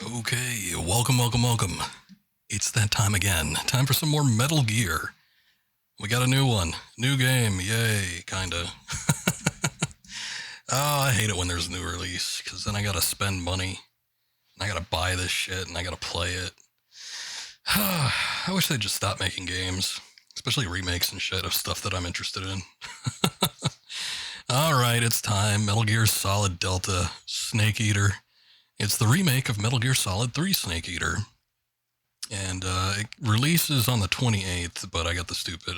Okay, welcome. It's that time again. Time for some more Metal Gear. We got a new one. New game, yay, kinda. Oh, I hate it when there's a new release, because then I gotta spend money, and I gotta buy this shit, and I gotta play it. I wish they'd just stop making games, especially remakes and shit of stuff that I'm interested in. Alright, it's time. Metal Gear Solid Delta Snake Eater. It's the remake of Metal Gear Solid 3 Snake Eater. And it releases on the 28th, but I got the stupid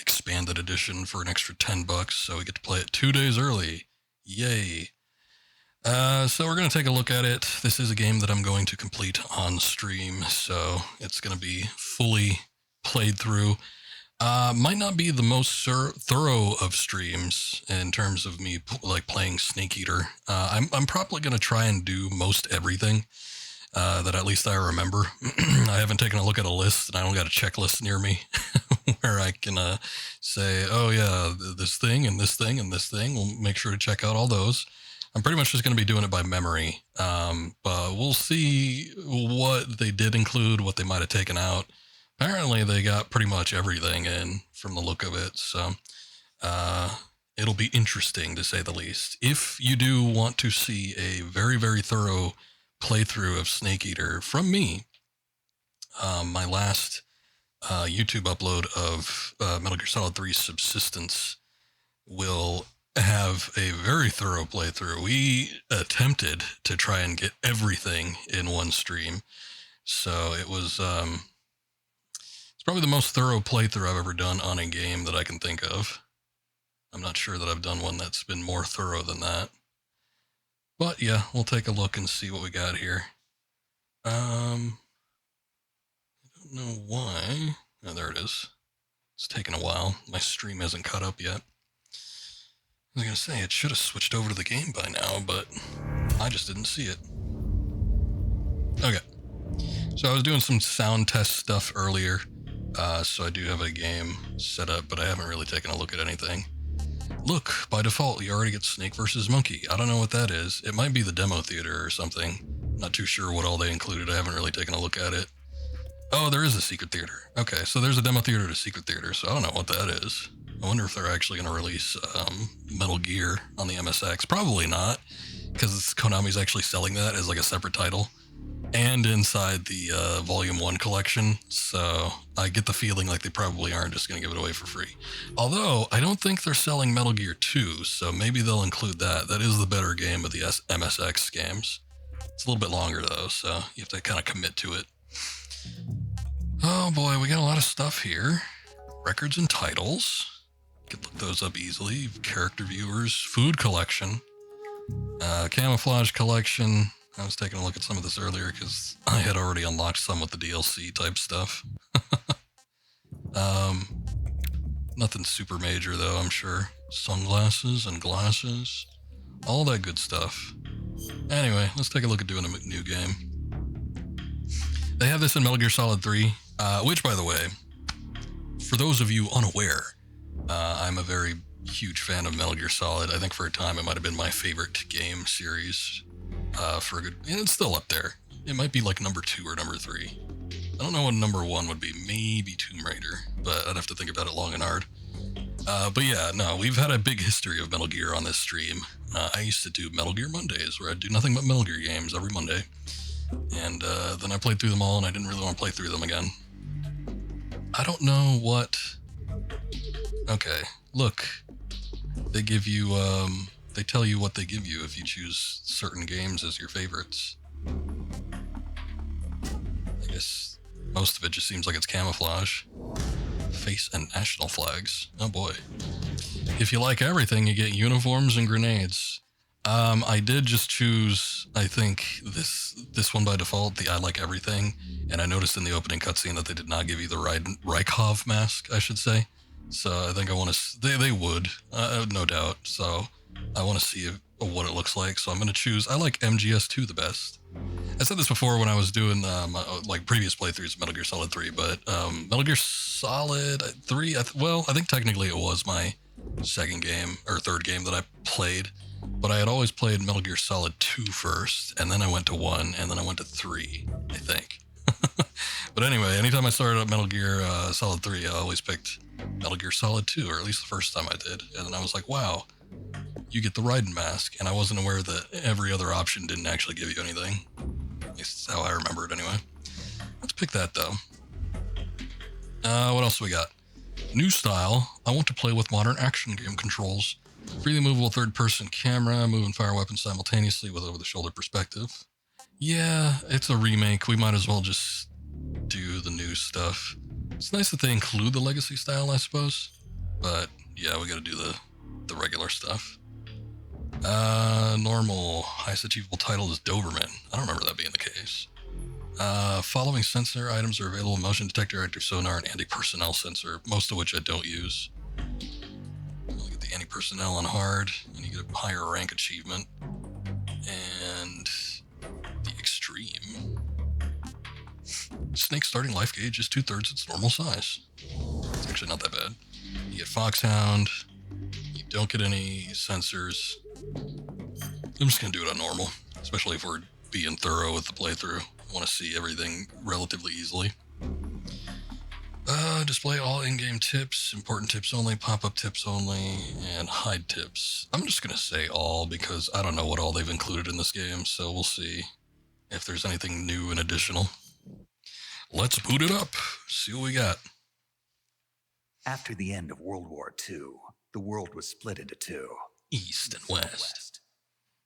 expanded edition for an extra $10, so we get to play it 2 days early. Yay. So we're going to take a look at it. This is a game that I'm going to complete on stream, so it's going to be fully played through. Might not be the most thorough of streams in terms of me playing Snake Eater. I'm probably going to try and do most everything that at least I remember. I haven't taken a look at a list, and I don't got a checklist near me where I can say, oh yeah, this thing and this thing and this thing. We'll make sure to check out all those. I'm pretty much just going to be doing it by memory, but we'll see what they did include, what they might have taken out. Apparently, they got pretty much everything in from the look of it, so it'll be interesting to say the least. If you do want to see a very, very thorough playthrough of Snake Eater from me, my last YouTube upload of Metal Gear Solid 3 Subsistence will have a very thorough playthrough. We attempted to try and get everything in one stream, so it was... it's probably the most thorough playthrough I've ever done on a game that I can think of. I'm not sure that I've done one that's been more thorough than that. But yeah, we'll take a look and see what we got here. I don't know why. Oh, there it is. It's taken a while. My stream hasn't caught up yet. I was going to say, it should have switched over to the game by now, but I just didn't see it. Okay. So I was doing some sound test stuff earlier. So I do have a game set up, but I haven't really taken a look at anything. Look, by default, you already get Snake vs. Monkey. I don't know what that is. It might be the demo theater or something. Not too sure what all they included. I haven't really taken a look at it. Oh, there is a secret theater. Okay, so there's a demo theater to secret theater, so I don't know what that is. I wonder if they're actually going to release Metal Gear on the MSX. Probably not, because Konami's actually selling that as like a separate title. And inside the Volume 1 collection, so I get the feeling like they probably aren't just going to give it away for free. Although, I don't think they're selling Metal Gear 2, so maybe they'll include that. That is the better game of the MSX games. It's a little bit longer, though, so you have to kind of commit to it. Oh boy, we got a lot of stuff here. Records and titles. You can look those up easily. Character viewers, food collection, camouflage collection. I was taking a look at some of this earlier because I had already unlocked some with the DLC type stuff. Nothing super major though, I'm sure. Sunglasses and glasses. All that good stuff. Anyway, let's take a look at doing a new game. They have this in Metal Gear Solid 3, which by the way, for those of you unaware, I'm a very huge fan of Metal Gear Solid. I think for a time it might have been my favorite game series. For a good, and it's still up there. It might be like number 2 or number 3. I don't know what number 1 would be. Maybe Tomb Raider, but I'd have to think about it long and hard. But yeah, no, we've had a big history of Metal Gear on this stream. I used to do Metal Gear Mondays, where I'd do nothing but Metal Gear games every Monday. And then I played through them all, and I didn't really want to play through them again. I don't know what... Okay, look. They give you, they tell you what they give you if you choose certain games as your favorites. I guess most of it just seems like it's camouflage. Face and national flags. Oh boy. If you like everything, you get uniforms and grenades. I did just choose, I think, this one by default, the I like everything. And I noticed in the opening cutscene that they did not give you the Rykov mask, I should say. So I think I want to, they would, no doubt. So I want to see what it looks like. So I'm going to choose, I like MGS2 the best. I said this before when I was doing like previous playthroughs of Metal Gear Solid 3, but Metal Gear Solid 3, I think technically it was my second game or third game that I played. but I had always played Metal Gear Solid 2 first, and then I went to 1, and then I went to 3, I think. But anyway, anytime I started up Metal Gear Solid 3, I always picked Metal Gear Solid 2, or at least the first time I did. And then I was like, wow, you get the Raiden mask, and I wasn't aware that every other option didn't actually give you anything. At least that's how I remember it anyway. Let's pick that, though. What else do we got? New style. I want to play with modern action game controls. Freely movable third-person camera, move and fire weapons simultaneously with over-the-shoulder perspective. Yeah, it's a remake. We might as well just do the new stuff. It's nice that they include the legacy style, I suppose. But, yeah, we gotta do the regular stuff. Normal. Highest achievable title is Doberman. I don't remember that being the case. Following sensor items are available: motion detector, active sonar, and anti-personnel sensor, most of which I don't use. I'll get the anti-personnel on hard, and you get a higher rank achievement. And the extreme. Snake's starting life gauge is 2/3 its normal size. It's actually not that bad. You get Foxhound. You don't get any sensors. I'm just gonna do it on normal, especially if we're being thorough with the playthrough. I want to see everything relatively easily. Display all in-game tips, important tips only, pop-up tips only, and hide tips. I'm just gonna say all because I don't know what all they've included in this game, so we'll see if there's anything new and additional. Let's boot it up, see what we got. After the end of World War II, the world was split into two. East and West.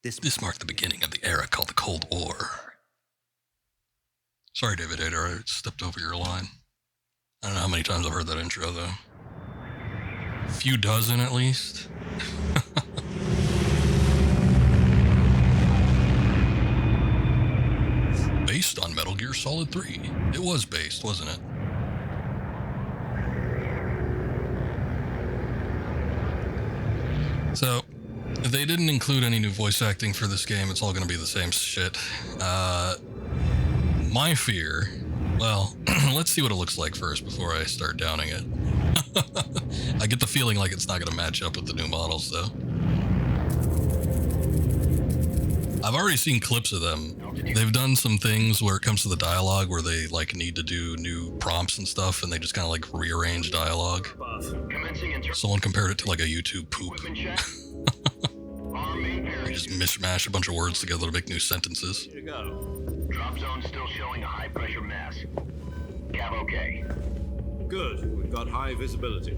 This marked the beginning of the era called the Cold War. Sorry, David Hader, I stepped over your line. I don't know how many times I've heard that intro, though. A few dozen, at least. Based on Metal Gear Solid 3. It was based, wasn't it? So, if they didn't include any new voice acting for this game, it's all going to be the same shit. My fear... Well, let's see what it looks like first before I start downing it. I get the feeling like it's not going to match up with the new models, though. I've already seen clips of them. They've done some things where it comes to the dialogue where they like need to do new prompts and stuff, and they just kind of like rearrange dialogue. Someone compared it to like a YouTube poop. They just mishmash a bunch of words together to make new sentences. Here you go. Drop zone still showing a high pressure mass. Cav okay. Good. We've got high visibility.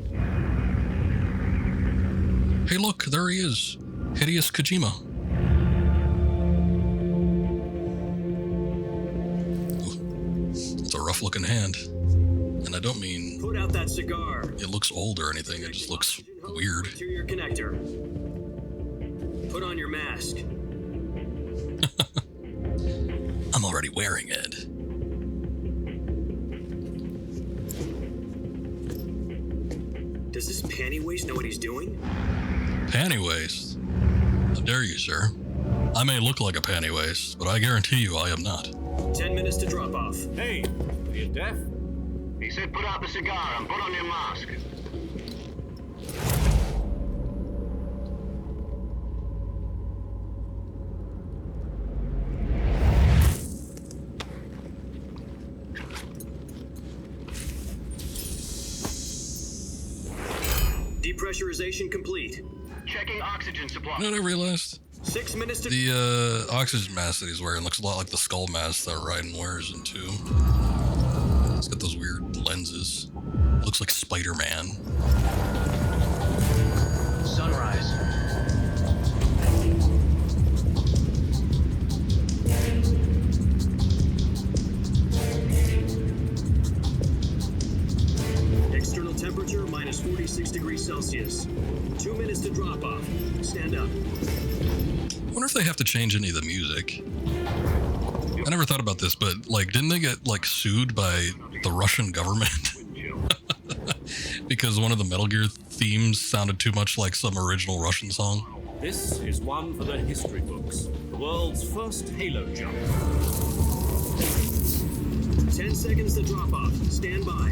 Hey look, there he is. Hideous Kojima. Ooh, it's a rough looking hand. And I don't mean put out that cigar. It looks old or anything, it just looks weird. To your connector. Put on your mask. I'm already wearing it. Does this panty waist know what he's doing? Panty waist? How dare you, sir? I may look like a panty waist, but I guarantee you I am not. 10 minutes to drop off. Hey, are you deaf? He said put out the cigar and put on your mask. Depressurization complete. Checking oxygen supply. You know what I realized? 6 minutes to... The oxygen mask that he's wearing looks a lot like the skull mask that Raiden wears in 2. It's got those weird lenses. Looks like Spider-Man. Sunrise. External temperature minus 46 degrees Celsius. 2 minutes to drop off. Stand up. I wonder if they have to change any of the music. I never thought about this, but like, didn't they get like sued by the Russian government? Because one of the Metal Gear themes sounded too much like some original Russian song. This is one for the history books. The world's first Halo jump. 10 seconds to drop off. Stand by.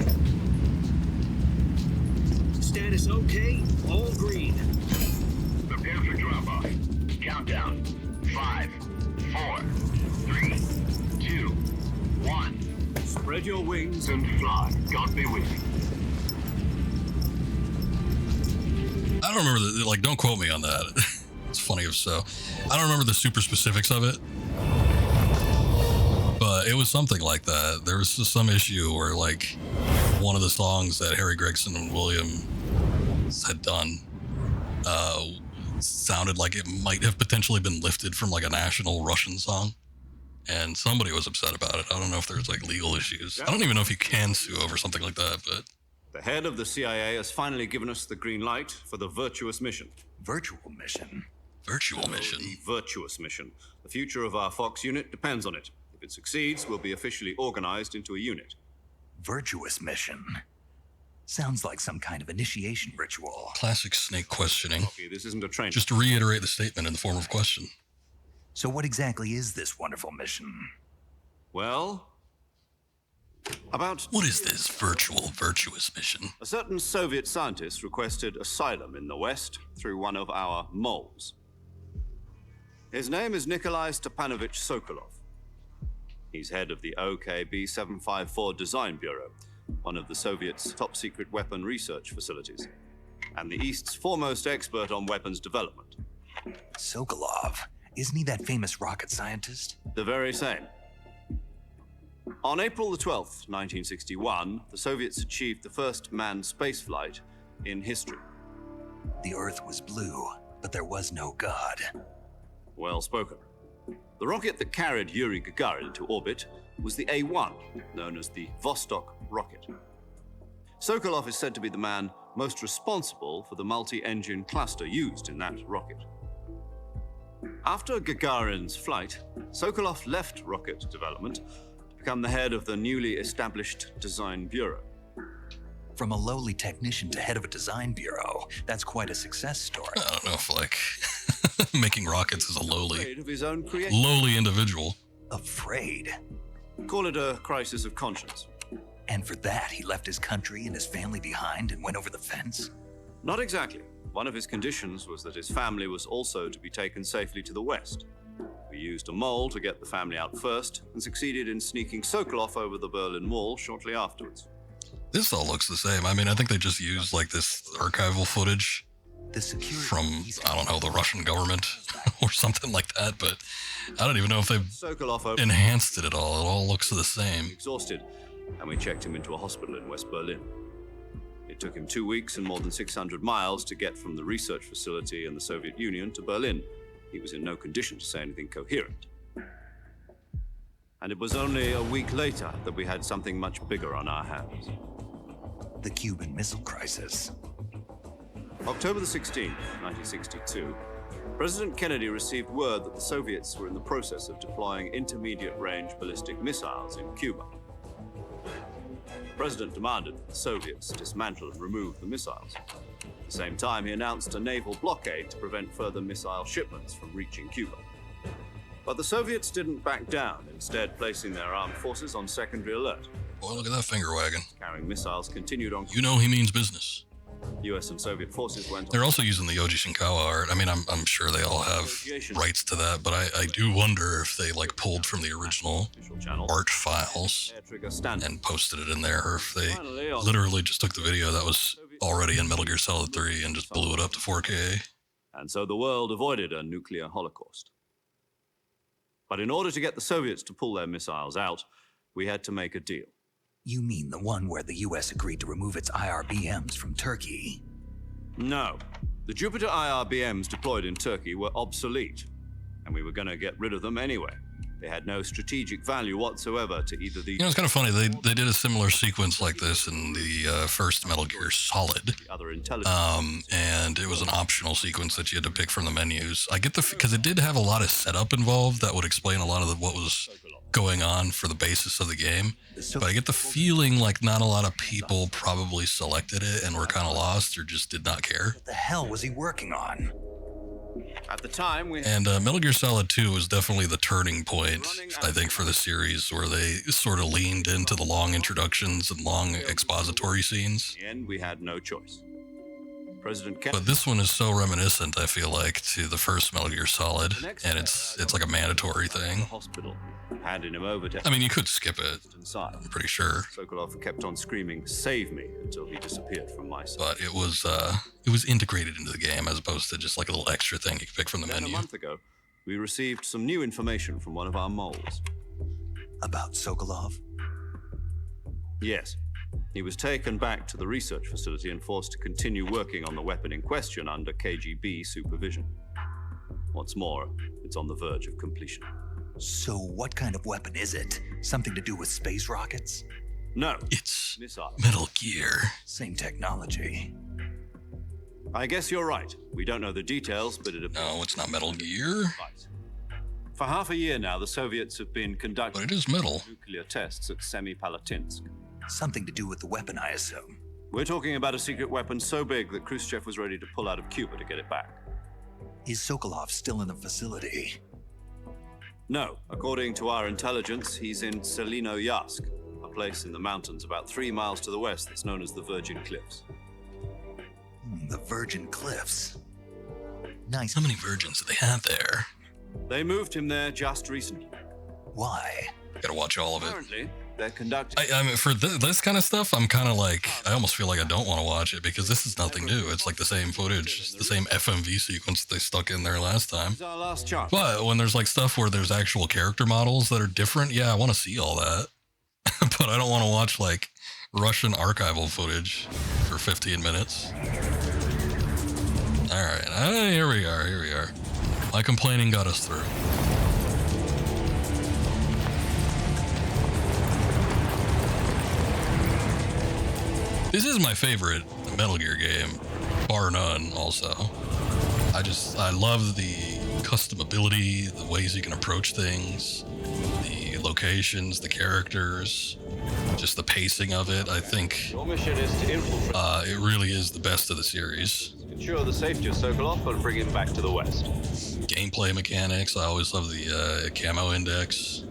Status okay. All green. Prepare for drop off. countdown. 5, 4, 3, 2, 1. Spread your wings And fly. God be with you. I don't remember the, like, don't quote me on that. It's funny if so. I don't remember the super specifics of it, but it was something like that. There was just some issue where, like, one of the songs that Harry Gregson and Williams had done sounded like it might have potentially been lifted from, like, a national Russian song, and somebody was upset about it. I don't know if there's, like, legal issues. I don't even know if you can sue over something like that, but... The head of the CIA has finally given us the green light for the virtuous mission. Virtual mission? Virtual mission? The virtuous mission. The future of our Fox unit depends on it. If it succeeds, we'll be officially organized into a unit. Virtuous mission? Sounds like some kind of initiation ritual. Classic Snake questioning. Okay, this isn't a training. Just to reiterate the statement in the form of a question. So what exactly is this wonderful mission? Well, about... What is this virtuous mission? A certain Soviet scientist requested asylum in the West through one of our moles. His name is Nikolai Stepanovich Sokolov. He's head of the OKB 754 Design Bureau, one of the Soviets' top-secret weapon research facilities, and the East's foremost expert on weapons development. Sokolov? Isn't he that famous rocket scientist? The very same. On April the 12th, 1961, the Soviets achieved the first manned spaceflight in history. The Earth was blue, but there was no God. Well spoken. The rocket that carried Yuri Gagarin to orbit was the A-1, known as the Vostok rocket. Sokolov is said to be the man most responsible for the multi-engine cluster used in that rocket. After Gagarin's flight, Sokolov left rocket development to become the head of the newly established Design Bureau. From a lowly technician to head of a design bureau, that's quite a success story. I don't know if, like, making rockets is a Afraid of his own creation. lowly individual. Afraid? Call it a crisis of conscience. And for that, he left his country and his family behind and went over the fence? Not exactly. One of his conditions was that his family was also to be taken safely to the West. We used a mole to get the family out first and succeeded in sneaking Sokolov over the Berlin Wall shortly afterwards. This all looks the same. I mean, I think they just used, like, this archival footage The security from, I don't know, the Russian government or something like that, but I don't even know if they've Sokolov over enhanced it at all. It all looks the same. exhausted, and we checked him into a hospital in West Berlin. It took him 2 weeks and more than 600 miles to get from the research facility in the Soviet Union to Berlin. He was in no condition to say anything coherent. And it was only a week later that we had something much bigger on our hands. The Cuban Missile Crisis. October the 16th, 1962, President Kennedy received word that the Soviets were in the process of deploying intermediate-range ballistic missiles in Cuba. The President demanded that the Soviets dismantle and remove the missiles. At the same time, he announced a naval blockade to prevent further missile shipments from reaching Cuba. But the Soviets didn't back down, instead placing their armed forces on secondary alert. Boy, look at that finger wagging. Carrying missiles continued on. You know he means business. US and Soviet forces went on. They're also using the Yoji Shinkawa art. I mean, I'm sure they all have rights to that, but I do wonder if they, like, pulled from the original official channel. art files Air trigger standard. and posted it in there, or if they Finally, on literally just took the video that was already in Metal Gear Solid 3 and just blew it up to 4K. And so the world avoided a nuclear holocaust. But in order to get the Soviets to pull their missiles out, we had to make a deal. You mean the one where the US agreed to remove its IRBMs from Turkey? No. The Jupiter IRBMs deployed in Turkey were obsolete, and we were going to get rid of them anyway. They had no strategic value whatsoever to either the... You know, it's kind of funny. They did a similar sequence like this in the first Metal Gear Solid. the other intelligence. And it was an optional sequence that you had to pick from the menus. I get because it did have a lot of setup involved that would explain a lot of what was going on for the basis of the game. But I get the feeling like not a lot of people probably selected it and were kind of lost or just did not care. What the hell was he working on? At the time, we... And Metal Gear Solid 2 was definitely the turning point, I think, for the series, where they sort of leaned into the long introductions and long expository scenes. In the end, we had no choice. President Kennedy. But this one is so reminiscent, I feel like, to the first Metal Gear Solid, and it's like a mandatory thing. Hospital, handing him over to. I mean, you could skip it. Inside. I'm pretty sure. Sokolov kept on screaming, "Save me!" until he disappeared from my sight. But it was integrated into the game as opposed to just like a little extra thing you could pick from the Then menu. a month ago, we received some new information from one of our moles. About Sokolov? Yes. He was taken back to the research facility and forced to continue working on the weapon in question under KGB supervision. What's more, it's on the verge of completion. So what kind of weapon is it? Something to do with space rockets? No. It's Missile. Metal Gear. Same technology. I guess you're right. We don't know the details, but it appears. No, it's not Metal Gear, Right. For half a year now, the Soviets have been conducting but it is metal. nuclear tests at Semipalatinsk. Something to do with the weapon, I assume. We're talking about a secret weapon so big that Khrushchev was ready to pull out of Cuba to get it back. Is Sokolov still in the facility? No, according to our intelligence, he's in Selino-Yask, a place in the mountains about 3 miles to the west that's known as the Virgin Cliffs. The Virgin Cliffs. Nice. How many virgins do they have there? They moved him there just recently. Why? Gotta watch all of it. Apparently, they're conducting. I mean, for this kind of stuff, I'm kind of like, I almost feel like I don't want to watch it because this is nothing new. It's like the same footage, it's the same FMV sequence they stuck in there last time. It's our last chance. But when there's like stuff where there's actual character models that are different, yeah, I want to see all that. But I don't want to watch like Russian archival footage for 15 minutes. All right, here we are. My complaining got us through. This is my favorite Metal Gear game, bar none, also. I love the customability, the ways you can approach things, the locations, the characters, just the pacing of it. I think Your mission is to infiltrate, it really is the best of the series. ensure the safety of Sokolov, and bring him back to the west. Gameplay mechanics, I always love the camo index.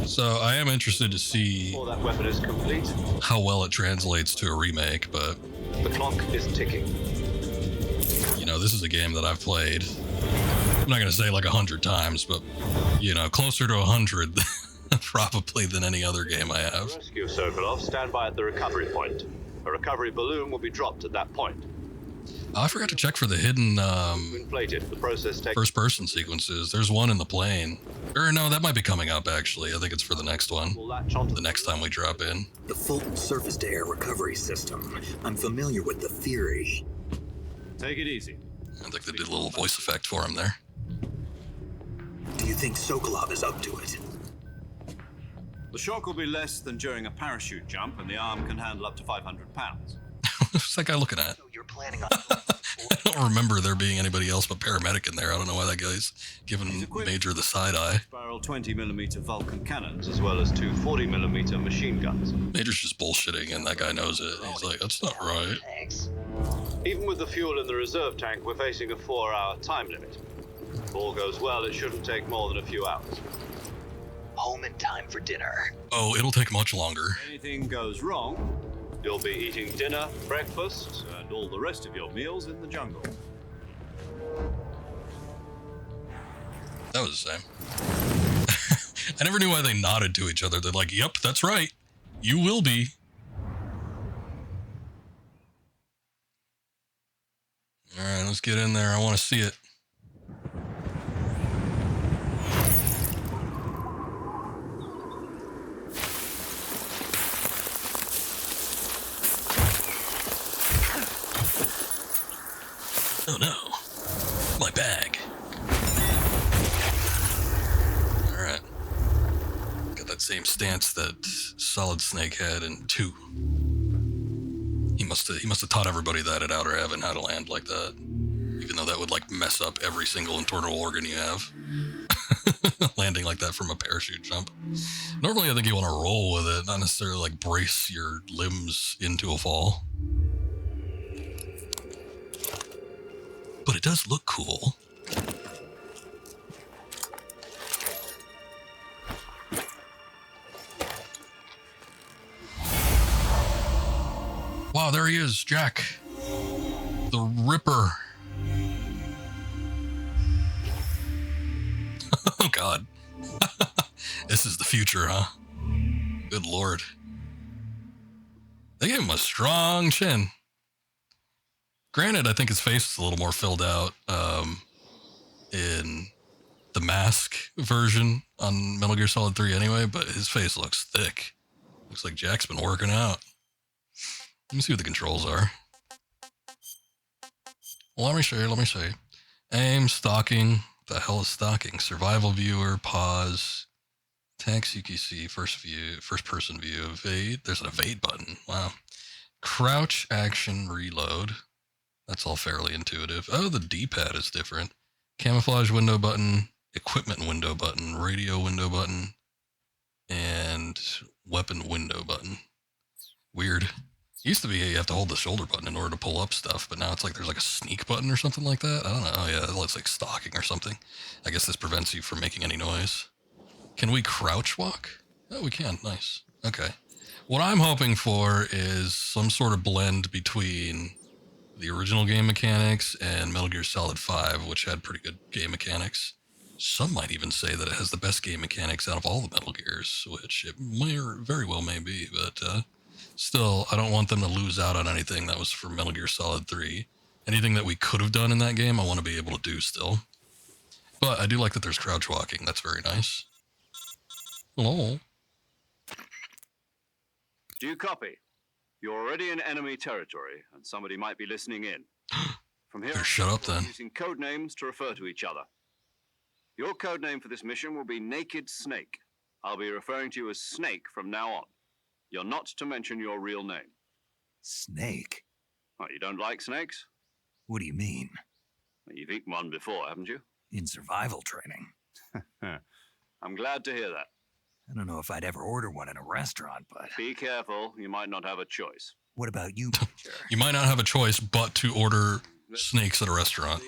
So I am interested to see Before that weapon is complete, how well it translates to a remake, but the clock is ticking. you know, this is a game that I've played, I'm not going to say like 100 times, but you know, closer to 100 probably than any other game I have. Rescue Sokolov, stand by at the recovery point. A recovery balloon will be dropped at that point. I forgot to check for the hidden To inflate it, the process takes. first person sequences. There's one in the plane. Or no, that might be coming up actually. I think it's for the next one. Will latch onto The next time we drop in. The Fulton surface-to-air recovery system. I'm familiar with the theory. Take it easy. I think they did a little voice effect for him there. Do you think Sokolov is up to it? The shock will be less than during a parachute jump, and the arm can handle up to 500 pounds. What's that guy looking at? So you're planning on... I don't remember there being anybody else but paramedic in there. I don't know why that guy's giving Major the side eye. Spiral 20mm Vulcan cannons, as well as 2 40mm machine guns. Major's just bullshitting, and that guy knows it. He's like, that's not right. Thanks. Even with the fuel in the reserve tank, we're facing a 4-hour time limit. If all goes well, it shouldn't take more than a few hours. Home in time for dinner. Oh, it'll take much longer. If anything goes wrong, you'll be eating dinner, breakfast, and all the rest of your meals in the jungle. That was the same. I never knew why they nodded to each other. They're like, yep, that's right. You will be. All right, let's get in there. I want to see it. Oh no, my bag. All right, got that same stance that Solid Snake had in 2. He must have taught everybody that at Outer Heaven how to land like that, even though that would like mess up every single internal organ you have. Landing like that from a parachute jump. Normally, I think you want to roll with it, not necessarily like brace your limbs into a fall. But it does look cool. Wow, there he is, Jack. The Ripper. Oh, God. This is the future, huh? Good Lord. They gave him a strong chin. Granted, I think his face is a little more filled out in the mask version on Metal Gear Solid 3 anyway, but his face looks thick. Looks like Jack's been working out. Let me see what the controls are. Let me see. Aim, stalking. The hell is stalking? Survival viewer, pause. Attack CQC, first person view, evade. There's an evade button. Wow. Crouch, action, reload. That's all fairly intuitive. Oh, the D-pad is different. Camouflage window button, equipment window button, radio window button, and weapon window button. Weird. Used to be you have to hold the shoulder button in order to pull up stuff, but now it's like there's like a sneak button or something like that. I don't know. Oh, yeah, it's like stalking or something. I guess this prevents you from making any noise. Can we crouch walk? Oh, we can. Nice. Okay. What I'm hoping for is some sort of blend between the original game mechanics and Metal Gear Solid 5, which had pretty good game mechanics. Some might even say that it has the best game mechanics out of all the Metal Gears, which it may or very well may be, but still, I don't want them to lose out on anything that was for Metal Gear Solid 3. Anything that we could have done in that game, I want to be able to do still. But I do like that there's crouch walking. That's very nice. Hello. Do you copy? You're already in enemy territory, and somebody might be listening in. From here, Shut up then. Using code names to refer to each other. Your code name for this mission will be Naked Snake. I'll be referring to you as Snake from now on. You're not to mention your real name. Snake? Oh, you don't like snakes? What do you mean? Well, you've eaten one before, haven't you? In survival training. I'm glad to hear that. I don't know if I'd ever order one in a restaurant, but... Be careful, you might not have a choice. What about you, Major? You might not have a choice but to order snakes at a restaurant.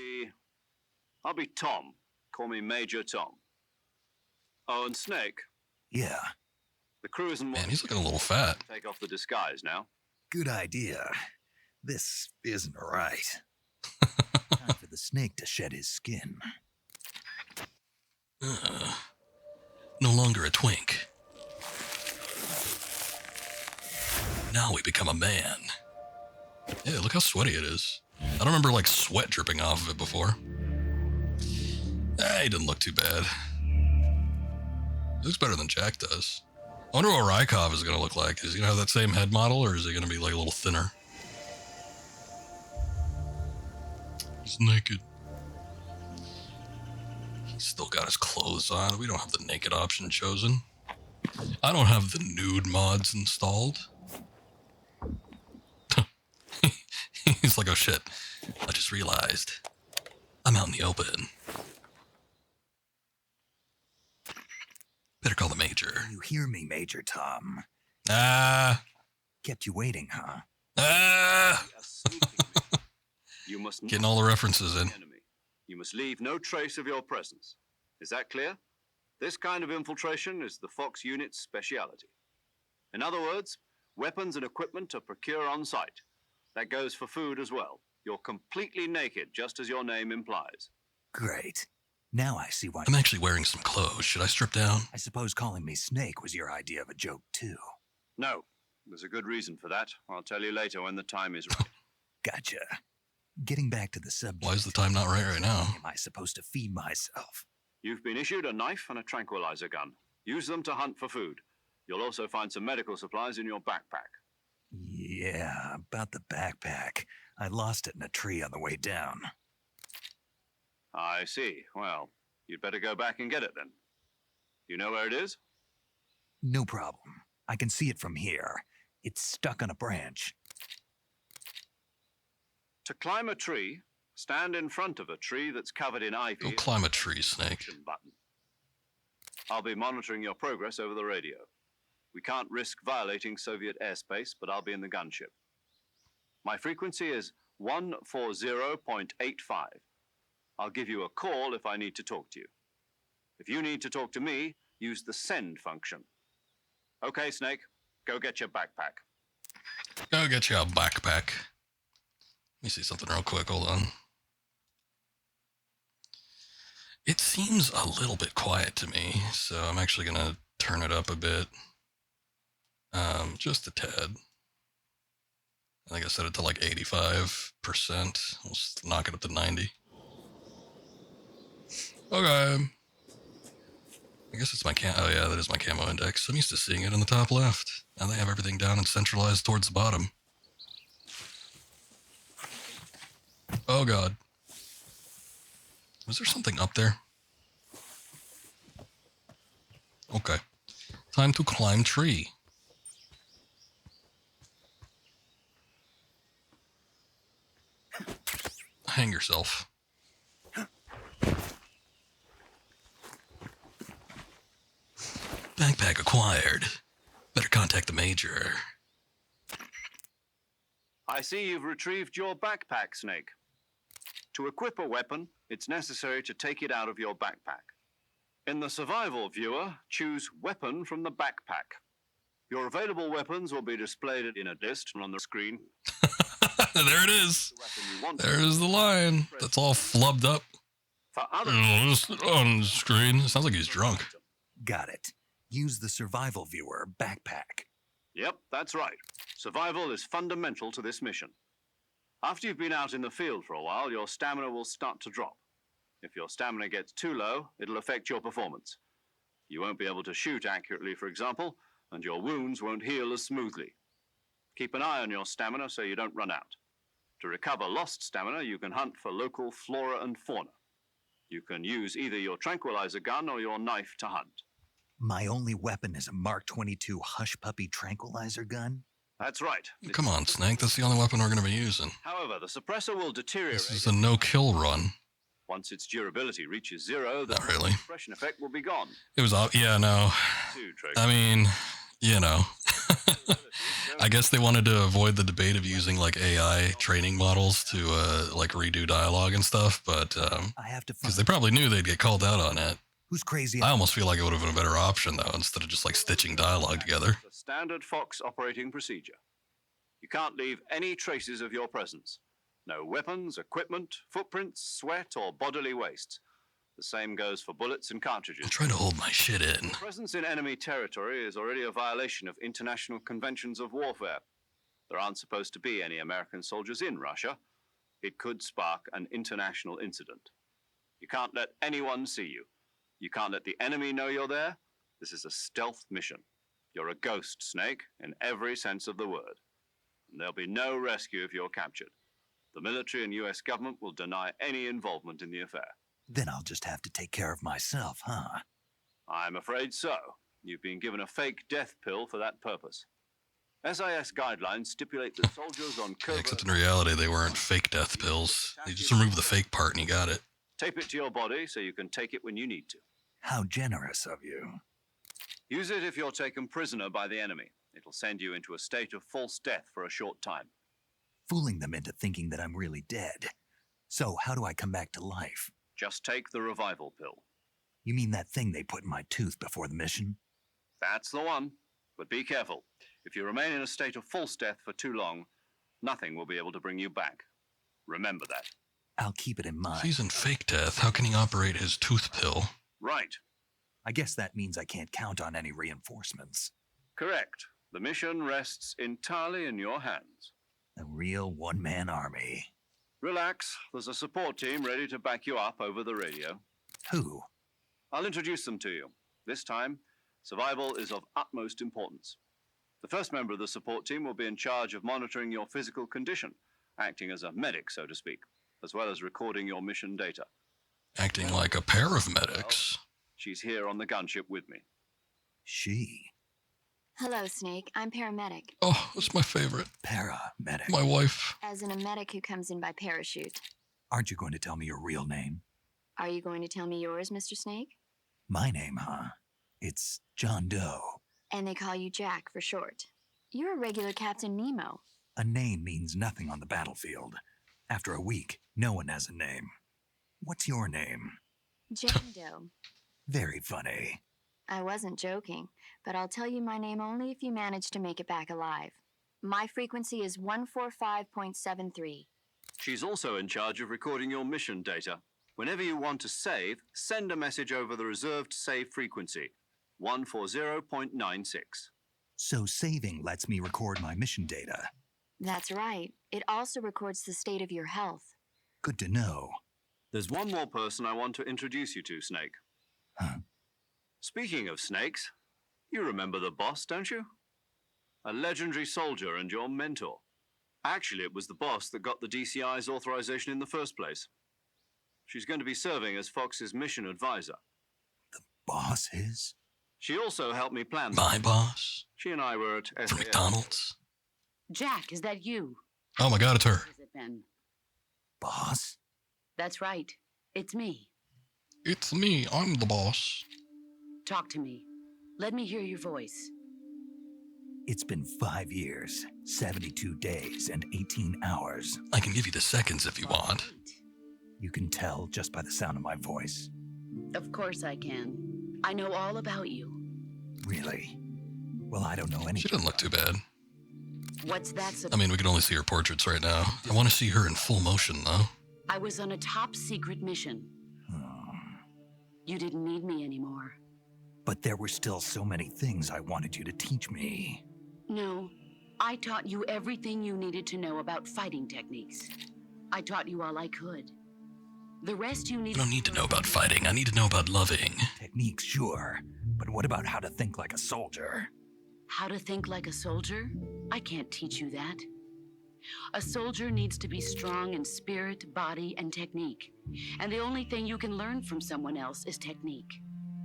I'll be Tom. Call me Major Tom. Oh, and Snake. Yeah. The crew isn't... Man, he's looking a little fat. Take off the disguise now. Good idea. This isn't right. Time for the snake to shed his skin. No longer a twink. Now we become a man. Yeah, look how sweaty it is. I don't remember like sweat dripping off of it before. He didn't look too bad. He looks better than Jack does. I wonder what Rykov is going to look like. Is he going to have that same head model, or is he going to be like a little thinner? He's naked. He's still got his clothes on. We don't have the naked option chosen. I don't have the nude mods installed. He's like, oh shit, I just realized I'm out in the open. Better call the Major. You hear me, Major Tom? Kept you waiting, huh? You must Getting all the references in. enemy. You must leave no trace of your presence. Is that clear? This kind of infiltration is the Fox unit's speciality. In other words, weapons and equipment are procured on site. That goes for food as well. You're completely naked, just as your name implies. Great. Now I see why... I'm actually wearing some clothes. Should I strip down? I suppose calling me Snake was your idea of a joke, too. No. There's a good reason for that. I'll tell you later when the time is right. Gotcha. Getting back to the subject... Why is the time not right now? Am I supposed to feed myself? You've been issued a knife and a tranquilizer gun. Use them to hunt for food. You'll also find some medical supplies in your backpack. Yeah, about the backpack. I lost it in a tree on the way down. I see. Well, you'd better go back and get it then. You know where it is? No problem. I can see it from here. It's stuck on a branch. To climb a tree, stand in front of a tree that's covered in ivy. Go climb a tree, Snake. Button. I'll be monitoring your progress over the radio. We can't risk violating Soviet airspace, but I'll be in the gunship. My frequency is 140.85. I'll give you a call if I need to talk to you. If you need to talk to me, use the send function. Okay, Snake, go get your backpack. Go get you a backpack. Let me see something real quick. Hold on. It seems a little bit quiet to me, so I'm actually going to turn it up a bit. Just a tad. I think I set it to like 85%. We'll just knock it up to 90. Okay. I guess it's my oh yeah, that is my camo index. I'm used to seeing it in the top left. Now they have everything down and centralized towards the bottom. Oh god. Was there something up there? Okay. Time to climb tree. Hang yourself. Backpack acquired. Better contact the major. I see you've retrieved your backpack, Snake. To equip a weapon, it's necessary to take it out of your backpack. In the survival viewer, choose Weapon from the backpack. Your available weapons will be displayed in a list on the screen. There it is. There is the line. That's all flubbed up. On the screen. It sounds like he's drunk. Got it. Use the survival viewer backpack. Yep, that's right. Survival is fundamental to this mission. After you've been out in the field for a while, your stamina will start to drop. If your stamina gets too low, it'll affect your performance. You won't be able to shoot accurately, for example, and your wounds won't heal as smoothly. Keep an eye on your stamina so you don't run out. To recover lost stamina, you can hunt for local flora and fauna. You can use either your tranquilizer gun or your knife to hunt. My only weapon is a Mark 22 Hush Puppy tranquilizer gun? That's right. Come on, Snake. That's the only weapon we're going to be using. However, the suppressor will deteriorate. This is a no-kill run. Once its durability reaches zero, the Not really. suppression effect will be gone. It was yeah, no. I mean, you know. I guess they wanted to avoid the debate of using like AI training models to like redo dialogue and stuff, but I have to because they probably knew they'd get called out on it. Who's crazy? I almost feel like it would have been a better option though, instead of just like stitching dialogue together. It's a standard Fox operating procedure. You can't leave any traces of your presence. No weapons, equipment, footprints, sweat, or bodily waste. The same goes for bullets and cartridges. I'm trying to hold my shit in. Presence in enemy territory is already a violation of international conventions of warfare. There aren't supposed to be any American soldiers in Russia. It could spark an international incident. You can't let anyone see you. You can't let the enemy know you're there. This is a stealth mission. You're a ghost, Snake, in every sense of the word. And there'll be no rescue if you're captured. The military and US government will deny any involvement in the affair. Then I'll just have to take care of myself, huh? I'm afraid so. You've been given a fake death pill for that purpose. SIS guidelines stipulate that soldiers on covert... Except in reality, they weren't fake death pills. They just removed the fake part and you got it. Tape it to your body so you can take it when you need to. How generous of you. Use it if you're taken prisoner by the enemy. It'll send you into a state of false death for a short time. Fooling them into thinking that I'm really dead. So how do I come back to life? Just take the revival pill. You mean that thing they put in my tooth before the mission? That's the one. But be careful. If you remain in a state of false death for too long, nothing will be able to bring you back. Remember that. I'll keep it in mind. If he's in fake death, how can he operate his tooth pill? Right. I guess that means I can't count on any reinforcements. Correct. The mission rests entirely in your hands. A real one-man army. Relax. There's a support team ready to back you up over the radio. Who? I'll introduce them to you. This time, survival is of utmost importance. The first member of the support team will be in charge of monitoring your physical condition, acting as a medic, so to speak, as well as recording your mission data. Acting like a pair of medics. She's here on the gunship with me. She. Hello, Snake. I'm paramedic. Oh, that's my favorite. Paramedic. My wife. As in a medic who comes in by parachute. Aren't you going to tell me your real name? Are you going to tell me yours, Mr. Snake? My name, huh? It's John Doe. And they call you Jack for short. You're a regular Captain Nemo. A name means nothing on the battlefield. After a week, no one has a name. What's your name? Jane Doe. Very funny. I wasn't joking, but I'll tell you my name only if you manage to make it back alive. My frequency is 145.73. She's also in charge of recording your mission data. Whenever you want to save, send a message over the reserved save frequency, 140.96. So saving lets me record my mission data. That's right. It also records the state of your health. Good to know. There's one more person I want to introduce you to, Snake. Huh? Speaking of snakes, you remember the boss, don't you? A legendary soldier and your mentor. Actually, it was the boss that got the DCI's authorization in the first place. She's going to be serving as Fox's mission advisor. Boss is? She also helped me plan My boss? She and I were at From SAS. McDonald's? Jack, is that you? Oh my god, it's her. Has it been? Boss? That's right. It's me. It's me. I'm the boss. Talk to me. Let me hear your voice. It's been 5 years, 72 days, and 18 hours. I can give you the seconds if you want. You can tell just by the sound of my voice. Of course I can. I know all about you. Really? Well, I don't know anything. She doesn't look too bad. What's that? I mean, we can only see her portraits right now. I want to see her in full motion, though. I was on a top secret mission. You didn't need me anymore. But there were still so many things I wanted you to teach me. No, I taught you everything you needed to know about fighting techniques. I taught you all I could. The rest you need. I don't need to know about fighting. I need to know about loving. Techniques, sure. But what about how to think like a soldier? How to think like a soldier? I can't teach you that. A soldier needs to be strong in spirit, body, and technique. And the only thing you can learn from someone else is technique.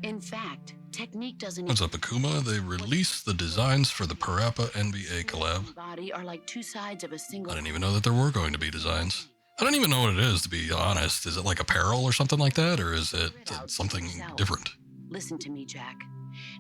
In fact, technique doesn't. What's up, Akuma? They released the designs for the Parappa NBA collab. Body are like two sides of a single. I didn't even know that there were going to be designs. I don't even know what it is, to be honest. Is it like apparel or something like that? Or is it something different? Listen to me, Jack.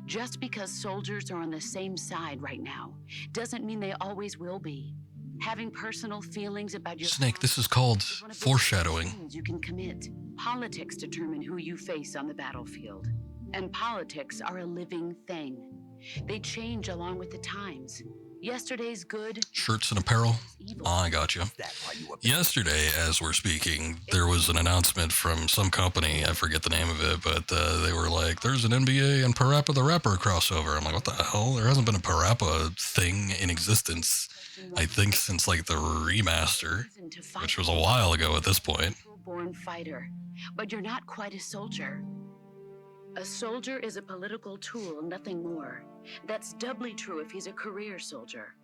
Just because soldiers are on the same side right now doesn't mean they always will be. Having personal feelings about your Snake, this is called is one of the foreshadowing. sins you can commit. Politics determine who you face on the battlefield. And politics are a living thing. They change along with the times. Yesterday's good. Shirts and apparel? Evil. Oh, I got you. That's why you Yesterday, as we're speaking, there was an announcement from some company. I forget the name of it, but they were like, there's an NBA and Parappa the Rapper crossover. I'm like, what the hell? There hasn't been a Parappa thing in existence, I think, since like the remaster, which was a while ago at this point. Born fighter, but you're not quite a soldier. A soldier is a political tool, nothing more. That's doubly true if he's a career soldier.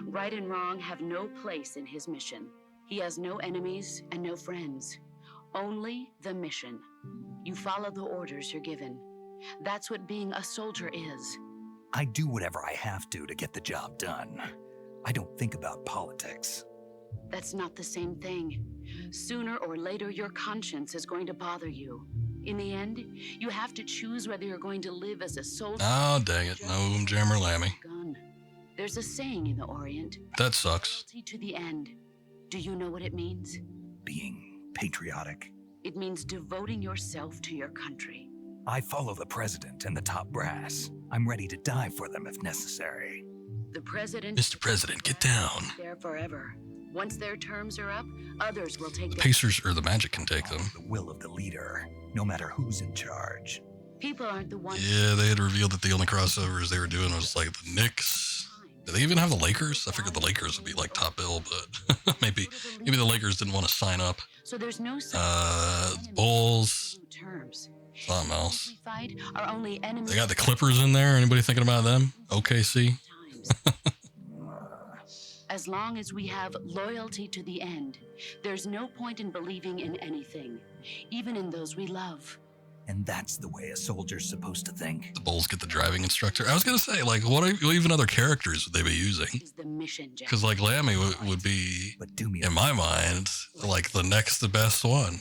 Right and wrong have no place in his mission. He has no enemies and no friends. Only the mission. You follow the orders you're given. That's what being a soldier is. I do whatever I have to get the job done. I don't think about politics. That's not the same thing. Sooner or later, your conscience is going to bother you. In the end, you have to choose whether you're going to live as a soldier. Oh, dang it. No jammer lammy. Gun. There's a saying in the Orient. That sucks. Loyalty to the end. Do you know what it means? Being patriotic. It means devoting yourself to your country. I follow the president and the top brass. I'm ready to die for them if necessary. The president. Mr. President, get down. There forever. Once their terms are up, others will take The their. Pacers or the Magic can take them. The will of the leader, no matter who's in charge. People aren't the ones. Yeah, they had revealed that the only crossovers they were doing was like the Knicks. Do they even have the Lakers? I figured the Lakers would be like top bill, but maybe the Lakers didn't want to sign up. So there's no. Bulls, Terms. something else. We fight are only enemies. They got the Clippers in there. Anybody thinking about them? OKC. As long as we have loyalty to the end, there's no point in believing in anything, even in those we love. And that's the way a soldier's supposed to think. The Bulls get the driving instructor. I was gonna say, like, what even other characters would they be using? Is the mission, Jack. Because like Lammy would be, But do me a in my mind, like the next the best one.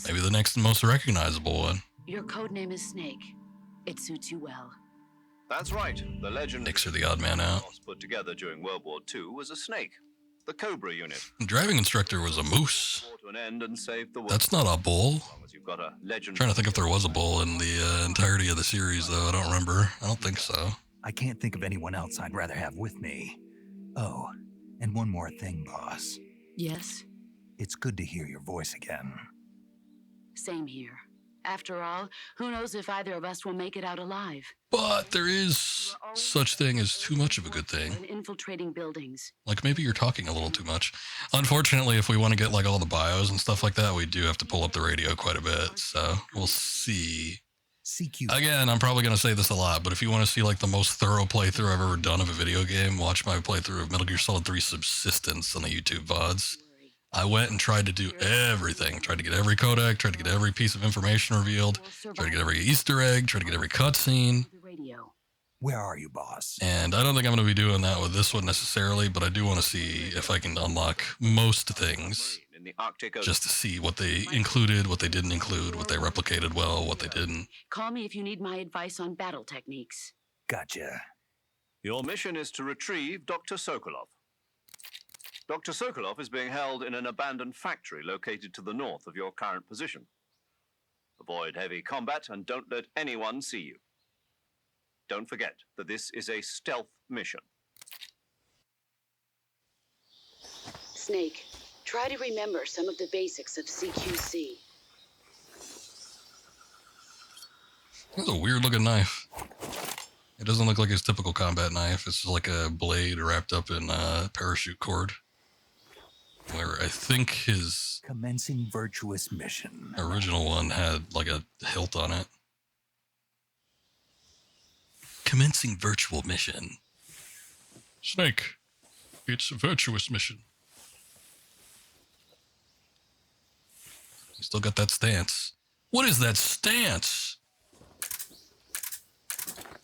Maybe the next and most recognizable one. Your code name is Snake. It suits you well. That's right. The legend Knicks are the odd man out. put together during World War II was a snake. The Cobra unit. The driving instructor was a moose. Fought to an end and saved the world. That's not a bull. As long as you've got a legend. I'm trying to think if there was a bull in the entirety of the series, though. I don't remember. I don't think so. I can't think of anyone else I'd rather have with me. Oh, and one more thing, boss. Yes? It's good to hear your voice again. Same here. After all, who knows if either of us will make it out alive? But there is such thing as too much of a good thing. And infiltrating buildings. Like maybe you're talking a little too much. Unfortunately, if we want to get like all the bios and stuff like that, we do have to pull up the radio quite a bit. So we'll see. CQ. Again, I'm probably going to say this a lot, but if you want to see like the most thorough playthrough I've ever done of a video game, watch my playthrough of Metal Gear Solid 3 Subsistence on the YouTube VODs. I went and tried to do everything. Tried to get every codec, tried to get every piece of information revealed, tried to get every Easter egg, tried to get every cutscene. Where are you, boss? And I don't think I'm going to be doing that with this one necessarily, but I do want to see if I can unlock most things. Just to see what they included, what they didn't include, what they replicated well, what they didn't. Call me if you need my advice on battle techniques. Gotcha. Your mission is to retrieve Dr. Sokolov. Dr. Sokolov is being held in an abandoned factory located to the north of your current position. Avoid heavy combat and don't let anyone see you. Don't forget that this is a stealth mission. Snake, try to remember some of the basics of CQC. That's a weird looking knife. It doesn't look like his typical combat knife. It's like a blade wrapped up in parachute cord. Where I think his commencing virtuous mission. Original one had like a hilt on it. Commencing virtual mission. Snake, it's a virtuous mission. You still got that stance. What is that stance?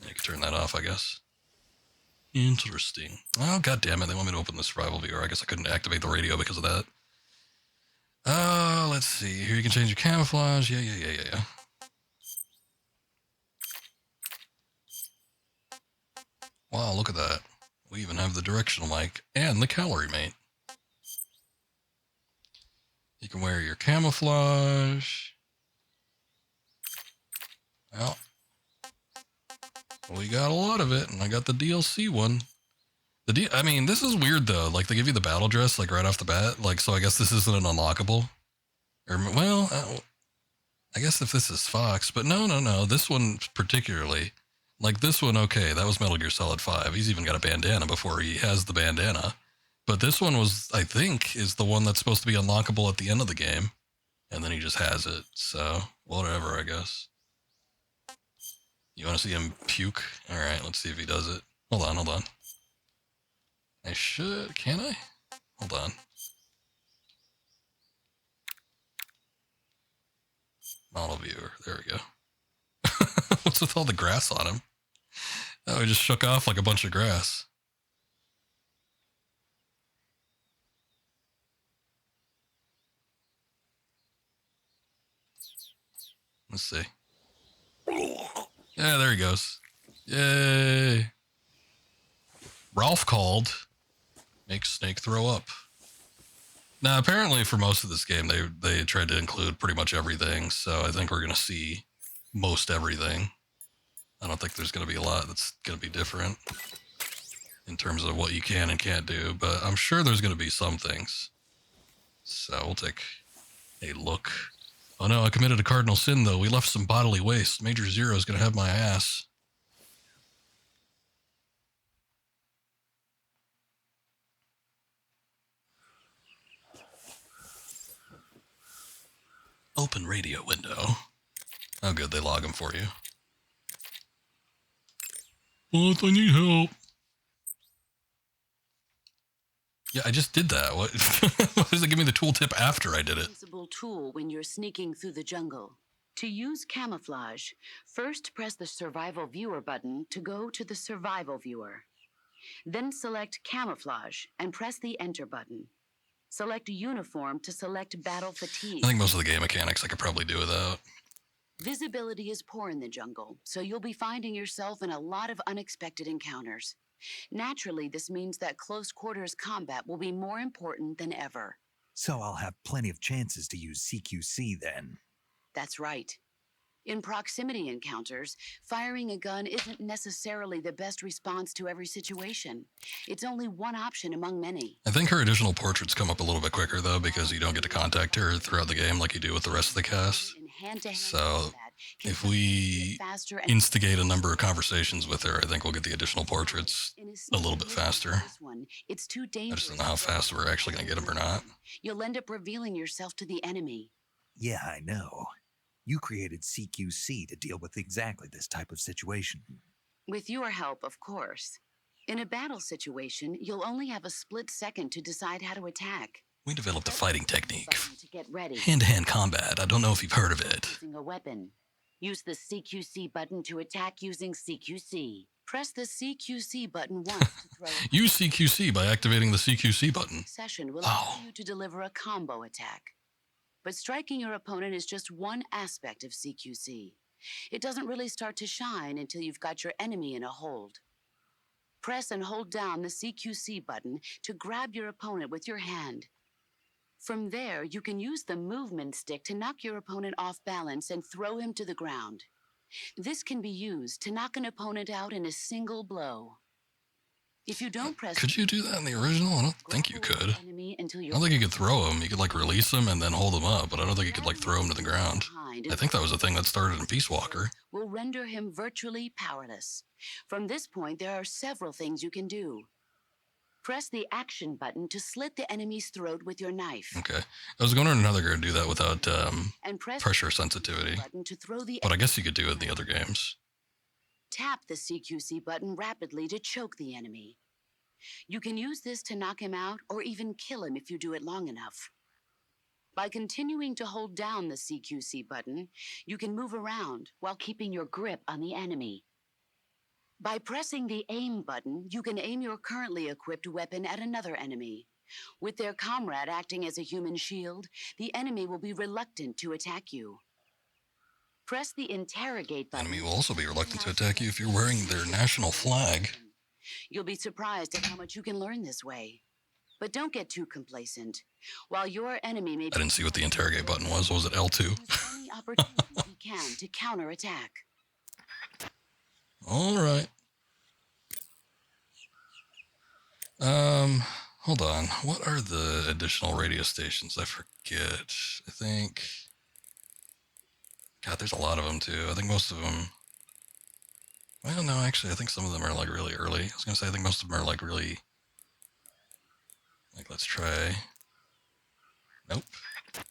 You can turn that off, I guess. Interesting. Oh, god damn it. They want me to open the survival viewer. I guess I couldn't activate the radio because of that. Let's see. Here you can change your camouflage. Yeah. Wow, look at that. We even have the directional mic and the calorie mate. You can wear your camouflage. Well, we got a lot of it, and I got the DLC one. I mean, this is weird, though. Like, they give you the battle dress, like, right off the bat. Like, so I guess this isn't an unlockable. Or, well, I guess if this is Fox. But no. This one particularly. Like, this one, okay, that was Metal Gear Solid 5. He's even got a bandana before he has the bandana. But this one was, I think, is the one that's supposed to be unlockable at the end of the game. And then he just has it. So, whatever, I guess. You want to see him puke? All right, let's see if he does it. Hold on. I should. Can I? Hold on. Model viewer. There we go. What's with all the grass on him? Oh, he just shook off like a bunch of grass. Let's see. Yeah, there he goes. Yay. Ralph called. Makes Snake throw up. Now, apparently for most of this game, they tried to include pretty much everything, so I think we're going to see most everything. I don't think there's going to be a lot that's going to be different in terms of what you can and can't do, but I'm sure there's going to be some things. So we'll take a look. Oh no, I committed a cardinal sin, though. We left some bodily waste. Major Zero is going to have my ass. Open radio window. Oh good, they log them for you. What? I need help. Yeah, I just did that. What? Why does it give me the tooltip after I did it? Usable tool when you're sneaking through the jungle. To use camouflage, first press the Survival Viewer button to go to the Survival Viewer. Then select Camouflage and press the Enter button. Select Uniform to select Battle Fatigue. I think most of the game mechanics I could probably do without. Visibility is poor in the jungle, so you'll be finding yourself in a lot of unexpected encounters. Naturally, this means that close quarters combat will be more important than ever. So I'll have plenty of chances to use CQC then. That's right. In proximity encounters, firing a gun isn't necessarily the best response to every situation. It's only one option among many. I think her additional portraits come up a little bit quicker, though, because you don't get to contact her throughout the game like you do with the rest of the cast. So if we instigate a number of conversations with her, I think we'll get the additional portraits a little bit faster. It's too I dangerous. just don't know how fast we're actually going to get them or not. You'll end up revealing yourself to the enemy. Yeah, I know. You created CQC to deal with exactly this type of situation. With your help, of course. In a battle situation, you'll only have a split second to decide how to attack. We developed a fighting technique. To get ready. Hand-to-hand combat. I don't know if you've heard of it. Using a weapon. Use the CQC button to attack using CQC. Press the CQC button once to throw. Use CQC by activating the CQC button. Session will allow you to deliver a combo attack. But striking your opponent is just one aspect of CQC. It doesn't really start to shine until you've got your enemy in a hold. Press and hold down the CQC button to grab your opponent with your hand. From there, you can use the movement stick to knock your opponent off balance and throw him to the ground. This can be used to knock an opponent out in a single blow. If you don't press... Could you do that in the original? I don't think you could. I don't think you could throw him. You could, like, release him and then hold him up, but I don't think you could, like, throw him to the ground. I think that was a thing that started in Peace Walker. Will render him virtually powerless. From this point, there are several things you can do. Press the action button to slit the enemy's throat with your knife. Okay. I was wondering how they're going to do that without pressure sensitivity. But I guess you could do it in the other games. Tap the CQC button rapidly to choke the enemy. You can use this to knock him out or even kill him if you do it long enough. By continuing to hold down the CQC button, you can move around while keeping your grip on the enemy. By pressing the aim button, you can aim your currently equipped weapon at another enemy. With their comrade acting as a human shield, the enemy will be reluctant to attack you. Press the interrogate button. The enemy will also be reluctant to attack you if you're wearing their national flag. You'll be surprised at how much you can learn this way. But don't get too complacent. While your enemy may... I didn't see what the interrogate button was. Was it L2? Use any opportunity he can to counterattack. All right. Hold on. What are the additional radio stations? I forget. I think... God, there's a lot of them, too. I think most of them... Well, no, actually, I think some of them are, like, really early. I was going to say, I think most of them are, like, really... Like, let's try... Nope. I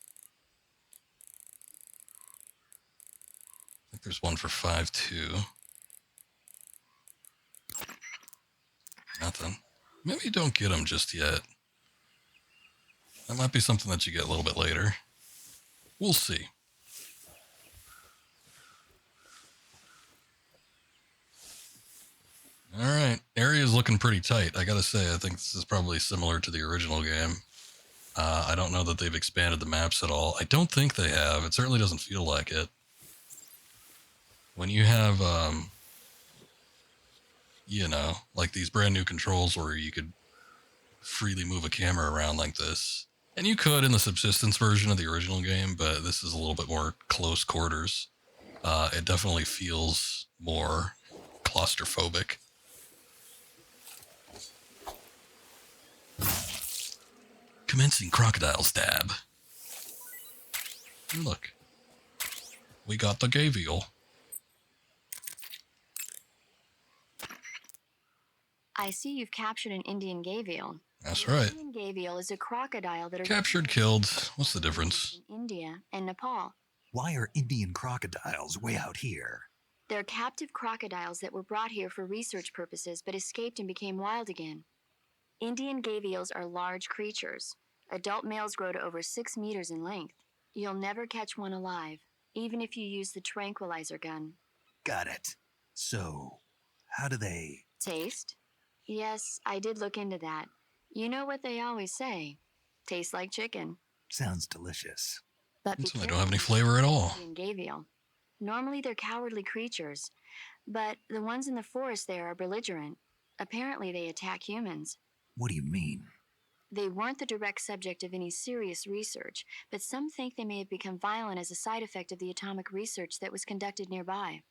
think there's one for 5.2. Nothing. Maybe you don't get them just yet. That might be something that you get a little bit later. We'll see. Alright, area's looking pretty tight. I gotta say, I think this is probably similar to the original game. I don't know that they've expanded the maps at all. I don't think they have. It certainly doesn't feel like it. When you have, you know, like these brand new controls where you could freely move a camera around like this. And you could in the subsistence version of the original game, but this is a little bit more close quarters. It definitely feels more claustrophobic. Commencing crocodile stab. And look, we got the gavial. I see you've captured an Indian gavial. That's right. Indian gavial is a crocodile that are Captured, killed. What's the difference? in India and Nepal. Why are Indian crocodiles way out here? They're captive crocodiles that were brought here for research purposes but escaped and became wild again. Indian gavials are large creatures. Adult males grow to over 6 meters in length. You'll never catch one alive, even if you use the tranquilizer gun. Got it. So, how do they... Taste? Yes, I did look into that. You know what they always say. Tastes like chicken. Sounds delicious. But So they don't have any flavor at all. Indian gavial. Normally they're cowardly creatures, but the ones in the forest there are belligerent. Apparently they attack humans. What do you mean? They weren't the direct subject of any serious research, but some think they may have become violent as a side effect of the atomic research that was conducted nearby.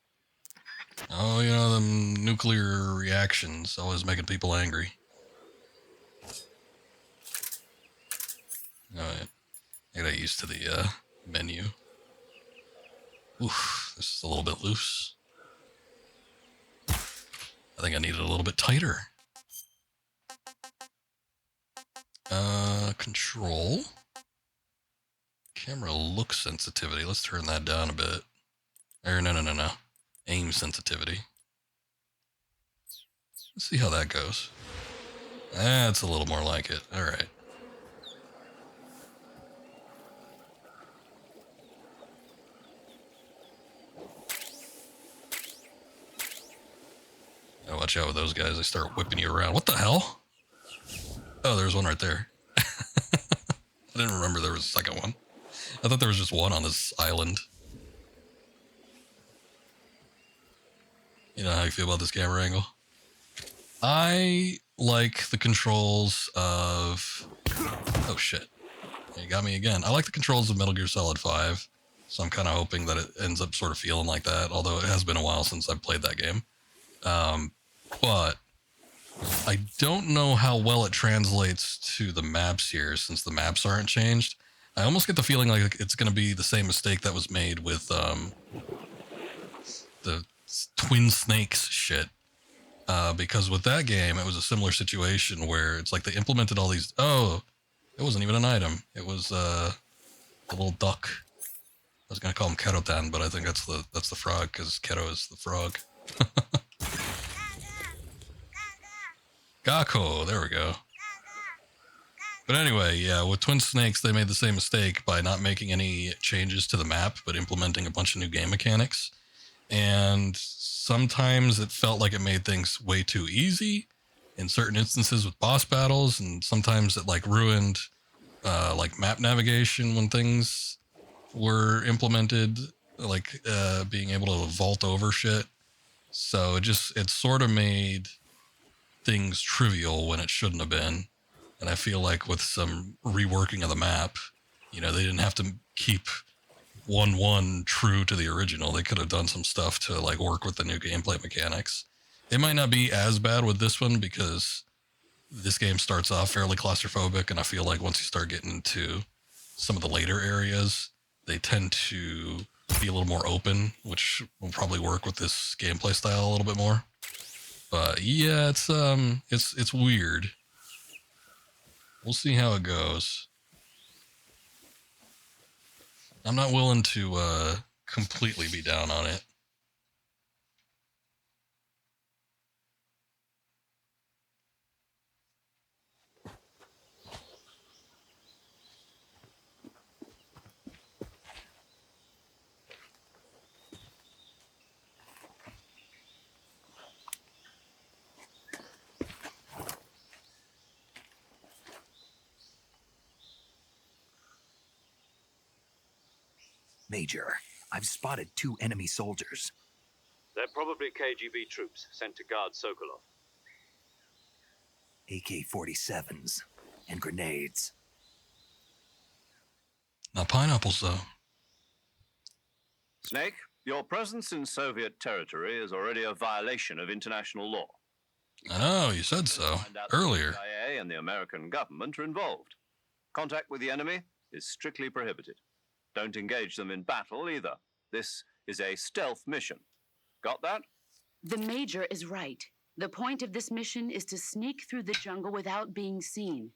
Oh, you know, them nuclear reactions always making people angry. All right. I got used to the menu. Oof, this is a little bit loose. I think I need it a little bit tighter. Control. Camera look sensitivity. Let's turn that down a bit. Or no. Aim sensitivity. Let's see how that goes. That's a little more like it. All right. Gotta watch out with those guys. They start whipping you around. What the hell? Oh, there's one right there. I didn't remember there was a second one. I thought there was just one on this island. You know how you feel about this camera angle? I like the controls of... Oh, shit. You got me again. I like the controls of Metal Gear Solid 5, so I'm kind of hoping that it ends up sort of feeling like that, although it has been a while since I've played that game. But I don't know how well it translates to the maps here, since the maps aren't changed. I almost get the feeling like it's going to be the same mistake that was made with the Twin Snakes shit. Because with that game, it was a similar situation where it's like they implemented all these... Oh, it wasn't even an item. It was the little duck. I was going to call him Kerotan, but I think that's the frog, because Kero is the frog. Gakko, there we go. But anyway, yeah, with Twin Snakes, they made the same mistake by not making any changes to the map, but implementing a bunch of new game mechanics. And sometimes it felt like it made things way too easy in certain instances with boss battles, and sometimes it like ruined like map navigation when things were implemented, like being able to vault over shit. So it sort of made things trivial when it shouldn't have been. And I feel like with some reworking of the map, you know, they didn't have to keep 1-1 true to the original. They could have done some stuff to like work with the new gameplay mechanics. It might not be as bad with this one because this game starts off fairly claustrophobic, and I feel like once you start getting into some of the later areas, they tend to be a little more open, which will probably work with this gameplay style a little bit more. But yeah, it's weird. We'll see how it goes. I'm not willing to completely be down on it. Major, I've spotted 2 enemy soldiers. They're probably KGB troops sent to guard Sokolov. AK-47s and grenades. Not pineapples, though. Snake, your presence in Soviet territory is already a violation of international law. I know, you said so Find out earlier. The CIA and the American government are involved. Contact with the enemy is strictly prohibited. Don't engage them in battle either. This is a stealth mission. Got that? The Major is right. The point of this mission is to sneak through the jungle without being seen.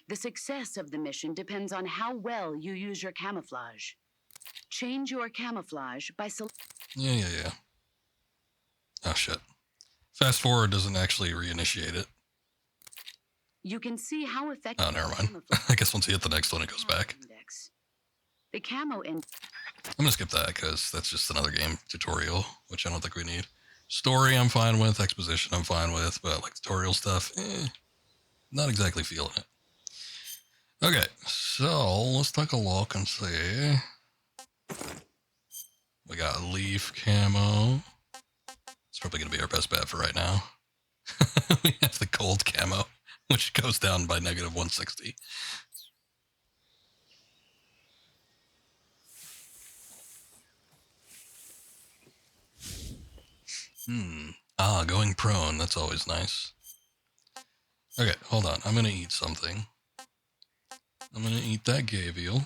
The success of the mission depends on how well you use your camouflage. Change your camouflage by Yeah. Oh, shit. Fast forward doesn't actually reinitiate it. You can see how effective... Oh, never mind. I guess once you hit the next one, it goes back. Index. The camo index... I'm going to skip that because that's just another game tutorial, which I don't think we need. Story, I'm fine with. Exposition, I'm fine with. But like tutorial stuff, not exactly feeling it. Okay, so let's take a look and see. We got leaf camo. It's probably going to be our best bet for right now. We have the gold camo. which goes down by negative 160. Going prone. That's always nice. Okay, hold on. I'm going to eat something. I'm going to eat that gavial.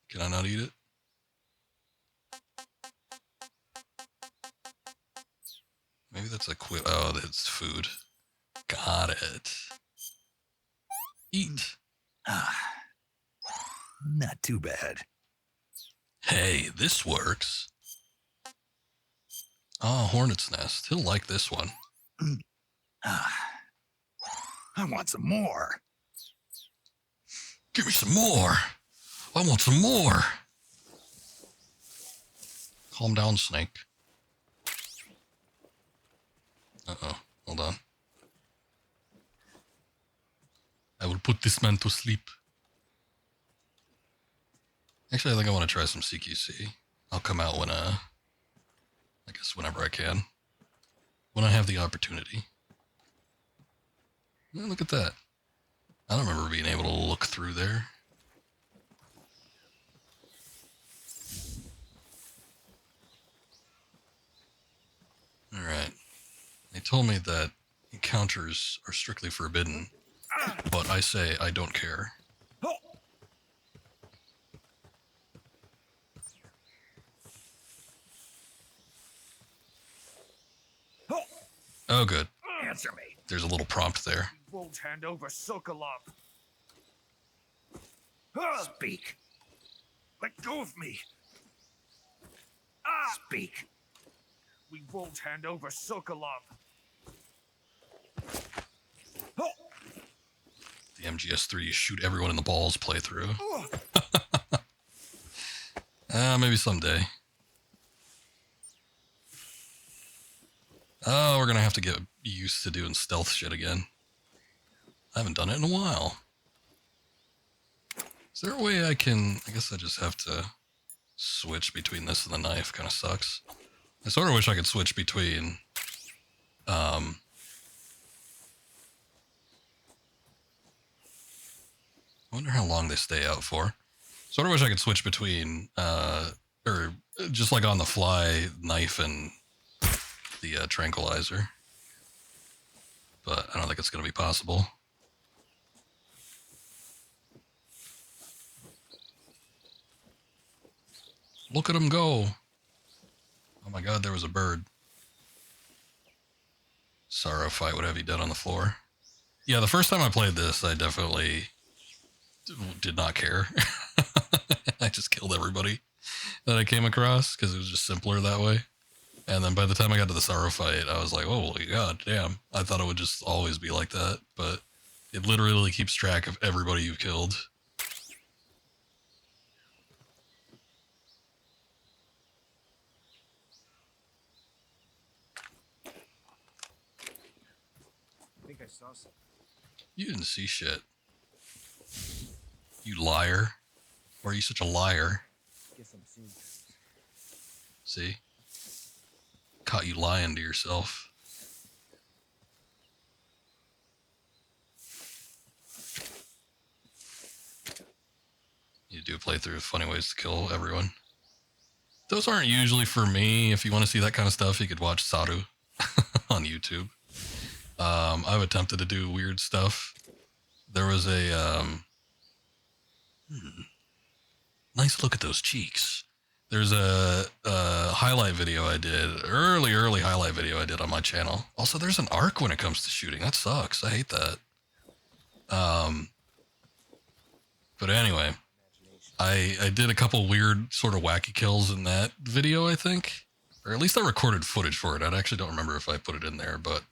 Can I not eat it? Maybe that's a quit. Oh, that's food. Got it. Eat. Not too bad. Hey, this works. Oh, hornet's nest. He'll like this one. I want some more. Give me some more. I want some more. Calm down, snake. Uh-oh. Hold on. I will put this man to sleep. Actually, I think I want to try some CQC. I'll come out when, I guess whenever I can. When I have the opportunity. Yeah, look at that. I don't remember being able to look through there. Alright. They told me that encounters are strictly forbidden, but I say I don't care. Oh, good. Answer me. There's a little prompt there. Won't hand over Sokolov. Speak. Let go of me. Speak. We won't hand over Sokolov. The MGS3 you shoot everyone in the balls playthrough. Maybe someday. Oh, we're gonna have to get used to doing stealth shit again. I haven't done it in a while. Is there a way I can... I guess I just have to switch between this and the knife. Kind of sucks. I sort of wish I could switch between... I wonder how long they stay out for. Sort of wish I could switch between... or just like on the fly, knife and the tranquilizer. But I don't think it's going to be possible. Look at him go. Oh my god, there was a bird. Sorrow fight, what have you done on the floor? Yeah, the first time I played this, I definitely did not care. I just killed everybody that I came across because it was just simpler that way. And then by the time I got to the Sorrow fight, I was like, oh, god damn. I thought it would just always be like that, but it literally keeps track of everybody you've killed. I think I saw something. You didn't see shit. You liar. Why are you such a liar? Guess I'm seeing things. See? Caught you lying to yourself. You do a playthrough of funny ways to kill everyone. Those aren't usually for me. If you want to see that kind of stuff, you could watch Saru on YouTube. I've attempted to do weird stuff. There was a nice look at those cheeks. There's a highlight video I did, early highlight video I did on my channel. Also, there's an arc when it comes to shooting. That sucks. I hate that. But anyway, I did a couple weird sort of wacky kills in that video, I think. Or at least I recorded footage for it. I actually don't remember if I put it in there, but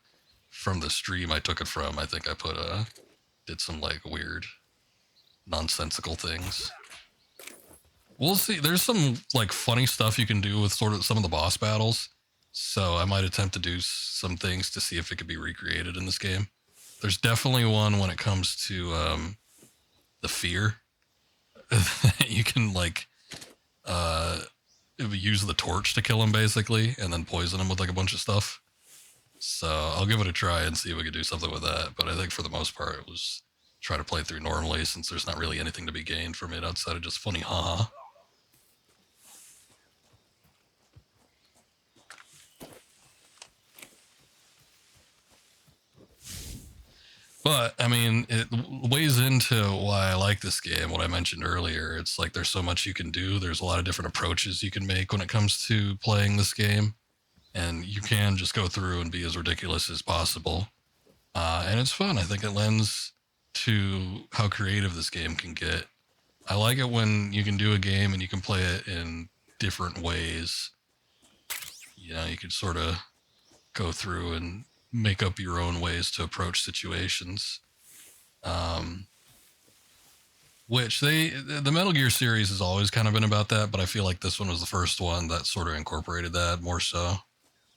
from the stream I took it from, I think I did some like weird nonsensical things. We'll see. There's some like funny stuff you can do with sort of some of the boss battles. So I might attempt to do some things to see if it could be recreated in this game. There's definitely one when it comes to the fear. You can like use the torch to kill him basically, and then poison him with like a bunch of stuff. So I'll give it a try and see if we can do something with that. But I think for the most part, it was try to play through normally, since there's not really anything to be gained from it outside of just funny haha. But, I mean, it weighs into why I like this game, what I mentioned earlier. It's like there's so much you can do. There's a lot of different approaches you can make when it comes to playing this game. And you can just go through and be as ridiculous as possible. And it's fun. I think it lends to how creative this game can get. I like it when you can do a game and you can play it in different ways. You know, you could sort of go through and make up your own ways to approach situations. Which the Metal Gear series has always kind of been about that, but I feel like this one was the first one that sort of incorporated that more so.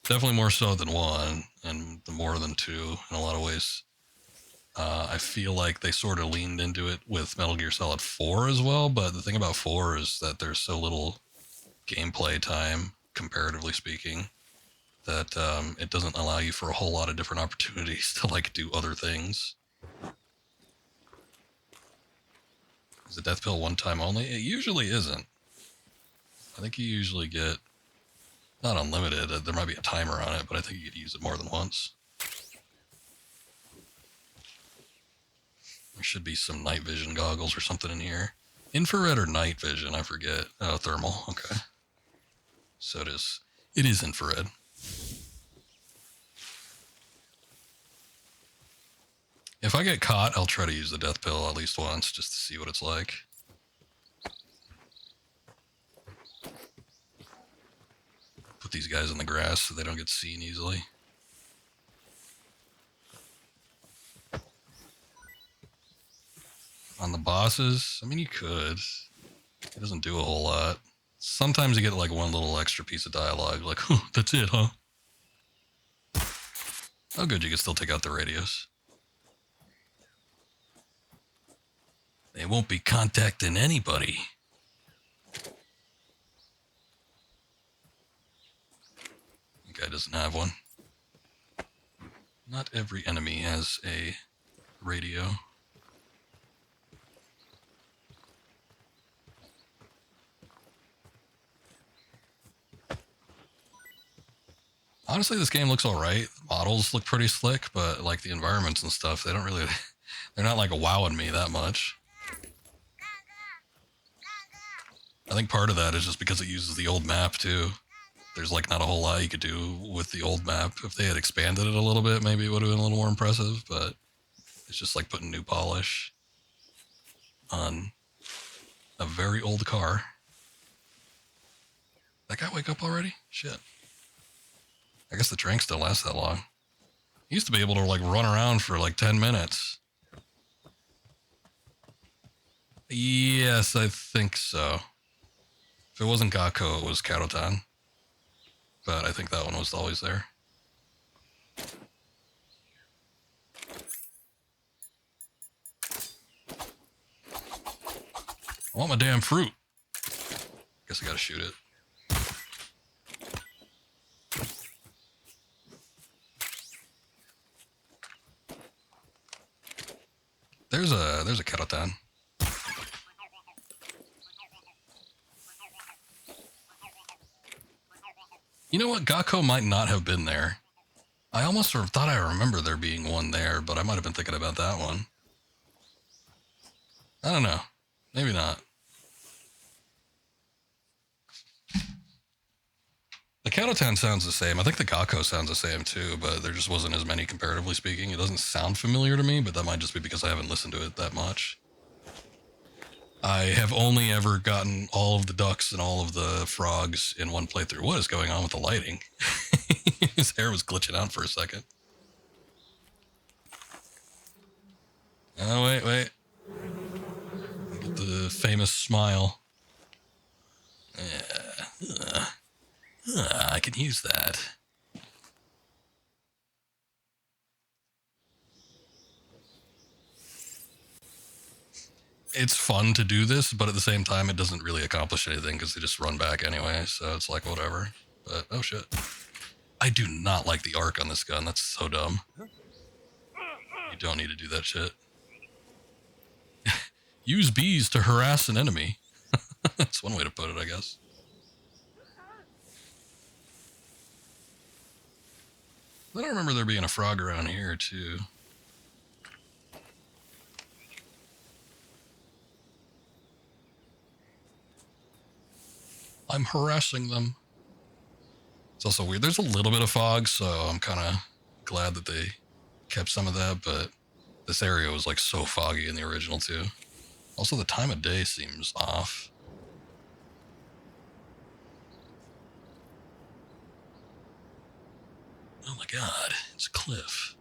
Definitely more so than 1, and more than 2 in a lot of ways. I feel like they sort of leaned into it with Metal Gear Solid 4 as well, but the thing about 4 is that there's so little gameplay time, comparatively speaking, that it doesn't allow you for a whole lot of different opportunities to like do other things. Is the death pill one time only? It usually isn't. I think you usually get, not unlimited, there might be a timer on it, but I think you could use it more than once. There should be some night vision goggles or something in here. Infrared or night vision, I forget. Oh, thermal, okay. So it is infrared. If I get caught, I'll try to use the death pill at least once, just to see what it's like. Put these guys in the grass so they don't get seen easily. On the bosses, I mean, you could. It doesn't do a whole lot. Sometimes you get like one little extra piece of dialogue, like, oh, that's it, huh? Oh, good, you can still take out the radios. They won't be contacting anybody. The guy doesn't have one. Not every enemy has a radio. Honestly, this game looks alright. The models look pretty slick, but like the environments and stuff, they don't really, they're not like wowing me that much. I think part of that is just because it uses the old map too. There's like not a whole lot you could do with the old map. If they had expanded it a little bit, maybe it would have been a little more impressive, but it's just like putting new polish on a very old car. That guy wake up already? Shit. I guess the trank still lasts that long. He used to be able to like run around for like 10 minutes. Yes, I think so. If it wasn't Gakko, it was Karotan. But I think that one was always there. I want my damn fruit. Guess I gotta shoot it. There's a Karotan. You know what? Gakko might not have been there. I almost sort of thought I remember there being one there, but I might have been thinking about that one. I don't know. Maybe not. The Karotan sounds the same. I think the Gakko sounds the same too, but there just wasn't as many comparatively speaking. It doesn't sound familiar to me, but that might just be because I haven't listened to it that much. I have only ever gotten all of the ducks and all of the frogs in one playthrough. What is going on with the lighting? His hair was glitching out for a second. Oh, wait. Get the famous smile. Yeah. I can use that. It's fun to do this, but at the same time, it doesn't really accomplish anything because they just run back anyway, so it's like whatever. But, oh shit. I do not like the arc on this gun. That's so dumb. You don't need to do that shit. Use bees to harass an enemy. That's one way to put it, I guess. I don't remember there being a frog around here, too. I'm harassing them. It's also weird. There's a little bit of fog, so I'm kind of glad that they kept some of that, but this area was like so foggy in the original, too. Also, the time of day seems off. Oh my god, it's a cliff.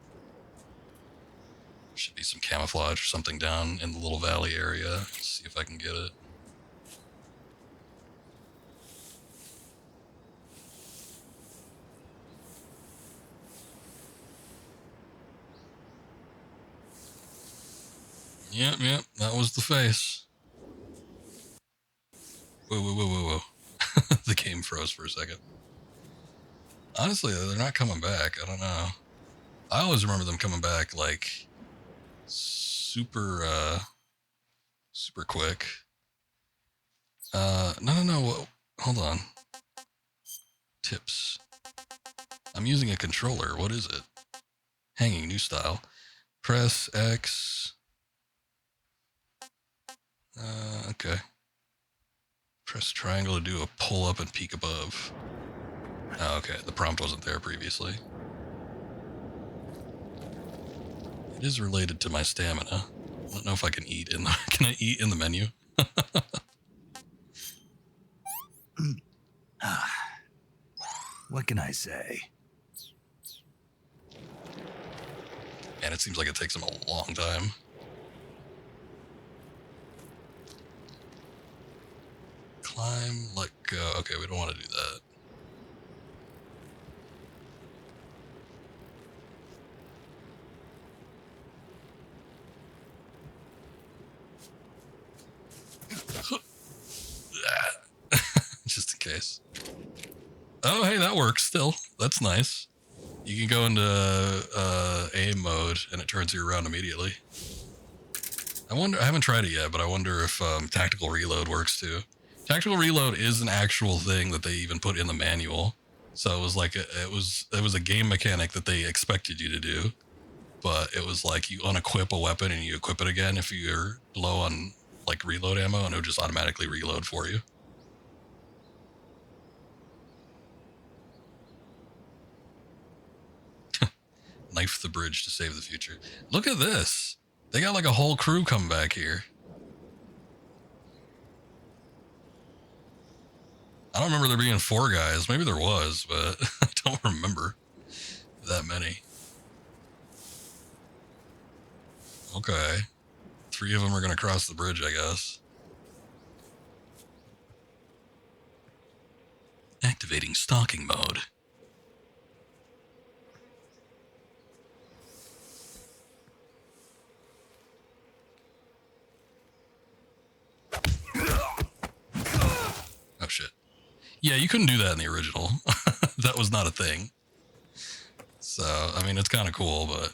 Should be some camouflage or something down in the little valley area. Let's see if I can get it. Yep, that was the face. Whoa. The game froze for a second. Honestly, they're not coming back. I don't know. I always remember them coming back like super quick. No. Hold on. Tips. I'm using a controller. What is it? Hanging new style. Press X. Okay. Press triangle to do a pull up and peek above. Oh, okay. The prompt wasn't there previously. It is related to my stamina. I don't know if I can eat in the... Can I eat in the menu? What can I say? Man, it seems like it takes him a long time. Climb, let go. Okay, we don't want to do that. Just in case. Oh, hey, that works still. That's nice. You can go into aim mode and it turns you around immediately. I haven't tried it yet, but I wonder if tactical reload works too. Tactical reload is an actual thing that they even put in the manual. So it was like it was a game mechanic that they expected you to do, but it was like you unequip a weapon and you equip it again if you're low on like reload ammo, and it would just automatically reload for you. Knife the bridge to save the future. Look at this. They got like a whole crew come back here. I don't remember there being 4 guys. Maybe there was, but I don't remember that many. Okay. 3 of them are going to cross the bridge, I guess. Activating stalking mode. Oh, shit. Yeah, you couldn't do that in the original. That was not a thing. So, I mean, it's kind of cool, but...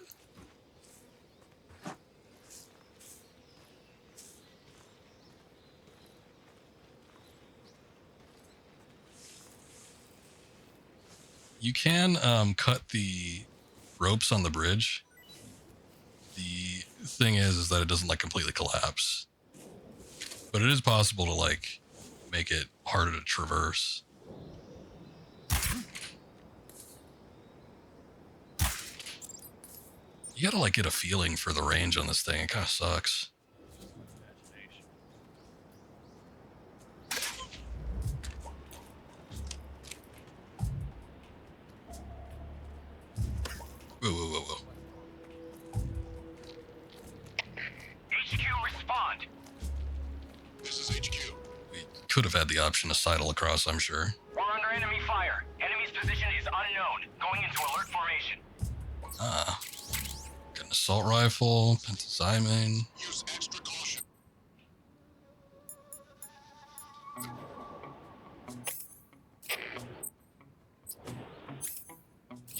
You can cut the ropes on the bridge. The thing is that it doesn't like completely collapse. But it is possible to like make it harder to traverse. You gotta like get a feeling for the range on this thing. It kind of sucks. Whoa. HQ, respond. This is HQ. We could have had the option to sidle across, I'm sure. We're under enemy fire. Enemy's position is unknown. Going into alert formation. Ah. Got an assault rifle, pentazymine. Use extra caution.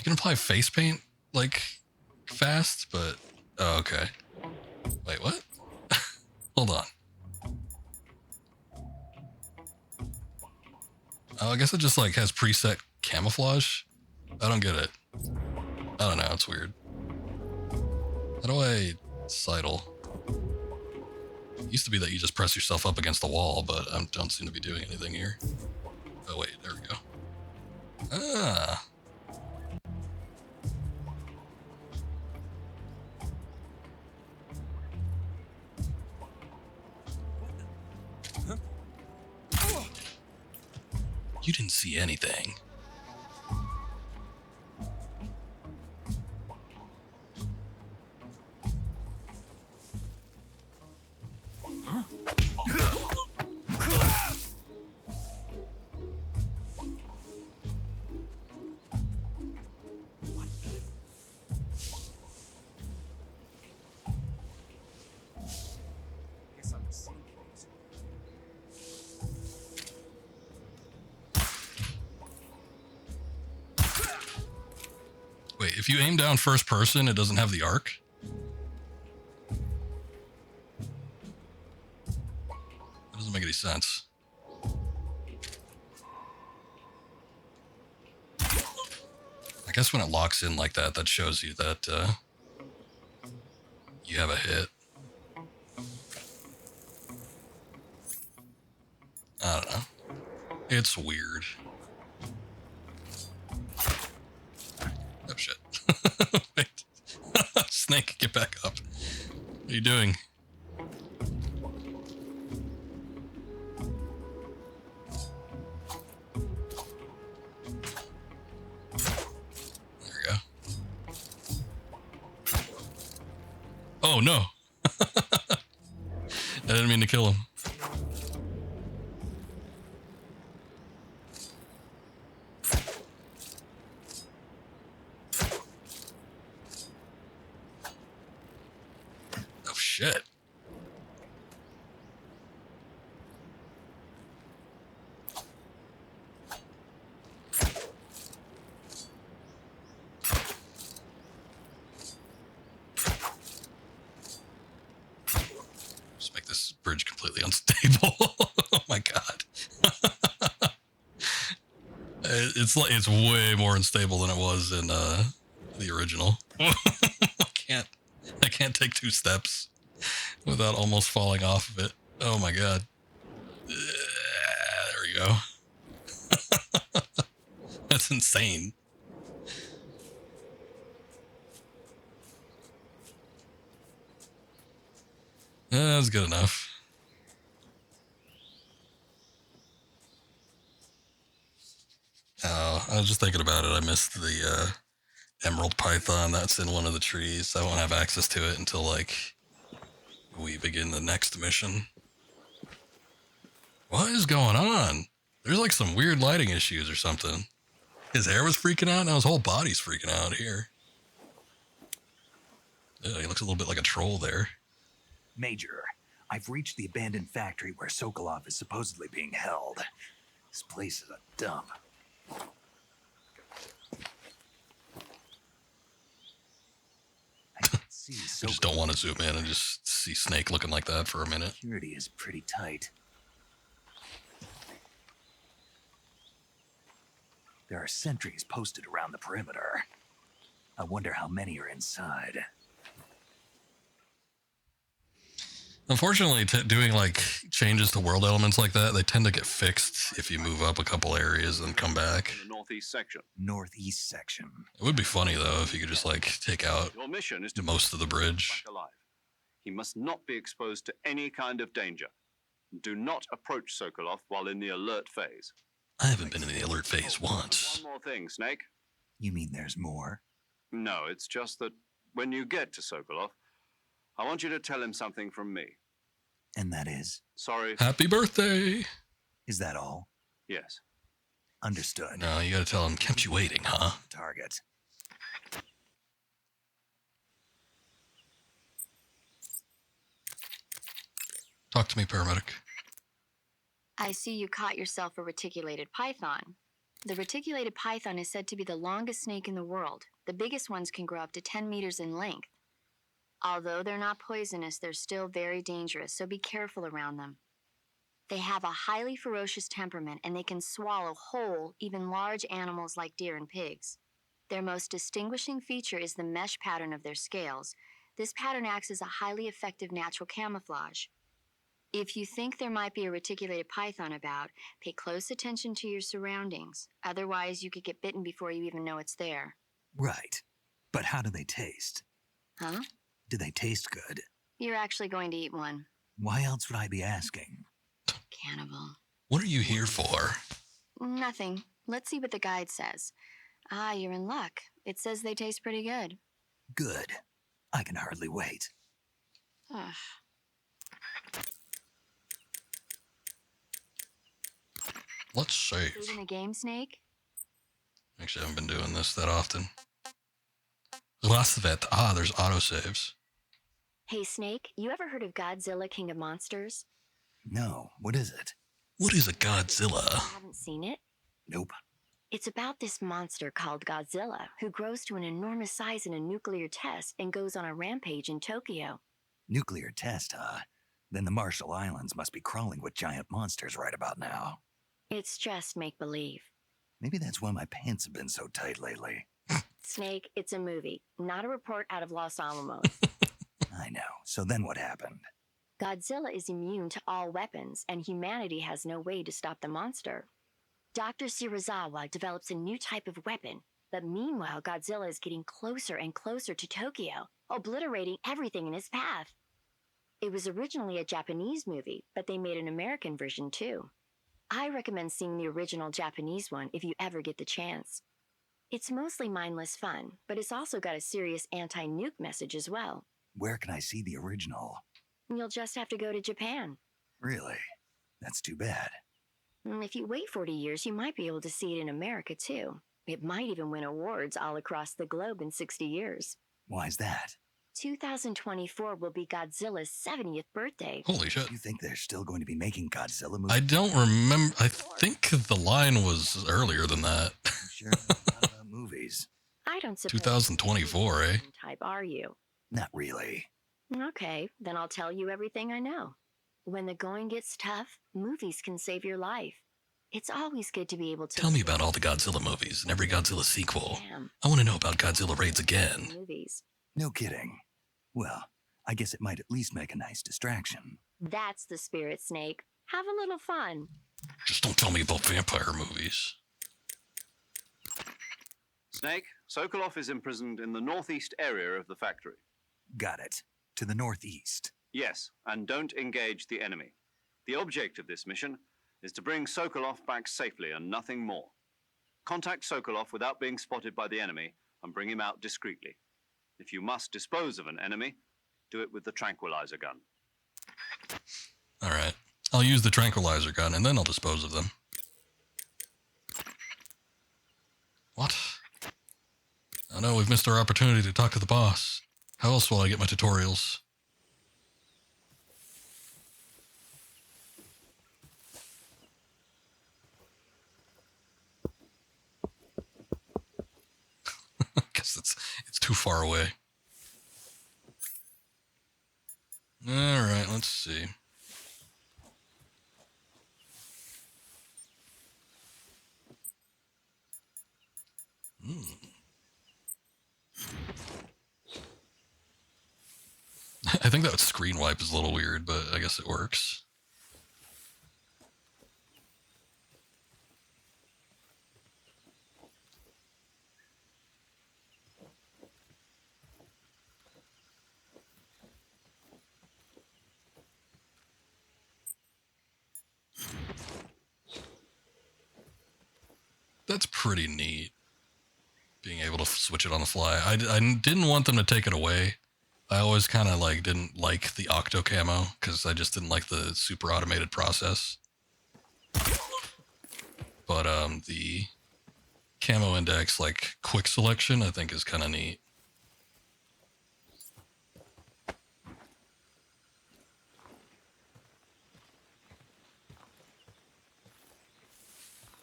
can apply face paint, like, fast, but... Oh, okay. Wait, what? Hold on. Oh, I guess it just, like, has preset camouflage? I don't get it. I don't know, it's weird. How do I sidle? It used to be that you just press yourself up against the wall, but I don't seem to be doing anything here. Oh, wait, there we go. Ah. You didn't see anything. Wait, if you aim down first person, it doesn't have the arc? That doesn't make any sense. I guess when it locks in like that, that shows you that you have a hit. I don't know. It's weird. Oh, shit. Wait. Snake, get back up. What are you doing? There we go. Oh, no. I didn't mean to kill him. Shit. Just make this bridge completely unstable. Oh my god. It's way more unstable than it was in the original. I can't take 2 steps without almost falling off of it. Oh my god. There we go. That's insane. That's good enough. Oh, I was just thinking about it. I missed the emerald python that's in one of the trees. I won't have access to it until, like, we begin the next mission. What is going on? There's like some weird lighting issues or something. His hair was freaking out, now his whole body's freaking out here. Yeah, he looks a little bit like a troll there. Major, I've reached the abandoned factory where Sokolov is supposedly being held. This place is a dump. I can see I just don't want to zoom in and just see Snake looking like that for a minute. Security is pretty tight. There are sentries posted around the perimeter. I wonder how many are inside. Unfortunately, doing like changes to world elements like that, they tend to get fixed if you move up a couple areas and come back. In the northeast section. Northeast section. It would be funny though if you could just like take out Your mission is to most of the bridge. back alive. He must not be exposed to any kind of danger. Do not approach Sokolov while in the alert phase. I haven't been in the alert phase once. One more thing, Snake. You mean there's more? No, it's just that when you get to Sokolov, I want you to tell him something from me. And that is? Sorry. Happy birthday! Is that all? Yes. Understood. No, you gotta tell him, kept you waiting, huh? Target. Talk to me, paramedic. I see you caught yourself a reticulated python. The reticulated python is said to be the longest snake in the world. The biggest ones can grow up to 10 meters in length. Although they're not poisonous, they're still very dangerous, so be careful around them. They have a highly ferocious temperament, and they can swallow whole, even large animals like deer and pigs. Their most distinguishing feature is the mesh pattern of their scales. This pattern acts as a highly effective natural camouflage. If you think there might be a reticulated python about, pay close attention to your surroundings. Otherwise, you could get bitten before you even know it's there. Right. But how do they taste? Huh? Do they taste good? You're actually going to eat one. Why else would I be asking? Cannibal. What are you here for? Nothing. Let's see what the guide says. Ah, you're in luck. It says they taste pretty good. Good. I can hardly wait. Ugh. Let's save. Food in the game, Snake? Actually, I haven't been doing this that often. Lasvet. Ah, there's autosaves. Hey, Snake, you ever heard of Godzilla, King of Monsters? No, what is it? What is a Godzilla? You haven't seen it? Nope. It's about this monster called Godzilla, who grows to an enormous size in a nuclear test and goes on a rampage in Tokyo. Nuclear test, huh? Then the Marshall Islands must be crawling with giant monsters right about now. It's just make-believe. Maybe that's why my pants have been so tight lately. Snake, it's a movie, not a report out of Los Alamos. I know. So then what happened? Godzilla is immune to all weapons, and humanity has no way to stop the monster. Dr. Shirazawa develops a new type of weapon, but meanwhile, Godzilla is getting closer and closer to Tokyo, obliterating everything in his path. It was originally a Japanese movie, but they made an American version too. I recommend seeing the original Japanese one if you ever get the chance. It's mostly mindless fun, but it's also got a serious anti-nuke message as well. Where can I see the original? You'll just have to go to Japan. Really? That's too bad. If you wait 40 years, you might be able to see it in America too. It might even win awards all across the globe in 60 years. Why's that? 2024 will be Godzilla's 70th birthday. Holy shit. You think they're still going to be making Godzilla movies? I don't remember. I think the line was earlier than that. I'm sure not about movies. I don't suppose 2024, eh? type, are you? Not really. Okay, then I'll tell you everything I know. When the going gets tough, movies can save your life. It's always good to be able to... Tell me about all the Godzilla movies and every Godzilla sequel. Damn. I want to know about Godzilla Raids again. Movies. No kidding. Well, I guess it might at least make a nice distraction. That's the spirit, Snake. Have a little fun. Just don't tell me about vampire movies. Snake, Sokolov is imprisoned in the northeast area of the factory. Got it. To the northeast. Yes, and don't engage the enemy. The object of this mission is to bring Sokolov back safely and nothing more. Contact Sokolov without being spotted by the enemy and bring him out discreetly. If you must dispose of an enemy, do it with the tranquilizer gun. All right. I'll use the tranquilizer gun and then I'll dispose of them. What? Oh no, we've missed our opportunity to talk to the boss. How else will I get my tutorials? I guess it's too far away. All right, let's see. I think that screen wipe is a little weird, but I guess it works. That's pretty neat. Being able to switch it on the fly. I didn't want them to take it away. I always kind of didn't like the octo camo because I just didn't like the super automated process. But the camo index quick selection I think is kind of neat.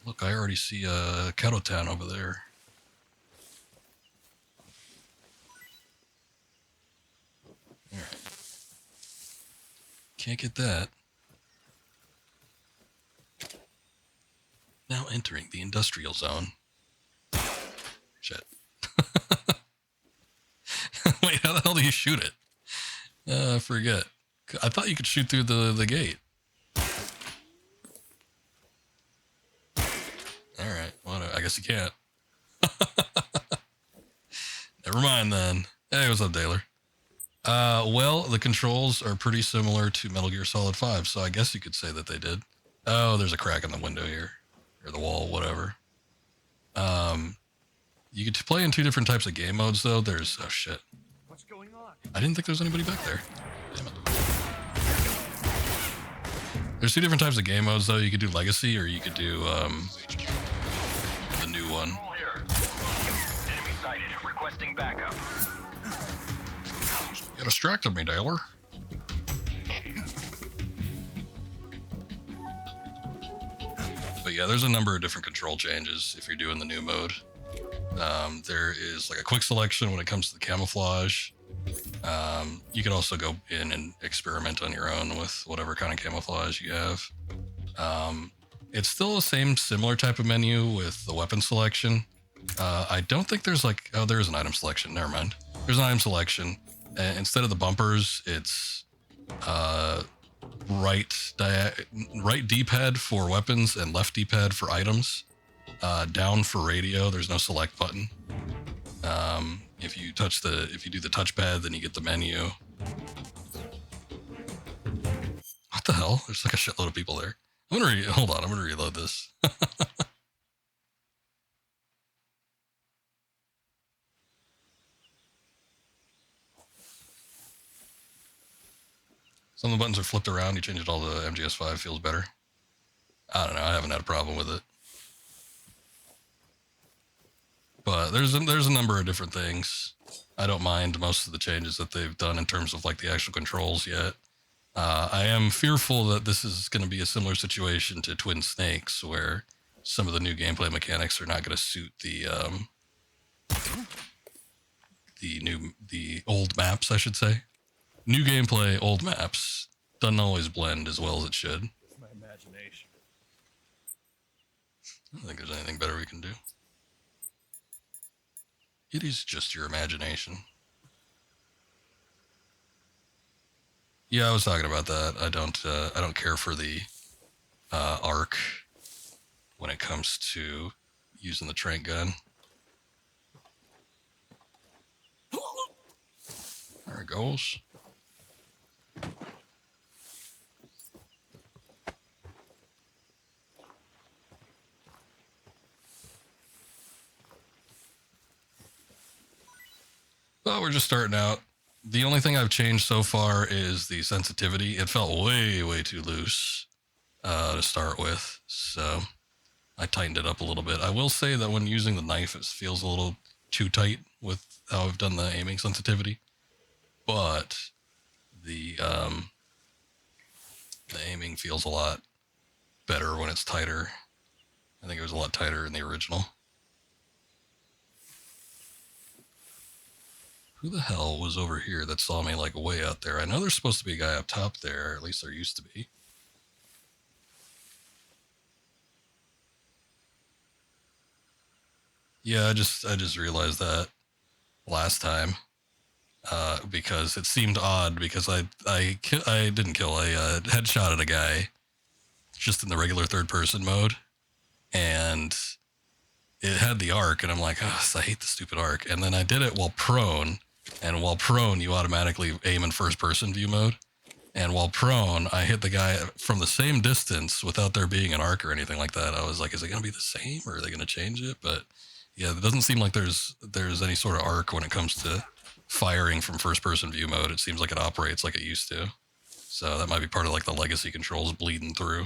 Look, I already see a Kettle Town over there. Alright. Can't get that. Now entering the industrial zone. Shit. Wait, how the hell do you shoot it? I forget. I thought you could shoot through the gate. Alright, well, I guess you can't. Never mind then. Hey, what's up, Taylor? Well, the controls are pretty similar to Metal Gear Solid 5, so I guess you could say that they did. Oh, there's a crack in the window here. Or the wall, whatever. You could play in 2 different types of game modes, though. There's... Oh, shit. What's going on? I didn't think there was anybody back there. Damn it. There's 2 different types of game modes, though. You could do Legacy, or you could do, the new one. Enemy sighted. Requesting backup. You distracted me, Taylor. But yeah, there's a number of different control changes if you're doing the new mode. There is like a quick selection when it comes to the camouflage. You could also go in and experiment on your own with whatever kind of camouflage you have. It's still the same similar type of menu with the weapon selection. I don't think there's like... Oh, there is an item selection. Never mind. There's an item selection. Instead of the bumpers, it's right D-pad for weapons and left D-pad for items. Down for radio. There's no select button. If you do the touchpad, then you get the menu. What the hell? There's like a shitload of people there. Hold on, I'm gonna reload this. Some of the buttons are flipped around. You change it all to MGS5, feels better. I don't know. I haven't had a problem with it. But there's a number of different things. I don't mind most of the changes that they've done in terms of like the actual controls yet. I am fearful that this is going to be a similar situation to Twin Snakes, where some of the new gameplay mechanics are not going to suit the old maps, I should say. New gameplay, old maps. Doesn't always blend as well as it should. It's my imagination. I don't think there's anything better we can do. It is just your imagination. Yeah, I was talking about that. I don't care for the arc when it comes to using the trank gun. There it goes. Well, we're just starting out. The only thing I've changed so far is the sensitivity. It felt way, way too loose to start with, so I tightened it up a little bit. I will say that when using the knife, it feels a little too tight with how I've done the aiming sensitivity, but the aiming feels a lot better when it's tighter. I think it was a lot tighter in the original. Who the hell was over here that saw me like way out there? I know there's supposed to be a guy up top there. At least there used to be. Yeah, I just realized that last time because it seemed odd because I didn't kill. I headshotted a guy just in the regular third person mode, and it had the arc, and I'm like, oh, I hate the stupid arc. And then I did it while prone. And while prone, you automatically aim in first-person view mode. And while prone, I hit the guy from the same distance without there being an arc or anything like that. I was like, is it going to be the same, or are they going to change it? But yeah, it doesn't seem like there's any sort of arc when it comes to firing from first-person view mode. It seems like it operates like it used to. So that might be part of like the legacy controls bleeding through.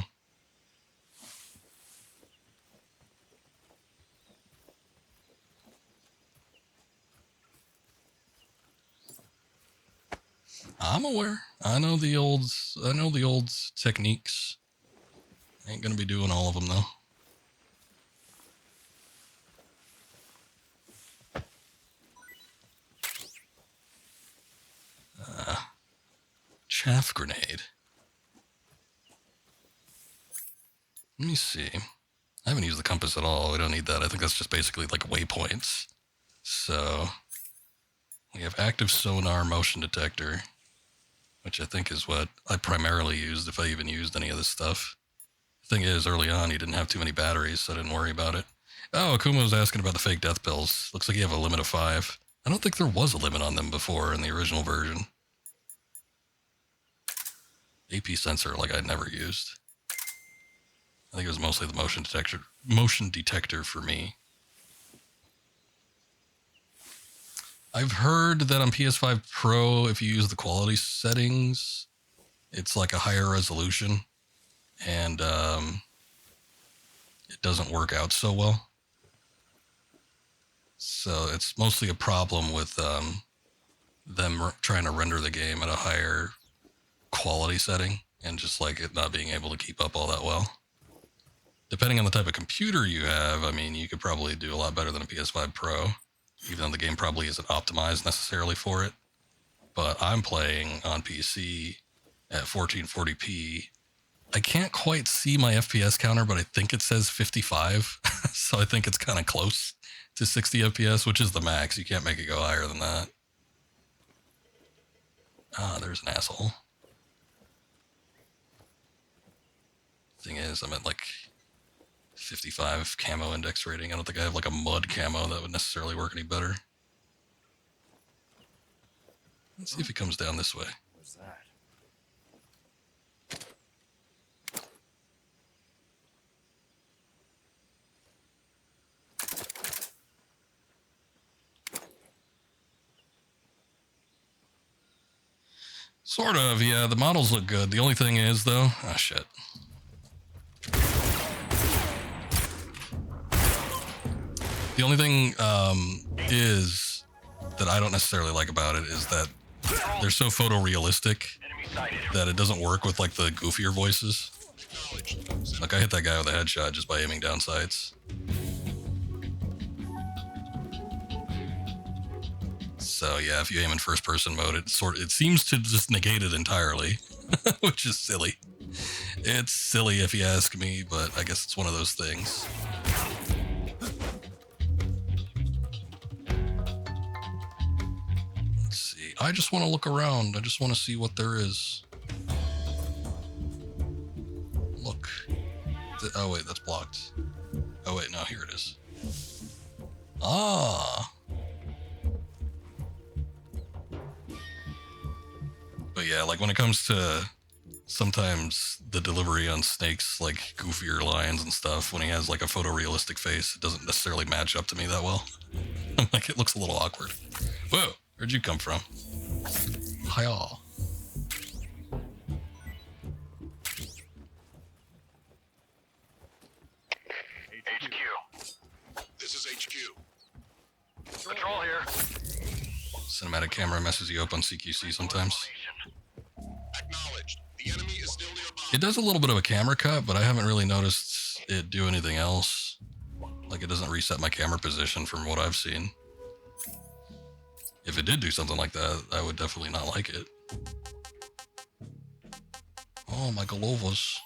I'm aware. I know the old techniques. I ain't gonna be doing all of them though. chaff grenade. Let me see. I haven't used the compass at all. We don't need that. I think that's just basically like waypoints. So we have active sonar motion detector, which I think is what I primarily used if I even used any of this stuff. The thing is, early on, you didn't have too many batteries, so I didn't worry about it. Oh, Akuma was asking about the fake death pills. Looks like you have a limit of 5. I don't think there was a limit on them before in the original version. AP sensor, like I'd never used. I think it was mostly the motion detector for me. I've heard that on PS5 Pro, if you use the quality settings, it's like a higher resolution, and it doesn't work out so well. So it's mostly a problem with them trying to render the game at a higher quality setting, and just like it not being able to keep up all that well. Depending on the type of computer you have, I mean, you could probably do a lot better than a PS5 Pro, even though the game probably isn't optimized necessarily for it. But I'm playing on PC at 1440p. I can't quite see my FPS counter, but I think it says 55. So I think it's kind of close to 60 FPS, which is the max. You can't make it go higher than that. Ah, there's an asshole. Thing is, I'm at like 55 camo index rating. I don't think I have like a mud camo that would necessarily work any better. Let's see if he comes down this way. What's that? Sort of, yeah. The models look good. The only thing is, though... Oh, shit. The only thing is that I don't necessarily like about it is that they're so photorealistic that it doesn't work with, like, the goofier voices. Like, I hit that guy with a headshot just by aiming down sights. So, yeah, if you aim in first-person mode, it seems to just negate it entirely, which is silly. It's silly if you ask me, but I guess it's one of those things. Let's see. I just want to look around. I just want to see what there is. Look. Oh, wait, that's blocked. Oh, wait, no, here it is. Ah. But yeah, like when it comes to sometimes the delivery on Snake's like goofier lines and stuff, when he has like a photorealistic face, it doesn't necessarily match up to me that well. I'm like, it looks a little awkward. Whoa, where'd you come from? Hiya. HQ. This is HQ. Patrol here. Cinematic camera messes you up on CQC sometimes. Acknowledged. The enemy is still nearby. It does a little bit of a camera cut, but I haven't really noticed it do anything else. Like it doesn't reset my camera position from what I've seen. If it did do something like that, I would definitely not like it. Oh, my Golovas.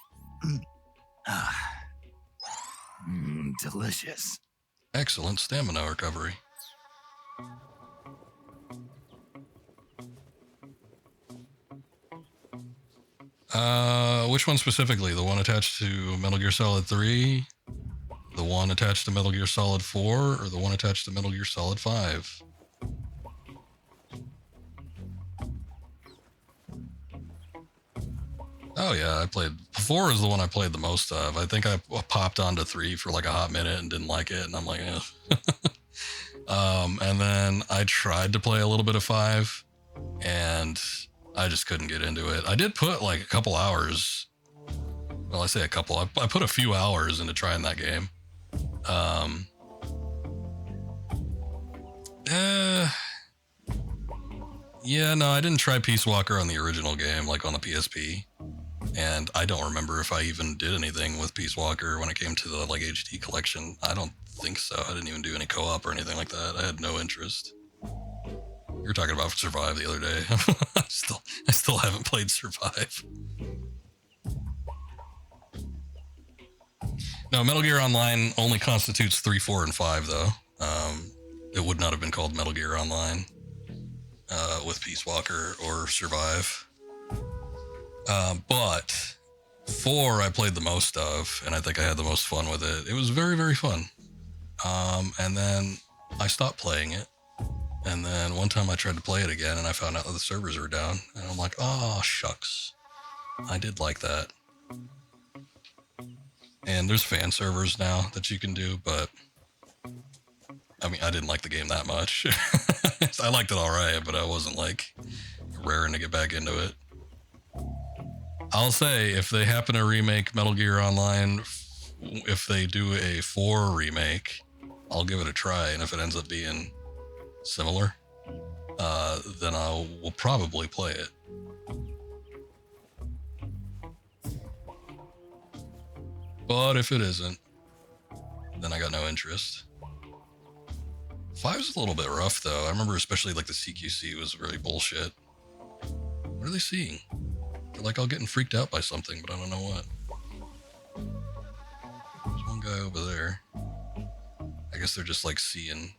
Delicious. Excellent stamina recovery. Which one specifically? The one attached to Metal Gear Solid 3? The one attached to Metal Gear Solid 4? Or the one attached to Metal Gear Solid 5? Oh yeah, I played... 4 is the one I played the most of. I think I popped onto 3 for like a hot minute and didn't like it, and I'm like, eh. And then I tried to play a little bit of 5, and I just couldn't get into it. I did put like a couple hours. Well, I say a couple. I put a few hours into trying that game. Yeah, no, I didn't try Peace Walker on the original game, like on the PSP. And I don't remember if I even did anything with Peace Walker when it came to the like HD collection. I don't think so. I didn't even do any co-op or anything like that. I had no interest. You were talking about Survive the other day. I still haven't played Survive. No, Metal Gear Online only constitutes 3, 4, and 5, though. It would not have been called Metal Gear Online with Peace Walker or Survive. But 4 I played the most of, and I think I had the most fun with it. It was very, very fun. And then I stopped playing it. And then one time I tried to play it again, and I found out that the servers were down. And I'm like, oh, shucks. I did like that. And there's fan servers now that you can do, but I mean, I didn't like the game that much. I liked it all right, but I wasn't like raring to get back into it. I'll say if they happen to remake Metal Gear Online, if they do a 4 remake, I'll give it a try. And if it ends up being similar, then I will probably play it. But if it isn't, then I got no interest. 5's a little bit rough, though. I remember especially like the CQC was really bullshit. What are they seeing? They're like all getting freaked out by something, but I don't know what. There's one guy over there. I guess they're just like seeing.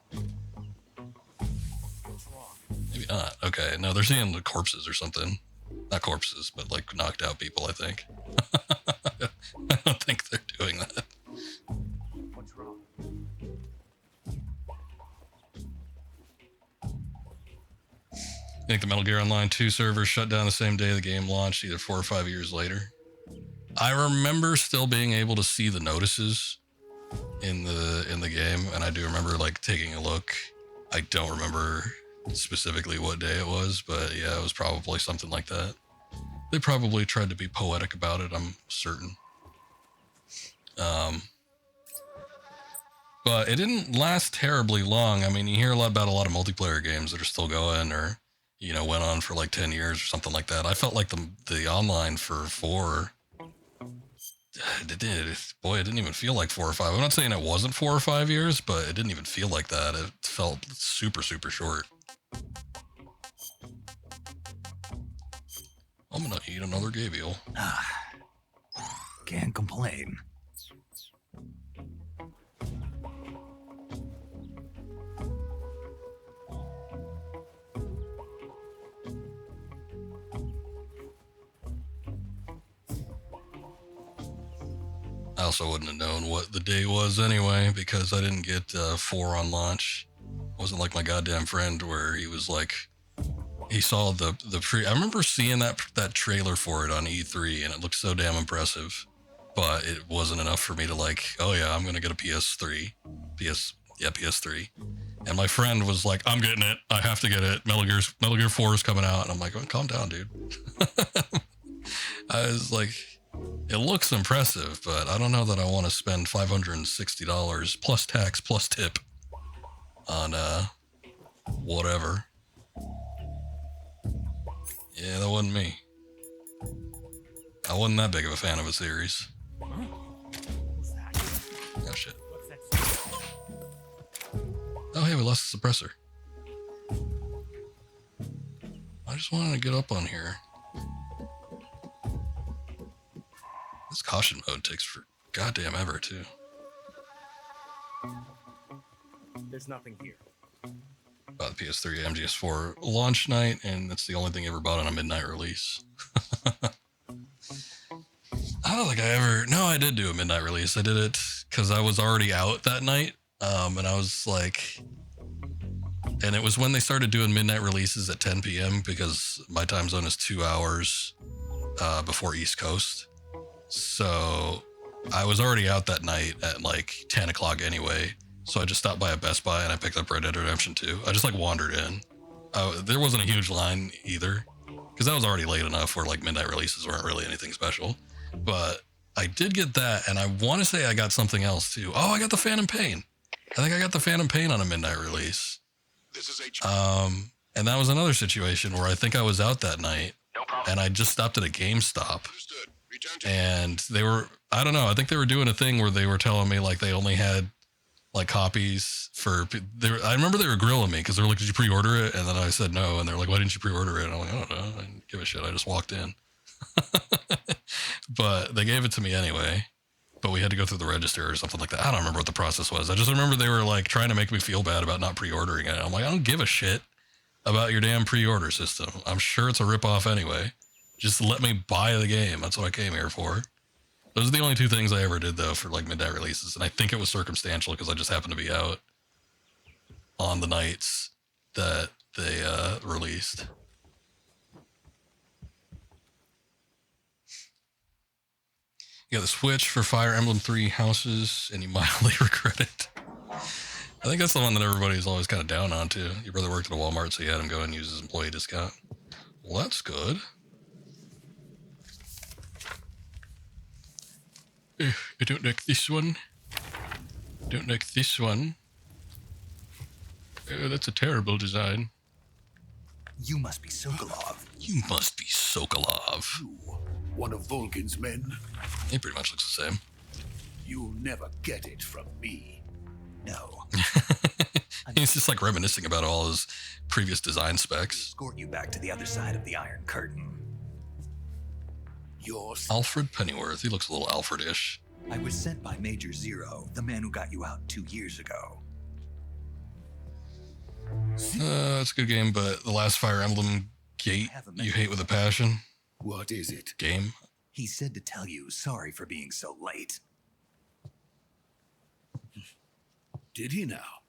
Maybe not. Okay, no, they're seeing the corpses or something. Not corpses, but like knocked out people, I think. I don't think they're doing that. What's wrong? I think the Metal Gear Online 2 server shut down the same day the game launched, either 4 or 5 years later. I remember still being able to see the notices in the game, and I do remember like taking a look. I don't remember specifically what day it was, but yeah, it was probably something like that. They probably tried to be poetic about it, I'm certain. But it didn't last terribly long. I mean, you hear about a lot of multiplayer games that are still going, or you know, went on for like 10 years or something like that. I felt like the online for 4, it didn't even feel like 4 or 5. I'm not saying it wasn't 4 or 5 years, but it didn't even feel like that. It felt super, super short. I'm gonna eat another gavial. Can't complain. I also wouldn't have known what the day was anyway, because I didn't get 4 on launch. It wasn't like my goddamn friend where he was like, he saw the I remember seeing that trailer for it on E3, and it looked so damn impressive, but it wasn't enough for me to like, oh yeah, I'm gonna get a PS3. PS3. And my friend was like, I'm getting it. I have to get it. Metal Gear 4 is coming out. And I'm like, oh, calm down, dude. I was like, it looks impressive, but I don't know that I want to spend $560 plus tax plus tip on whatever. Yeah, that wasn't me. I wasn't that big of a fan of a series. Oh shit. Oh hey, we lost the suppressor. I just wanted to get up on here. This caution mode takes for goddamn ever too. There's nothing here. Bought the PS3 MGS4 launch night, and that's the only thing I ever bought on a midnight release. I don't think I ever. No, I did do a midnight release. I did it because I was already out that night, and I was like, and it was when they started doing midnight releases at 10 p.m. because my time zone is 2 hours before East Coast. So I was already out that night at like 10 o'clock anyway. So I just stopped by a Best Buy and I picked up Red Dead Redemption 2. I just like wandered in. There wasn't a huge line either, because that was already late enough where like midnight releases weren't really anything special. But I did get that, and I want to say I got something else too. Oh, I got the Phantom Pain. I think I got the Phantom Pain on a midnight release. This is And that was another situation where I think I was out that night, no problem. and I just stopped at a GameStop. Understood. Return to And they were, I don't know, I think they were doing a thing where they were telling me like they only had like copies for. I remember they were grilling me because they were like, "Did you pre-order it?" And then I said no, and they're like, "Why didn't you pre-order it?" And I'm like, "I don't know. I didn't give a shit. I just walked in." But they gave it to me anyway. But we had to go through the register or something like that. I don't remember what the process was. I just remember they were like trying to make me feel bad about not pre-ordering it. I'm like, I don't give a shit about your damn pre-order system. I'm sure it's a ripoff anyway. Just let me buy the game. That's what I came here for. Those are the only two things I ever did though for like midnight releases. And I think it was circumstantial because I just happened to be out on the nights that they released. You got the Switch for Fire Emblem 3 Houses, and you mildly regret it. I think that's the one that everybody's always kind of down on, too. Your brother worked at a Walmart, so you had him go and use his employee discount. Well, that's good. I don't like this one. Don't like this one. That's a terrible design. You must be Sokolov. You must be Sokolov. You, one of Volgin's men? He pretty much looks the same. You'll never get it from me. No. He's just like reminiscing about all his previous design specs. Escort you back to the other side of the Iron Curtain. Alfred Pennyworth. He looks a little Alfred-ish. I was sent by Major Zero, the man who got you out 2 years ago. It's a good game, but the last Fire Emblem Gate you hate with a passion. What is it? Game. He said to tell you sorry for being so late. Did he now?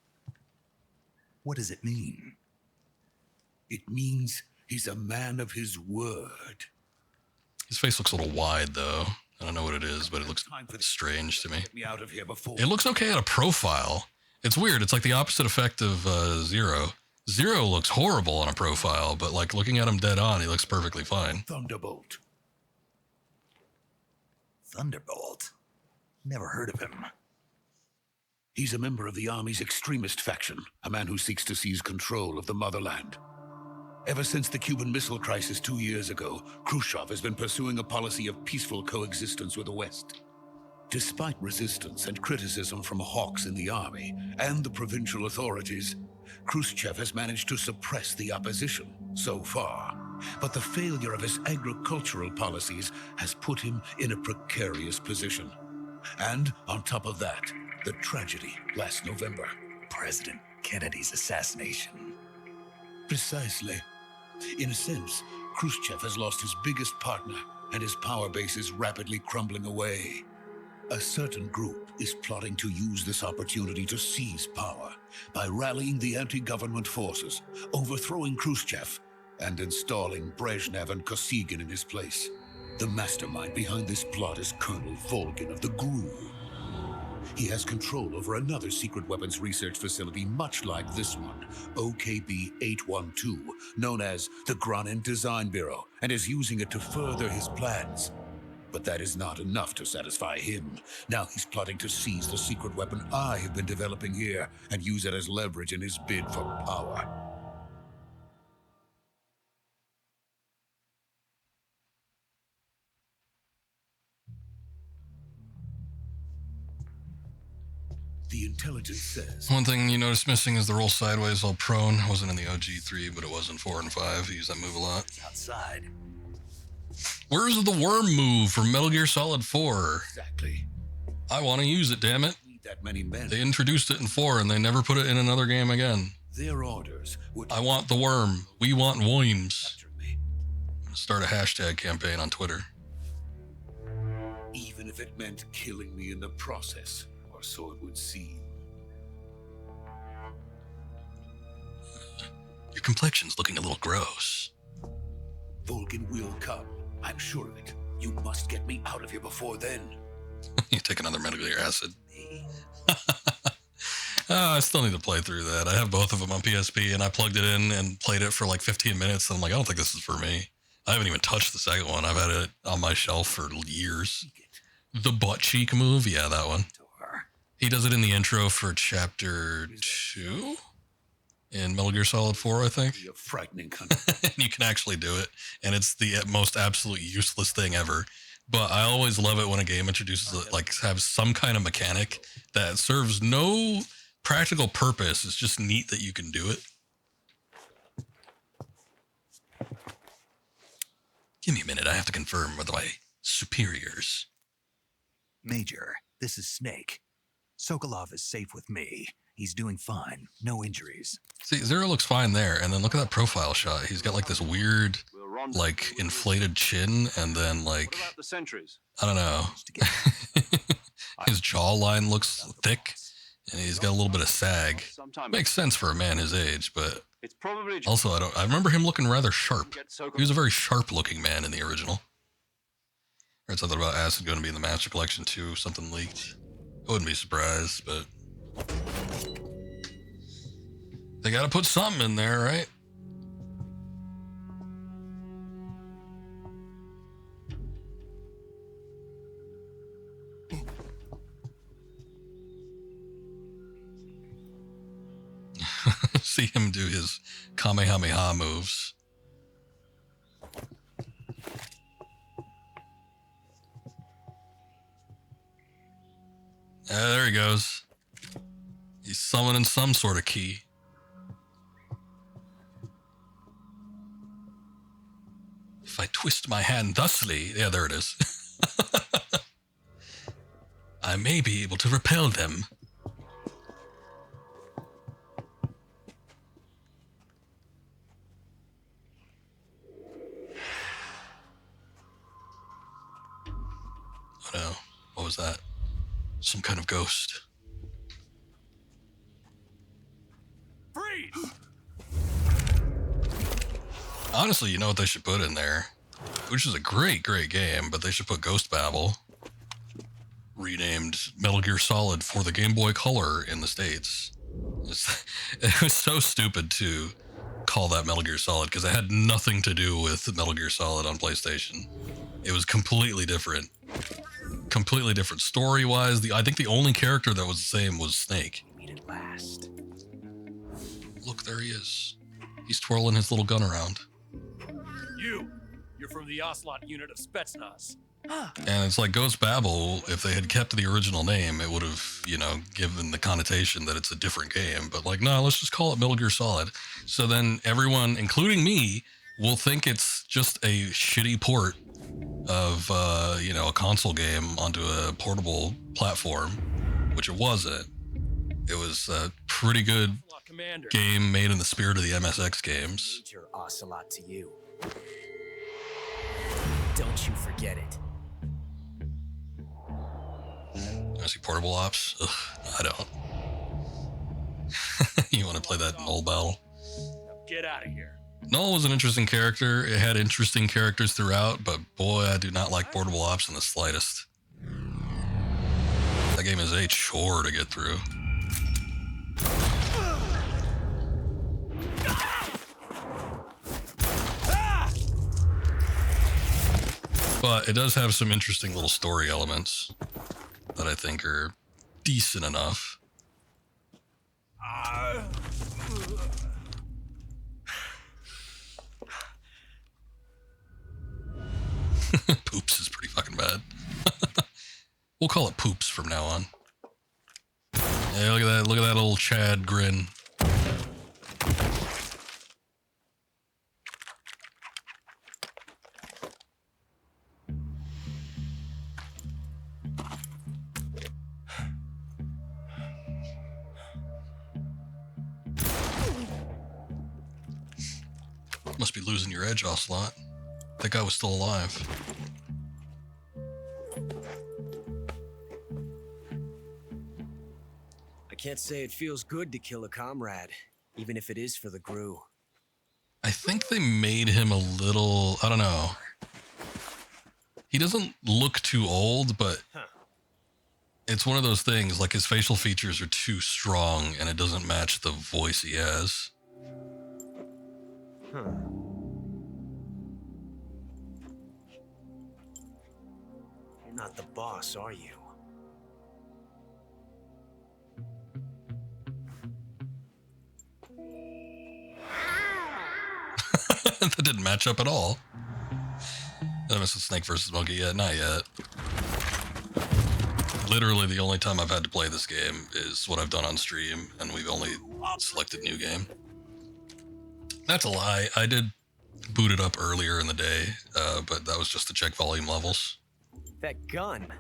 What does it mean? It means he's a man of his word. His face looks a little wide, though. I don't know what it is, but it looks strange to me. Get me out of here before. It looks okay at a profile. It's weird. It's like the opposite effect of Zero. Zero looks horrible on a profile, but like looking at him dead on, he looks perfectly fine. Thunderbolt. Thunderbolt? Never heard of him. He's a member of the Army's extremist faction, a man who seeks to seize control of the motherland. Ever since the Cuban Missile Crisis 2 years ago, Khrushchev has been pursuing a policy of peaceful coexistence with the West. Despite resistance and criticism from hawks in the army and the provincial authorities, Khrushchev has managed to suppress the opposition so far. But the failure of his agricultural policies has put him in a precarious position. And on top of that, the tragedy last November. President Kennedy's assassination. Precisely. In a sense, Khrushchev has lost his biggest partner, and his power base is rapidly crumbling away. A certain group is plotting to use this opportunity to seize power by rallying the anti-government forces, overthrowing Khrushchev, and installing Brezhnev and Kosygin in his place. The mastermind behind this plot is Colonel Volgin of the GRU. He has control over another secret weapons research facility much like this one, OKB-812, known as the Granin Design Bureau, and is using it to further his plans. But that is not enough to satisfy him. Now he's plotting to seize the secret weapon I have been developing here and use it as leverage in his bid for power. The intelligence says... One thing you notice missing is the roll sideways while prone. It wasn't in the OG3, but it was in 4 and 5. He used that move a lot. It's outside. Where's the worm move from Metal Gear Solid 4? Exactly. I want to use it, damn it. Need that many men. They introduced it in 4 and they never put it in another game again. Their orders would... I want the worm. We want worms. capture me. Start a hashtag campaign on Twitter. Even if it meant killing me in the process, or so it would seem. Your complexion's looking a little gross. Volgin will come. I'm sure of it. You must get me out of here before then. You take another Metal Gear Acid. I still need to play through that. I have both of them on PSP, and I plugged it in and played it for like 15 minutes, and I'm like, I don't think this is for me. I haven't even touched the second one. I've had it on my shelf for years. The butt cheek move? Yeah, that one. He does it in the intro for Chapter 2 in Metal Gear Solid 4, I think. Be a frightening country. You can actually do it, and it's the most absolute useless thing ever. But I always love it when a game introduces like have some kind of mechanic that serves no practical purpose. It's just neat that you can do it. Give me a minute. I have to confirm with my superiors. Major, this is Snake. Sokolov is safe with me. He's doing fine. No injuries. See, Zero looks fine there, and then look at that profile shot. He's got like this weird, like, inflated chin, and then like, What about the sentries? I don't know. His jawline looks thick, and he's got a little bit of sag. Makes sense for a man his age, but It's probably also I remember him looking rather sharp. He was a very sharp-looking man in the original. Read something about Acid going to be in the Master Collection too. Something leaked. I wouldn't be surprised, but they got to put something in there, right? See him do his Kamehameha moves. There he goes. He's summoning some sort of key. If I twist my hand thusly, yeah, there it is. I may be able to repel them. Oh no, what was that? Some kind of ghost. Freeze! Honestly, you know what they should put in there? Which is a great game, but they should put Ghost Babel, renamed Metal Gear Solid for the Game Boy Color in the States. It was so stupid to call that Metal Gear Solid because it had nothing to do with Metal Gear Solid on PlayStation. It was completely different. Completely different story-wise. I think the only character that was the same was Snake. We meet at last. Look, there he is. He's twirling his little gun around. You're from the Ocelot unit of Spetsnaz. And it's like Ghost Babel, if they had kept the original name, it would have, you know, given the connotation that it's a different game. But like, no, let's just call it Metal Gear Solid. So then everyone, including me, will think it's just a shitty port of, you know, a console game onto a portable platform, which it wasn't. It was a pretty good game made in the spirit of the MSX games. Major Ocelot to you. Don't you forget it. I see portable ops. Ugh, I don't. You want to play that Null Bell? Now get out of here. Null was an interesting character. It had interesting characters throughout, but boy, I do not like portable ops in the slightest. That game is a chore to get through. But it does have some interesting little story elements that I think are decent enough. Poops is pretty fucking bad. We'll call it Poops from now on. Yeah, look at that. Look at that little Chad grin. Must be losing your edge, Ocelot. That guy was still alive. I can't say it feels good to kill a comrade, even if it is for the GRU. I think they made him a little, I don't know. He doesn't look too old, but it's one of those things, like his facial features are too strong and it doesn't match the voice he has. Huh. You're not the boss, are you? That didn't match up at all. Venomous Snake versus Monkey yet? Not yet. Literally the only time I've had to play this game is what I've done on stream, and we've only selected new game. That's a lie. I did boot it up earlier in the day, but that was just to check volume levels. That gun.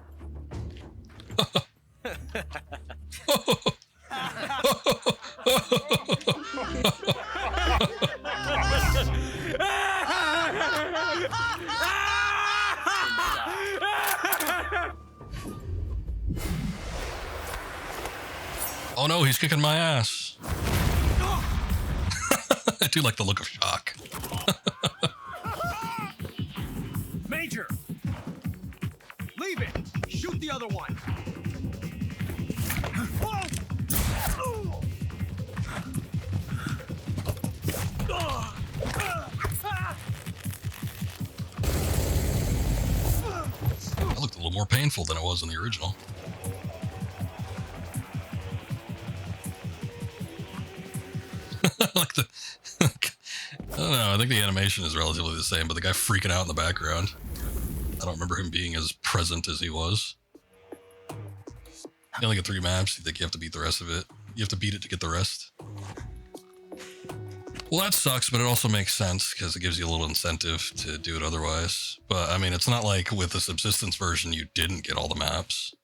Oh no, he's kicking my ass. I do like the look of shock. Major! Leave it! Shoot the other one! That looked a little more painful than it was in the original. Like the, I don't know, I think the animation is relatively the same, but the guy freaking out in the background, I don't remember him being as present as he was. You only get 3 maps, you think you have to beat the rest of it. You have to beat it to get the rest. Well, that sucks, but it also makes sense because it gives you a little incentive to do it otherwise. But I mean, it's not like with the subsistence version, you didn't get all the maps.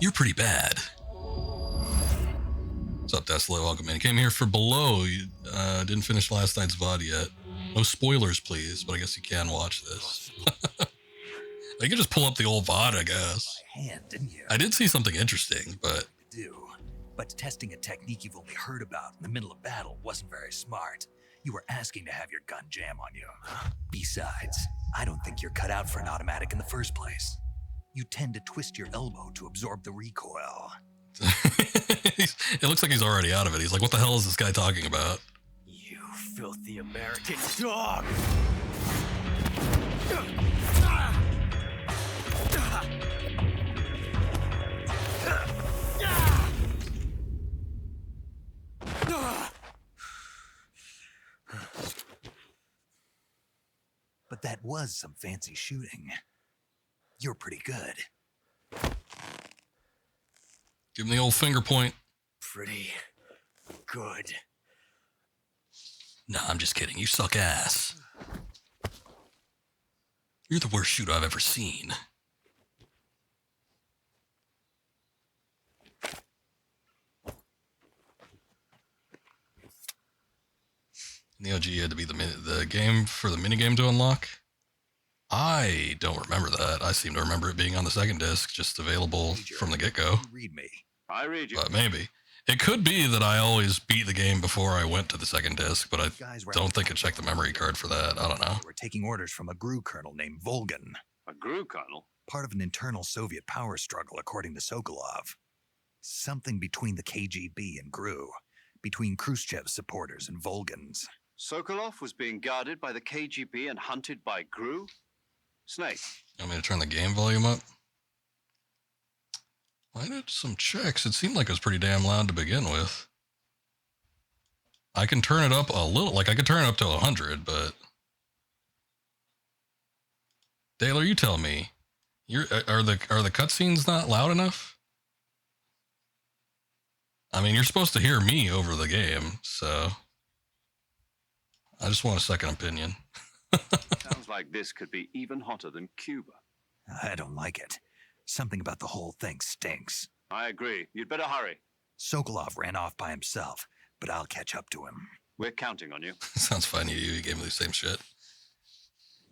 You're pretty bad. What's up, Tesla? Welcome in. Came here for Below. You didn't finish last night's VOD yet. No spoilers, please, but I guess you can watch this. You can just pull up the old VOD, I guess. Hand, didn't you? I did see something interesting, but... But testing a technique you've only heard about in the middle of battle wasn't very smart. You were asking to have your gun jam on you. Besides, I don't think you're cut out for an automatic in the first place. You tend to twist your elbow to absorb the recoil. It looks like he's already out of it. He's like, what the hell is this guy talking about? You filthy American dog! But that was some fancy shooting. You're pretty good. Give him the old finger point. Pretty good. Nah, I'm just kidding. You suck ass. You're the worst shooter I've ever seen. In the OG, you had to be the game for the minigame to unlock. I don't remember that. I seem to remember it being on the second disc, just available from the get-go. Read me. I read you. But maybe. It could be that I always beat the game before I went to the second disc, but I don't think I checked the memory card for that. I don't know. We're taking orders from a GRU colonel named Volgan. A GRU colonel? Part of an internal Soviet power struggle, according to Sokolov. Something between the KGB and GRU. Between Khrushchev's supporters and Volgan's. Sokolov was being guarded by the KGB and hunted by GRU? Snake. You want me to turn the game volume up? I did some checks. It seemed like it was pretty damn loud to begin with. I can turn it up a little, like I could turn it up to 100, but... Taylor, you tell me. Are the cutscenes not loud enough? I mean, you're supposed to hear me over the game, so... I just want a second opinion. Sounds like this could be even hotter than Cuba. I don't like it. Something about the whole thing stinks. I agree. You'd better hurry. Sokolov ran off by himself, but I'll catch up to him. We're counting on you. Sounds fine to you. You gave me the same shit.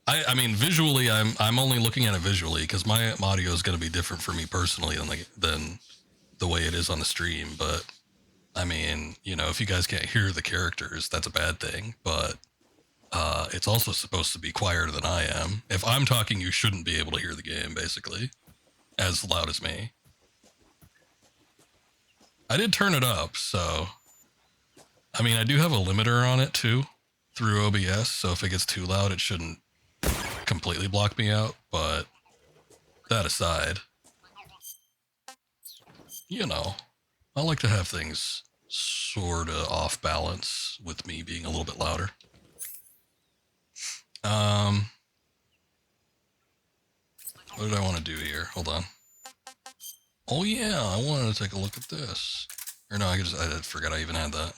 I mean, visually, I'm only looking at it visually because my audio is going to be different for me personally than the way it is on the stream. But I mean, you know, if you guys can't hear the characters, that's a bad thing. But it's also supposed to be quieter than I am. If I'm talking, you shouldn't be able to hear the game, basically, as loud as me. I did turn it up, so... I mean, I do have a limiter on it, too, through OBS, so if it gets too loud, it shouldn't completely block me out, but that aside... you know, I like to have things sort of off balance with me being a little bit louder. What did I want to do here? Hold on. Oh yeah, I wanted to take a look at this. Or no, I forgot I even had that.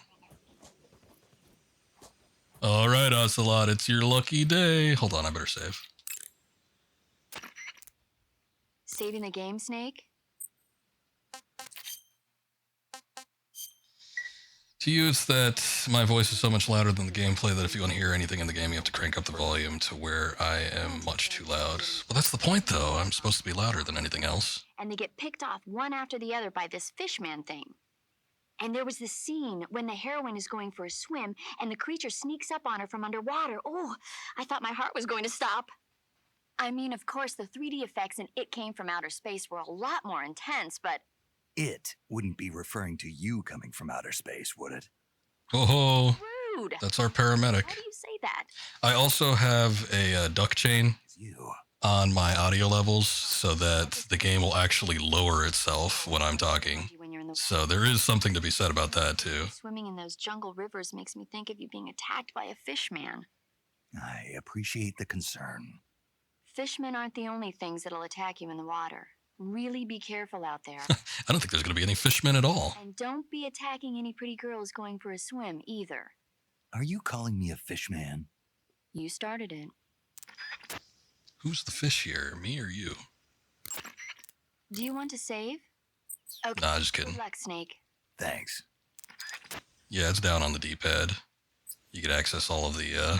All right, Ocelot, it's your lucky day. Hold on, I better save. Saving the game, Snake? To you, it's that my voice is so much louder than the gameplay that if you want to hear anything in the game, you have to crank up the volume to where I am much too loud. Well, that's the point, though. I'm supposed to be louder than anything else. And they get picked off one after the other by this fishman thing. And there was this scene when the heroine is going for a swim and the creature sneaks up on her from underwater. Oh, I thought my heart was going to stop. I mean, of course, the 3D effects in It Came from Outer Space were a lot more intense, but... It wouldn't be referring to you coming from outer space, would it? Oh, rude. That's our paramedic. Why do you say that? I also have a duck chain You. on my audio levels so that the game will actually lower itself when I'm talking. So there is something to be said about that, too. Swimming in those jungle rivers makes me think of you being attacked by a fishman. I appreciate the concern. Fishmen aren't the only things that'll attack you in the water. Really be careful out there. I don't think there's going to be any fishmen at all. And don't be attacking any pretty girls going for a swim, either. Are you calling me a fishman? You started it. Who's the fish here, me or you? Do you want to save? Okay. Nah, just kidding. Good luck, Snake. Thanks. Yeah, it's down on the D-pad. You can access all the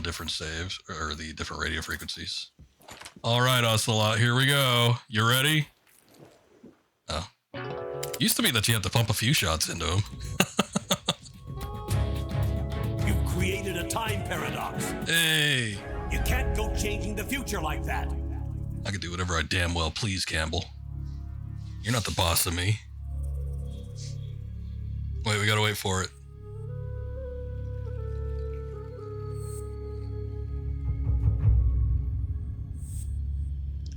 different saves, or the different radio frequencies. All right, Ocelot, here we go. You ready? Oh. Used to be that you had to pump a few shots into him. You've created a time paradox. Hey. You can't go changing the future like that. I can do whatever I damn well please, Campbell. You're not the boss of me. Wait, we gotta wait for it.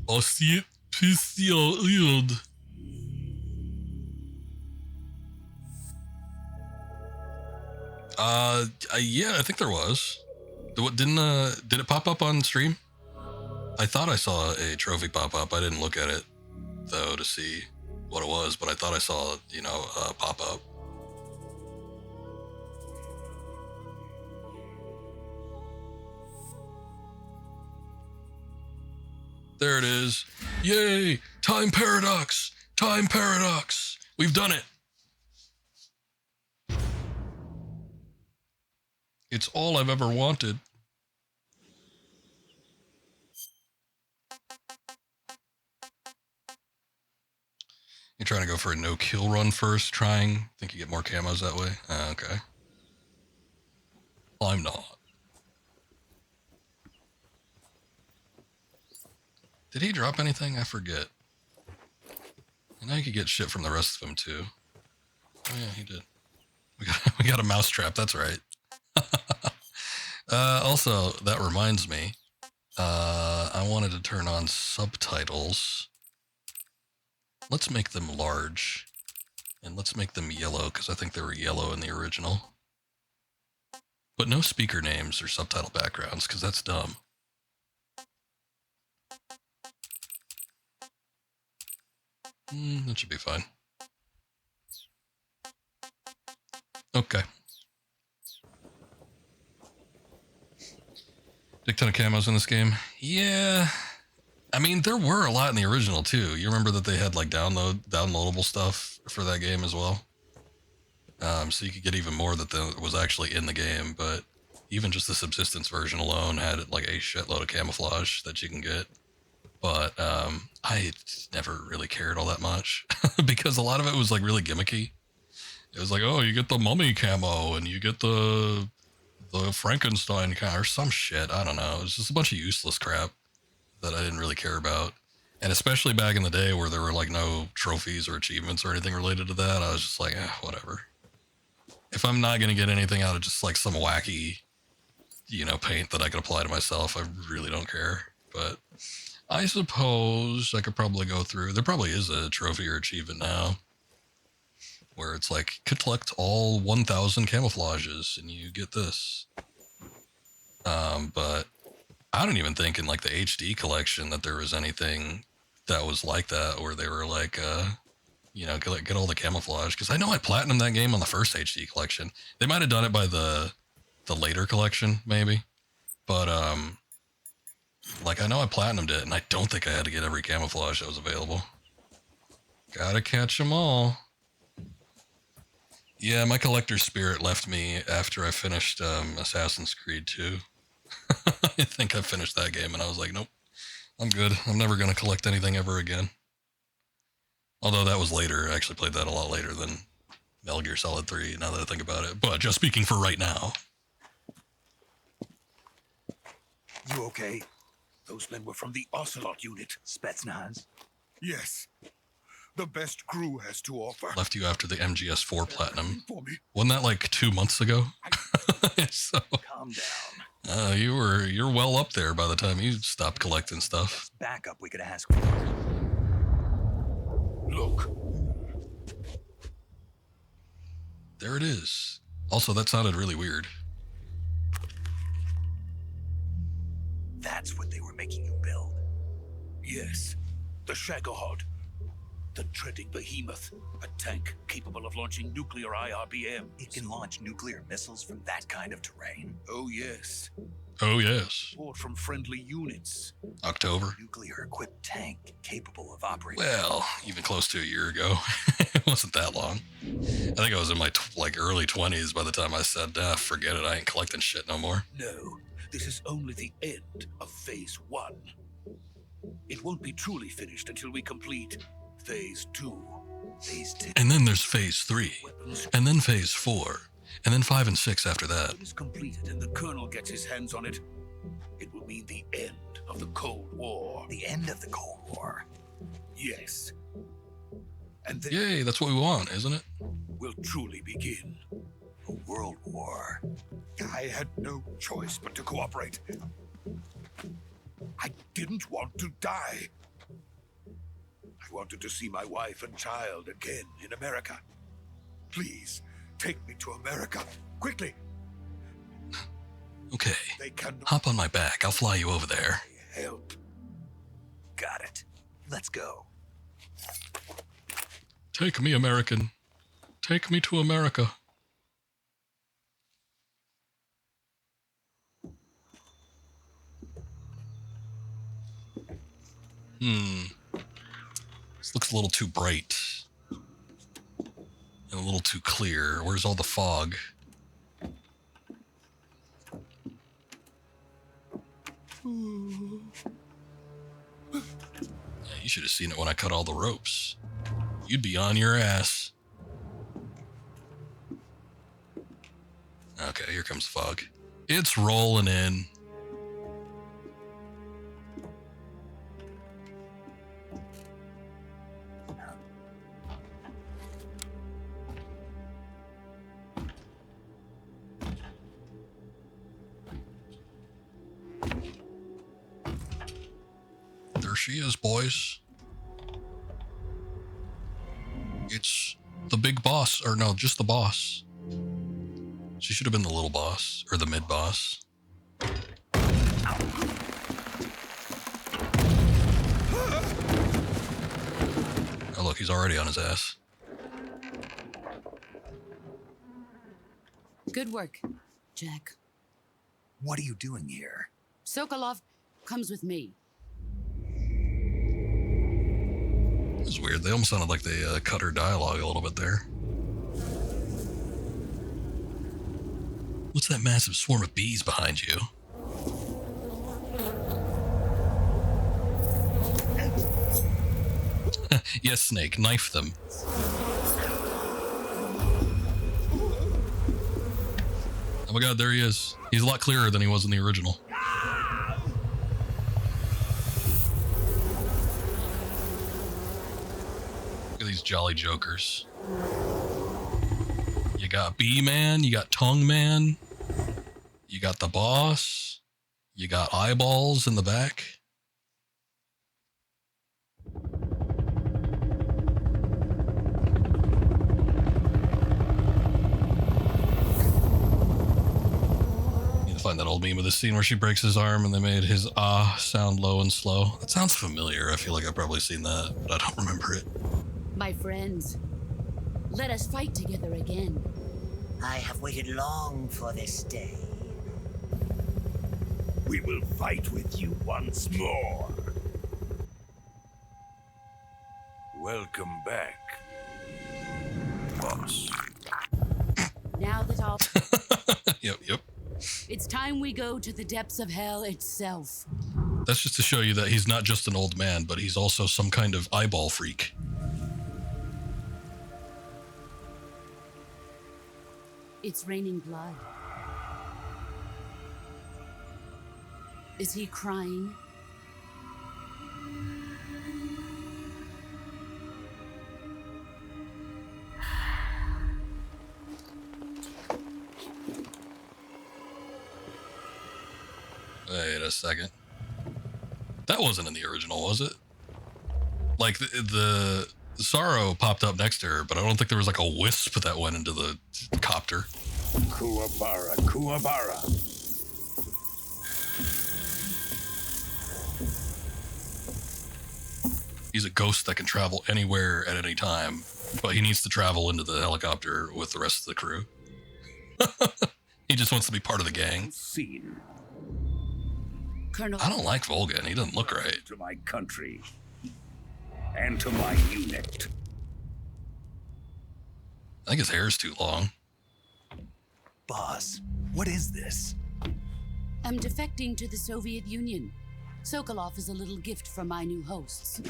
Ossie Pistiod. Yeah, I think there was. Did it pop up on stream? I thought I saw a trophy pop up. I didn't look at it though to see what it was, but I thought I saw, pop up. There it is. Yay! Time paradox! Time paradox! We've done it! It's all I've ever wanted. You're trying to go for a no-kill run first, think you get more camos that way? Okay. Well, I'm not. Did he drop anything? I forget. I know you could get shit from the rest of them, too. Oh, yeah, he did. We got a mousetrap, that's right. Also, that reminds me, I wanted to turn on subtitles. Let's make them large, and let's make them yellow, because I think they were yellow in the original. But no speaker names or subtitle backgrounds, because that's dumb. That should be fine. Okay. Big ton of camos in this game. Yeah. I mean, there were a lot in the original, too. You remember that they had, like, downloadable stuff for that game as well? So you could get even more that was actually in the game, but even just the subsistence version alone had, like, a shitload of camouflage that you can get. But I never really cared all that much because a lot of it was, like, really gimmicky. It was like, oh, you get the mummy camo and you get the Frankenstein camo or some shit. I don't know. It was just a bunch of useless crap that I didn't really care about. And especially back in the day where there were, like, no trophies or achievements or anything related to that, I was just like, whatever. If I'm not going to get anything out of just, like, some wacky, paint that I could apply to myself, I really don't care. But I suppose I could probably go through. There probably is a trophy or achievement now where it's like collect all 1,000 camouflages and you get this. But I don't even think in like the HD collection that there was anything that was like that, where they were like, you know, get all the camouflage. Because I know I platinumed that game on the first HD collection. They might have done it by the later collection, maybe. But like I know I platinumed it, and I don't think I had to get every camouflage that was available. Gotta catch them all. Yeah, my collector's spirit left me after I finished Assassin's Creed 2. I think I finished that game, and I was like, nope, I'm good. I'm never going to collect anything ever again. Although that was later. I actually played that a lot later than Metal Gear Solid 3, now that I think about it. But just speaking for right now. You okay? Those men were from the Ocelot unit. Spetsnaz? Yes. The best crew has to offer. Left you after the MGS4 Platinum. For me. Wasn't that like 2 months ago? So, Calm down. You're well up there by the time you stopped collecting stuff. Backup we could ask for. Look. There it is. Also, that sounded really weird. That's what they were making you build. Yes. The Shagohod. The treading behemoth. A tank capable of launching nuclear IRBM. It can launch nuclear missiles from that kind of terrain. Oh, yes. Oh, yes. Support from friendly units. October. Nuclear-equipped tank capable of operating. Well, even close to a year ago. It wasn't that long. I think I was in my early 20s by the time I said, forget it, I ain't collecting shit no more. No, this is only the end of Phase 1. It won't be truly finished until we complete Phase 2. Phase 2. And then there's Phase 3. And then Phase 4. And then 5 and 6 after that. When it's completed and the Colonel gets his hands on it, it will mean the end of the Cold War. The end of the Cold War? Yes. And then Yay, that's what we want, isn't it? will truly begin. A world war. I had no choice but to cooperate. I didn't want to die. I wanted to see my wife and child again in America. Please, take me to America. Quickly. Okay. They cannot Hop on my back. I'll fly you over there. help. Got it. Let's go. Take me, American. Take me to America. This looks a little too bright. And a little too clear. Where's all the fog? Yeah, you should have seen it when I cut all the ropes. You'd be on your ass. Okay, here comes the fog. It's rolling in. There she is, boys. It's the big boss, or no, just the boss. She should have been the little boss, or the mid boss. Oh look, he's already on his ass. Good work, Jack. What are you doing here? Sokolov comes with me. It's weird. They almost sounded like they cut her dialogue a little bit there. What's that massive swarm of bees behind you? Yes, Snake, knife them. Oh my god, there he is. He's a lot clearer than he was in the original. Look at these jolly jokers. You got B-Man, you got Tongue Man, you got the boss, you got eyeballs in the back. find that old meme of the scene where she breaks his arm and they made his ah sound low and slow. That sounds familiar. I feel like I've probably seen that, but I don't remember it. My friends, let us fight together again. I have waited long for this day. We will fight with you once more. Welcome back, boss. Now that all... Yep. It's time we go to the depths of hell itself. That's just to show you that he's not just an old man, but he's also some kind of eyeball freak. It's raining blood. Is he crying? Wait a second. That wasn't in the original, was it? Like, the Sorrow popped up next to her, but I don't think there was like a wisp that went into the copter. Kuwabara, Kuwabara. He's a ghost that can travel anywhere at any time, but he needs to travel into the helicopter with the rest of the crew. He just wants to be part of the gang. Scene. Colonel, I don't like Volgan. He doesn't look right. To my country. And to my unit. I think his hair's too long. Boss, what is this? I'm defecting to the Soviet Union. Sokolov is a little gift from my new hosts.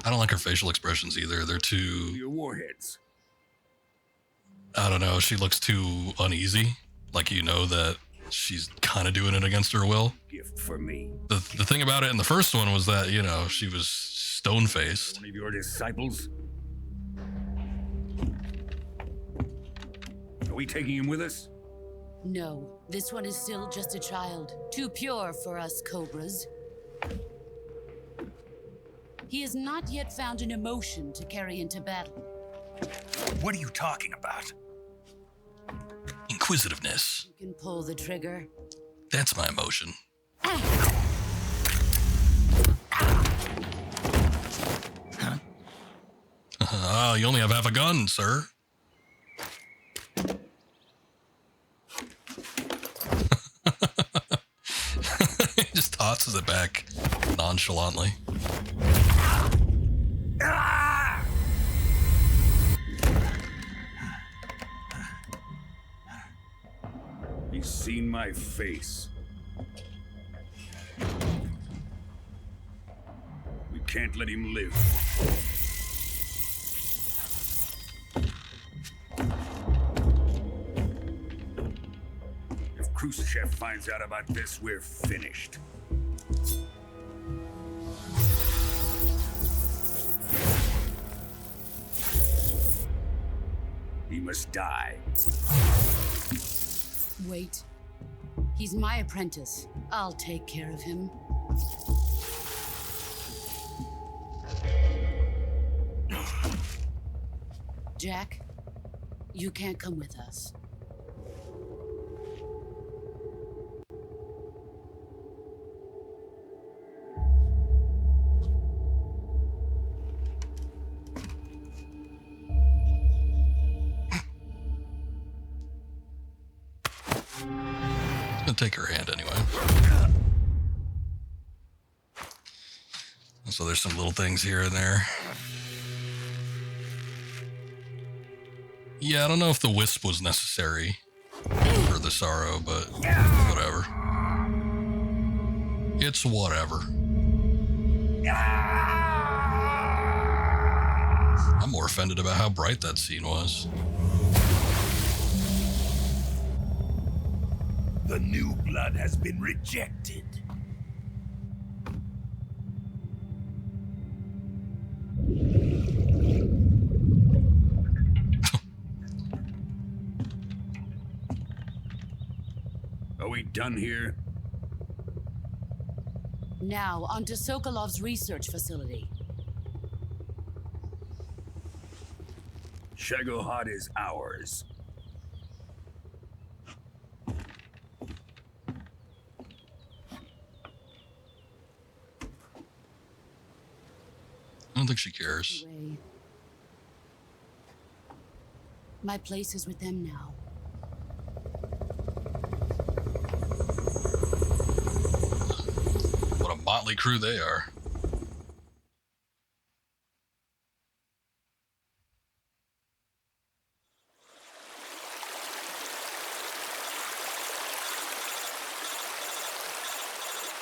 I don't like her facial expressions either. They're too... Your warheads. I don't know. She looks too uneasy. Like, you know that she's kind of doing it against her will. Gift for me. The thing about it in the first one was that, you know, she was stone-faced. One of your disciples? Are we taking him with us? No, this one is still just a child. Too pure for us Cobras. He has not yet found an emotion to carry into battle. What are you talking about? Inquisitiveness. You can pull the trigger. That's my emotion. Ah, you only have half a gun, sir. He just tosses it back nonchalantly. He's seen my face. We can't let him live. If Khrushchev finds out about this, we're finished. He must die. Wait. He's my apprentice. I'll take care of him. Jack, you can't come with us. Take her hand anyway. So there's some little things here and there. Yeah, I don't know if the wisp was necessary for the Sorrow, but whatever. It's whatever. I'm more offended about how bright that scene was. The new blood has been rejected. Are we done here? Now, onto Sokolov's research facility. Shagohod is ours. I don't think she cares. Away. My place is with them now. What a motley crew they are.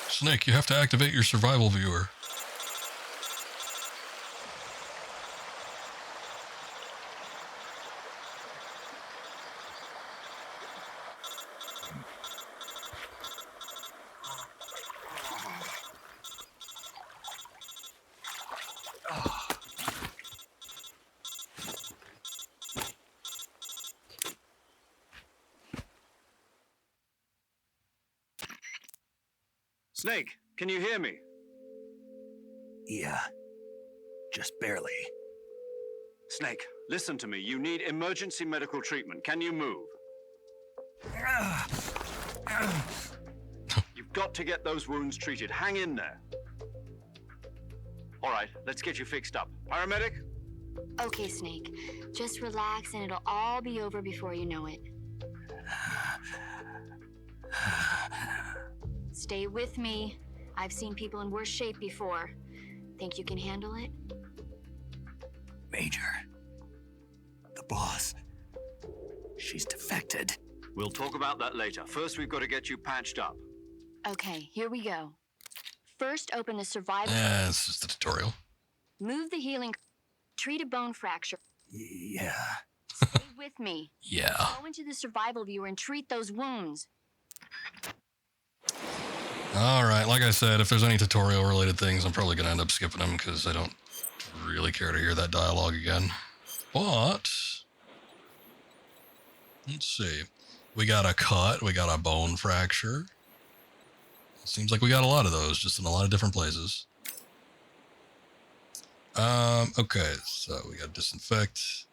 Snake, you have to activate your survival viewer. Snake, can you hear me? Yeah. Just barely. Snake, listen to me. You need emergency medical treatment. Can you move? You've got to get those wounds treated. Hang in there. All right, let's get you fixed up. Paramedic? Okay, Snake. Just relax and it'll all be over before you know it. Stay with me. I've seen people in worse shape before. Think you can handle it? Major. The boss. She's defected. We'll talk about that later. First, we've got to get you patched up. Okay, here we go. First, open the survival. It's just a tutorial. Move the healing. Treat a bone fracture. Yeah. Stay with me. Yeah. Go into the survival viewer and treat those wounds. All right, like I said, if there's any tutorial-related things, I'm probably going to end up skipping them because I don't really care to hear that dialogue again. But, let's see. We got a cut. We got a bone fracture. Seems like we got a lot of those, just in a lot of different places. Okay, so we got disinfect,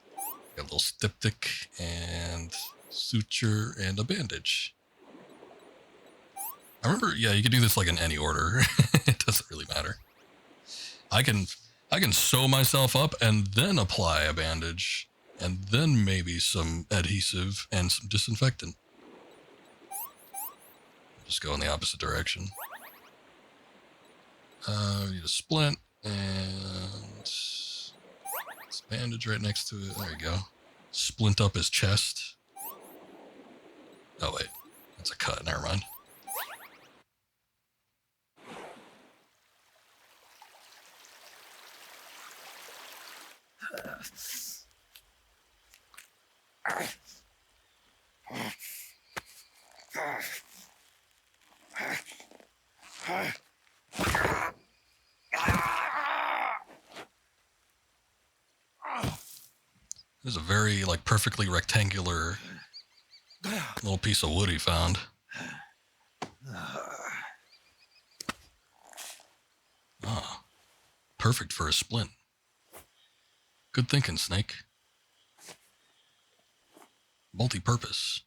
got a little styptic, and suture, and a bandage. I remember, yeah, you can do this like in any order. It doesn't really matter. I can sew myself up and then apply a bandage, and then maybe some adhesive and some disinfectant. Just go in the opposite direction. We need a splint and this bandage right next to it. There you go. Splint up his chest. Oh wait, that's a cut. Never mind. This is a very, like, perfectly rectangular little piece of wood he found. Ah, perfect for a splint. Good thinking, Snake. Multi-purpose.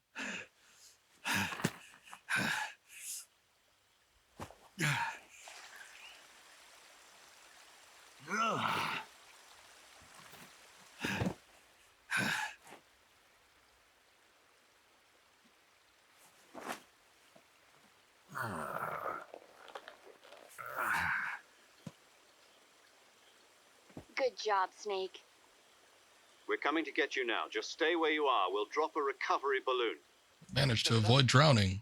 Good job, Snake. We're coming to get you now. Just stay where you are. We'll drop a recovery balloon. Managed to avoid drowning.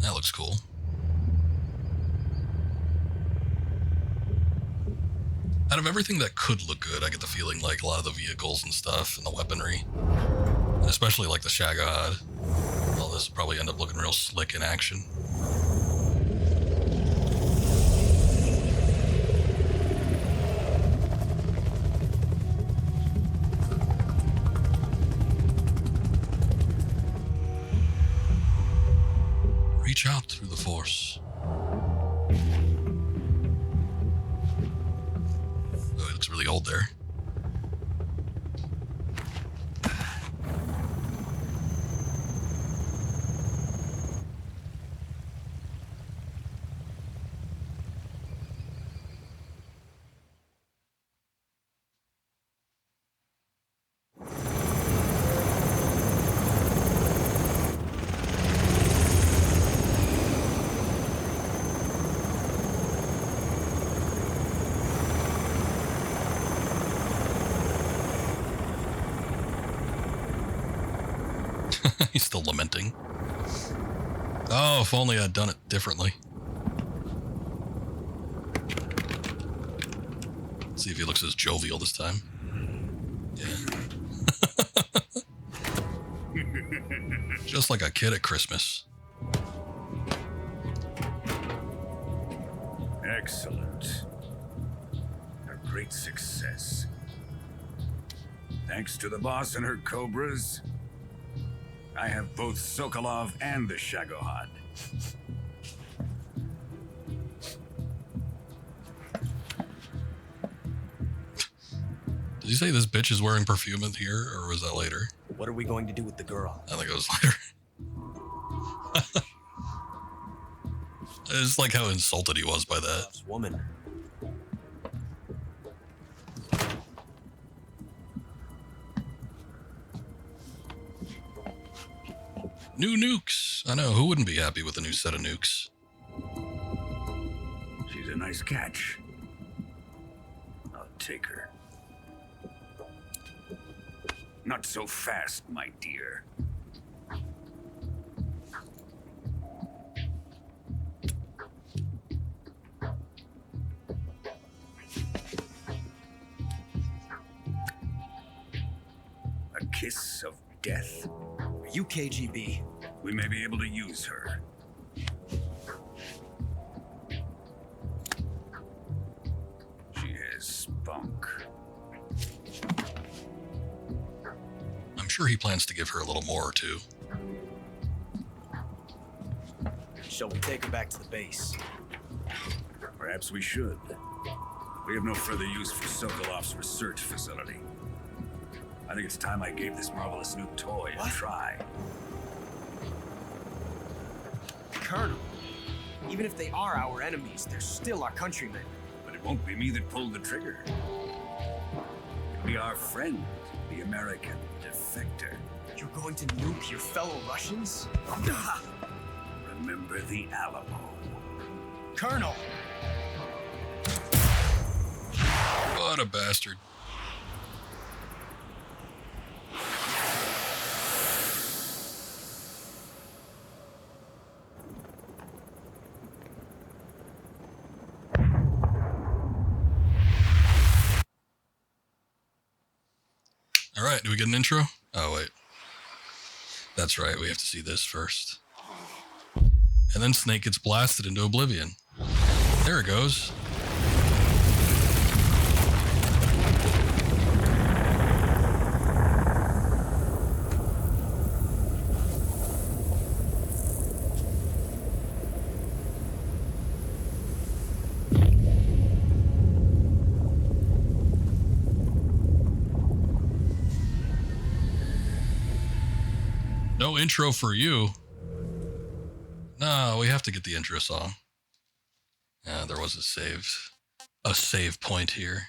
That looks cool. Out of everything that could look good, I get the feeling like a lot of the vehicles and stuff and the weaponry, especially like the Shagahad, all this will probably end up looking real slick in action. out through the Force. Oh, it looks really old there. He's still lamenting. Oh, if only I'd done it differently. Let's see if he looks as jovial this time. Yeah. Just like a kid at Christmas. Excellent. A great success. Thanks to the boss and her cobras, I have both Sokolov and the Shagohod. Did you say this bitch is wearing perfume in here, or was that later? What are we going to do with the girl? I think it was later. It's like how insulted he was by that. This woman. New nukes. I know, who wouldn't be happy with a new set of nukes? She's a nice catch. I'll take her. Not so fast, my dear. A kiss of death? Are you KGB? We may be able to use her. She has spunk. I'm sure he plans to give her a little more, too. Shall we take her back to the base? Perhaps we should. We have no further use for Sokolov's research facility. I think it's time I gave this marvelous new toy a try. Colonel, even if they are our enemies, they're still our countrymen. But it won't be me that pulled the trigger. It'll be our friend, the American defector. You're going to nuke your fellow Russians? Remember the Alamo. Colonel! What a bastard. All right, do we get an intro? Oh, wait. That's right, we have to see this first. And then Snake gets blasted into oblivion. There it goes. No intro for you. No, we have to get the intro song. Yeah, there was a save point here.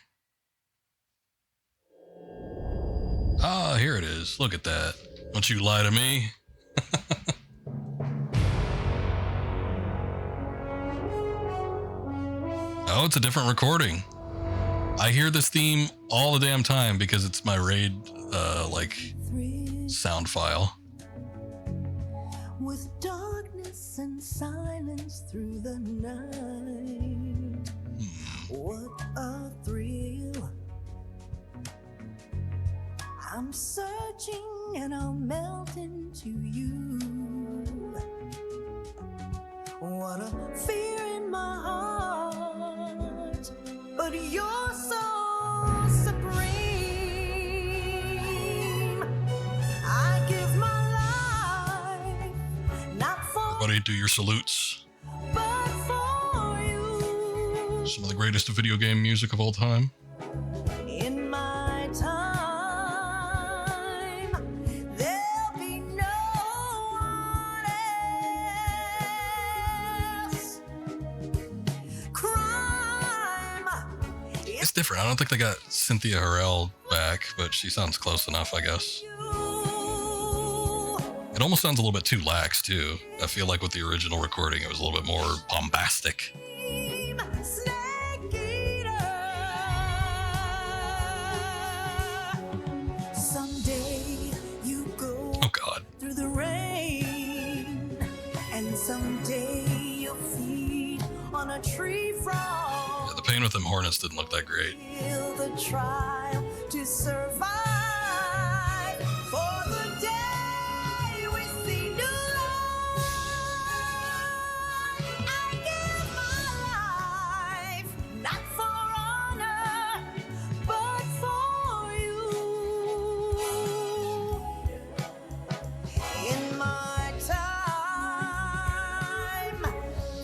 Ah, here it is. Look at that. Don't you lie to me. Oh, it's a different recording. I hear this theme all the damn time because it's my RAID, sound file. With darkness and silence through the night. What a thrill. I'm searching and I'll melt into you. What a fear in my heart, but you're so supreme. I give my life not for everybody. Do your salutes. But for you, Some of the greatest video game music of all time. in my time, there'll be no one else. Crime. It's different. I don't think they got Cynthia Harrell back, but she sounds close enough, I guess. It almost sounds a little bit too lax, too. I feel like with the original recording, it was a little bit more bombastic. Snake eater. Someday you go Oh, God. through the rain, and someday you'll feed on a tree frog. Yeah, the pain with them hornets didn't look that great. Feel the trial to survive. For the day we see new life, I give my life, not for honor, but for you. In my time,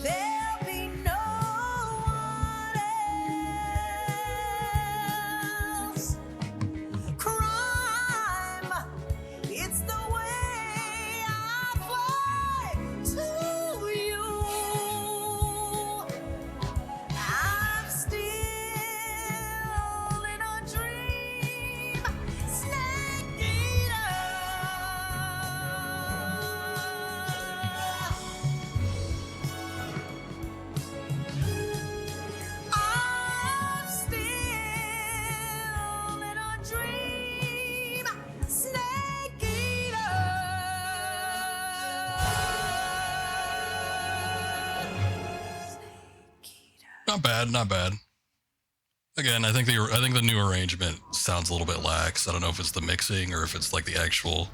there'll be no one else. Crime, it's the way I fly to you. I'm still in a dream, snake eater. I'm still in a dream, snake eater. Not bad, not bad. Again, I think the new arrangement sounds a little bit lax. I don't know if it's the mixing or if it's like the actual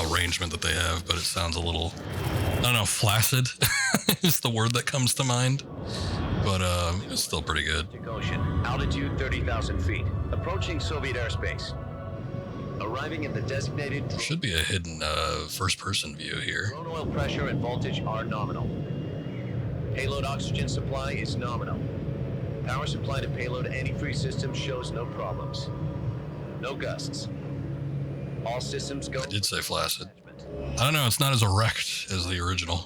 arrangement that they have, but it sounds a little, I don't know, flaccid is the word that comes to mind. But it's still pretty good. Ocean, altitude 30,000 feet, approaching Soviet airspace. Arriving at the designated... There should be a hidden first-person view here. Drone oil pressure and voltage are nominal. Payload oxygen supply is nominal. Power supply to payload antifreeze system shows no problems. No gusts. All systems go... I did say flaccid. I don't know, it's not as erect as the original.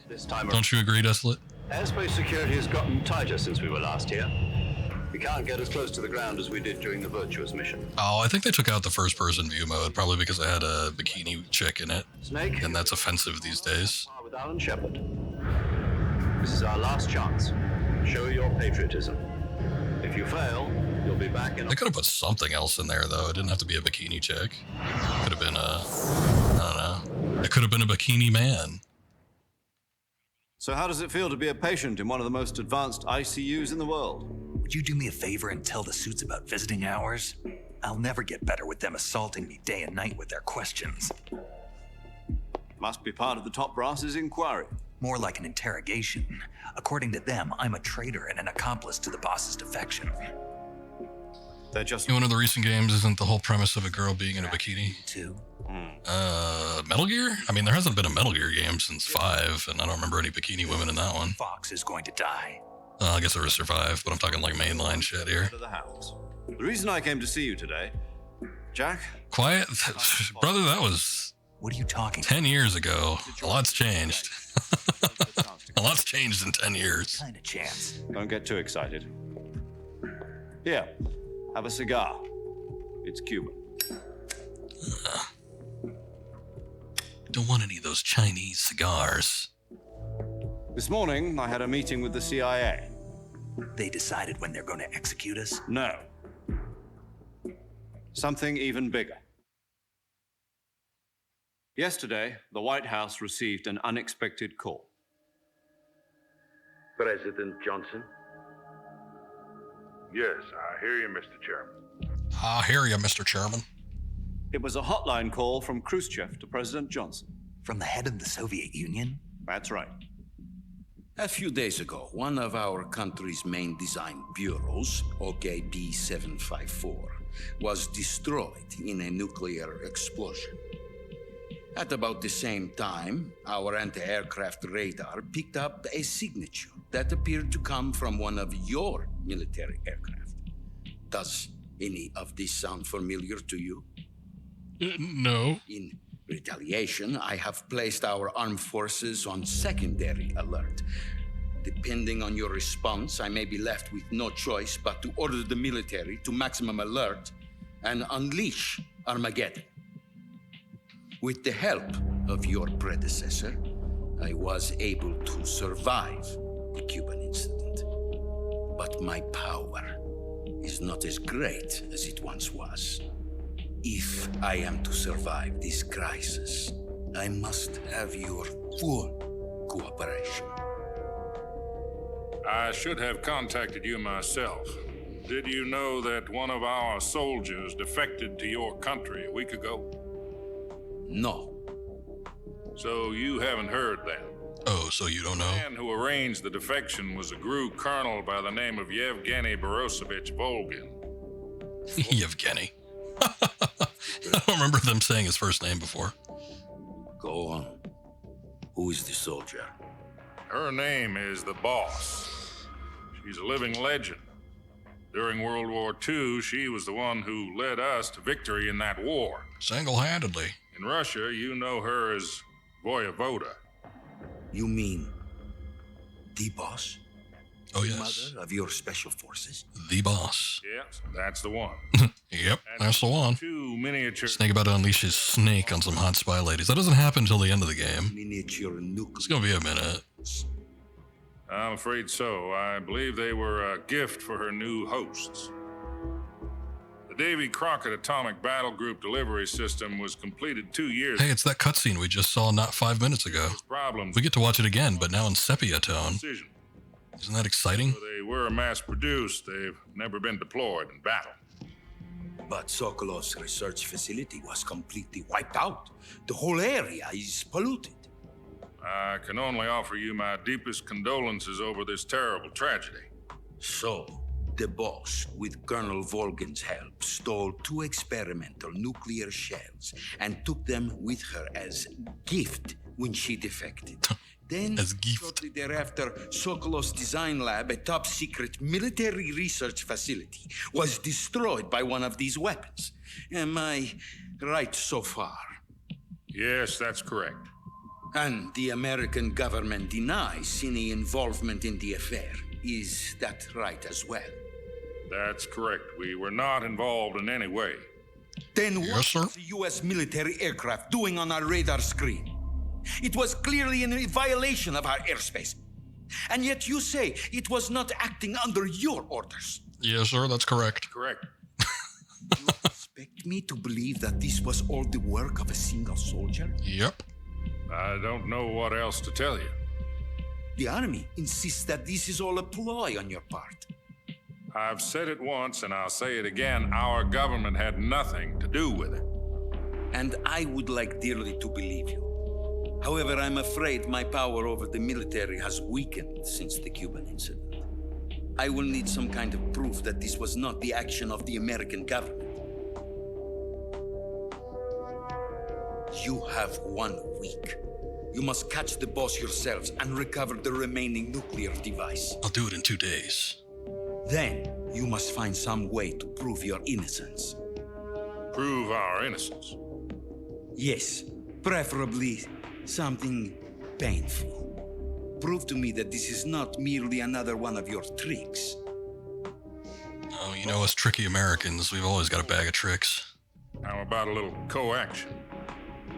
This time Don't you agree, Desolate? airspace security has gotten tighter since we were last here. We can't get as close to the ground as we did during the Virtuous mission. Oh, I think they took out the first-person view mode, probably because I had a bikini chick in it. Snake, And that's offensive these days. with Alan Shepard. This is our last chance. Show your patriotism. If you fail, you'll be back in... They could have put something else in there, though. It didn't have to be a bikini chick. It could have been a... I don't know. It could have been a bikini man. So how does it feel to be a patient in one of the most advanced ICUs in the world? Would you do me a favor and tell the suits about visiting hours? I'll never get better with them assaulting me day and night with their questions. Must be part of the top brass's inquiry. More like an interrogation. According to them, I'm a traitor and an accomplice to the boss's defection. They're just... One of the recent games isn't the whole premise of a girl being in a bikini. Too. Metal Gear? I mean, there hasn't been a Metal Gear game since 5, and I don't remember any bikini women in that one. Fox is going to die. I guess there was Survive, but I'm talking like mainline shit here. ...to the house. The reason I came to see you today, Jack... Quiet? Brother, that was... What are you talking 10 years ago. A lot's changed. A lot's changed in 10 years. Kind of chance. Don't get too excited. Here, have a cigar. It's Cuban. Don't want any of those Chinese cigars. This morning, I had a meeting with the CIA. They decided when they're going to execute us? No. Something even bigger. Yesterday, the White House received an unexpected call. President Johnson? Yes, I hear you, Mr. Chairman. I hear you, Mr. Chairman. It was a hotline call from Khrushchev to President Johnson. From the head of the Soviet Union? That's right. A few days ago, one of our country's main design bureaus, OKB 754, was destroyed in a nuclear explosion. At about the same time, our anti-aircraft radar picked up a signature that appeared to come from one of your military aircraft. Does any of this sound familiar to you? No. In retaliation, I have placed our armed forces on secondary alert. Depending on your response, I may be left with no choice but to order the military to maximum alert and unleash Armageddon. With the help of your predecessor, I was able to survive the Cuban incident. But my power is not as great as it once was. If I am to survive this crisis, I must have your full cooperation. I should have contacted you myself. Did you know that one of our soldiers defected to your country a week ago? No. So you haven't heard then? Oh, so you don't know? The man who arranged the defection was a GRU colonel by the name of Yevgeny Borosovich Volgin. Yevgeny. I don't remember them saying his first name before. Go on. Who is the soldier? Her name is the Boss. She's a living legend. During World War II, she was the one who led us to victory in that war. Single-handedly. In Russia, you know her as Voyevoda. You mean the boss? Oh, the yes. mother of your special forces? The Boss. Yes, that's the one. Yep, that's the one. Two miniature... Snake about to unleash his snake on some hot spy ladies. That doesn't happen until the end of the game. Miniature nuke. It's gonna be a minute. I'm afraid so. I believe they were a gift for her new hosts. The Davy Crockett Atomic Battle Group delivery system was completed 2 years Hey, it's that cutscene we just saw not 5 minutes ago. Problems. We get to watch it again, but now in sepia tone. Decision. Isn't that exciting? They were mass-produced. They've never been deployed in battle. But Sokolov's research facility was completely wiped out. The whole area is polluted. I can only offer you my deepest condolences over this terrible tragedy. So, the boss, with Colonel Volgin's help, stole 2 experimental nuclear shells and took them with her as gift when she defected. Then, shortly thereafter, Sokolov's design lab, a top-secret military research facility, was destroyed by one of these weapons. Am I right so far? Yes, that's correct. And the American government denies any involvement in the affair. Is that right as well? That's correct. We were not involved in any way. Then what was the U.S. military aircraft doing on our radar screen? It was clearly in violation of our airspace. And yet you say it was not acting under your orders. Yes, sir, that's correct. Correct. You expect me to believe that this was all the work of a single soldier? Yep. I don't know what else to tell you. The army insists that this is all a ploy on your part. I've said it once and I'll say it again. Our government had nothing to do with it. And I would like dearly to believe you. However, I'm afraid my power over the military has weakened since the Cuban incident. I will need some kind of proof that this was not the action of the American government. You have 1 week. You must catch the boss yourselves and recover the remaining nuclear device. I'll do it in 2 days. Then, you must find some way to prove your innocence. Prove our innocence? Yes, preferably something painful. Prove to me that this is not merely another one of your tricks. Oh, you know us tricky Americans, we've always got a bag of tricks. How about a little coaction?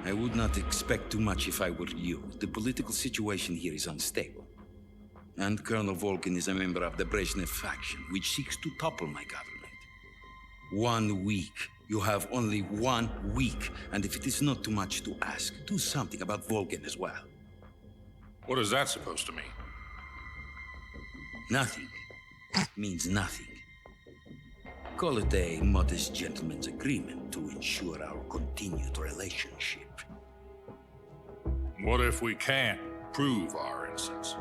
I would not expect too much if I were you. The political situation here is unstable. And Colonel Volgin is a member of the Brezhnev faction, which seeks to topple my government. 1 week. You have only 1 week. And if it is not too much to ask, do something about Volgin as well. What is that supposed to mean? Nothing. It means nothing. Call it a modest gentleman's agreement to ensure our continued relationship. What if we can't prove our innocence?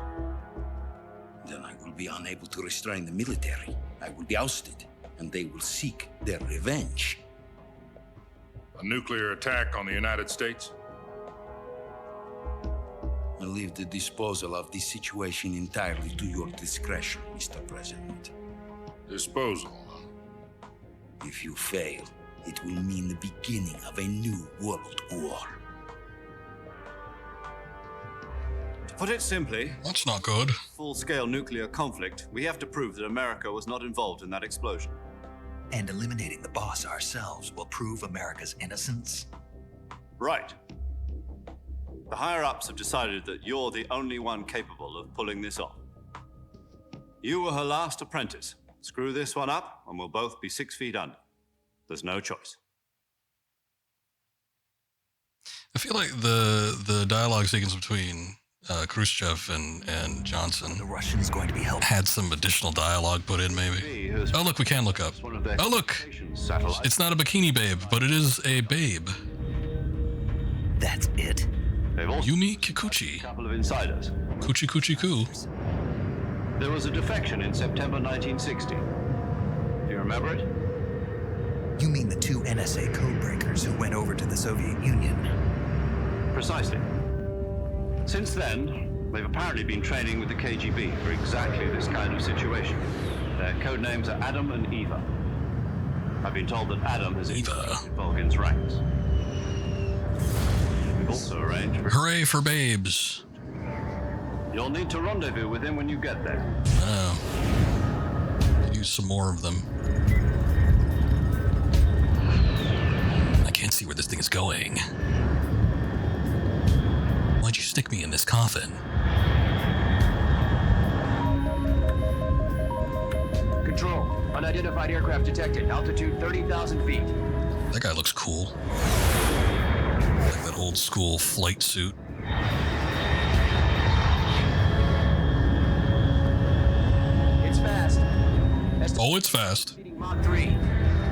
Then I will be unable to restrain the military. I will be ousted, and they will seek their revenge. A nuclear attack on the United States? I leave the disposal of this situation entirely to your discretion, Mr. President. Disposal, huh? If you fail, it will mean the beginning of a new world war. To put it simply, That's not good. full-scale nuclear conflict, we have to prove that America was not involved in that explosion. And eliminating the boss ourselves will prove America's innocence? Right. The higher-ups have decided that you're the only one capable of pulling this off. You were her last apprentice. Screw this one up, and we'll both be 6 feet under. There's no choice. I feel like the dialogue sequence between Khrushchev and Johnson, the Russian is going to be helped, had some additional dialogue put in, maybe. Oh, look, we can look up. Oh, look, it's not a bikini babe, but it is a babe. That's it. Yumi Kikuchi. A couple of insiders. Coochie Coochie Coo. There was a defection in September 1960. Do you remember it? You mean the 2 NSA codebreakers who went over to the Soviet Union? Precisely. Since then, they've apparently been training with the KGB for exactly this kind of situation. Their code names are Adam and Eva. I've been told that Adam has infiltrated Vulcan's ranks. We've also arranged for... Hooray for babes. You'll need to rendezvous with him when you get there. Oh. Could use some more of them. I can't see where this thing is going. Why'd you stick me in this coffin? Control. Unidentified aircraft detected. Altitude 30,000 feet. That guy looks cool. Like that old school flight suit. It's fast. Oh, it's fast. Mach 3.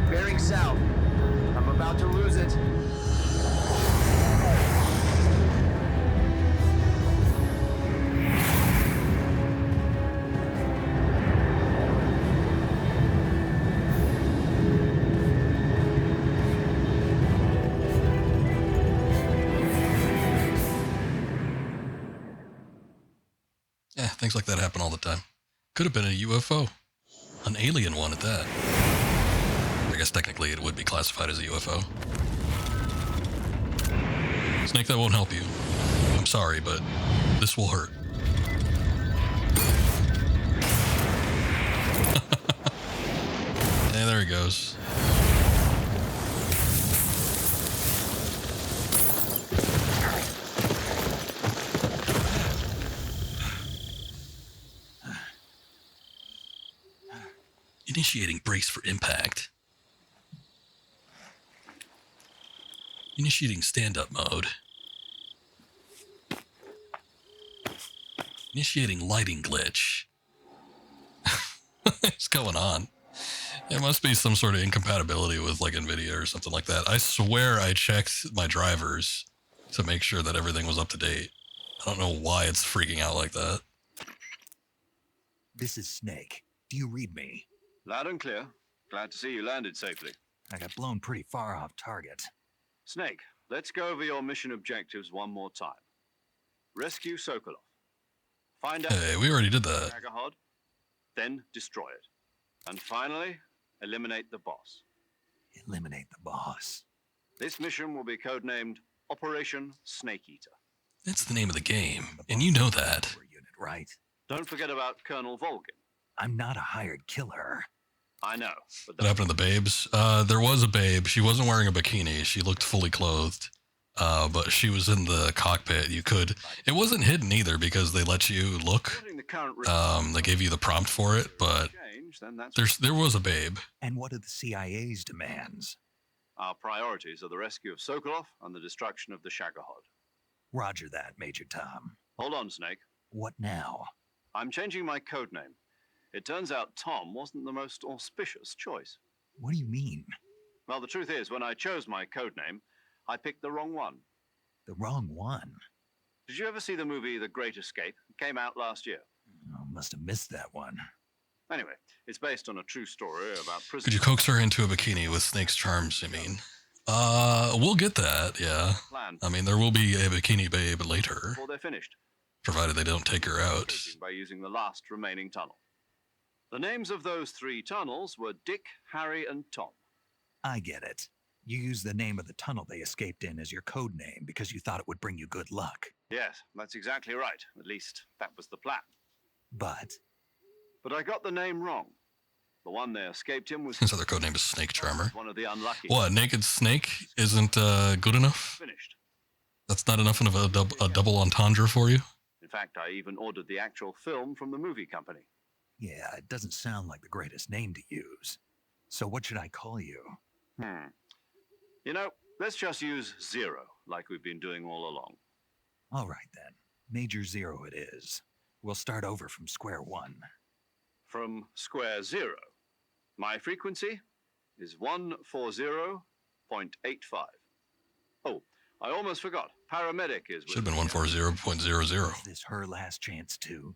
Bearing south. I'm about to lose it. Yeah, things like that happen all the time. Could have been a UFO. An alien one at that. I guess technically it would be classified as a UFO. Snake, that won't help you. I'm sorry, but this will hurt. Yeah, there he goes. Initiating brace for impact. Initiating stand-up mode. Initiating lighting glitch. What's going on? It must be some sort of incompatibility with like NVIDIA or something like that. I swear I checked my drivers to make sure that everything was up to date. I don't know why it's freaking out like that. This is Snake. Do you read me? Loud and clear. Glad to see you landed safely. I got blown pretty far off target. Snake, let's go over your mission objectives one more time. Rescue Sokolov. Find out... Hey, we already did that. Shagahod, then destroy it. And finally, eliminate the boss. Eliminate the boss. This mission will be codenamed Operation Snake Eater. That's the name of the game, and you know that. Unit, right? Don't forget about Colonel Volgin. I'm not a hired killer. I know. But What happened to the babes? There was a babe. She wasn't wearing a bikini. She looked fully clothed. But she was in the cockpit. You could... It wasn't hidden either because they let you look. They gave you the prompt for it, but there was a babe. And what are the CIA's demands? Our priorities are the rescue of Sokolov and the destruction of the Shagahod. Roger that, Major Tom. Hold on, Snake. What now? I'm changing my code name. It turns out Tom wasn't the most auspicious choice. What do you mean? Well, the truth is, when I chose my code name, I picked the wrong one. The wrong one? Did you ever see the movie The Great Escape? It came out last year. Oh, must have missed that one. Anyway, it's based on a true story about prison. Could you coax her into a bikini with Snake's charms, you mean? We'll get that, yeah. I mean, there will be a bikini babe later. Before they're finished. provided they don't take her out. By using the last remaining tunnel. The names of those 3 tunnels were Dick, Harry, and Tom. I get it. You used the name of the tunnel they escaped in as your code name because you thought it would bring you good luck. Yes, that's exactly right. At least, that was the plan. But I got the name wrong. The one they escaped in was... His other code name is Snake Charmer. One of the unlucky... What, Naked Snake isn't good enough? Finished. That's not enough of a double entendre for you? In fact, I even ordered the actual film from the movie company. yeah, it doesn't sound like the greatest name to use. So what should I call you? You know, let's just use Zero, like we've been doing all along. All right, then. Major Zero it is. We'll start over from square one. From square zero. My frequency is 140.85. Oh, I almost forgot. Paramedic is... Should have been 140.00. Is this her last chance, too?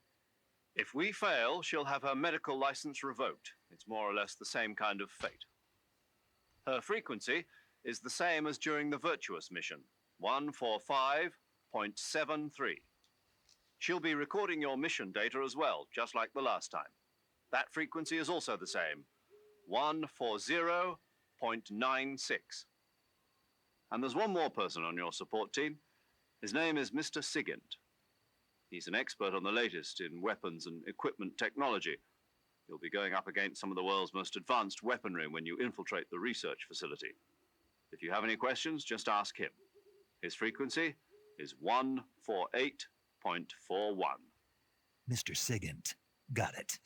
If we fail, she'll have her medical license revoked. It's more or less the same kind of fate. Her frequency is the same as during the Virtuous mission, 145.73. She'll be recording your mission data as well, just like the last time. That frequency is also the same, 140.96. And there's one more person on your support team. His name is Mr. Sigint. He's an expert on the latest in weapons and equipment technology. You'll be going up against some of the world's most advanced weaponry when you infiltrate the research facility. If you have any questions, just ask him. His frequency is 148.41. Mr. Sigint. Got it.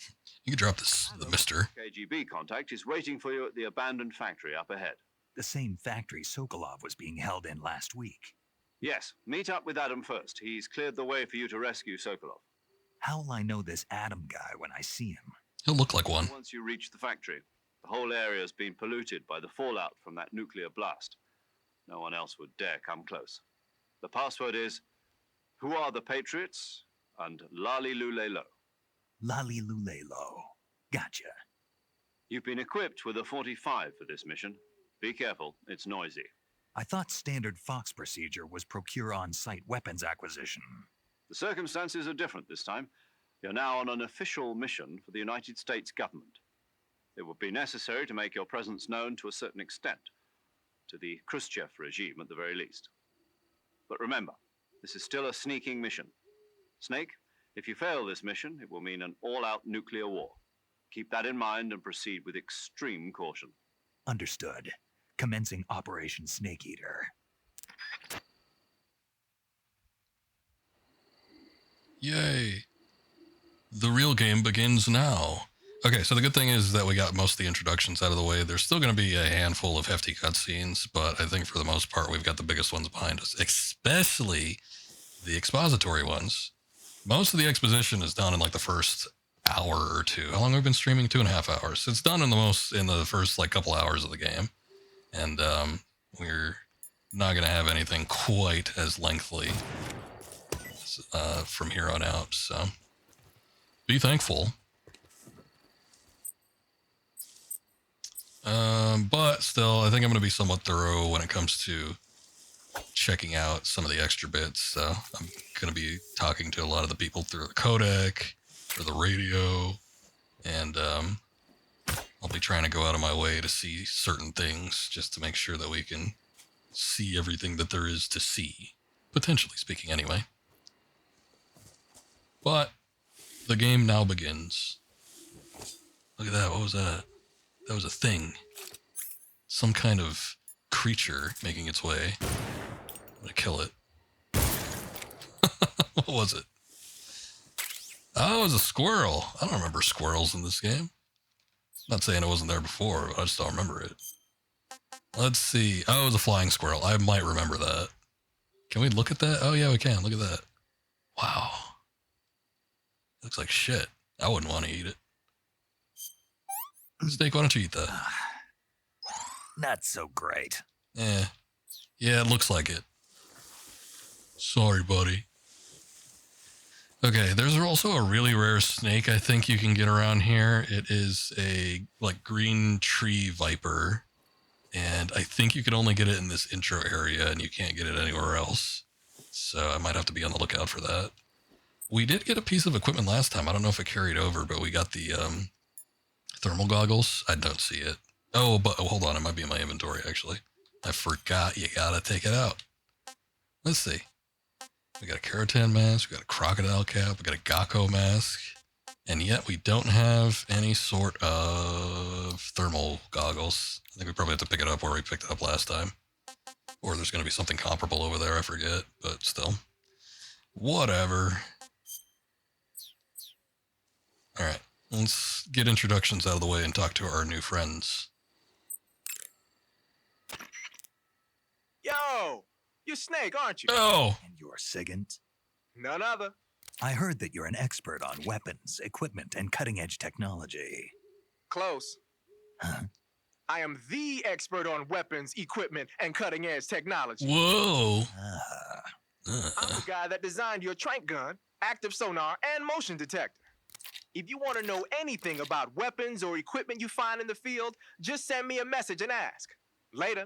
You can drop this, the mister. KGB contact is waiting for you at the abandoned factory up ahead. The same factory Sokolov was being held in last week. Yes, meet up with Adam first. He's cleared the way for you to rescue Sokolov. How will I know this Adam guy when I see him? He'll look like one. Once you reach the factory, the whole area has been polluted by the fallout from that nuclear blast. No one else would dare come close. The password is, "Who are the Patriots?" and "Lali Lule Lo." Lali Lule Lo. Gotcha. You've been equipped with a 45 for this mission. Be careful, it's noisy. I thought standard Fox procedure was procure on-site weapons acquisition. The circumstances are different this time. You're now on an official mission for the United States government. It would be necessary to make your presence known to a certain extent, to the Khrushchev regime at the very least. But remember, this is still a sneaking mission. Snake, if you fail this mission, it will mean an all-out nuclear war. Keep that in mind and proceed with extreme caution. Understood. Commencing Operation Snake Eater. Yay. The real game begins now. Okay, so the good thing is that we got most of the introductions out of the way. There's still going to be a handful of hefty cutscenes, but I think for the most part, we've got the biggest ones behind us, especially the expository ones. Most of the exposition is done in like the first hour or two. How long have we been streaming? 2.5 hours. It's done in the first like couple hours of the game. And we're not going to have anything quite as lengthy from here on out. So be thankful. But still, I think I'm going to be somewhat thorough when it comes to checking out some of the extra bits. So I'm going to be talking to a lot of the people through the codec or the radio, and I'll be trying to go out of my way to see certain things just to make sure that we can see everything that there is to see, potentially speaking anyway. But the game now begins. Look at that. What was that? That was a thing. Some kind of creature making its way. I'm gonna kill it. What was it? Oh, it was a squirrel. I don't remember squirrels in this game. Not saying it wasn't there before, but I just don't remember it. Let's see. Oh, it was a flying squirrel. I might remember that. Can we look at that? Oh, yeah, we can. Look at that. Wow. Looks like shit. I wouldn't want to eat it. Snake, why don't you eat that? Not so great. Yeah, it looks like it. Sorry, buddy. Okay, there's also a really rare snake I think you can get around here. It is a like green tree viper, and I think you can only get it in this intro area and you can't get it anywhere else. So I might have to be on the lookout for that. We did get a piece of equipment last time. I don't know if it carried over, but we got the thermal goggles. I don't see it. Oh, but hold on. It might be in my inventory, actually. I forgot you gotta take it out. Let's see. We got a keratin mask. We got a crocodile cap. We got a Gakko mask. And yet we don't have any sort of thermal goggles. I think we probably have to pick it up where we picked it up last time. Or there's going to be something comparable over there. I forget, but still. Whatever. All right. Let's get introductions out of the way and talk to our new friends. Yo! You're Snake, aren't you? Oh! And you're Sigint? None other. I heard that you're an expert on weapons, equipment, and cutting-edge technology. Close. Huh? I am the expert on weapons, equipment, and cutting-edge technology. Whoa. I'm the guy that designed your trank gun, active sonar, and motion detector. If you want to know anything about weapons or equipment you find in the field, just send me a message and ask. Later.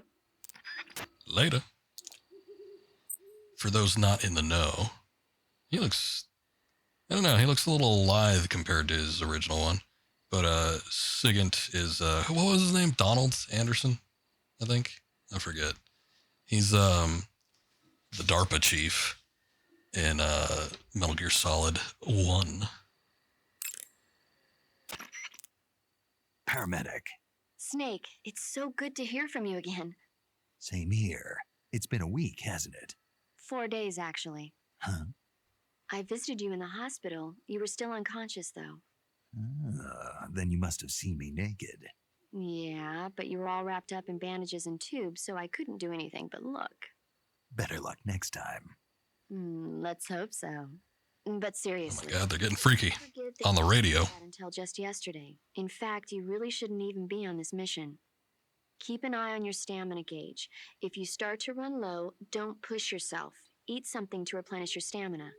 Later. For those not in the know, he looks... I don't know. He looks a little lithe compared to his original one. But Sigint is, what was his name? Donald Anderson, I think. I forget. He's the DARPA chief in Metal Gear Solid 1. Paramedic. Snake, it's so good to hear from you again. Same here. It's been a week, hasn't it? 4 days, actually. Huh? I visited you in the hospital. You were still unconscious, though. Then you must have seen me naked. Yeah, but you were all wrapped up in bandages and tubes, so I couldn't do anything but look. Better luck next time. Let's hope so. But seriously. Oh my God, they're getting freaky on the radio. Until just yesterday. In fact, you really shouldn't even be on this mission. Keep an eye on your stamina gauge. If you start to run low, don't push yourself. Eat something to replenish your stamina.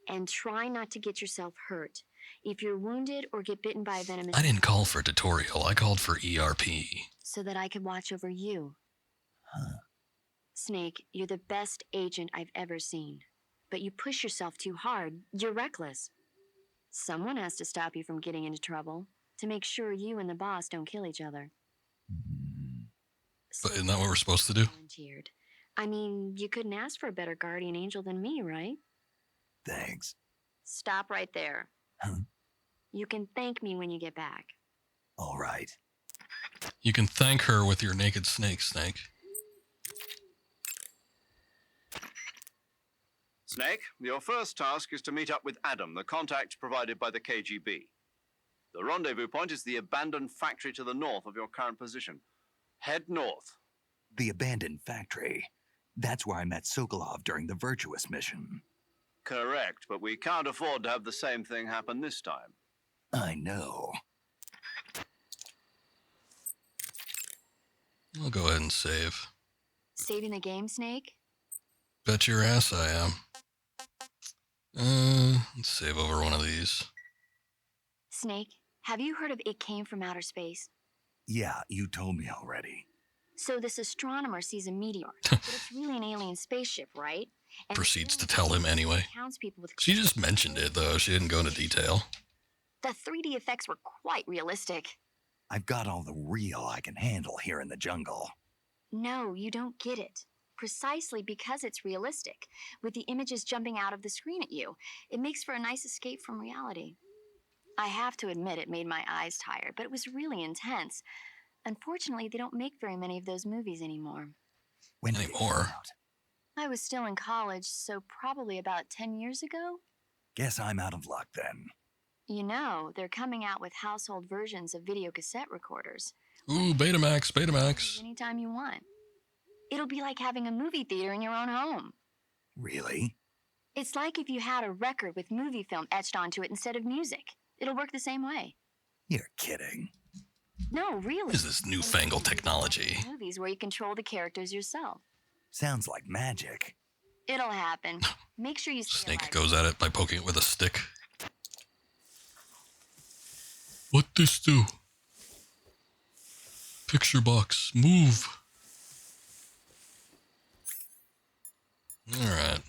And try not to get yourself hurt. If you're wounded or get bitten by a venomous... I didn't call for tutorial. I called for ERP. So that I could watch over you. Huh? Snake, you're the best agent I've ever seen. But you push yourself too hard. You're reckless. Someone has to stop you from getting into trouble. To make sure you and the boss don't kill each other. But isn't that what we're supposed to do? Volunteered. I mean, you couldn't ask for a better guardian angel than me, right? Thanks. Stop right there. Huh? You can thank me when you get back. All right. You can thank her with your naked snake, Snake. Snake, your first task is to meet up with Adam, the contact provided by the KGB. The rendezvous point is the abandoned factory to the north of your current position. Head north. The abandoned factory. That's where I met Sokolov during the Virtuous mission. Correct, but we can't afford to have the same thing happen this time. I know. I'll go ahead and save. Saving the game, Snake? Bet your ass I am. Let's save over one of these. Snake, have you heard of It Came from Outer Space? Yeah, you told me already. So this astronomer sees a meteor, but it's really an alien spaceship, right? And Proceeds to tell him anyway. She just mentioned it, though. She didn't go into detail. The 3D effects were quite realistic. I've got all the real I can handle here in the jungle. No, you don't get it. Precisely because it's realistic, with the images jumping out of the screen at you. It makes for a nice escape from reality. I have to admit it made my eyes tired, but it was really intense. Unfortunately, they don't make very many of those movies anymore. When anymore? I was still in college, so probably about 10 years ago. Guess I'm out of luck then. You know, they're coming out with household versions of video cassette recorders. Ooh, Betamax, Betamax. Anytime you want. It'll be like having a movie theater in your own home. Really? It's like if you had a record with movie film etched onto it instead of music. It'll work the same way. You're kidding. No, really. What is this newfangled technology? Movies where you control the characters yourself. Sounds like magic. It'll happen. Make sure you stay Snake alive. goes at it by poking it with a stick. What this do? Picture box, move. All right.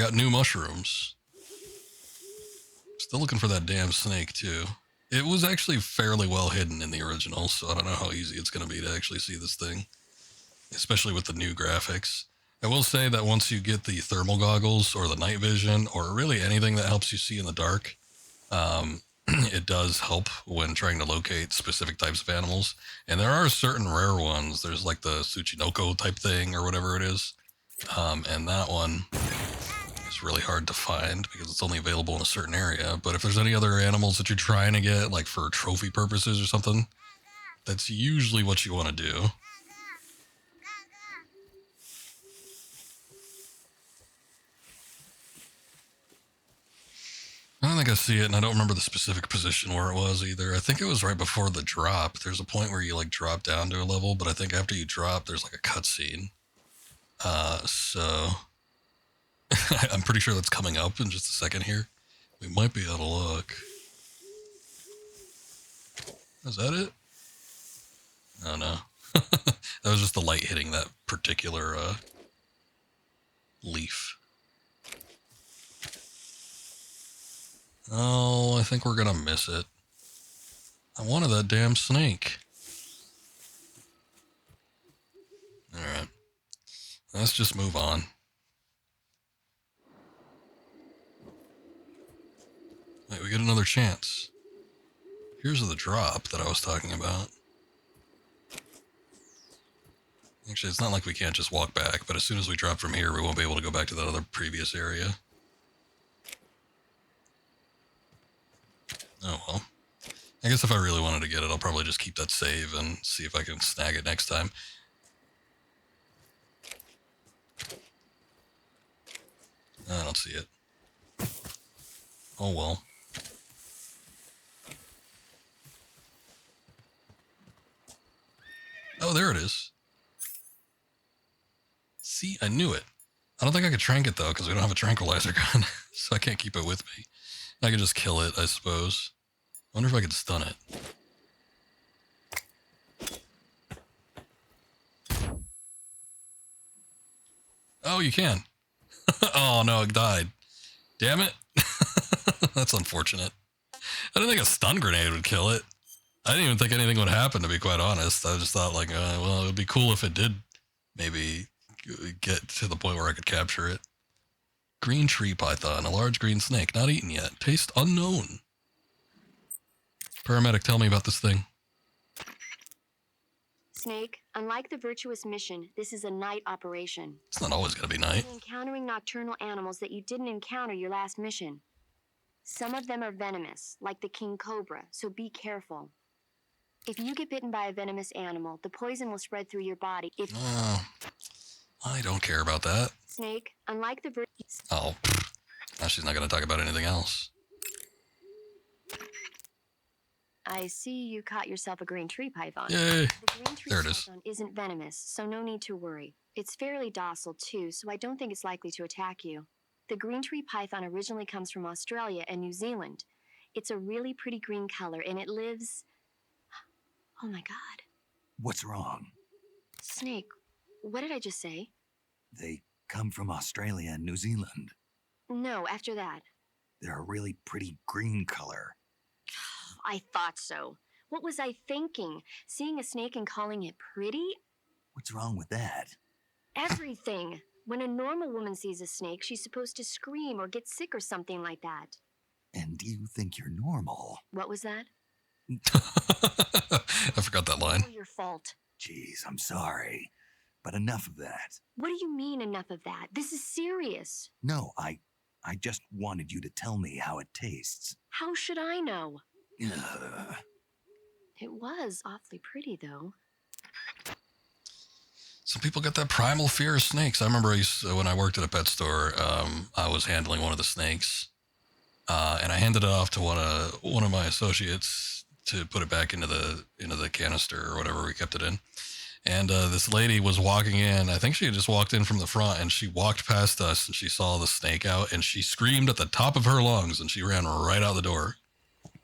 got new mushrooms. Still looking for that damn snake, too. It was actually fairly well hidden in the original, so I don't know how easy it's going to be to actually see this thing, especially with the new graphics. I will say that once you get the thermal goggles or the night vision or really anything that helps you see in the dark, it does help when trying to locate specific types of animals. And there are certain rare ones. There's like the Tsuchinoko type thing or whatever it is. And that one is really hard to find because it's only available in a certain area. But if there's any other animals that you're trying to get, like for trophy purposes or something, that's usually what you want to do. I don't think I see it, and I don't remember the specific position where it was either. I think it was right before the drop. There's a point where you like drop down to a level, but I think after you drop, there's like a cutscene. So I'm pretty sure that's coming up in just a second here. We might be out of luck. Is that it? Oh no. That was just the light hitting that particular leaf. Oh, I think we're gonna miss it. I wanted that damn snake. Alright. Let's just move on. Wait, we get another chance. Here's the drop that I was talking about. Actually, it's not like we can't just walk back, but as soon as we drop from here, we won't be able to go back to that other previous area. Oh well. I guess if I really wanted to get it, I'll probably just keep that save and see if I can snag it next time. I don't see it. Oh well. Oh, there it is. See, I knew it. I don't think I could trank it though, because we don't have a tranquilizer gun, so I can't keep it with me. I could just kill it, I suppose. I wonder if I could stun it. Oh, you can. Oh no, it died. Damn it. That's unfortunate. I didn't think a stun grenade would kill it. I didn't even think anything would happen, to be quite honest. I just thought like, well, it would be cool if it did maybe get to the point where I could capture it. Green tree python, a large green snake, not eaten yet. Taste unknown. Paramedic, tell me about this thing. Snake, unlike the virtuous mission, this is a night operation. It's not always going to be night. You're encountering nocturnal animals that you didn't encounter your last mission. Some of them are venomous, like the king cobra, so be careful. If you get bitten by a venomous animal, the poison will spread through your body. Oh, I don't care about that. Snake, unlike the virtuous... Oh, now she's not going to talk about anything else. I see you caught yourself a green tree python. Yay. The green tree There it is. python isn't venomous, so no need to worry. It's fairly docile too, so I don't think it's likely to attack you. The green tree python originally comes from Australia and New Zealand. It's a really pretty green color, and it lives... Oh my god. What's wrong? Snake, what did I just say? They come from Australia and New Zealand. No, after that. They're a really pretty green color. I thought so. What was I thinking? Seeing a snake and calling it pretty? What's wrong with that? Everything. When a normal woman sees a snake, she's supposed to scream or get sick or something like that. And you think you're normal? What was that? I forgot that line. Oh, your fault. Jeez, I'm sorry. But enough of that. What do you mean, enough of that? This is serious. No, I just wanted you to tell me how it tastes. How should I know? Ugh. It was awfully pretty, though. Some people get that primal fear of snakes. I remember when I worked at a pet store, I was handling one of the snakes, and I handed it off to one of my associates to put it back into the canister or whatever we kept it in. And this lady was walking in. I think she had just walked in from the front, and she walked past us, and she saw the snake out, and she screamed at the top of her lungs, and she ran right out the door.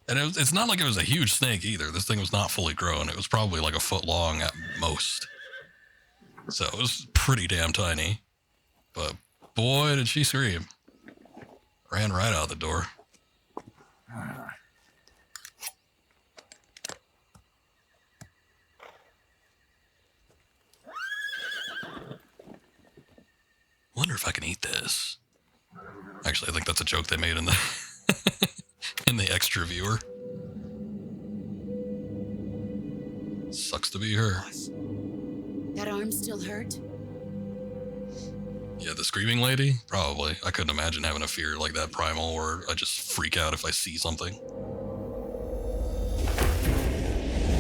And it's not like it was a huge snake either. This thing was not fully grown. It was probably like a foot long at most. So it was pretty damn tiny. But boy, did she scream. Ran right out the door. Wonder if I can eat this. Actually, I think that's a joke they made in the in the extra viewer. Sucks to be her. That arm still hurt? Yeah, the screaming lady? Probably. I couldn't imagine having a fear like that primal where I just freak out if I see something.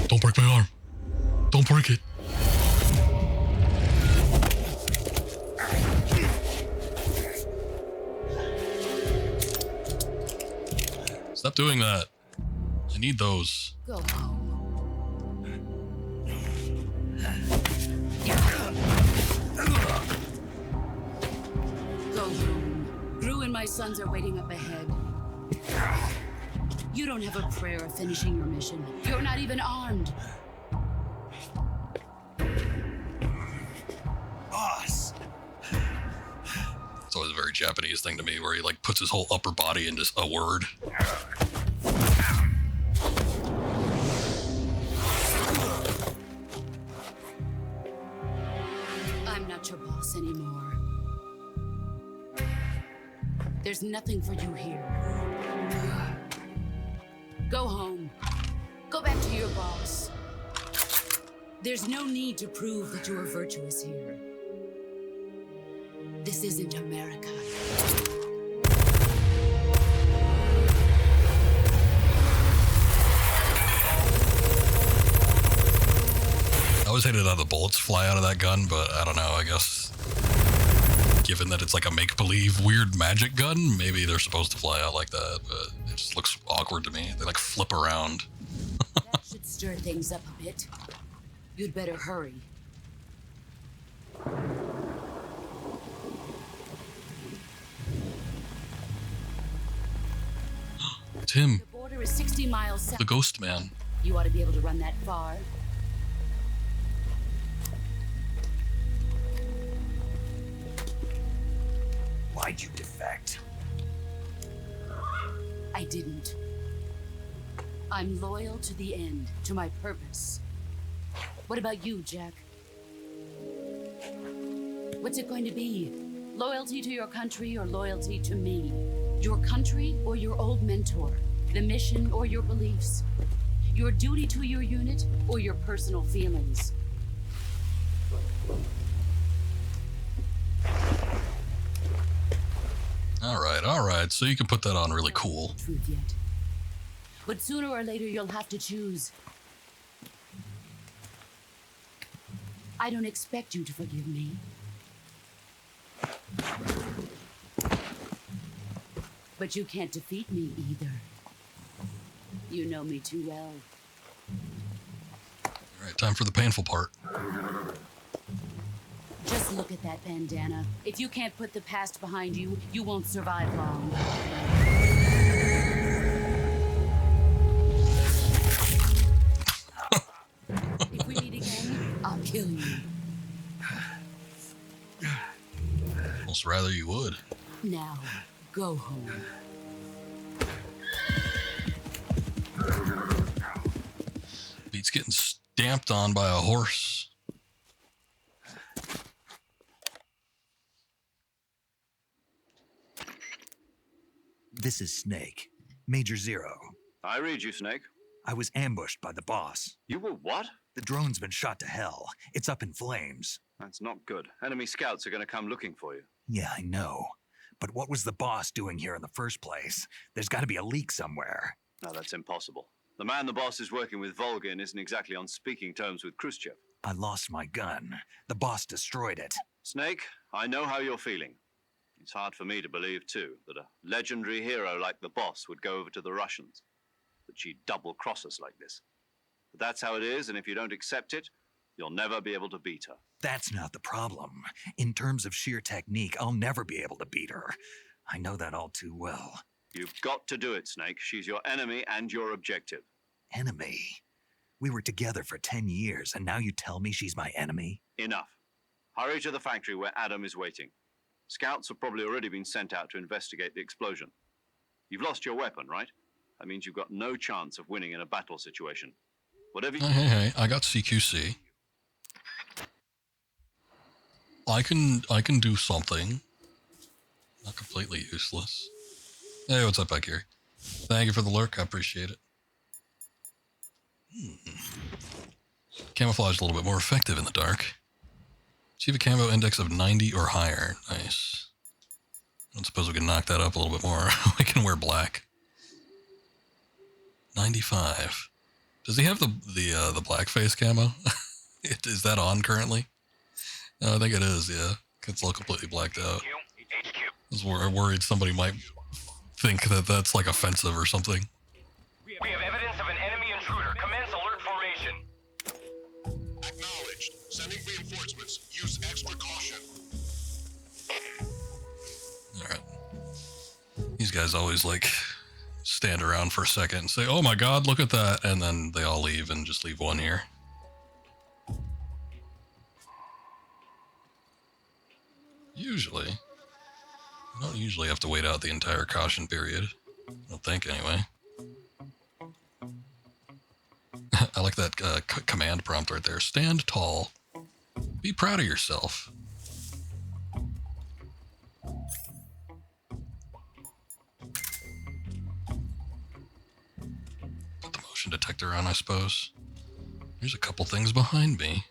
Don't break my arm. Don't break it. Stop doing that. I need those. Go home. Go home. Gru and my sons are waiting up ahead. You don't have a prayer of finishing your mission. You're not even armed. Boss! It's always a very Japanese thing to me where he like puts his whole upper body into a word. I'm not your boss anymore. There's nothing for you here. Go home. Go back to your boss. There's no need to prove that you are virtuous here. This isn't America. I always hated how the bullets fly out of that gun, but I don't know, I guess given that it's like a make-believe weird magic gun, maybe they're supposed to fly out like that, but it just looks awkward to me. They like flip around. That should stir things up a bit. You'd better hurry. It's him. The border is 60 miles south. The ghost man. You ought to be able to run that far. Why'd you defect? I didn't. I'm loyal to the end, to my purpose. What about you, Jack? What's it going to be? Loyalty to your country or loyalty to me? Your country or your old mentor? The mission or your beliefs? Your duty to your unit or your personal feelings? All right. So you can put that on really cool. Truth yet. But sooner or later you'll have to choose. I don't expect you to forgive me. But you can't defeat me either. You know me too well. All right, time for the painful part. Just look at that bandana. If you can't put the past behind you, you won't survive long. If we meet again, I'll kill you. Almost rather you would. Now, go home. Beats getting stamped on by a horse. This is Snake. Major Zero. I read you, Snake. I was ambushed by the boss. You were what? The drone's been shot to hell. It's up in flames. That's not good. Enemy scouts are going to come looking for you. Yeah, I know. But what was the boss doing here in the first place? There's got to be a leak somewhere. No, that's impossible. The man the boss is working with, Volgin, isn't exactly on speaking terms with Khrushchev. I lost my gun. The boss destroyed it. Snake, I know how you're feeling. It's hard for me to believe, too, that a legendary hero like the boss would go over to the Russians. That she'd double-cross us like this. But that's how it is, and if you don't accept it, you'll never be able to beat her. That's not the problem. In terms of sheer technique, I'll never be able to beat her. I know that all too well. You've got to do it, Snake. She's your enemy and your objective. Enemy? We were together for 10 years, and now you tell me she's my enemy? Enough. Hurry to the factory where Adam is waiting. Scouts have probably already been sent out to investigate the explosion. You've lost your weapon, right? That means you've got no chance of winning in a battle situation. Whatever you... Hey, I got CQC. I can do something. Not completely useless. Hey, what's up, back here? Thank you for the lurk. I appreciate it. Camouflage a little bit more effective in the dark. Achieve a camo index of 90 or higher. Nice. I don't suppose we can knock that up a little bit more. We can wear black. 95. Does he have the blackface camo? Is that on currently? No, I think it is, yeah. It's all completely blacked out. I was worried somebody might think that that's like offensive or something. We have evidence of an enemy intruder. Commence alert formation. Acknowledged. Sending reinforcements. Use extra caution. Alright. These guys always like stand around for a second and say, oh my god, look at that, and then they all leave and just leave one here. Usually. You don't usually have to wait out the entire caution period. I don't think, anyway. I like that command prompt right there. Stand tall. Be proud of yourself. Put the motion detector on, I suppose. There's a couple things behind me.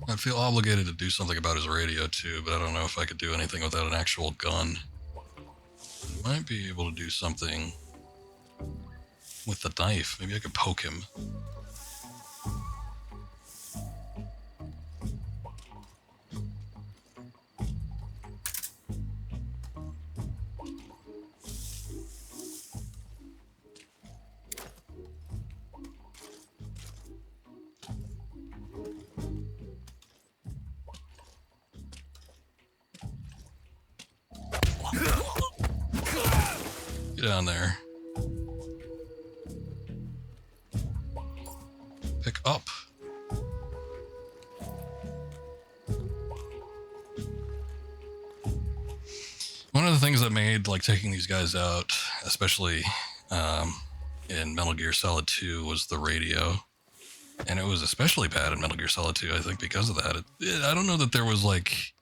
I feel obligated to do something about his radio too, but I don't know if I could do anything without an actual gun. I might be able to do something with the knife. Maybe I could poke him. Get down there. Pick up. One of the things that made like taking these guys out, especially in Metal Gear Solid 2, was the radio. And it was especially bad in Metal Gear Solid 2, I think, because of that. I don't know that there was like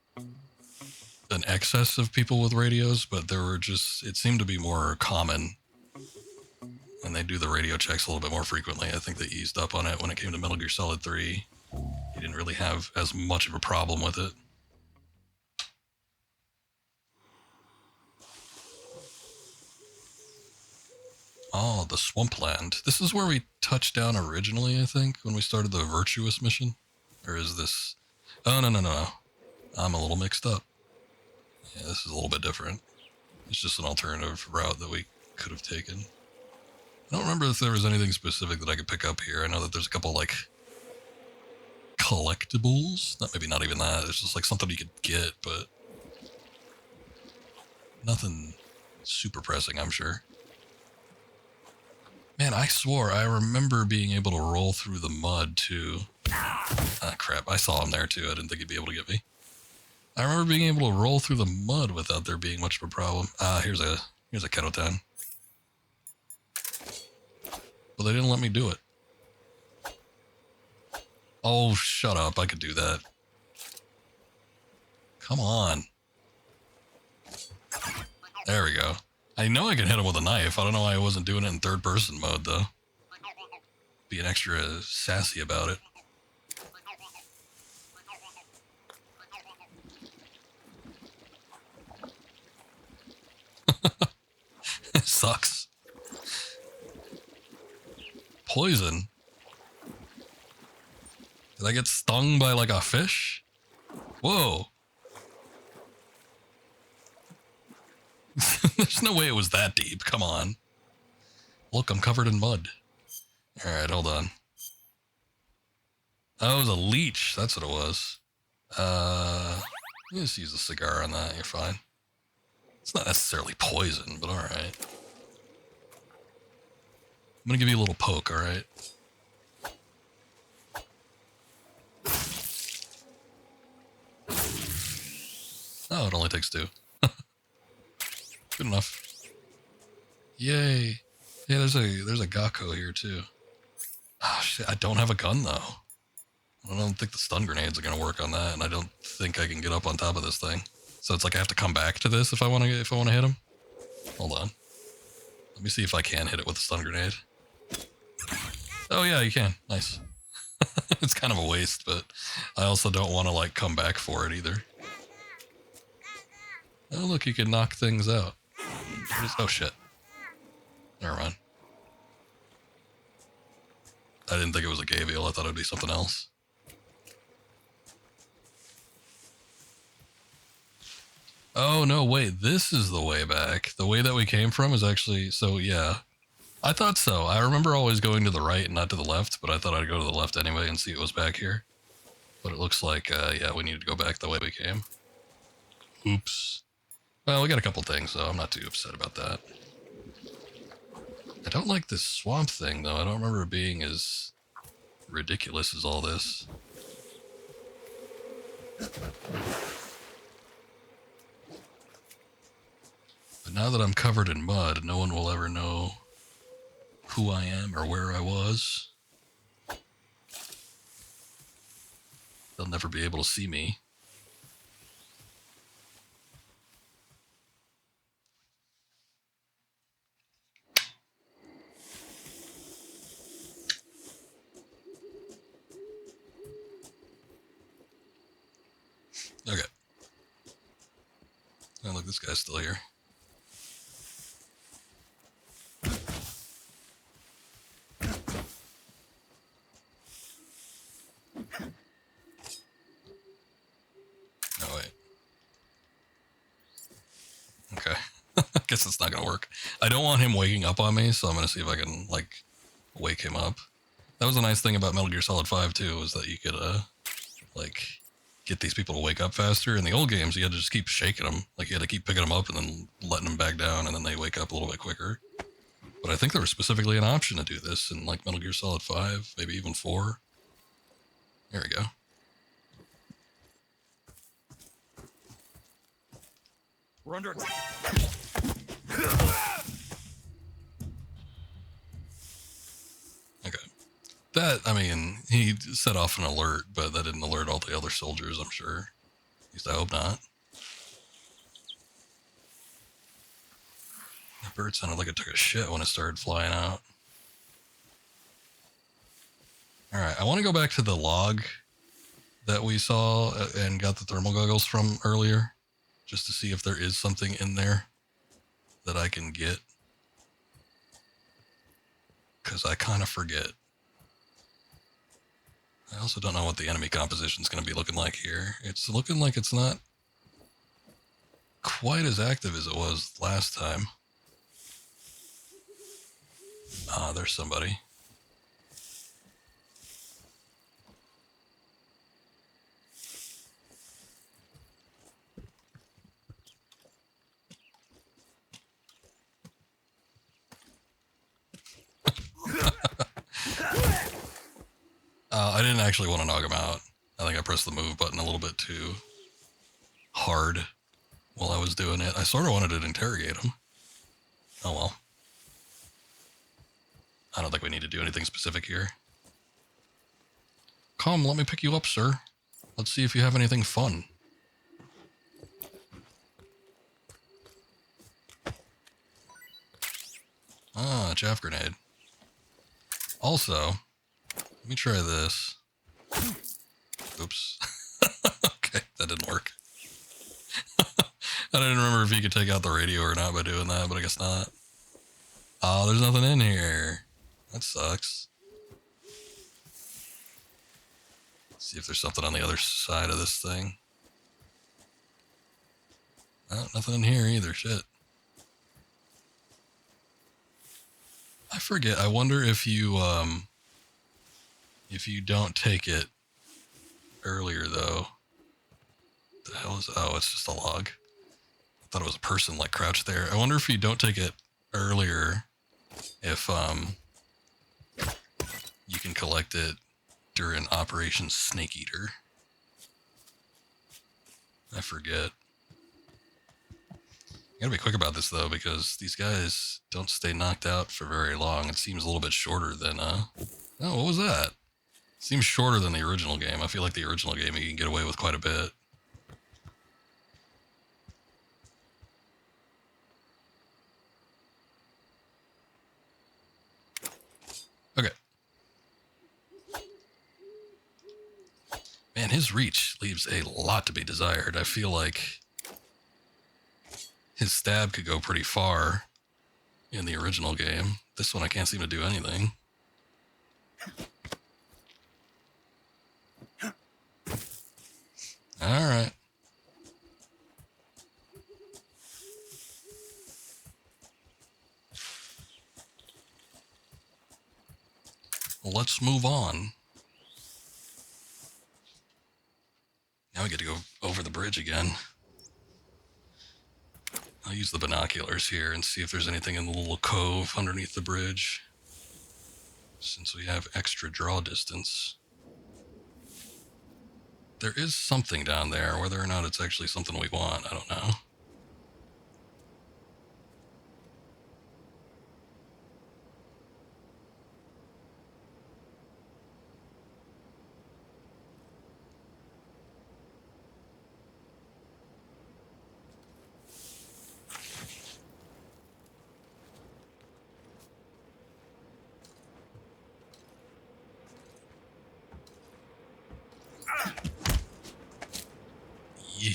an excess of people with radios, but there were just, it seemed to be more common. And they do the radio checks a little bit more frequently. I think they eased up on it when it came to Metal Gear Solid 3. You didn't really have as much of a problem with it. Oh, the swampland. This is where we touched down originally, I think, when we started the Virtuous mission. Or is this... Oh, no. I'm a little mixed up. Yeah, this is a little bit different. It's just an alternative route that we could have taken. I don't remember if there was anything specific that I could pick up here. I know that there's a couple, like, collectibles. Maybe not even that. It's just, like, something you could get, but... nothing super pressing, I'm sure. Man, I swore I remember being able to roll through the mud, too. Ah, crap. I saw him there, too. I didn't think he'd be able to get me. I remember being able to roll through the mud without there being much of a problem. Ah, here's a kettle town. But they didn't let me do it. Oh, shut up. I could do that. Come on. There we go. I know I can hit him with a knife. I don't know why I wasn't doing it in third person mode, though. Being extra sassy about it. It sucks. Poison? Did I get stung by like a fish? Whoa. There's no way it was that deep. Come on. Look, I'm covered in mud. Alright, hold on. Oh, it was a leech. That's what it was. Just use a cigar on that. You're fine. It's not necessarily poison, but alright. I'm gonna give you a little poke, all right? Oh, it only takes 2. Good enough. Yay. Yeah, there's a Gakko here too. Oh shit, I don't have a gun though. I don't think the stun grenades are gonna work on that, and I don't think I can get up on top of this thing. So it's like I have to come back to this if I wanna hit him. Hold on. Let me see if I can hit it with a stun grenade. Oh yeah, you can. Nice. It's kind of a waste, but I also don't want to like come back for it either. Oh look, you can knock things out. Oh shit. Never mind. I didn't think it was a Gavial. I thought it would be something else. Oh no, wait, this is the way back. The way that we came from is actually, so yeah. I thought so. I remember always going to the right and not to the left, but I thought I'd go to the left anyway and see what was back here. But it looks like, yeah, we need to go back the way we came. Oops. Well, we got a couple things, so I'm not too upset about that. I don't like this swamp thing, though. I don't remember it being as ridiculous as all this. But now that I'm covered in mud, no one will ever know who I am or where I was. They'll never be able to see me. Okay. Oh, look, this guy's still here. Oh, wait. Okay. I guess it's not going to work. I don't want him waking up on me, so I'm going to see if I can, like, wake him up. That was a nice thing about Metal Gear Solid 5, too, was that you could, like, get these people to wake up faster. In the old games, you had to just keep shaking them. Like, you had to keep picking them up and then letting them back down, and then they wake up a little bit quicker. But I think there was specifically an option to do this in, like, Metal Gear Solid 5, maybe even 4. There we go. We're under attack. Okay. That, I mean, he set off an alert, but that didn't alert all the other soldiers, I'm sure. At least I hope not. That bird sounded like it took a shit when it started flying out. Alright, I want to go back to the log that we saw and got the thermal goggles from earlier, just to see if there is something in there that I can get. Because I kind of forget. I also don't know what the enemy composition is going to be looking like here. It's looking like it's not quite as active as it was last time. Ah, there's somebody. I didn't actually want to knock him out. I think I pressed the move button a little bit too hard while I was doing it. I sort of wanted to interrogate him. Oh well. I don't think we need to do anything specific here. Come, let me pick you up, sir. Let's see if you have anything fun. Ah, a chaff grenade. Also, let me try this. Oops. Okay, that didn't work. I didn't remember if you could take out the radio or not by doing that, but I guess not. Oh, there's nothing in here. That sucks. Let's see if there's something on the other side of this thing. Oh, nothing in here either. Shit. I forget. I wonder if you don't take it earlier, though. The hell is... Oh, it's just a log. I thought it was a person, like, crouched there. I wonder if you don't take it earlier, if you can collect it during Operation Snake Eater. I forget. You gotta be quick about this, though, because these guys don't stay knocked out for very long. It seems a little bit shorter than, Oh, what was that? Seems shorter than the original game. I feel like the original game you can get away with quite a bit. Okay. Man, his reach leaves a lot to be desired. I feel like his stab could go pretty far in the original game. This one I can't seem to do anything. All right. Let's move on. Now we get to go over the bridge again. I'll use the binoculars here and see if there's anything in the little cove underneath the bridge, since we have extra draw distance. There is something down there. Whether or not it's actually something we want, I don't know.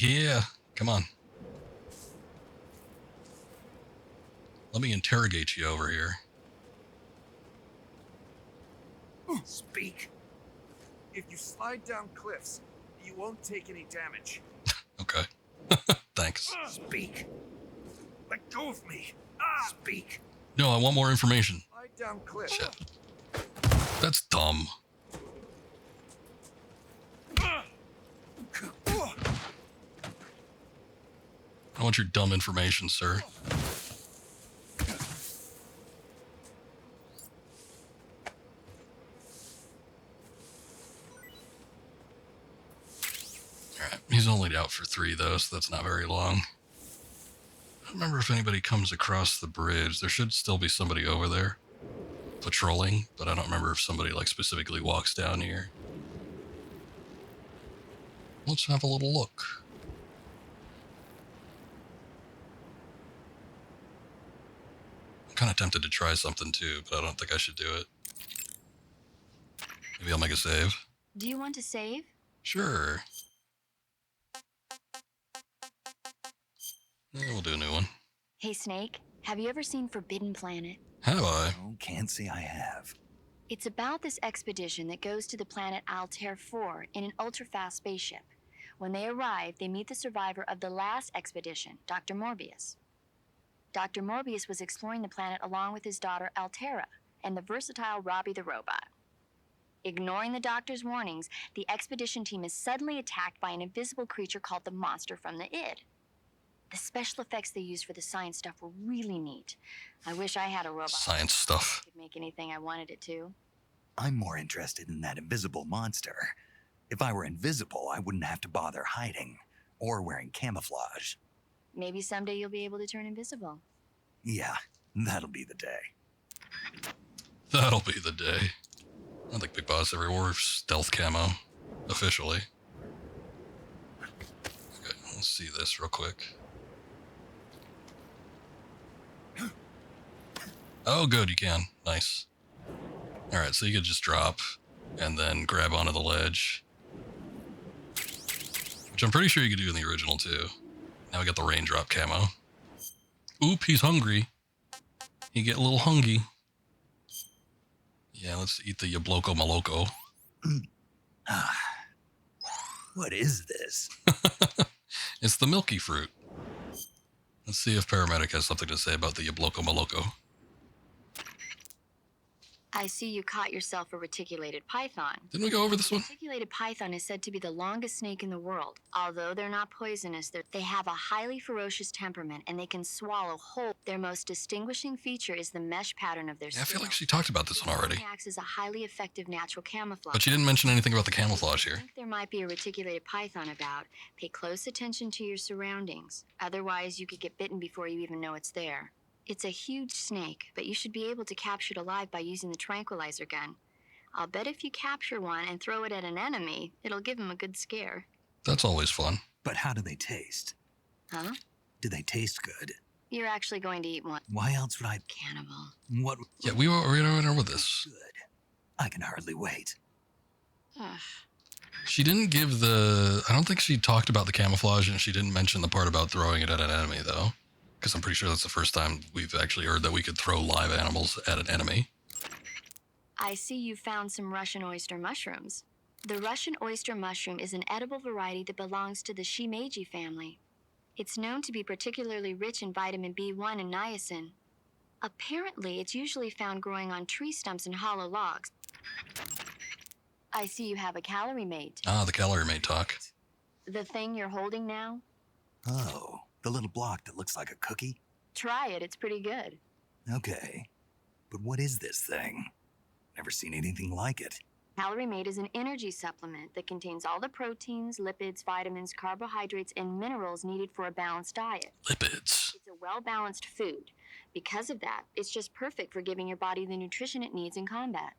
Yeah, come on. Let me interrogate you over here. Speak. If you slide down cliffs, you won't take any damage. Okay. Thanks. Speak. Let go of me. Speak. No, I want more information. Slide down cliffs. Shit. That's dumb. I want your dumb information, sir. Alright, he's only out for 3, though, so that's not very long. I don't remember if anybody comes across the bridge. There should still be somebody over there patrolling, but I don't remember if somebody, like, specifically walks down here. Let's have a little look. I'm kind of tempted to try something too, but I don't think I should do it. Maybe I'll make a save. Do you want to save? Sure. Yeah, we'll do a new one. Hey, Snake, have you ever seen Forbidden Planet? Have I? Oh, can't say I have. It's about this expedition that goes to the planet Altair 4 in an ultra-fast spaceship. When they arrive, they meet the survivor of the last expedition, Dr. Morbius. Dr. Morbius was exploring the planet along with his daughter Altera and the versatile Robbie the robot. Ignoring the doctor's warnings, the expedition team is suddenly attacked by an invisible creature called the Monster from the Id. The special effects they used for the science stuff were really neat. I wish I had a robot. Science stuff. Could make anything I wanted it to. I'm more interested in that invisible monster. If I were invisible, I wouldn't have to bother hiding or wearing camouflage. Maybe someday you'll be able to turn invisible. Yeah, that'll be the day. That'll be the day. I don't think Big Boss ever wore stealth camo, officially. Okay, let's see this real quick. Oh, good, you can. Nice. Alright, so you could just drop and then grab onto the ledge. Which I'm pretty sure you could do in the original, too. Now we got the raindrop camo. Oop, he's hungry. He get a little hungry. Yeah, let's eat the Yabloko Maloko. What is this? It's the milky fruit. Let's see if Paramedic has something to say about the Yabloko Maloko. I see you caught yourself a reticulated python. Didn't we go over this one? Reticulated python is said to be the longest snake in the world. Although they're not poisonous, they have a highly ferocious temperament and they can swallow whole. Their most distinguishing feature is the mesh pattern of their Yeah, I feel scales. like she talked about this one already. It acts as a highly effective natural camouflage. But she didn't mention anything about the camouflage here. I think there might be a reticulated python about. Pay close attention to your surroundings. Otherwise, you could get bitten before you even know it's there. It's a huge snake, but you should be able to capture it alive by using the tranquilizer gun. I'll bet if you capture one and throw it at an enemy, it'll give him a good scare. That's always fun. But how do they taste? Huh? Do they taste good? You're actually going to eat one. Why else would I... Cannibal. What... Yeah, we went over this. Good. I can hardly wait. She didn't give the... I don't think she talked about the camouflage, and she didn't mention the part about throwing it at an enemy, though. Because I'm pretty sure that's the first time we've actually heard that we could throw live animals at an enemy. I see you found some Russian oyster mushrooms. The Russian oyster mushroom is an edible variety that belongs to the shimeji family. It's known to be particularly rich in vitamin B1 and niacin. Apparently, it's usually found growing on tree stumps and hollow logs. I see you have a calorie mate. Ah, the calorie mate talk. The thing you're holding now? Oh, the little block that looks like a cookie? Try it, it's pretty good. Okay. But what is this thing? Never seen anything like it. Calorie Mate is an energy supplement that contains all the proteins, lipids, vitamins, carbohydrates, and minerals needed for a balanced diet. Lipids. It's a well-balanced food. Because of that, it's just perfect for giving your body the nutrition it needs in combat.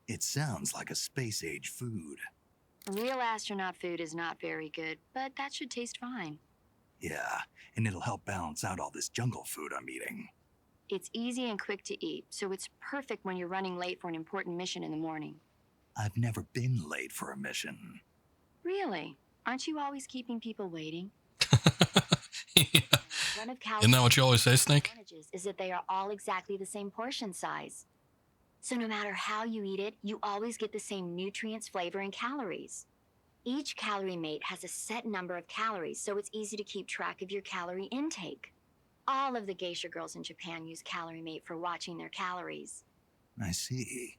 It sounds like a space-age food. Real astronaut food is not very good, but that should taste fine. Yeah, and it'll help balance out all this jungle food I'm eating. It's easy and quick to eat, so it's perfect when you're running late for an important mission in the morning. I've never been late for a mission. Really? Aren't you always keeping people waiting? Yeah. Isn't that what you always say, Snake? Is that they are all exactly the same portion size. So no matter how you eat it, you always get the same nutrients, flavor, and calories. Each calorie mate has a set number of calories, so it's easy to keep track of your calorie intake. All of the geisha girls in Japan use Calorie Mate for watching their calories. I see.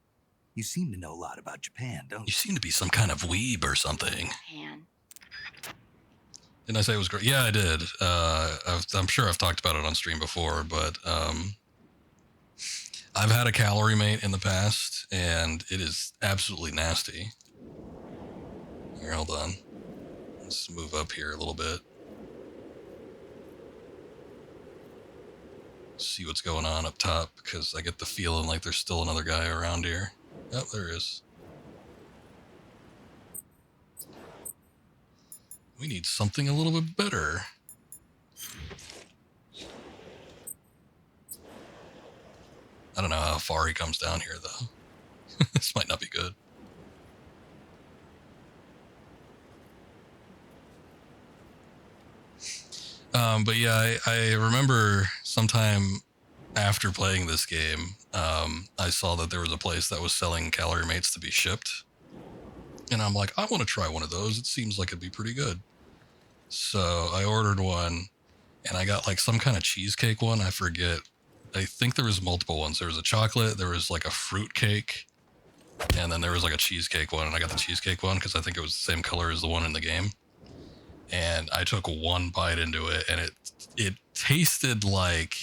You seem to know a lot about Japan, don't you? You seem to be some kind of weeb or something. Japan. Didn't I say it was great? Yeah, I did. I'm sure I've talked about it on stream before, but I've had a Calorie Mate in the past, and it is absolutely nasty. Here, hold on. Let's move up here a little bit. See what's going on up top, because I get the feeling like there's still another guy around here. Oh, there is. We need something a little bit better. I don't know how far he comes down here, though. This might not be good. But yeah, I remember sometime after playing this game, I saw that there was a place that was selling Calorie Mates to be shipped. And I'm like, I want to try one of those. It seems like it'd be pretty good. So I ordered one, and I got like some kind of cheesecake one. I forget. I think there was multiple ones. There was a chocolate, there was like a fruit cake, and then there was like a cheesecake one. And I got the cheesecake one because I think it was the same color as the one in the game. And I took one bite into it, and it tasted like,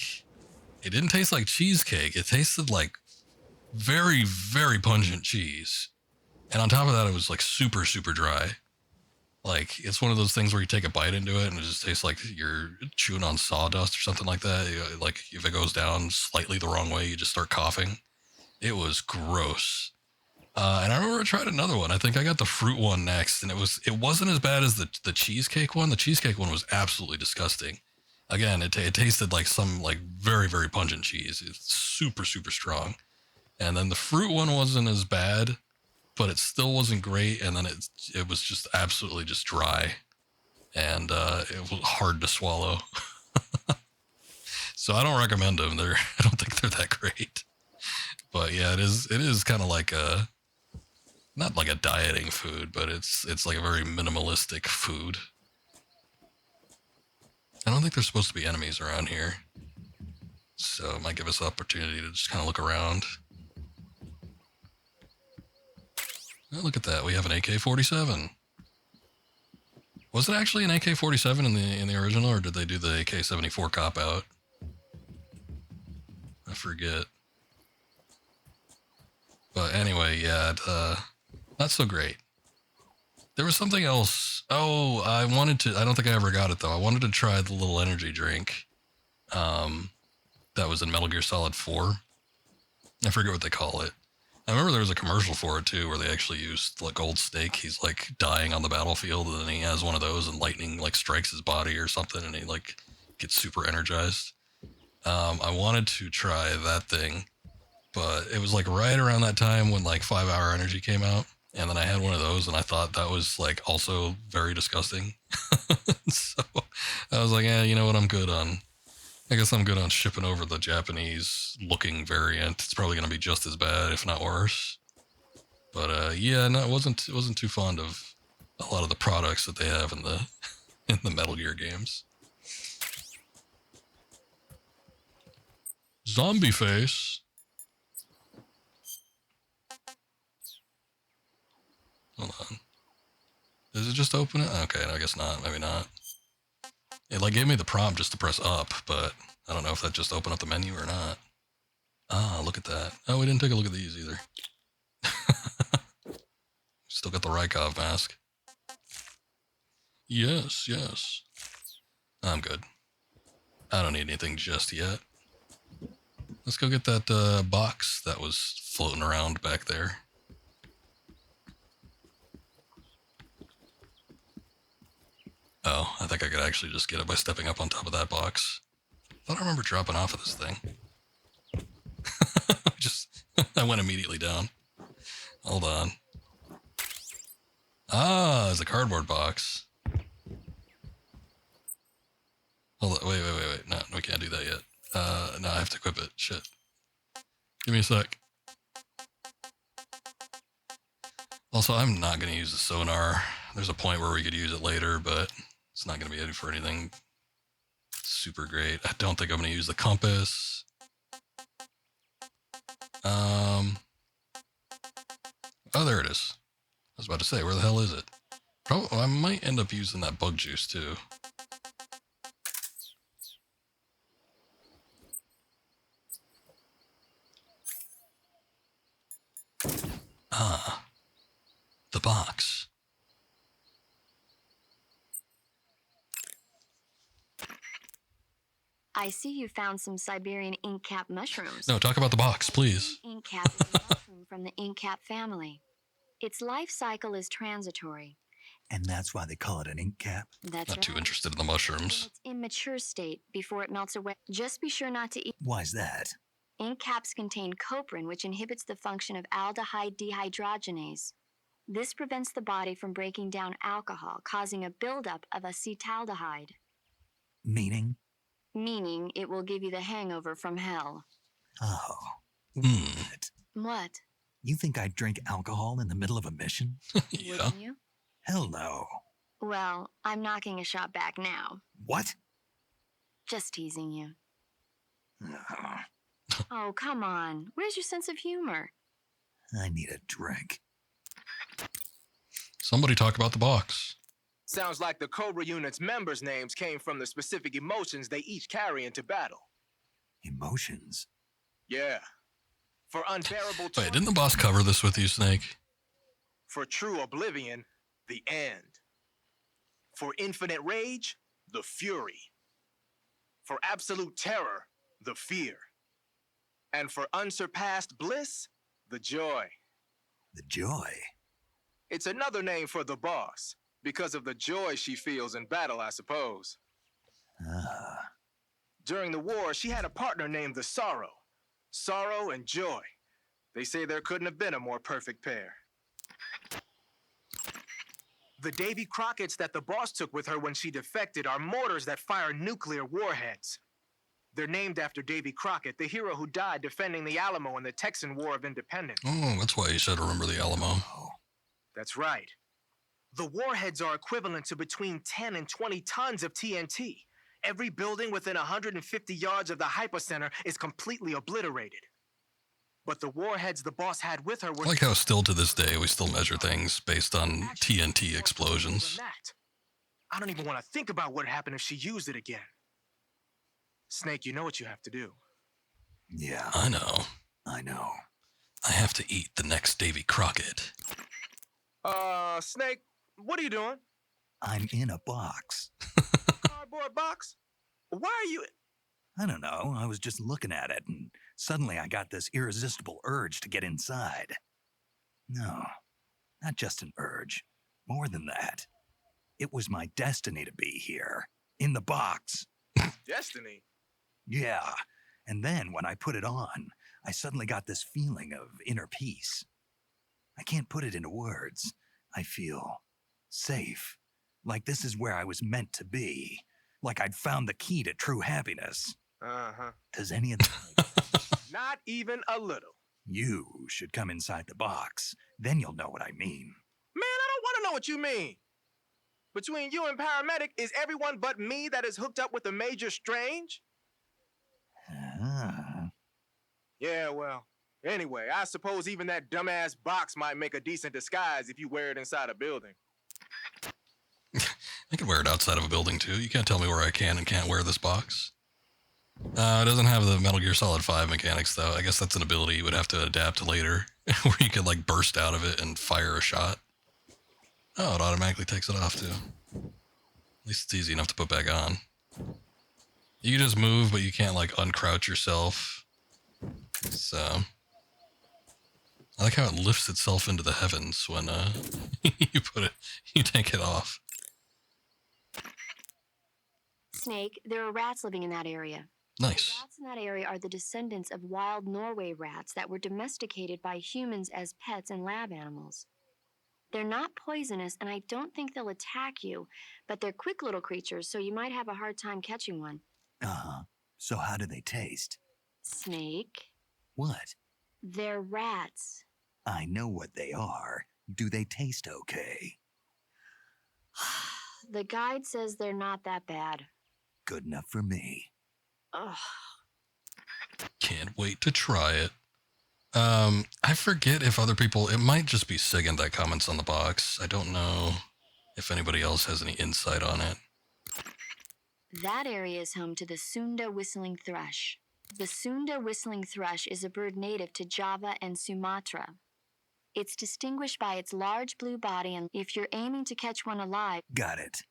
it didn't taste like cheesecake. It tasted like very, very pungent cheese. And on top of that, it was like super, super dry. Like, it's one of those things where you take a bite into it and it just tastes like you're chewing on sawdust or something like that. Like, if it goes down slightly the wrong way, you just start coughing. It was gross. And I remember I tried another one. I think I got the fruit one next, and it wasn't as bad as the cheesecake one. The cheesecake one was absolutely disgusting. Again, it tasted like some like very, very pungent cheese. It's super, super strong. And then the fruit one wasn't as bad, but it still wasn't great. And then it was just absolutely just dry, and it was hard to swallow. So I don't recommend them. I don't think they're that great. But yeah, it is kind of like not like a dieting food, but it's like a very minimalistic food. I don't think there's supposed to be enemies around here, so it might give us the opportunity to just kind of look around. Oh, look at that. We have an AK-47. Was it actually an AK-47 in the original, or did they do the AK-74 cop-out? I forget. But anyway, yeah, not so great. There was something else. Oh, I don't think I ever got it, though. I wanted to try the little energy drink that was in Metal Gear Solid 4. I forget what they call it. I remember there was a commercial for it, too, where they actually used, like, Old Snake. He's, like, dying on the battlefield, and then he has one of those, and lightning, like, strikes his body or something, and he, like, gets super energized. I wanted to try that thing, but it was, like, right around that time when, like, 5 Hour Energy came out, and then I had one of those, and I thought that was, like, also very disgusting. So I was like, you know what, I guess I'm good on shipping over the Japanese-looking variant. It's probably going to be just as bad, if not worse. But yeah, no, it wasn't too fond of a lot of the products that they have in the Metal Gear games. Zombie face. Hold on. Does it just open it? Okay, I guess not. Maybe not. It like gave me the prompt just to press up, but I don't know if that just opened up the menu or not. Ah, look at that. Oh, we didn't take a look at these either. Still got the Rykov mask. Yes. I'm good. I don't need anything just yet. Let's go get that box that was floating around back there. Oh, I think I could actually just get it by stepping up on top of that box. I thought I remember dropping off of this thing. I went immediately down. Hold on. Ah, there's a cardboard box. Hold on, wait. No, we can't do that yet. No, I have to equip it. Shit. Give me a sec. Also, I'm not going to use the sonar. There's a point where we could use it later, but it's not going to be for anything super great. I don't think I'm going to use the compass. Oh, there it is. I was about to say, where the hell is it? Probably, I might end up using that bug juice, too. Ah. The box. I see you found some Siberian ink cap mushrooms. No, talk about the box, please. Ink cap is a mushroom from the ink cap family. Its life cycle is transitory. And that's why they call it an ink cap? That's Not right. too interested in the mushrooms. In its immature state before it melts away. Just be sure not to eat. Why's that? Ink caps contain coprin, which inhibits the function of aldehyde dehydrogenase. This prevents the body from breaking down alcohol, causing a buildup of acetaldehyde. Meaning? Meaning it will give you the hangover from hell. Oh. What? You think I'd drink alcohol in the middle of a mission? Yeah. Wouldn't you? Hell no. Well, I'm knocking a shot back now. What? Just teasing you. Oh, come on. Where's your sense of humor? I need a drink. Somebody talk about the box. Sounds like the Cobra unit's members' names came from the specific emotions they each carry into battle. Emotions? Yeah. For unbearable Wait, didn't the boss cover this with you, Snake? For true oblivion, the end. For infinite rage, the fury. For absolute terror, the fear. And for unsurpassed bliss, the joy. The joy? It's another name for the boss, because of the joy she feels in battle, I suppose. Ah. During the war, she had a partner named the Sorrow. Sorrow and joy. They say there couldn't have been a more perfect pair. The Davy Crockett's that the boss took with her when she defected are mortars that fire nuclear warheads. They're named after Davy Crockett, the hero who died defending the Alamo in the Texan War of Independence. Oh, that's why you said remember the Alamo. That's right. The warheads are equivalent to between 10 and 20 tons of TNT. Every building within 150 yards of the hypocenter is completely obliterated. But the warheads the boss had with her were... I like how still to this day we still measure things based on TNT explosions. I don't even want to think about what happened if she used it again. Snake, you know what you have to do. Yeah. I know. I know. I have to eat the next Davy Crockett. Snake, what are you doing? I'm in a box. Cardboard box? Why are you... I don't know. I was just looking at it, and suddenly I got this irresistible urge to get inside. No, not just an urge. More than that. It was my destiny to be here, in the box. Destiny? Yeah, and then when I put it on, I suddenly got this feeling of inner peace. I can't put it into words. I feel safe, like this is where I was meant to be, like I'd found the key to true happiness. Uh-huh. Does any of that... Not even a little. You should come inside the box. Then you'll know what I mean. Man, I don't want to know what you mean. Between you and Paramedic, is everyone but me that is hooked up with a Major Strange? Yeah, well, anyway, I suppose even that dumbass box might make a decent disguise if you wear it inside a building. I can wear it outside of a building too. You can't tell me where I can and can't wear this box. It doesn't have the Metal Gear Solid 5 mechanics though. I guess that's an ability you would have to adapt to later, where you could like burst out of it and fire a shot. Oh, it automatically takes it off too. At least it's easy enough to put back on. You can just move, but you can't like uncrouch yourself. So I like how it lifts itself into the heavens when you take it off. Snake, there are rats living in that area. Nice. The rats in that area are the descendants of wild Norway rats that were domesticated by humans as pets and lab animals. They're not poisonous, and I don't think they'll attack you, but they're quick little creatures, so you might have a hard time catching one. Uh-huh. So how do they taste? Snake? What? They're rats. I know what they are. Do they taste okay? The guide says they're not that bad. Good enough for me. Ugh. Can't wait to try it. I forget if other people, it might just be Sigint that comments on the box. I don't know if anybody else has any insight on it. That area is home to the Sunda whistling thrush. The Sunda whistling thrush is a bird native to Java and Sumatra. It's distinguished by its large blue body, and if you're aiming to catch one alive... Got it.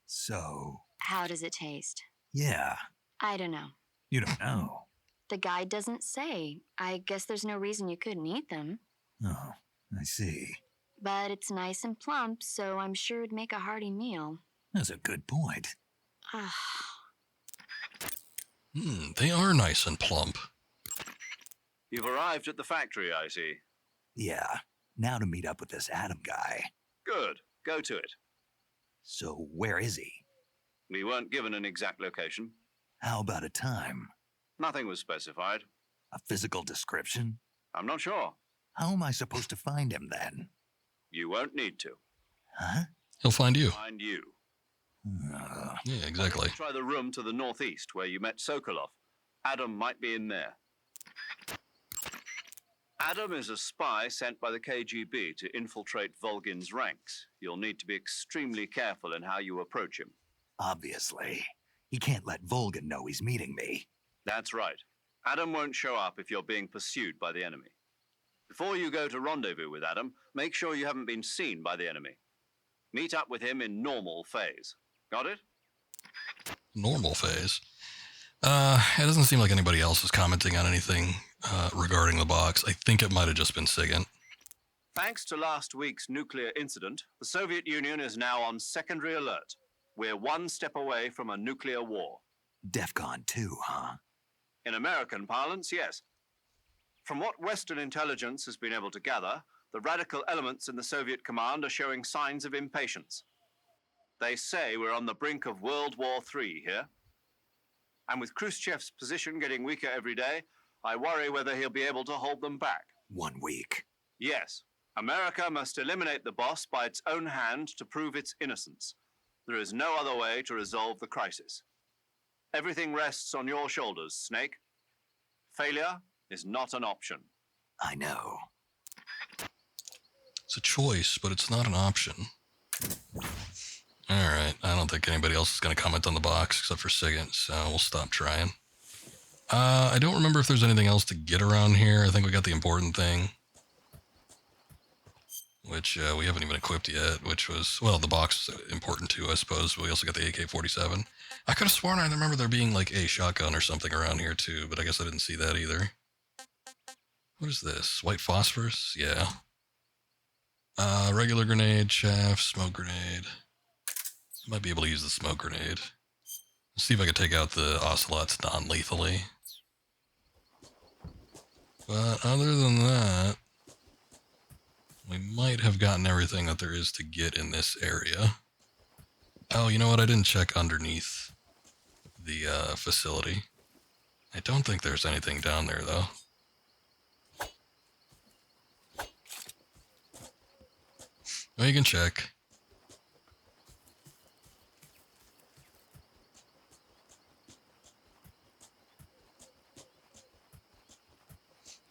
So... How does it taste? Yeah. I don't know. You don't know? The guide doesn't say. I guess there's no reason you couldn't eat them. Oh, I see. But it's nice and plump, so I'm sure it'd make a hearty meal. That's a good point. They are nice and plump. You've arrived at the factory, I see. Yeah. Now to meet up with this Adam guy. Good. Go to it. So where is he? We weren't given an exact location. How about a time? Nothing was specified. A physical description? I'm not sure. How am I supposed to find him then? You won't need to. Huh? He'll find you. Find you. Yeah, exactly. Try the room to the northeast where you met Sokolov. Adam might be in there. Adam is a spy sent by the KGB to infiltrate Volgin's ranks. You'll need to be extremely careful in how you approach him. Obviously. He can't let Volgin know he's meeting me. That's right. Adam won't show up if you're being pursued by the enemy. Before you go to rendezvous with Adam, make sure you haven't been seen by the enemy. Meet up with him in normal phase. Got it? Normal phase. It doesn't seem like anybody else is commenting on anything regarding the box. I think it might have just been Sigint. Thanks to last week's nuclear incident, the Soviet Union is now on secondary alert. We're one step away from a nuclear war. DEFCON 2, huh? In American parlance, yes. From what Western intelligence has been able to gather, the radical elements in the Soviet command are showing signs of impatience. They say we're on the brink of World War III here. And with Khrushchev's position getting weaker every day, I worry whether he'll be able to hold them back. 1 week. Yes. America must eliminate the boss by its own hand to prove its innocence. There is no other way to resolve the crisis. Everything rests on your shoulders, Snake. Failure is not an option. I know. It's a choice, but it's not an option. Alright, I don't think anybody else is going to comment on the box except for Sigint, so we'll stop trying. I don't remember if there's anything else to get around here. I think we got the important thing, which we haven't even equipped yet, which was, well, the box is important too, I suppose. But we also got the AK-47. I could have sworn I remember there being like a shotgun or something around here too, but I guess I didn't see that either. What is this? White phosphorus? Yeah. Regular grenade, chaff, smoke grenade. Might be able to use the smoke grenade. Let's see if I can take out the ocelots non-lethally. But other than that, we might have gotten everything that there is to get in this area. Oh, you know what? I didn't check underneath the facility. I don't think there's anything down there, though. Well, you can check.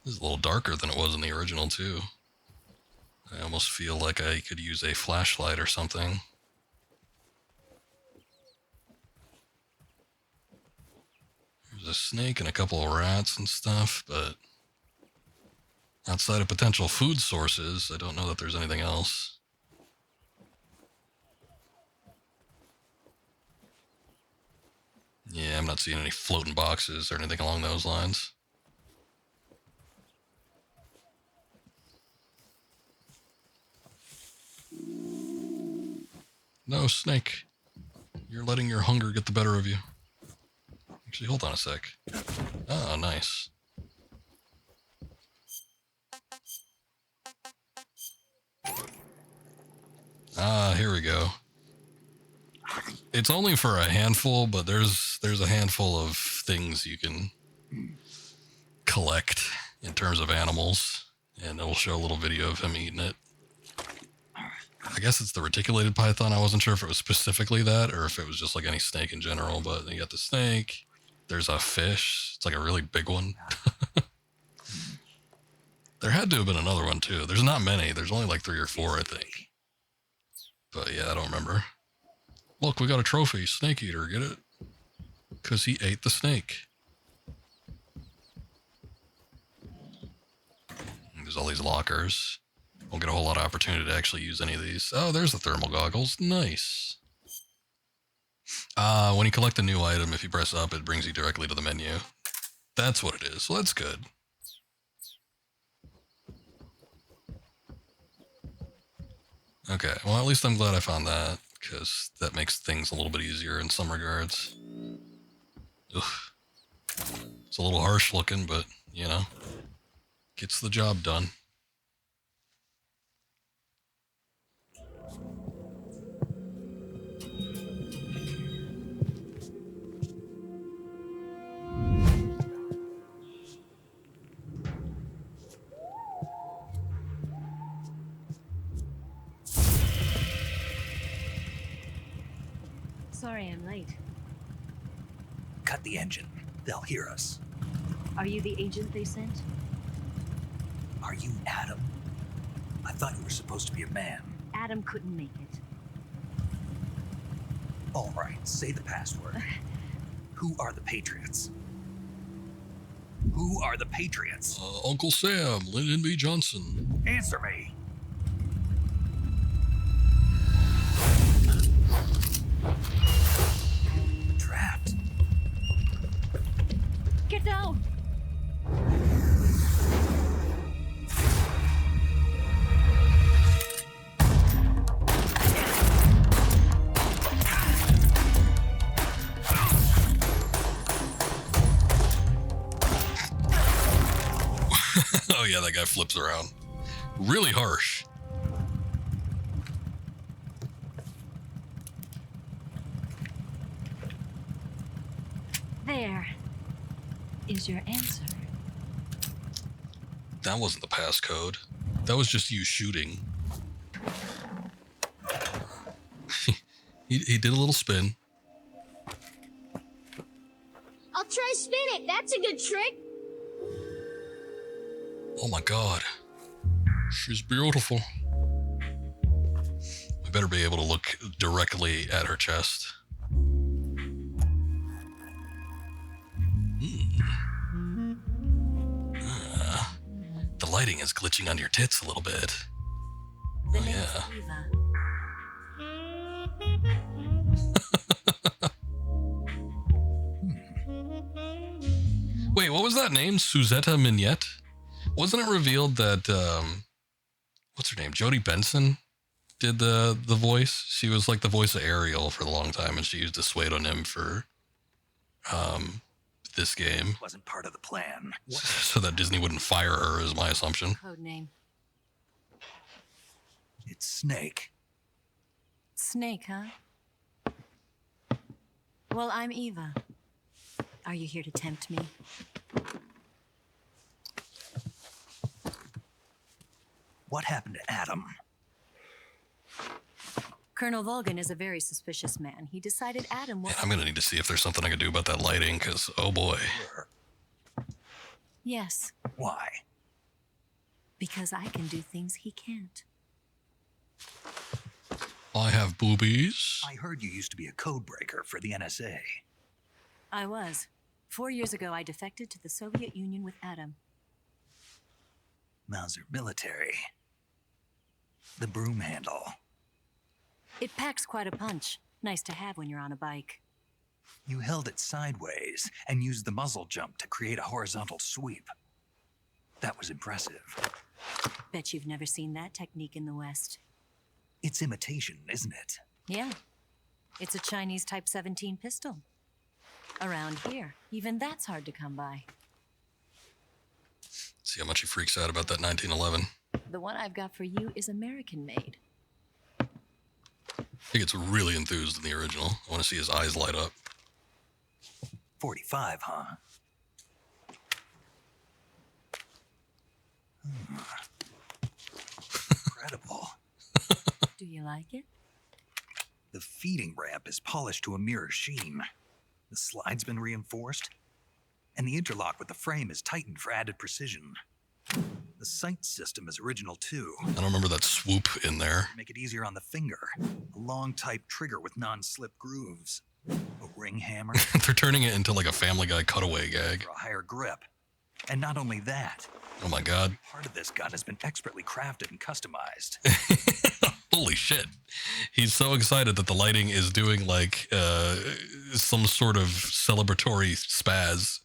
This is a little darker than it was in the original, too. I almost feel like I could use a flashlight or something. There's a snake and a couple of rats and stuff, but outside of potential food sources, I don't know that there's anything else. Yeah, I'm not seeing any floating boxes or anything along those lines. No, snake. You're letting your hunger get the better of you. Actually, hold on a sec. Ah, nice. Ah, here we go. It's only for a handful, but there's a handful of things you can collect in terms of animals, and it'll show a little video of him eating it. I guess it's the reticulated python. I wasn't sure if it was specifically that or if it was just like any snake in general, but you got the snake. There's a fish. It's like a really big one. There had to have been another one too. There's not many. There's only like 3 or 4, I think. But yeah, I don't remember. Look, we got a trophy. Snake eater, get it? Because he ate the snake. There's all these lockers. Won't get a whole lot of opportunity to actually use any of these. Oh, there's the thermal goggles. Nice. When you collect a new item, if you press up, it brings you directly to the menu. That's what it is. So that's good. Okay, well, at least I'm glad I found that, because that makes things a little bit easier in some regards. Ugh. It's a little harsh looking, but, you know, gets the job done. Sorry I'm late. Cut the engine. They'll hear us. Are you the agent they sent? Are you Adam? I thought you were supposed to be a man. Adam couldn't make it. All right, say the password. Who are the Patriots? Who are the Patriots? Uncle Sam, Lyndon B. Johnson. Answer me. Trapped. Get down! Oh yeah, that guy flips around. Really harsh. There is your answer. That wasn't the passcode. That was just you shooting. he did a little spin. I'll try spin it. That's a good trick. Oh my god. She's beautiful. I better be able to look directly at her chest. The lighting is glitching on your tits a little bit. Oh, yeah. Wait, what was that name? Suzetta Mignette? Wasn't it revealed that, what's her name? Jodie Benson did the voice? She was like the voice of Ariel for a long time, and she used a pseudonym for this game. Wasn't part of the plan. So that Disney wouldn't fire her, is my assumption. Code name. It's Snake. Snake, huh? Well, I'm Eva. Are you here to tempt me? What happened to Adam? Colonel Volgan is a very suspicious man. He decided Adam was... Man, I'm going to need to see if there's something I can do about that lighting, because, oh boy. Yes. Why? Because I can do things he can't. I have boobies. I heard you used to be a code breaker for the NSA. I was. 4 years ago, I defected to the Soviet Union with Adam. Mauser military. The broom handle. It packs quite a punch. Nice to have when you're on a bike. You held it sideways and used the muzzle jump to create a horizontal sweep. That was impressive. Bet you've never seen that technique in the West. It's imitation, isn't it? Yeah. It's a Chinese Type 17 pistol. Around here, even that's hard to come by. See how much he freaks out about that 1911. The one I've got for you is American-made. He gets really enthused in the original. I want to see his eyes light up. 45, huh? Incredible. Do you like it? The feeding ramp is polished to a mirror sheen. The slide's been reinforced, and the interlock with the frame is tightened for added precision. The sight system is original too. I don't remember that swoop in there. Make it easier on the finger. A long type trigger with non-slip grooves. A ring hammer. They're turning it into like a Family Guy cutaway gag. For a higher grip. And not only that. Oh my god. Part of this gun has been expertly crafted and customized. Holy shit. He's so excited that the lighting is doing like some sort of celebratory spaz.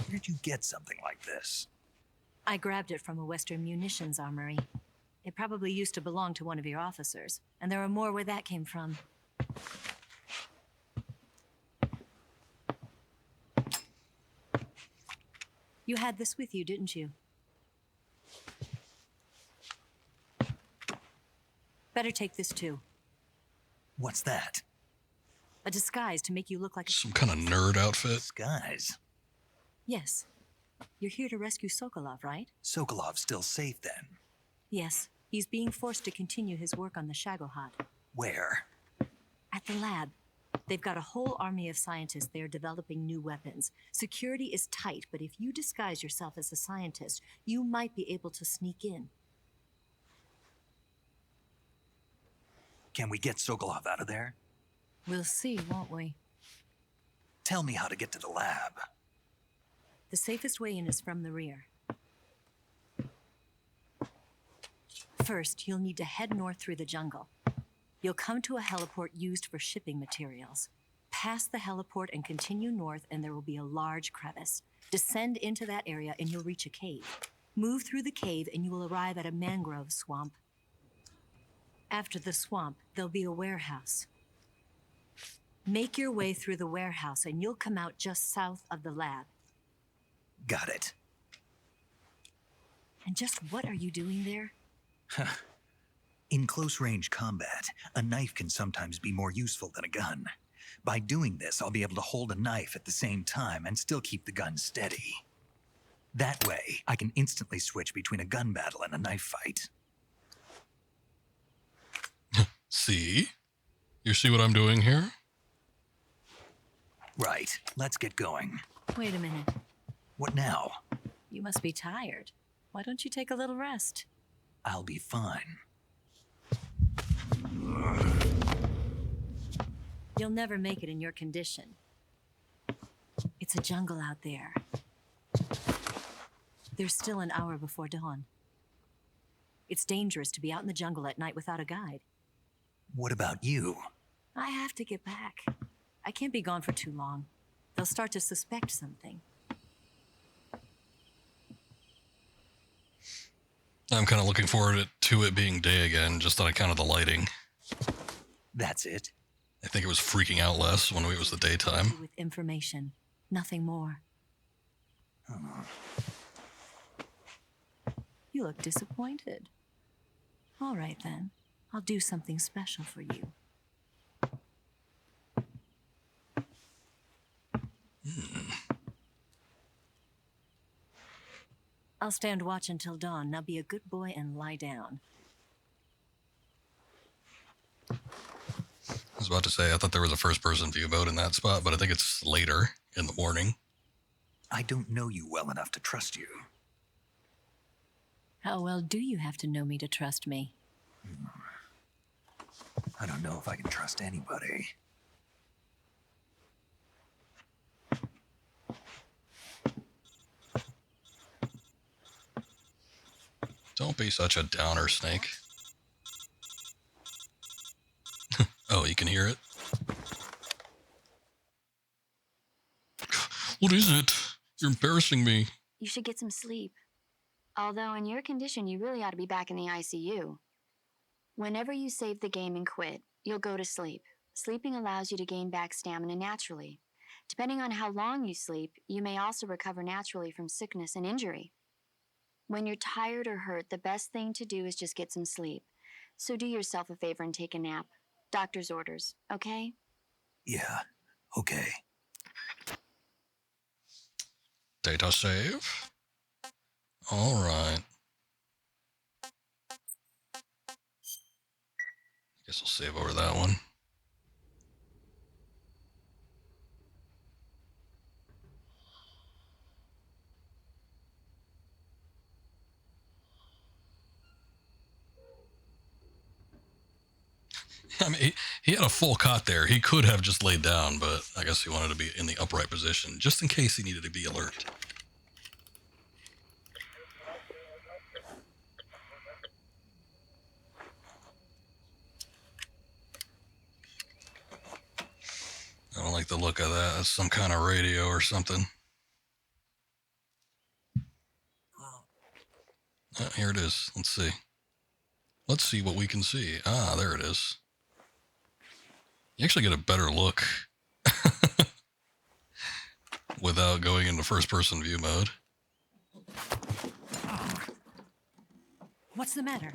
Where'd you get something like this? I grabbed it from a Western munitions armory. It probably used to belong to one of your officers, and there are more where that came from. You had this with you, didn't you? Better take this too. What's that? A disguise to make you look like some kind of nerd outfit. Disguise? Yes. You're here to rescue Sokolov, right? Sokolov's still safe then? Yes. He's being forced to continue his work on the Shagohod. Where? At the lab. They've got a whole army of scientists there developing new weapons. Security is tight, but if you disguise yourself as a scientist, you might be able to sneak in. Can we get Sokolov out of there? We'll see, won't we? Tell me how to get to the lab. The safest way in is from the rear. First, you'll need to head north through the jungle. You'll come to a heliport used for shipping materials. Pass the heliport and continue north, and there will be a large crevice. Descend into that area and you'll reach a cave. Move through the cave and you will arrive at a mangrove swamp. After the swamp, there'll be a warehouse. Make your way through the warehouse and you'll come out just south of the lab. Got it. And just what are you doing there? In close-range combat, a knife can sometimes be more useful than a gun. By doing this, I'll be able to hold a knife at the same time and still keep the gun steady. That way, I can instantly switch between a gun battle and a knife fight. See? You see what I'm doing here? Right. Let's get going. Wait a minute. What now? You must be tired. Why don't you take a little rest? I'll be fine. You'll never make it in your condition. It's a jungle out there. There's still an hour before dawn. It's dangerous to be out in the jungle at night without a guide. What about you? I have to get back. I can't be gone for too long. They'll start to suspect something. I'm kind of looking forward to it being day again, just on account of the lighting. That's it? I think it was freaking out less when it was the daytime. With information, nothing more. You look disappointed. All right then, I'll do something special for you. I'll stand watch until dawn. Now be a good boy and lie down. I was about to say, I thought there was a first-person view mode in that spot, but I think it's later in the morning. I don't know you well enough to trust you. How well do you have to know me to trust me? I don't know if I can trust anybody. Don't be such a downer, Snake. Oh, you can hear it? What is it? You're embarrassing me. You should get some sleep. Although in your condition, you really ought to be back in the ICU. Whenever you save the game and quit, you'll go to sleep. Sleeping allows you to gain back stamina naturally. Depending on how long you sleep, you may also recover naturally from sickness and injury. When you're tired or hurt, the best thing to do is just get some sleep. So do yourself a favor and take a nap. Doctor's orders, okay? Yeah, okay. Data save. All right. Guess I'll save over that one. I mean, he had a full cot there. He could have just laid down, but I guess he wanted to be in the upright position, just in case he needed to be alert. I don't like the look of that. That's some kind of radio or something. Here it is. Let's see. Let's see what we can see. Ah, there it is. You actually get a better look without going into first-person view mode. What's the matter?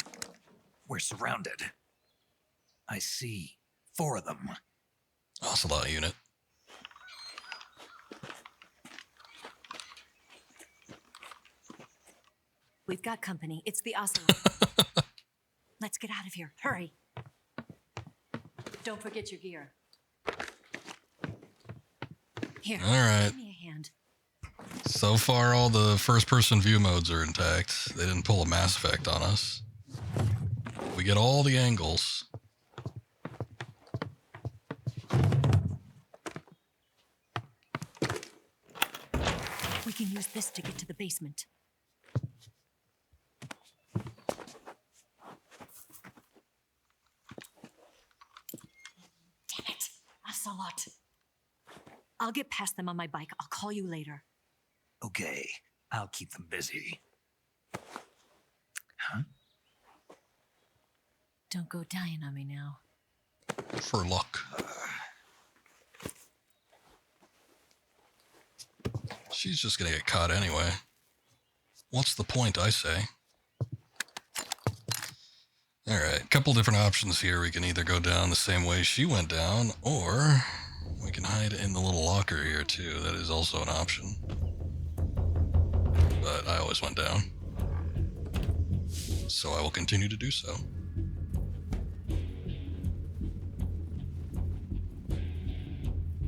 We're surrounded. I see 4 of them. Ocelot unit. We've got company. It's the Ocelot. Let's get out of here. Hurry. Don't forget your gear. Here. All right. Give me a hand. So far, all the first-person view modes are intact. They didn't pull a Mass Effect on us. We get all the angles. We can use this to get to the basement. Damn it, Ocelot. I'll get past them on my bike. I'll call you later. Okay, I'll keep them busy. Huh? Don't go dying on me now. For luck. She's just gonna get caught anyway. What's the point, I say? Alright, a couple different options here. We can either go down the same way she went down, or we can hide in the little locker here too. That is also an option. But I always went down. So I will continue to do so.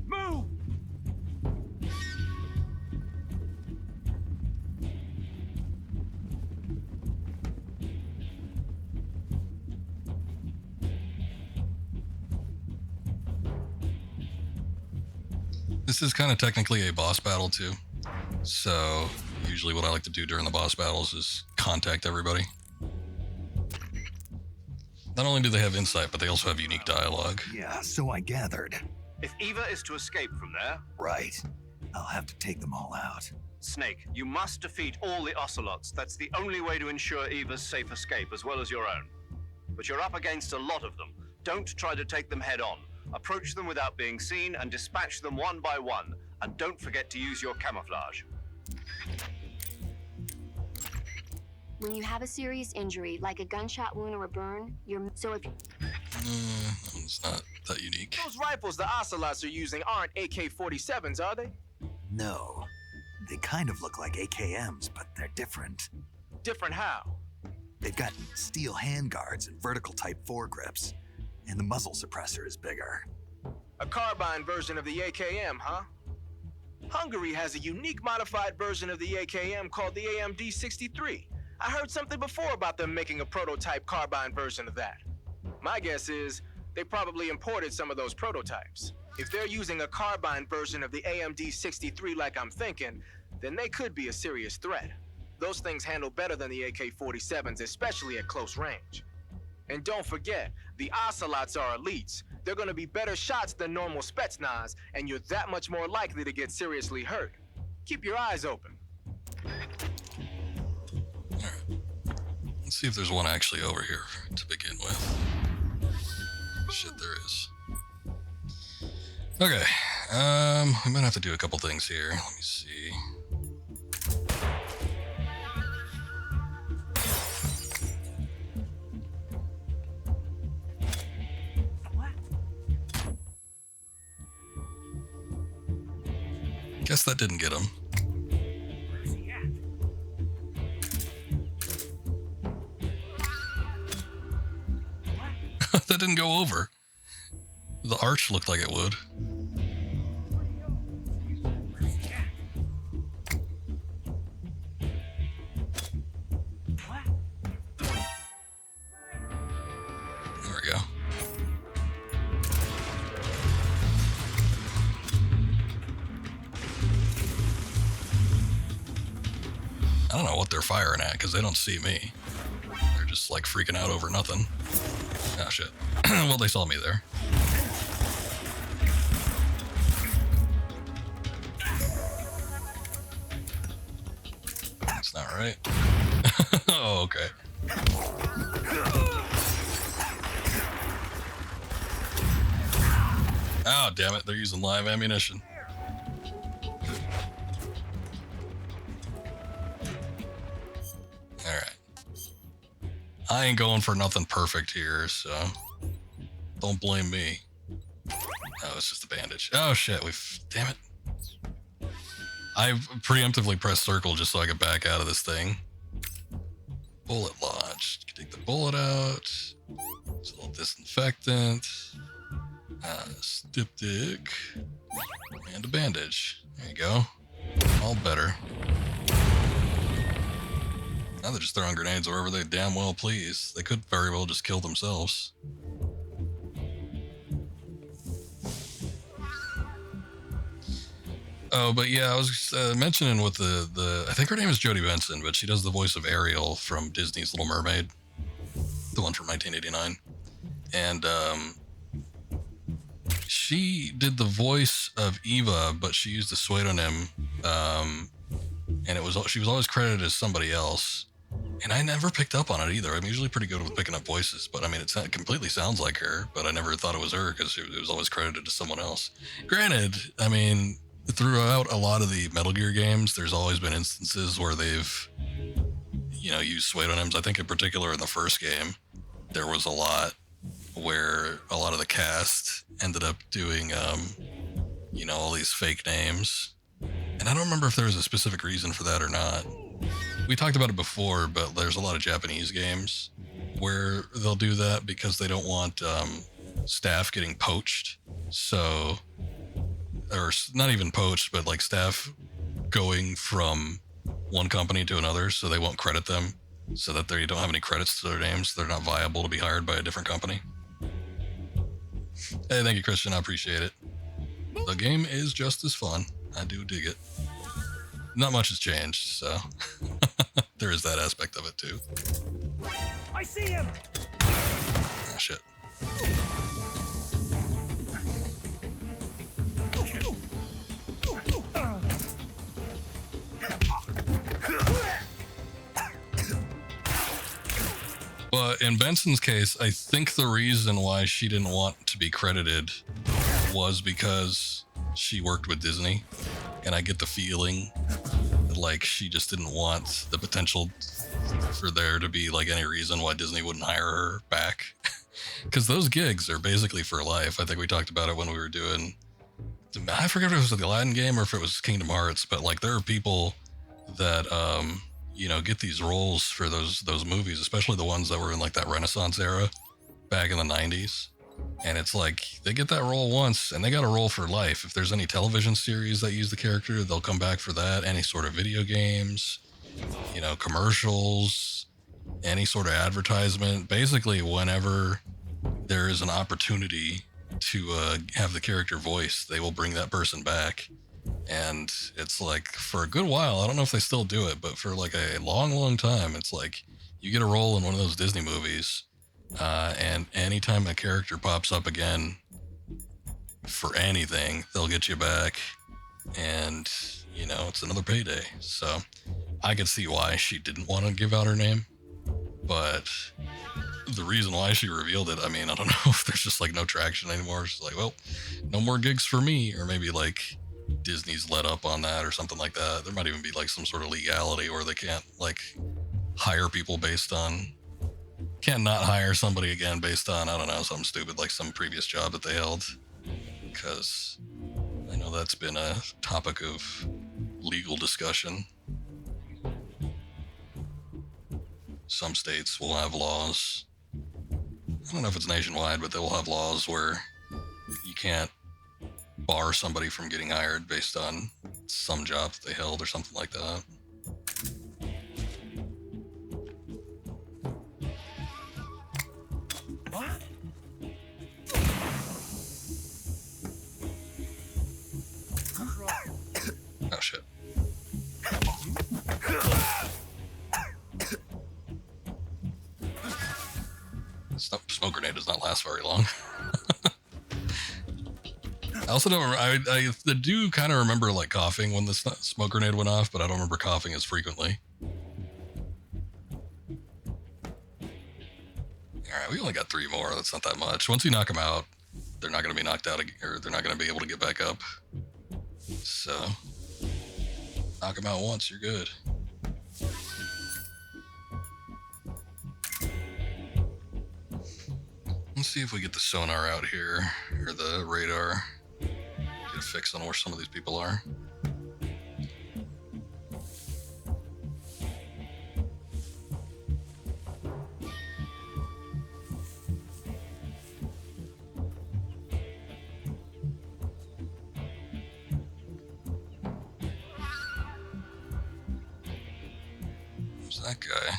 Move! This is kind of technically a boss battle too. So usually what I like to do during the boss battles is contact everybody. Not only do they have insight, but they also have unique dialogue. Yeah, so I gathered. If Eva is to escape from there, Right. I'll have to take them all out. Snake, you must defeat all the ocelots. That's the only way to ensure Eva's safe escape, as well as your own. But you're up against a lot of them. Don't try to take them head on. Approach them without being seen and dispatch them one by one. And don't forget to use your camouflage. When you have a serious injury, like a gunshot wound or a burn, so if That one's not that unique. Those rifles the Ocelots are using aren't AK-47s, are they? No. They kind of look like AKMs, but they're different. Different how? They've got steel handguards and vertical type foregrips, and the muzzle suppressor is bigger. A carbine version of the AKM, huh? Hungary has a unique modified version of the AKM called the AMD-63. I heard something before about them making a prototype carbine version of that. My guess is they probably imported some of those prototypes. If they're using a carbine version of the AMD-63 like I'm thinking, then they could be a serious threat. Those things handle better than the AK-47s, especially at close range. And don't forget, the Ocelots are elites. They're gonna be better shots than normal Spetsnaz, and you're that much more likely to get seriously hurt. Keep your eyes open. Let's see if there's one actually over here to begin with. Shit, there is. Okay, we might have to do a couple things here. Let me see. Guess that didn't get him. That didn't go over. The arch looked like it would. There we go. I don't know what they're firing at because they don't see me. They're just like freaking out over nothing. Oh shit. Well, they saw me there. That's not right. Oh, okay. Oh, damn it. They're using live ammunition. Alright. I ain't going for nothing perfect here, so don't blame me. Oh, it's just a bandage. Oh shit, damn it. I preemptively pressed circle just so I could back out of this thing. Bullet launch. Take the bullet out. It's a little disinfectant. Styptic. And a bandage. There you go. All better. Now they're just throwing grenades wherever they damn well please. They could very well just kill themselves. Oh, but yeah, I was mentioning with the I think her name is Jodie Benson, but she does the voice of Ariel from Disney's Little Mermaid, the one from 1989, and she did the voice of Eva, but she used a pseudonym, and she was always credited as somebody else, and I never picked up on it either. I'm usually pretty good with picking up voices, but I mean, it completely sounds like her, but I never thought it was her because it was always credited to someone else. Granted, I mean, throughout a lot of the Metal Gear games, there's always been instances where they've, used pseudonyms. I think in particular in the first game, there was a lot where a lot of the cast ended up doing, all these fake names. And I don't remember if there was a specific reason for that or not. We talked about it before, but there's a lot of Japanese games where they'll do that because they don't want staff getting poached. So, or not even poached, but like staff going from one company to another, so they won't credit them, so that they don't have any credits to their names. They're not viable to be hired by a different company. Hey, thank you, Christian. I appreciate it. the game is just as fun. I do dig it. Not much has changed, so there is that aspect of it too. I see him. Ah, shit. But in Benson's case, I think the reason why she didn't want to be credited was because she worked with Disney. And I get the feeling that, like, she just didn't want the potential for there to be, like, any reason why Disney wouldn't hire her back. Because those gigs are basically for life. I think we talked about it when we were doing... I forget if it was the Aladdin game or if it was Kingdom Hearts, but, like, there are people that... you know, get these roles for those movies, especially the ones that were in like that Renaissance era back in the 90s. And it's like they get that role once and they got a role for life. If there's any television series that use the character, they'll come back for that. Any sort of video games, you know, commercials, any sort of advertisement. Basically, whenever there is an opportunity to have the character voice, they will bring that person back. And it's like for a good while, I don't know if they still do it, but for like a long time, it's like you get a role in one of those Disney movies, and anytime a character pops up again for anything, they'll get you back, and you know, it's another payday. So I could see why she didn't want to give out her name, but the reason why she revealed it, I mean, I don't know if there's just like no traction anymore. She's like, well, no more gigs for me, or maybe like Disney's let up on that or something like that. There might even be like some sort of legality where they can't like hire people based on, can't not hire somebody again based on, I don't know, something stupid like some previous job that they held. Because I know that's been a topic of legal discussion. Some states will have laws. I don't know if it's nationwide, but they will have laws where you can't bar somebody from getting hired based on some job that they held or something like that. What? Oh shit. Smoke grenade does not last very long. I also don't remember, I do kind of remember like coughing when the smoke grenade went off, but I don't remember coughing as frequently. Alright, we only got 3 more. That's not that much. Once you knock them out, they're not going to be knocked out, or they're not going to be able to get back up. So, knock them out once, you're good. Let's see if we get the sonar out here, or the radar. Get a fix on where some of these people are. Who's that guy?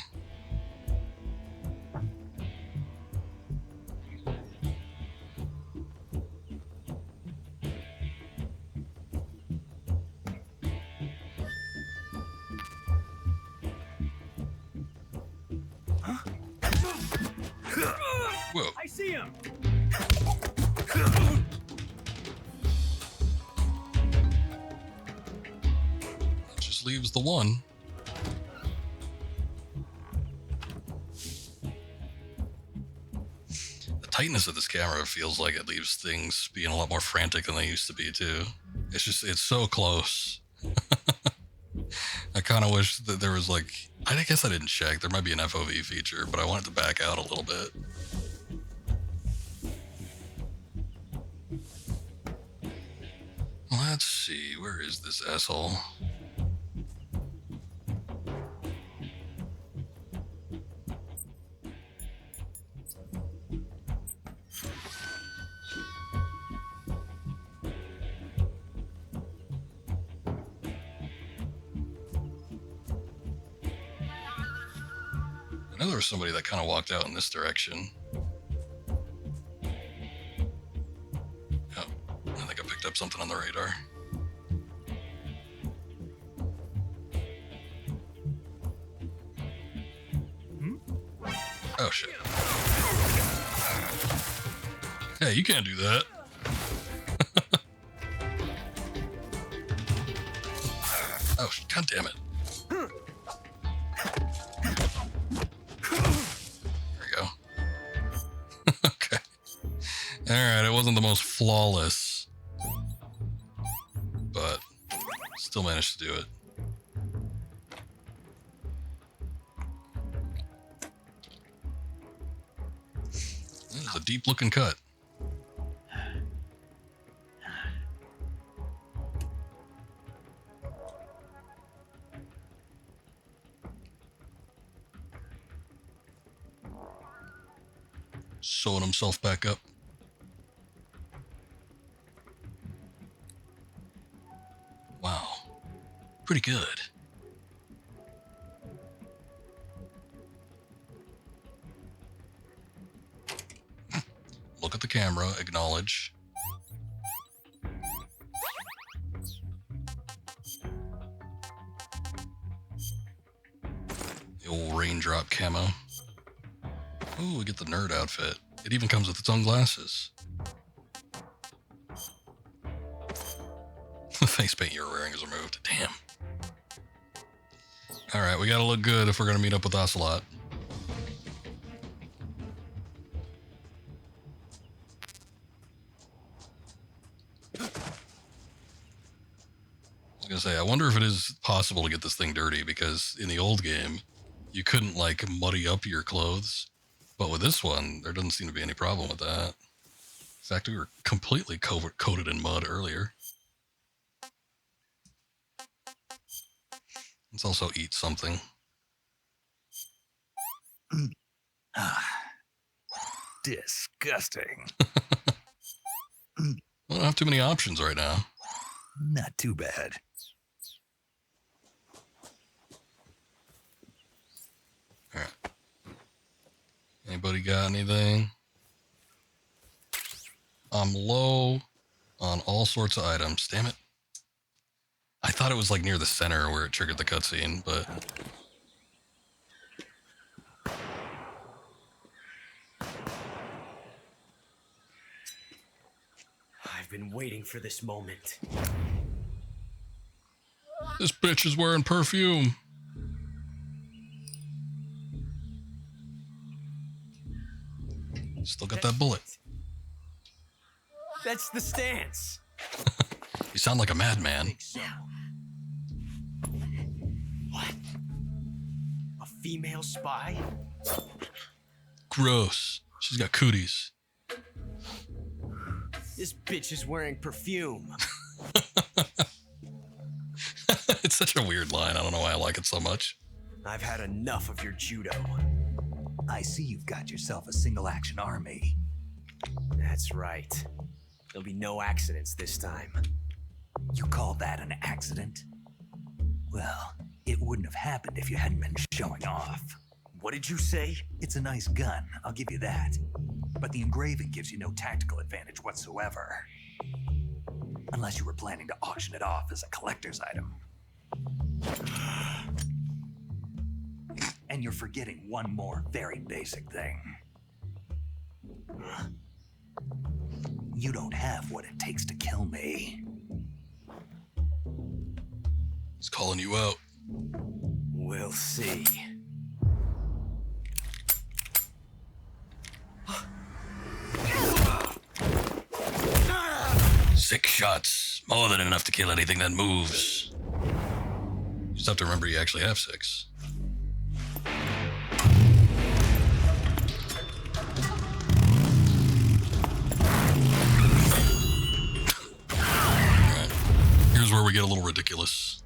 Whoa. I see him. That just leaves the one. The tightness of this camera feels like it leaves things being a lot more frantic than they used to be too. It's so close. I kind of wish that there was like, I guess I didn't check. There might be an FOV feature, but I wanted to back out a little bit. Let's see, where is this asshole? I know there was somebody that kind of walked out in this direction. Oh, I think I picked up up something on the radar. Oh, shit. Hey, you can't do that. Oh, god damn it. There we go. Okay. Alright, it wasn't the most flawless, but still managed to do it. This is a deep looking cut. Sewing himself back up. Wow. Pretty good. Look at the camera, acknowledge. The old raindrop camo. Ooh, we get the nerd outfit. It even comes with its own glasses. The face paint you were wearing is removed. Damn. Alright, we gotta look good if we're gonna meet up with Ocelot. I was gonna say, I wonder if it is possible to get this thing dirty, because in the old game, you couldn't, like, muddy up your clothes. But with this one, there doesn't seem to be any problem with that. In fact, we were completely coated in mud earlier. Let's also eat something. Disgusting. I don't have too many options right now. Not too bad. Alright. Anybody got anything? I'm low on all sorts of items. Damn it. I thought it was like near the center where it triggered the cutscene, but... I've been waiting for this moment. This bitch is wearing perfume. Still got that bullet. That's the stance. You sound like a madman. So. What? A female spy? Gross. She's got cooties. This bitch is wearing perfume. It's such a weird line. I don't know why I like it so much. I've had enough of your judo. I see you've got yourself a single-action army. That's right. There'll be no accidents this time. You call that an accident? Well, it wouldn't have happened if you hadn't been showing off. What did you say? It's a nice gun, I'll give you that. But the engraving gives you no tactical advantage whatsoever. Unless you were planning to auction it off as a collector's item. And you're forgetting one more very basic thing. You don't have what it takes to kill me. He's calling you out. We'll see. 6 shots. More than enough to kill anything that moves. You just have to remember you actually have 6. Alright. Here's where we get a little ridiculous.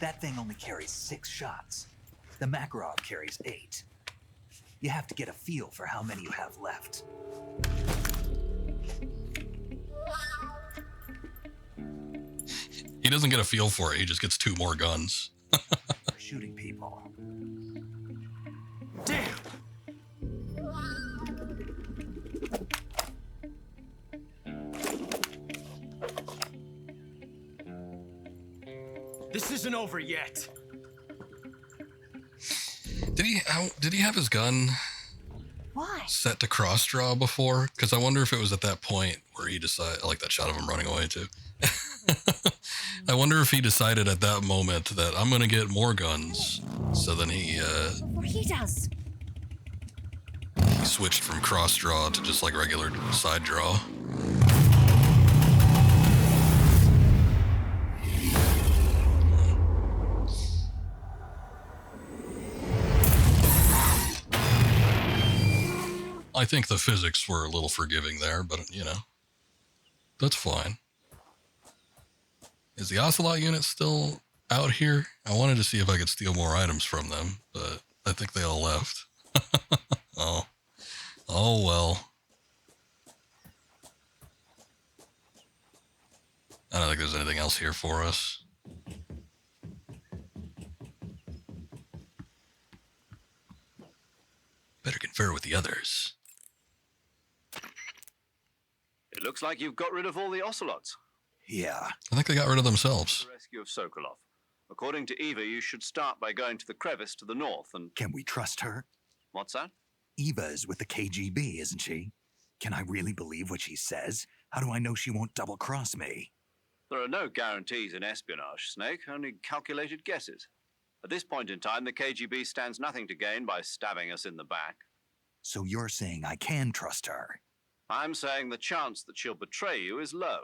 That thing only carries 6 shots. The Makarov carries 8. You have to get a feel for how many you have left. You doesn't get a feel for it. He just gets 2 more guns. Shooting people. Damn! This isn't over yet. Did he have his gun Why? set to cross draw before? Because I wonder if it was at that point where he decided, I like that shot of him running away too. I wonder if he decided at that moment that I'm going to get more guns. So then he does. He switched from cross draw to just like regular side draw. I think the physics were a little forgiving there, but you know, that's fine. Is the Ocelot unit still out here? I wanted to see if I could steal more items from them, but I think they all left. Oh well. I don't think there's anything else here for us. Better confer with the others. It looks like you've got rid of all the ocelots. Yeah. I think they got rid of themselves. The rescue of Sokolov. According to Eva, you should start by going to the crevice to the north and... Can we trust her? What's that? Eva is with the KGB, isn't she? Can I really believe what she says? How do I know she won't double-cross me? There are no guarantees in espionage, Snake, only calculated guesses. At this point in time, the KGB stands nothing to gain by stabbing us in the back. So you're saying I can trust her? I'm saying the chance that she'll betray you is low.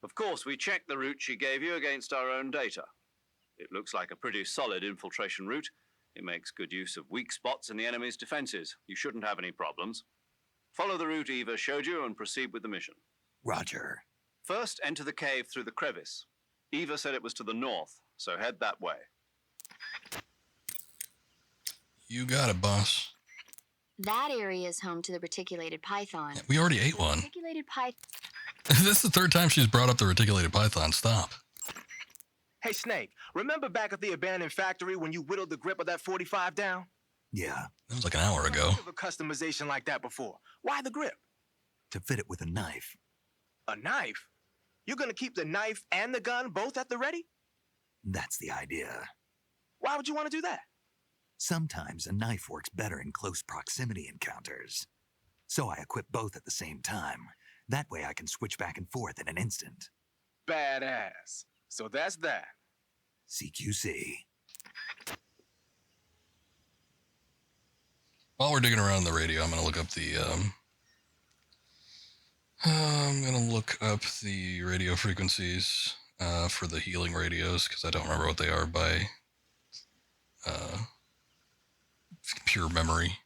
Of course, we checked the route she gave you against our own data. It looks like a pretty solid infiltration route. It makes good use of weak spots in the enemy's defenses. You shouldn't have any problems. Follow the route Eva showed you and proceed with the mission. Roger. First, enter the cave through the crevice. Eva said it was to the north, so head that way. You got it, boss. That area is home to the reticulated python. We already ate one. Reticulated python. This is the 3rd time she's brought up the reticulated python. Stop. Hey, Snake, remember back at the abandoned factory when you whittled the grip of that 45 down? Yeah. That was like an hour ago. I've heard of a customization like that before. Why the grip? To fit it with a knife. A knife? You're gonna keep the knife and the gun both at the ready? That's the idea. Why would you want to do that? Sometimes a knife works better in close proximity encounters. So I equip both at the same time. That way I can switch back and forth in an instant. Badass. So that's that. CQC. While we're digging around the radio, I'm going to look up the radio frequencies for the healing radios, because I don't remember what they are by pure memory.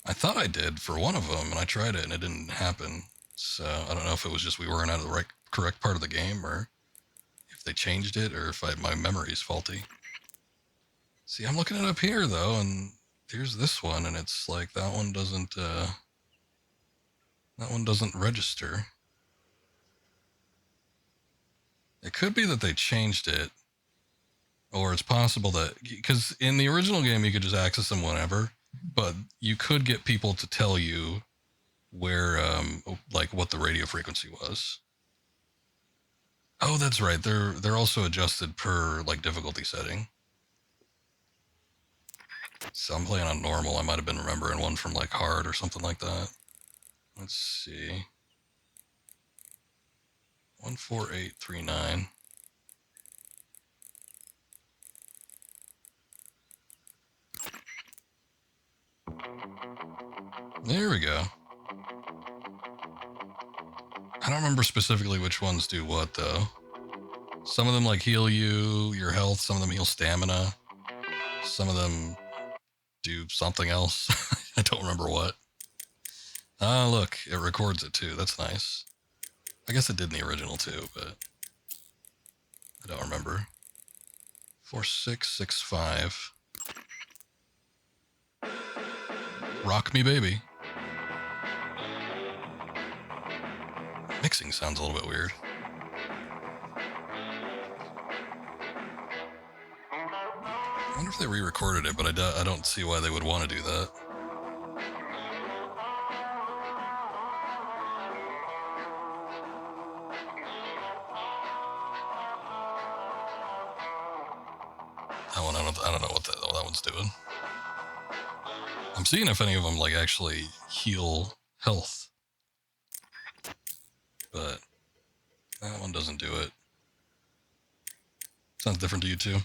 I thought I did for one of them, and I tried it, and it didn't happen. So I don't know if it was just we weren't out of the correct part of the game, or if they changed it, or if my memory's faulty. See, I'm looking it up here, though, and here's this one, and it's like that one doesn't register. It could be that they changed it, or it's possible that, because in the original game you could just access them whenever, but you could get people to tell you where, like what the radio frequency was. Oh, that's right. They're also adjusted per like difficulty setting. So I'm playing on normal. I might have been remembering one from like hard or something like that. Let's see. 14839. There we go. I don't remember specifically which ones do what, though. Some of them, like, heal you, your health. Some of them heal stamina. Some of them do something else. I don't remember what. Ah, look, it records it, too. That's nice. I guess it did in the original, too, but I don't remember. 4665. Rock me, baby. Mixing sounds a little bit weird. wonder if they re-recorded it, but I don't see why they would want to do that. That one, I don't know what that one's doing. I'm seeing if any of them like actually heal health, but that one doesn't do it. Sounds different to you too.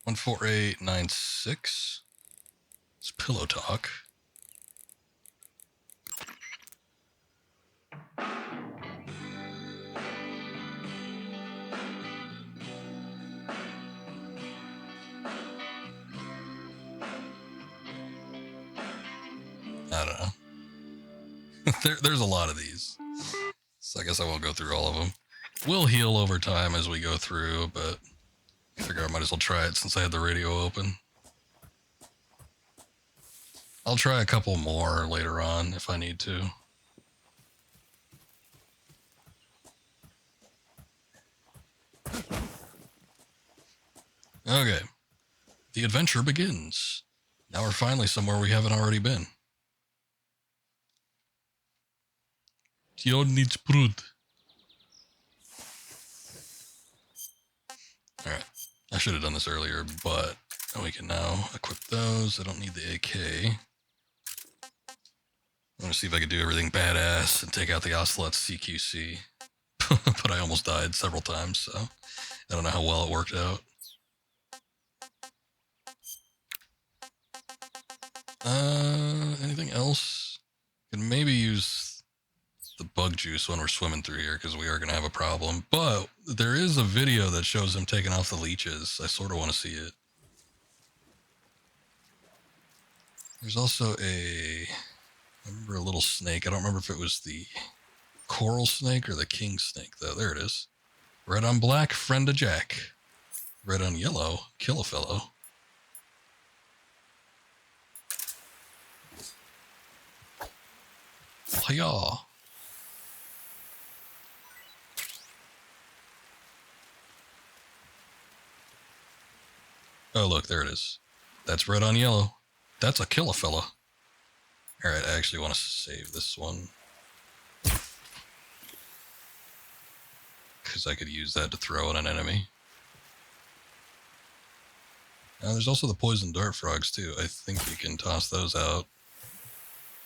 14896. It's Pillow Talk. I don't know. There's a lot of these, so I guess I won't go through all of them. We'll heal over time as we go through, but I figure I might as well try it since I had the radio open. I'll try a couple more later on if I need to. Okay. The adventure begins. Now we're finally somewhere we haven't already been. Tionich Brut. Alright. I should have done this earlier, but we can now equip those. I don't need the AK. I'm going to see if I can do everything badass and take out the Ocelot's CQC. But I almost died several times, so I don't know how well it worked out. Anything else? Can maybe use the bug juice when we're swimming through here because we are going to have a problem. But there is a video that shows them taking off the leeches. I sort of want to see it. There's also I remember a little snake. I don't remember if it was the coral snake or the king snake, though. There it is. Red on black, friend of Jack. Red on yellow, kill a fellow. Hiya. Oh, look, there it is. That's red on yellow. That's a kill a fella. Alright, I actually want to save this one. Because I could use that to throw at an enemy. Now, there's also the poison dart frogs, too. I think you can toss those out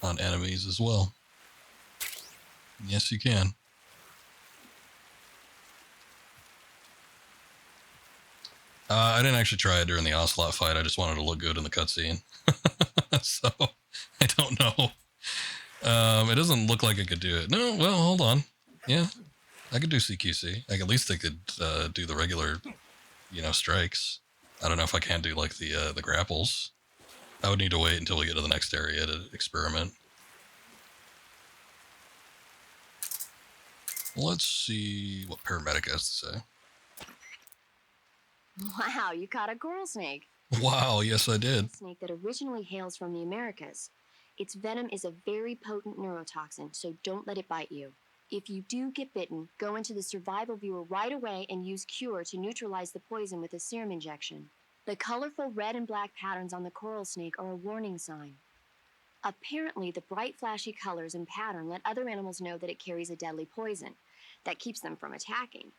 on enemies as well. Yes, you can. I didn't actually try it during the Ocelot fight. I just wanted to look good in the cutscene. So, I don't know. It doesn't look like I could do it. No, well, hold on. Yeah, I could do CQC. At least I could do the regular, strikes. I don't know if I can do, like, the grapples. I would need to wait until we get to the next area to experiment. Let's see what paramedic has to say. Wow, you caught a coral snake. Wow, yes I did. A snake that originally hails from the Americas. Its venom is a very potent neurotoxin, so don't let it bite you. If you do get bitten, go into the survival viewer right away and use Cure to neutralize the poison with a serum injection. The colorful red and black patterns on the coral snake are a warning sign. Apparently, the bright flashy colors and pattern let other animals know that it carries a deadly poison that keeps them from attacking.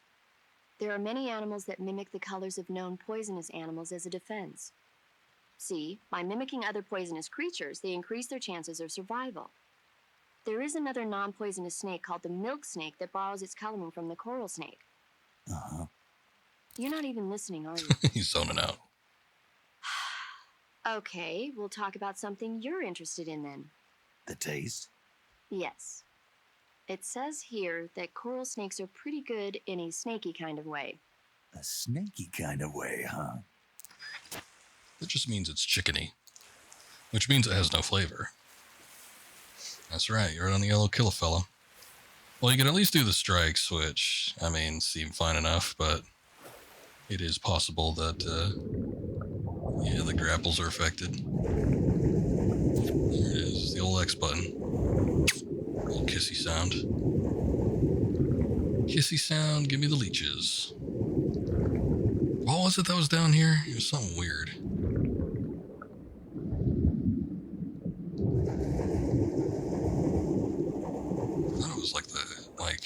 There are many animals that mimic the colors of known poisonous animals as a defense. See, by mimicking other poisonous creatures, they increase their chances of survival. There is another non-poisonous snake called the milk snake that borrows its coloring from the coral snake. Uh-huh. You're not even listening, are you? He's zoning out. Okay, we'll talk about something you're interested in then. The taste? Yes. It says here that coral snakes are pretty good in a snaky kind of way. A snaky kind of way, huh? That just means it's chickeny, which means it has no flavor. That's right, you're on the yellow kill a fella. Well, you can at least do the strikes, which, seem fine enough, but it is possible that, the grapples are affected. There it is, the old X button. Little kissy sound. Kissy sound, give me the leeches. What was it that was down here? It was something weird. I thought it was like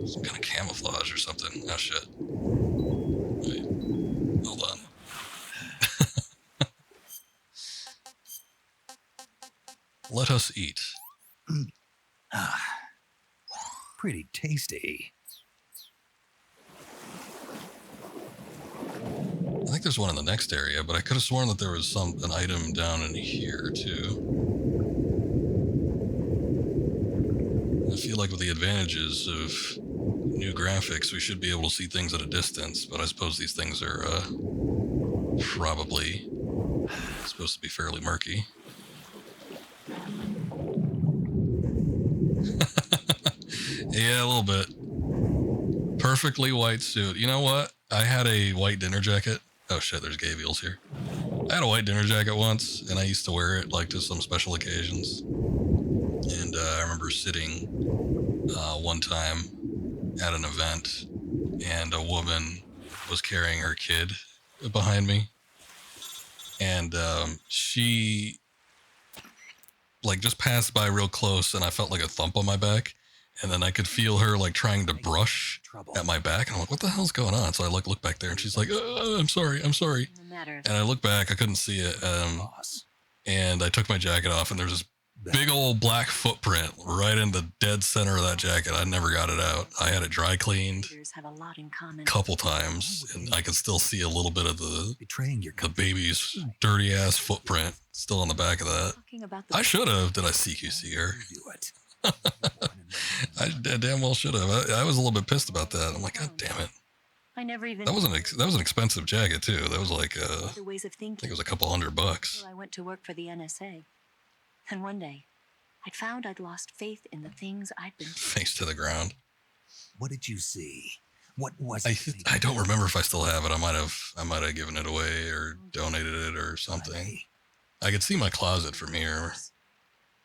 some kind of camouflage or something. Oh shit. Wait. Hold on. Let us eat. Pretty tasty. I think there's one in the next area, but I could have sworn that there was an item down in here too. I feel like with the advantages of new graphics, we should be able to see things at a distance, but I suppose these things are probably supposed to be fairly murky. Yeah, a little bit. Perfectly white suit. You know what? I had a white dinner jacket. Oh shit, there's Gavials here. I had a white dinner jacket once, and I used to wear it like to some special occasions. And I remember sitting one time at an event, and a woman was carrying her kid behind me, and she like just passed by real close, and I felt like a thump on my back, and then I could feel her like trying to brush at my back, and I'm like, what the hell's going on? So I look back there, and she's like, I'm sorry. And I look back, I couldn't see it, and I took my jacket off, and there's this big old black footprint right in the dead center of that jacket. I never got it out. I had it dry cleaned a couple times, and I could still see a little bit of the baby's dirty ass footprint still on the back of that. I should have. Did I CQC her? I damn well should have. I was a little bit pissed about that. I'm like, God damn it. I never even. That was an expensive jacket too. That was like I think it was a couple $100. I went to work for the NSA. And one day, I'd found I'd lost faith in the things I'd been face to the ground. What did you see? What was it? I don't remember if I still have it. I might have given it away or donated it or something. I could see my closet from here.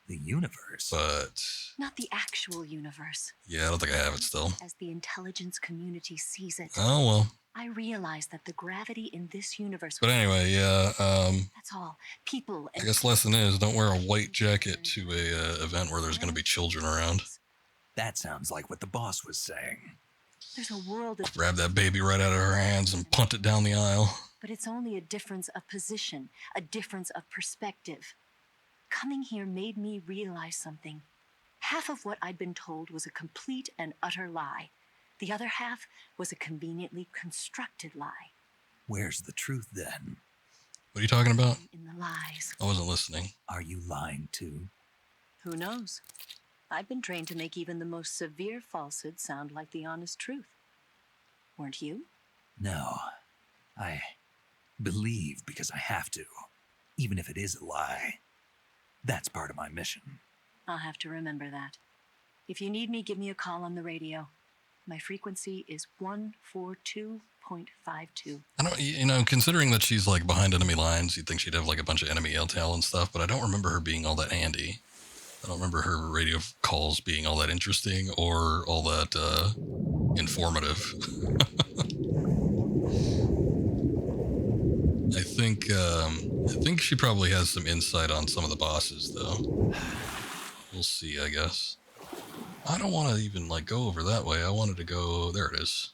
The universe. But not the actual universe. Yeah, I don't think I have it still. As the intelligence community sees it. Oh well. I realize that the gravity in this universe. But anyway, yeah. That's all. People. I guess lesson is don't wear a white jacket to a event where there's going to be children around. That sounds like what the boss was saying. There's a world of. Grab that baby right out of her hands and punt it down the aisle. But it's only a difference of position, a difference of perspective. Coming here made me realize something. Half of what I'd been told was a complete and utter lie. The other half was a conveniently constructed lie. Where's the truth then? What are you talking about? In the lies. I wasn't listening. Are you lying too? Who knows? I've been trained to make even the most severe falsehood sound like the honest truth. Weren't you? No. I believe because I have to, even if it is a lie. That's part of my mission. I'll have to remember that. If you need me, give me a call on the radio. My frequency is 142.52. I don't, considering that she's like behind enemy lines, you'd think she'd have like a bunch of enemy intel and stuff, but I don't remember her being all that handy. I don't remember her radio calls being all that interesting or all that informative. I think she probably has some insight on some of the bosses, though. We'll see, I guess. I don't want to even like go over that way. I wanted to go. There it is.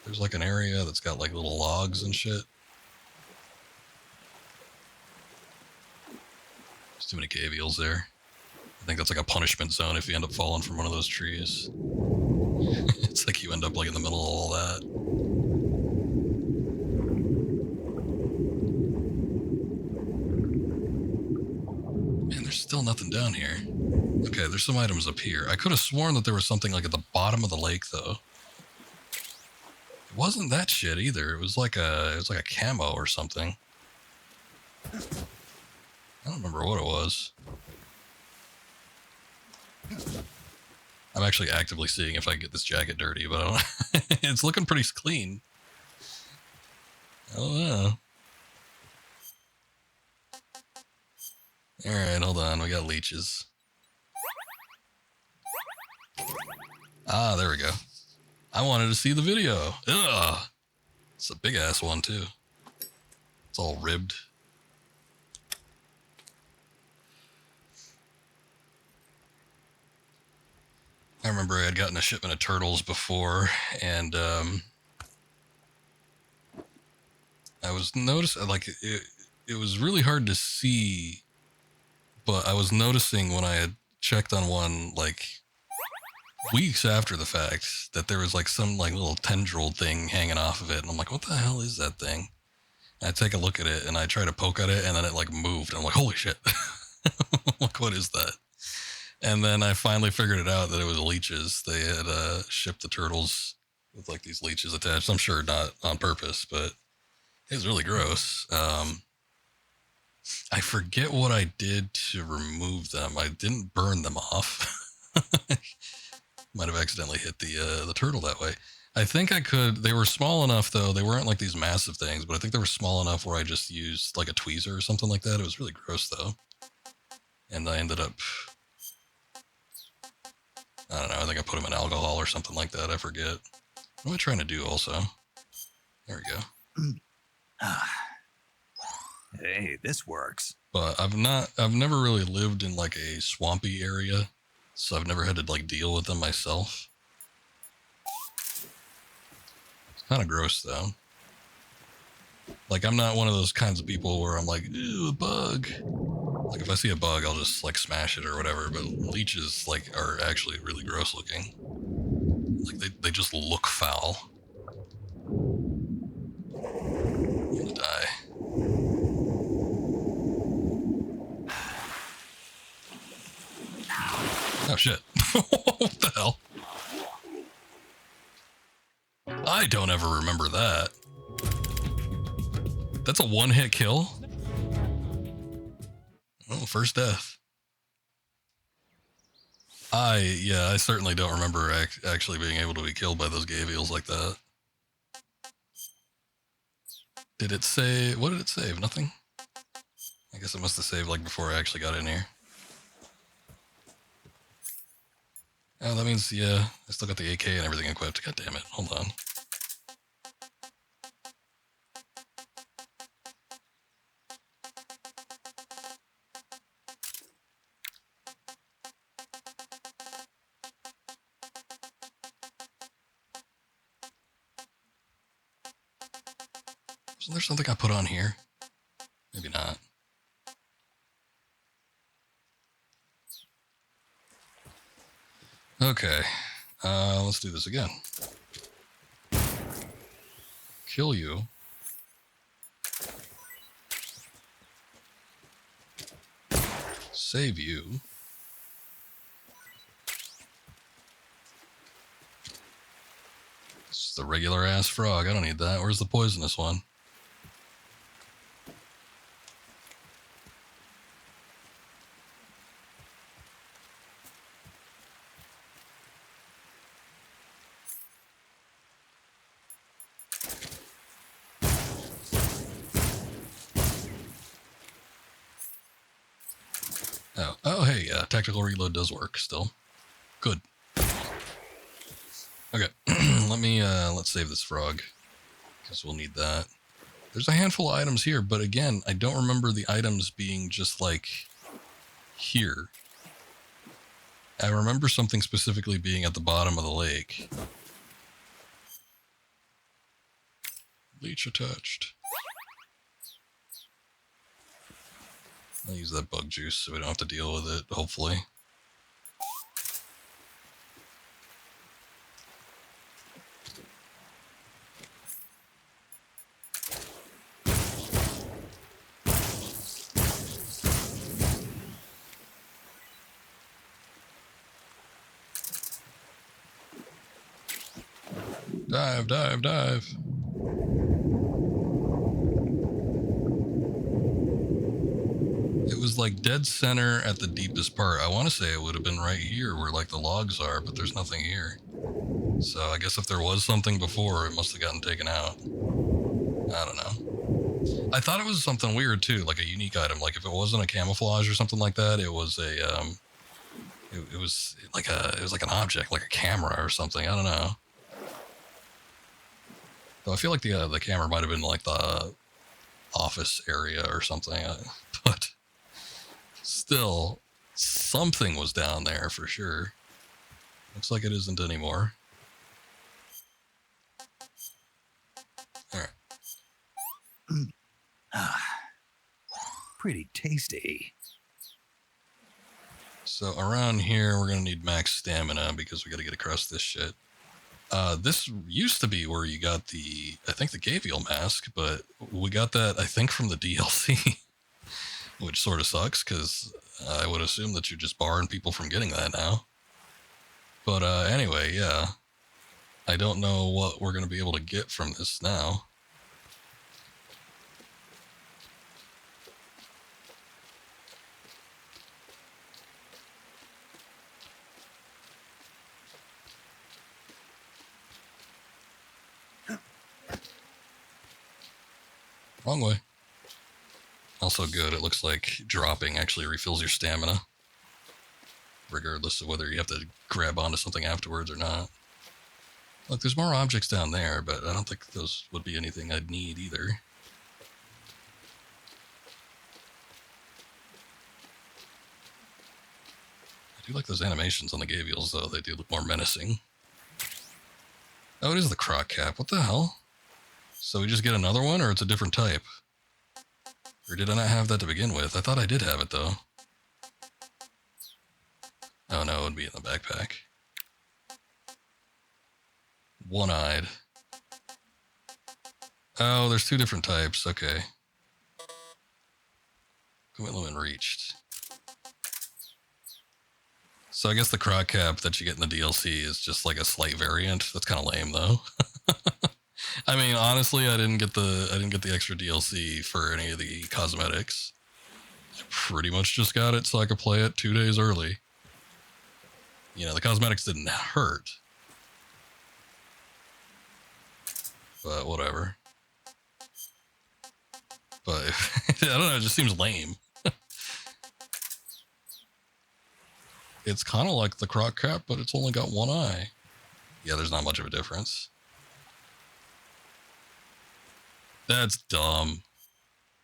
There's like an area that's got like little logs and shit. There's too many Gavials there. I think that's like a punishment zone if you end up falling from one of those trees. It's like you end up like in the middle of all that. Man, there's still nothing down here. Okay, there's some items up here. I could have sworn that there was something like at the bottom of the lake, though. It wasn't that shit either. It was like a camo or something. I don't remember what it was. I'm actually actively seeing if I can get this jacket dirty, but I don't. It's looking pretty clean. I don't know. All right, hold on. We got leeches. Ah, there we go. I wanted to see the video. Ugh. It's a big ass one too. It's all ribbed. I remember I had gotten a shipment of turtles before, and I was noticing, like, it was really hard to see, but I was noticing when I had checked on one, like, weeks after the fact, that there was, like, some, like, little tendril thing hanging off of it, and I'm like, what the hell is that thing? And I take a look at it, and I try to poke at it, and then it, like, moved, and I'm like, holy shit. Like, what is that? And then I finally figured it out that it was leeches. They had shipped the turtles with, like, these leeches attached. I'm sure not on purpose, but it was really gross. I forget what I did to remove them. I didn't burn them off. Might have accidentally hit the turtle that way. I think I could. They were small enough, though. They weren't like these massive things, but I think they were small enough where I just used like a tweezer or something like that. It was really gross, though. And I ended up, I don't know, I think I put them in alcohol or something like that. I forget. What am I trying to do also? There we go. Hey, this works. But I've never really lived in like a swampy area, so I've never had to like deal with them myself. It's kind of gross though. Like, I'm not one of those kinds of people where I'm like, ew, a bug. Like, if I see a bug, I'll just like smash it or whatever. But leeches like are actually really gross looking. Like they just look foul. I'm gonna die. Oh shit. What the hell? I don't ever remember that. That's a one-hit kill? Oh, first death. I certainly don't remember actually being able to be killed by those Gavials like that. Did it say, what did it save? Nothing? I guess it must have saved like before I actually got in here. Oh, that means, yeah, I still got the AK and everything equipped. God damn it. Hold on. Isn't there something I put on here? Maybe not. Okay, let's do this again. Kill you. Save you. This is the regular ass frog. I don't need that. Where's the poisonous one? Oh, hey, tactical reload does work still. Good. Okay, let's save this frog, because we'll need that. There's a handful of items here, but again, I don't remember the items being just, like, here. I remember something specifically being at the bottom of the lake. Leech attached. I'll use that bug juice so we don't have to deal with it, hopefully. Dive, dive, dive. It was like dead center at the deepest part. I want to say it would have been right here where like the logs are, but there's nothing here. So I guess if there was something before, it must have gotten taken out. I don't know. I thought it was something weird too, like a unique item. Like if it wasn't a camouflage or something like that, it was a it was like an object, like a camera or something. I don't know. Though I feel like the camera might have been like the office area or something, but still, something was down there for sure. Looks like it isn't anymore. All right. Pretty tasty. So around here, we're going to need max stamina because we got to get across this shit. This used to be where you got I think the Gavial mask, but we got that, I think, from the DLC, which sort of sucks because I would assume that you're just barring people from getting that now. But anyway, yeah. I don't know what we're going to be able to get from this now. Wrong way. Also good, it looks like dropping actually refills your stamina, regardless of whether you have to grab onto something afterwards or not. Look, there's more objects down there, but I don't think those would be anything I'd need either. I do like those animations on the Gavials, though. They do look more menacing. Oh, it is the croc cap. What the hell? So we just get another one, or it's a different type? Or did I not have that to begin with? I thought I did have it, though. Oh, no, it would be in the backpack. One-eyed. Oh, there's two different types. Okay. Equipment reached. So I guess the croc cap that you get in the DLC is just like a slight variant. That's kind of lame, though. I mean, honestly, I didn't get the extra DLC for any of the cosmetics. I pretty much just got it so I could play it 2 days early. You know, the cosmetics didn't hurt. But whatever. But I don't know, it just seems lame. It's kind of like the croc cap, but it's only got one eye. Yeah, there's not much of a difference. That's dumb.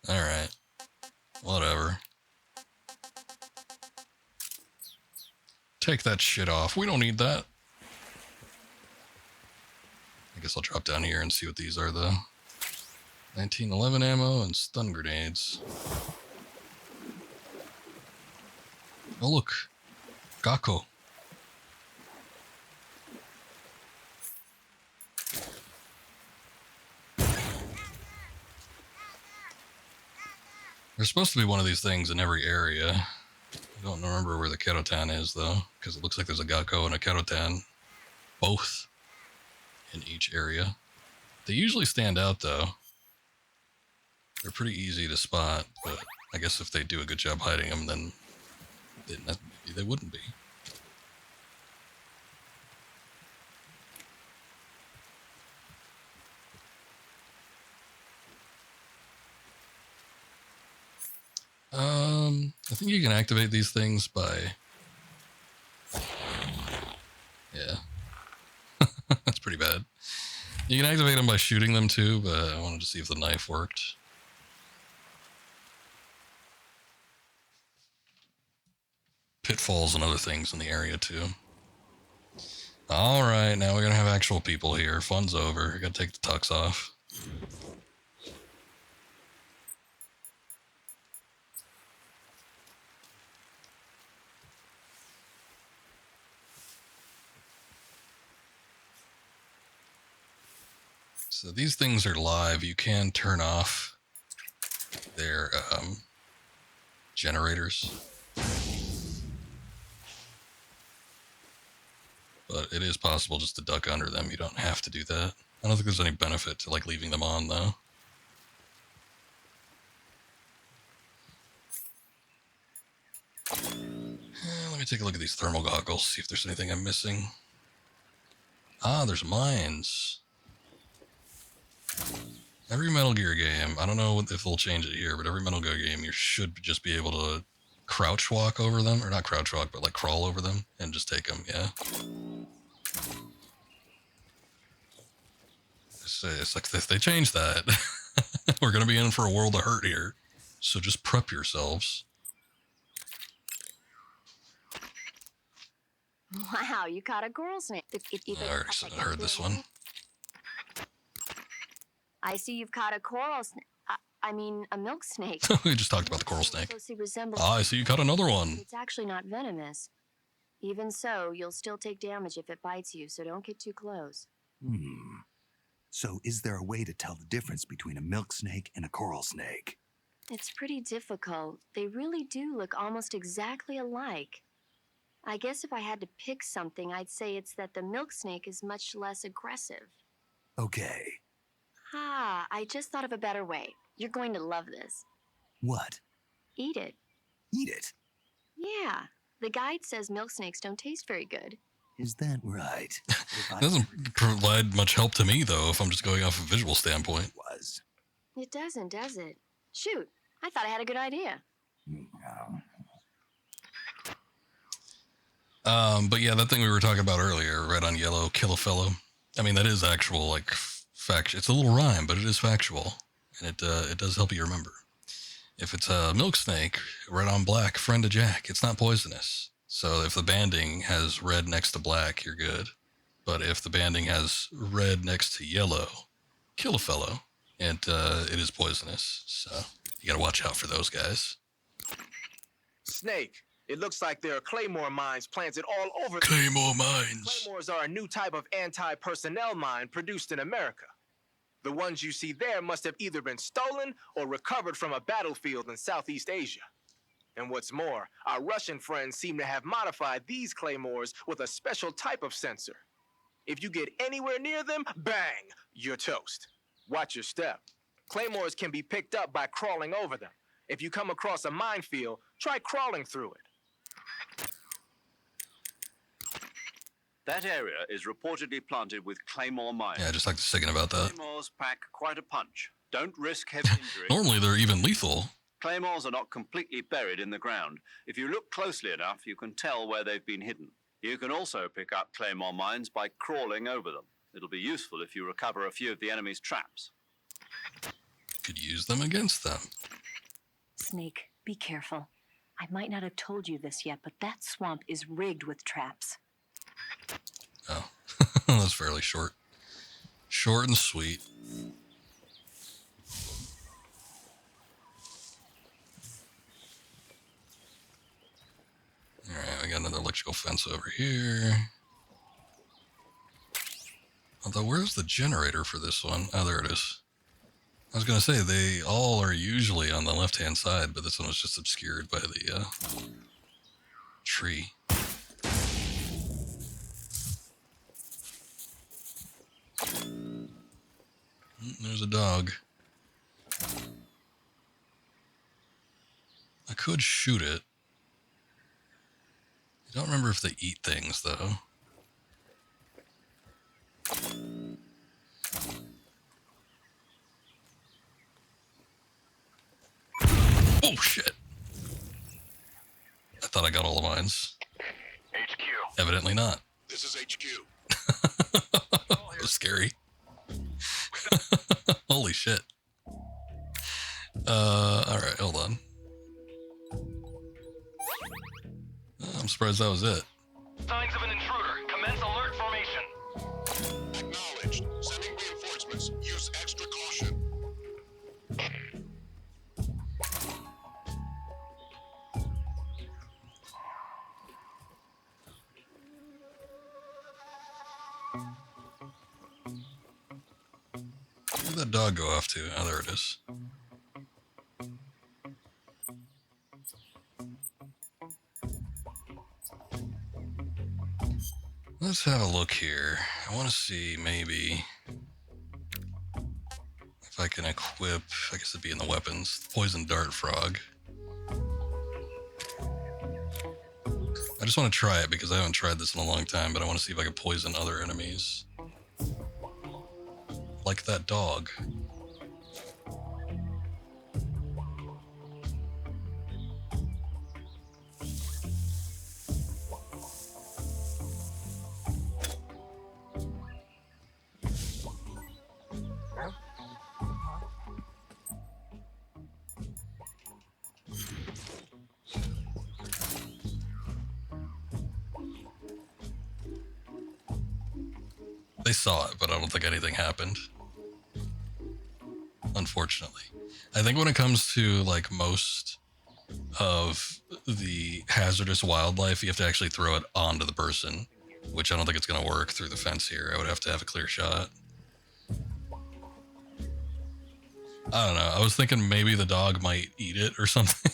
Alright. Whatever. Take that shit off. We don't need that. I guess I'll drop down here and see what these are, though. 1911 ammo and stun grenades. Oh, look. Gakko. There's supposed to be one of these things in every area. I don't remember where the Kerotan is, though, because it looks like there's a Gakko and a Kerotan. Both in each area. They usually stand out, though. They're pretty easy to spot, but I guess if they do a good job hiding them, then they wouldn't be. I think you can activate these things by... Yeah. That's pretty bad. You can activate them by shooting them too, but I wanted to see if the knife worked. Pitfalls and other things in the area too. Alright, now we're gonna have actual people here. Fun's over. I gotta take the tux off. So these things are live. You can turn off their generators. But it is possible just to duck under them. You don't have to do that. I don't think there's any benefit to like leaving them on, though. Let me take a look at these thermal goggles, see if there's anything I'm missing. Ah, there's mines. Every Metal Gear game, I don't know if they'll change it here, but every Metal Gear game, you should just be able to crouch walk over them, or not crouch walk, but like crawl over them and just take them, yeah? As It's like they changed that. We're going to be in for a world of hurt here. So just prep yourselves. Wow, you caught a coral snake. I already heard this one. I see you've caught a coral snake. I mean, a milk snake. We just talked about the coral snake. Closely resembles. I see you caught another one. It's actually not venomous. Even so, you'll still take damage if it bites you, so don't get too close. So is there a way to tell the difference between a milk snake and a coral snake? It's pretty difficult. They really do look almost exactly alike. I guess if I had to pick something, I'd say it's that the milk snake is much less aggressive. Okay. I just thought of a better way. You're going to love this. What? Eat it. Eat it? Yeah. The guide says milk snakes don't taste very good. Is that right? It doesn't provide much help to me, though, if I'm just going off a visual standpoint. It doesn't, does it? Shoot. I thought I had a good idea. But yeah, that thing we were talking about earlier, red on yellow, kill a fellow. I mean, that is actual, like, fact. It's a little rhyme, but it is factual. And it does help you remember. If it's a milk snake, red on black, friend of Jack, it's not poisonous. So if the banding has red next to black, you're good. But if the banding has red next to yellow, kill a fellow. And it is poisonous. So you gotta watch out for those guys. Snake. It looks like there are claymore mines planted all over. Claymore mines. Claymores are a new type of anti-personnel mine produced in America. The ones you see there must have either been stolen or recovered from a battlefield in Southeast Asia. And what's more, our Russian friends seem to have modified these claymores with a special type of sensor. If you get anywhere near them, bang, you're toast. Watch your step. Claymores can be picked up by crawling over them. If you come across a minefield, try crawling through it. That area is reportedly planted with claymore mines. Yeah, I just like thinking about that. Claymores pack quite a punch. Don't risk heavy injury. Normally they're even lethal. Claymores are not completely buried in the ground. If you look closely enough, you can tell where they've been hidden. You can also pick up claymore mines by crawling over them. It'll be useful if you recover a few of the enemy's traps. Could use them against them. Snake, be careful. I might not have told you this yet, but that swamp is rigged with traps. Oh, that's fairly short. Short and sweet. All right, we got another electrical fence over here. Although, where's the generator for this one? Oh, there it is. I was going to say, they all are usually on the left-hand side, but this one was just obscured by the tree. There's a dog. I could shoot it. I don't remember if they eat things, though. Oh, shit. I thought I got all the mines. HQ. Evidently not. This is HQ. That was scary. Holy shit. Alright, hold on. I'm surprised that was it. Signs of an intruder. Commence alert formation. Acknowledged. Sending reinforcements. Use extra caution. Where'd that dog go off to? Oh, there it is. Let's have a look here. I want to see maybe if I can equip, I guess it'd be in the weapons, poison dart frog. I just want to try it because I haven't tried this in a long time, but I want to see if I can poison other enemies. Like that dog. They saw it, but I don't think anything happened. Unfortunately. I think when it comes to like most of the hazardous wildlife, you have to actually throw it onto the person, which I don't think it's going to work through the fence here. I would have to have a clear shot. I don't know. I was thinking maybe the dog might eat it or something.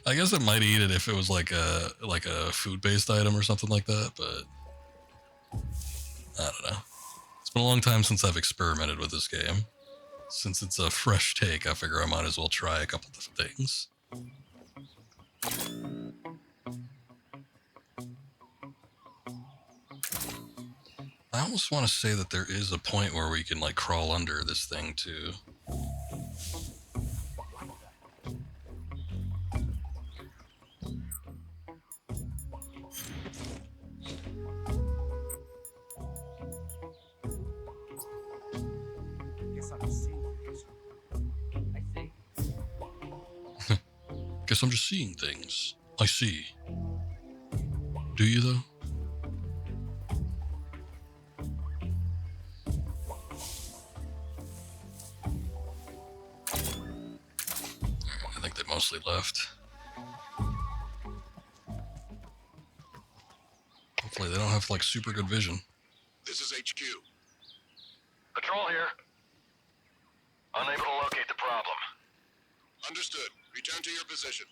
I guess it might eat it if it was like a food-based item or something like that, but I don't know. It's been a long time since I've experimented with this game. Since it's a fresh take, I figure I might as well try a couple different things. I almost want to say that there is a point where we can like crawl under this thing too. Guess I'm just seeing things. I see. Do you though? I think they mostly left. Hopefully they don't have like super good vision. This is HQ. Patrol here. Unable to locate the problem. Understood. Return to your position.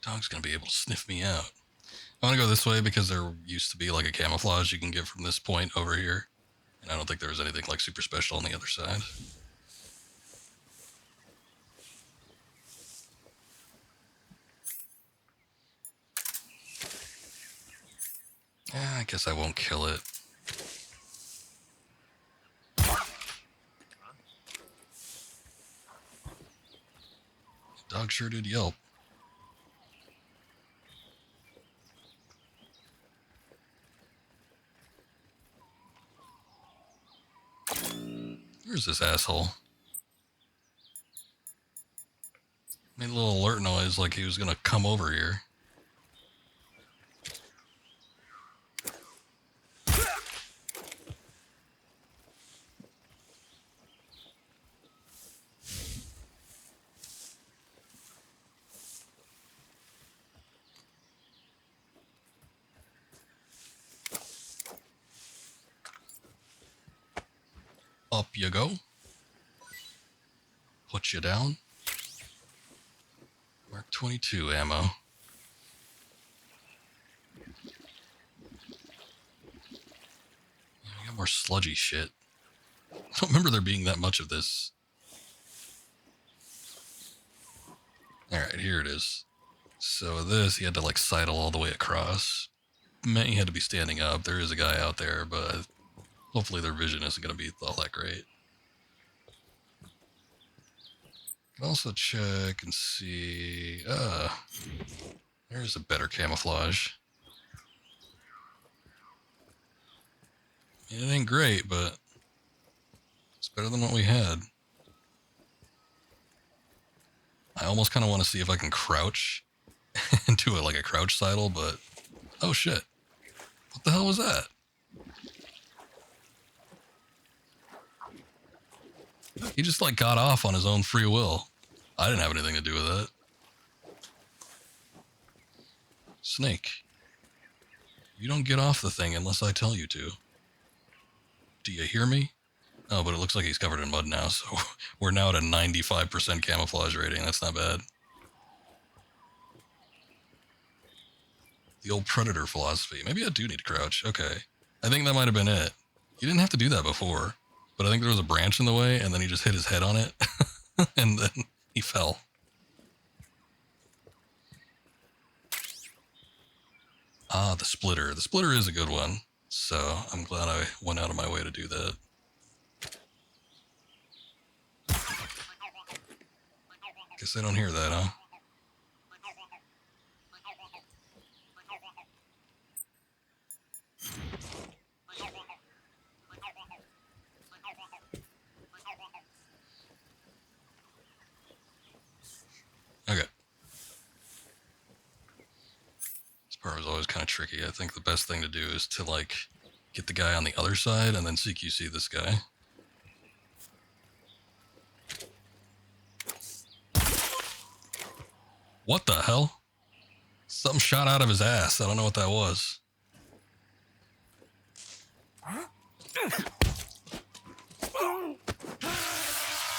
Dog's gonna be able to sniff me out. I want to go this way because there used to be like a camouflage you can get from this point over here. And I don't think there was anything like super special on the other side. Yeah, I guess I won't kill it. Dog sure did yelp. Where's this asshole? Made a little alert noise like he was gonna come over here. Up you go. Put you down. Mark 22 ammo. I got more sludgy shit. I don't remember there being that much of this. Alright, here it is. So this, he had to like sidle all the way across. Meant he had to be standing up. There is a guy out there, but hopefully their vision isn't going to be all that great. Can also check and see. There's a better camouflage. It ain't great, but it's better than what we had. I almost kind of want to see if I can crouch into it like a crouch sidle, but oh shit. What the hell was that? He just like got off on his own free will. I didn't have anything to do with that. Snake. You don't get off the thing unless I tell you to. Do you hear me? Oh, but it looks like he's covered in mud now, so we're now at a 95% camouflage rating. That's not bad. The old predator philosophy. Maybe I do need to crouch. Okay. I think that might have been it. He didn't have to do that before, but I think there was a branch in the way, and then he just hit his head on it, and then he fell. Ah, the splitter. The splitter is a good one, so I'm glad I went out of my way to do that. Guess I don't hear that, huh? part was always kind of tricky. I think the best thing to do is to, like, get the guy on the other side and then CQC this guy. What the hell? Something shot out of his ass. I don't know what that was.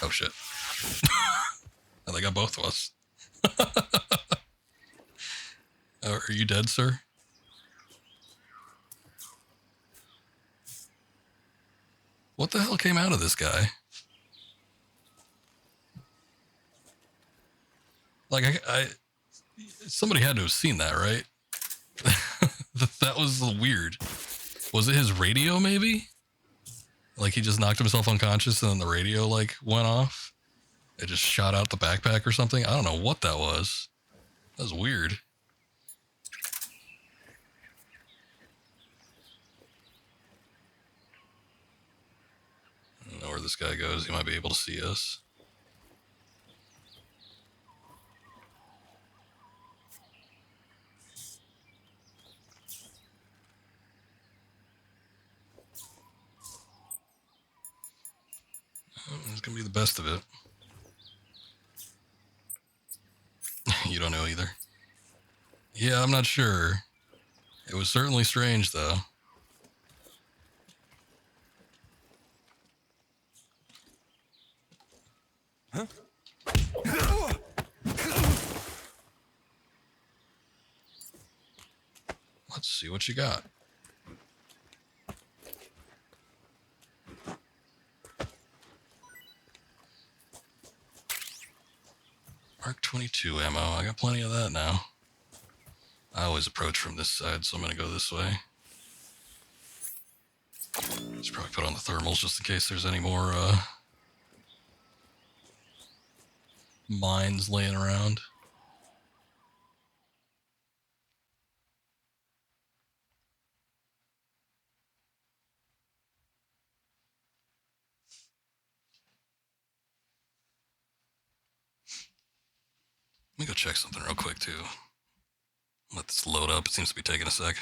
Oh, shit. They got both of us. Are you dead, sir? What the hell came out of this guy? Like, somebody had to have seen that, right? That was weird. Was it his radio, maybe? Like, he just knocked himself unconscious and then the radio, like, went off? It just shot out the backpack or something? I don't know what that was. That was weird. I don't know where this guy goes. He might be able to see us. It's gonna be the best of it. You don't know either. Yeah, I'm not sure. It was certainly strange, though. Huh? Let's see what you got. Mark 22 ammo. I got plenty of that now. I always approach from this side, so I'm going to go this way. Should probably put on the thermals just in case there's any more mines laying around. Let me go check something real quick, too. Let this load up. It seems to be taking a sec.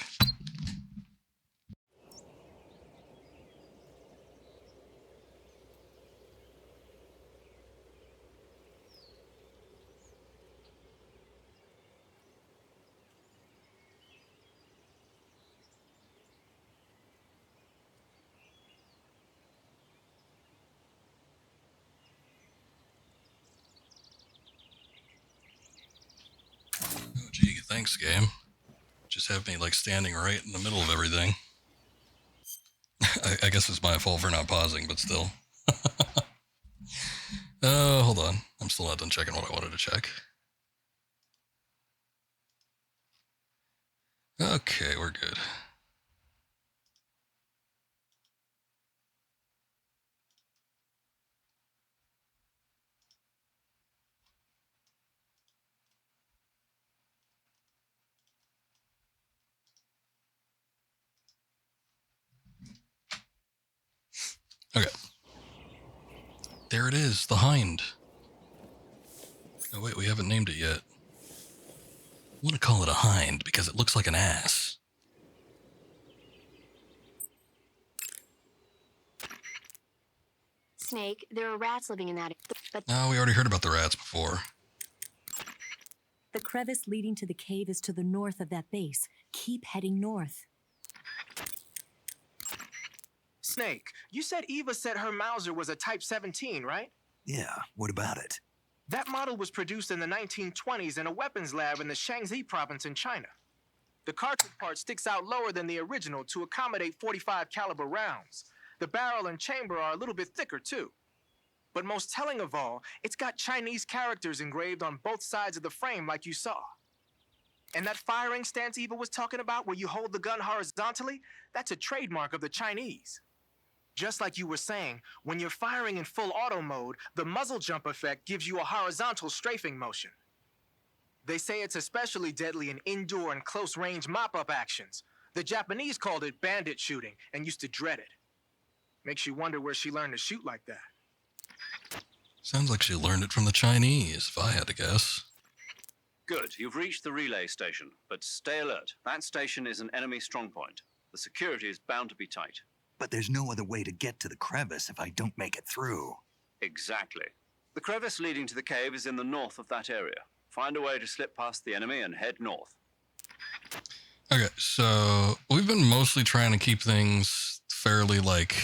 Oh, gee, thanks, game. Just have me, like, standing right in the middle of everything. I guess it's my fault for not pausing, but still. Oh, hold on. I'm still not done checking what I wanted to check. Okay, we're good. Okay. There it is, the hind. Oh wait, we haven't named it yet. I want to call it a hind because it looks like an ass. Snake, there are rats living in that. But No, we already heard about the rats before. The crevice leading to the cave is to the north of that base. Keep heading north. Snake, you said Eva said her Mauser was a Type 17, right? Yeah, what about it? That model was produced in the 1920s in a weapons lab in the Shaanxi province in China. The cartridge part sticks out lower than the original to accommodate 45 caliber rounds. The barrel and chamber are a little bit thicker too. But most telling of all, it's got Chinese characters engraved on both sides of the frame like you saw. And that firing stance Eva was talking about where you hold the gun horizontally, that's a trademark of the Chinese. Just like you were saying, when you're firing in full auto mode, the muzzle jump effect gives you a horizontal strafing motion. They say it's especially deadly in indoor and close-range mop-up actions. The Japanese called it bandit shooting and used to dread it. Makes you wonder where she learned to shoot like that. Sounds like she learned it from the Chinese, if I had to guess. Good, you've reached the relay station, but stay alert. That station is an enemy strongpoint. The security is bound to be tight. But there's no other way to get to the crevice if I don't make it through. Exactly. The crevice leading to the cave is in the north of that area. Find a way to slip past the enemy and head north. Okay, so we've been mostly trying to keep things fairly, like,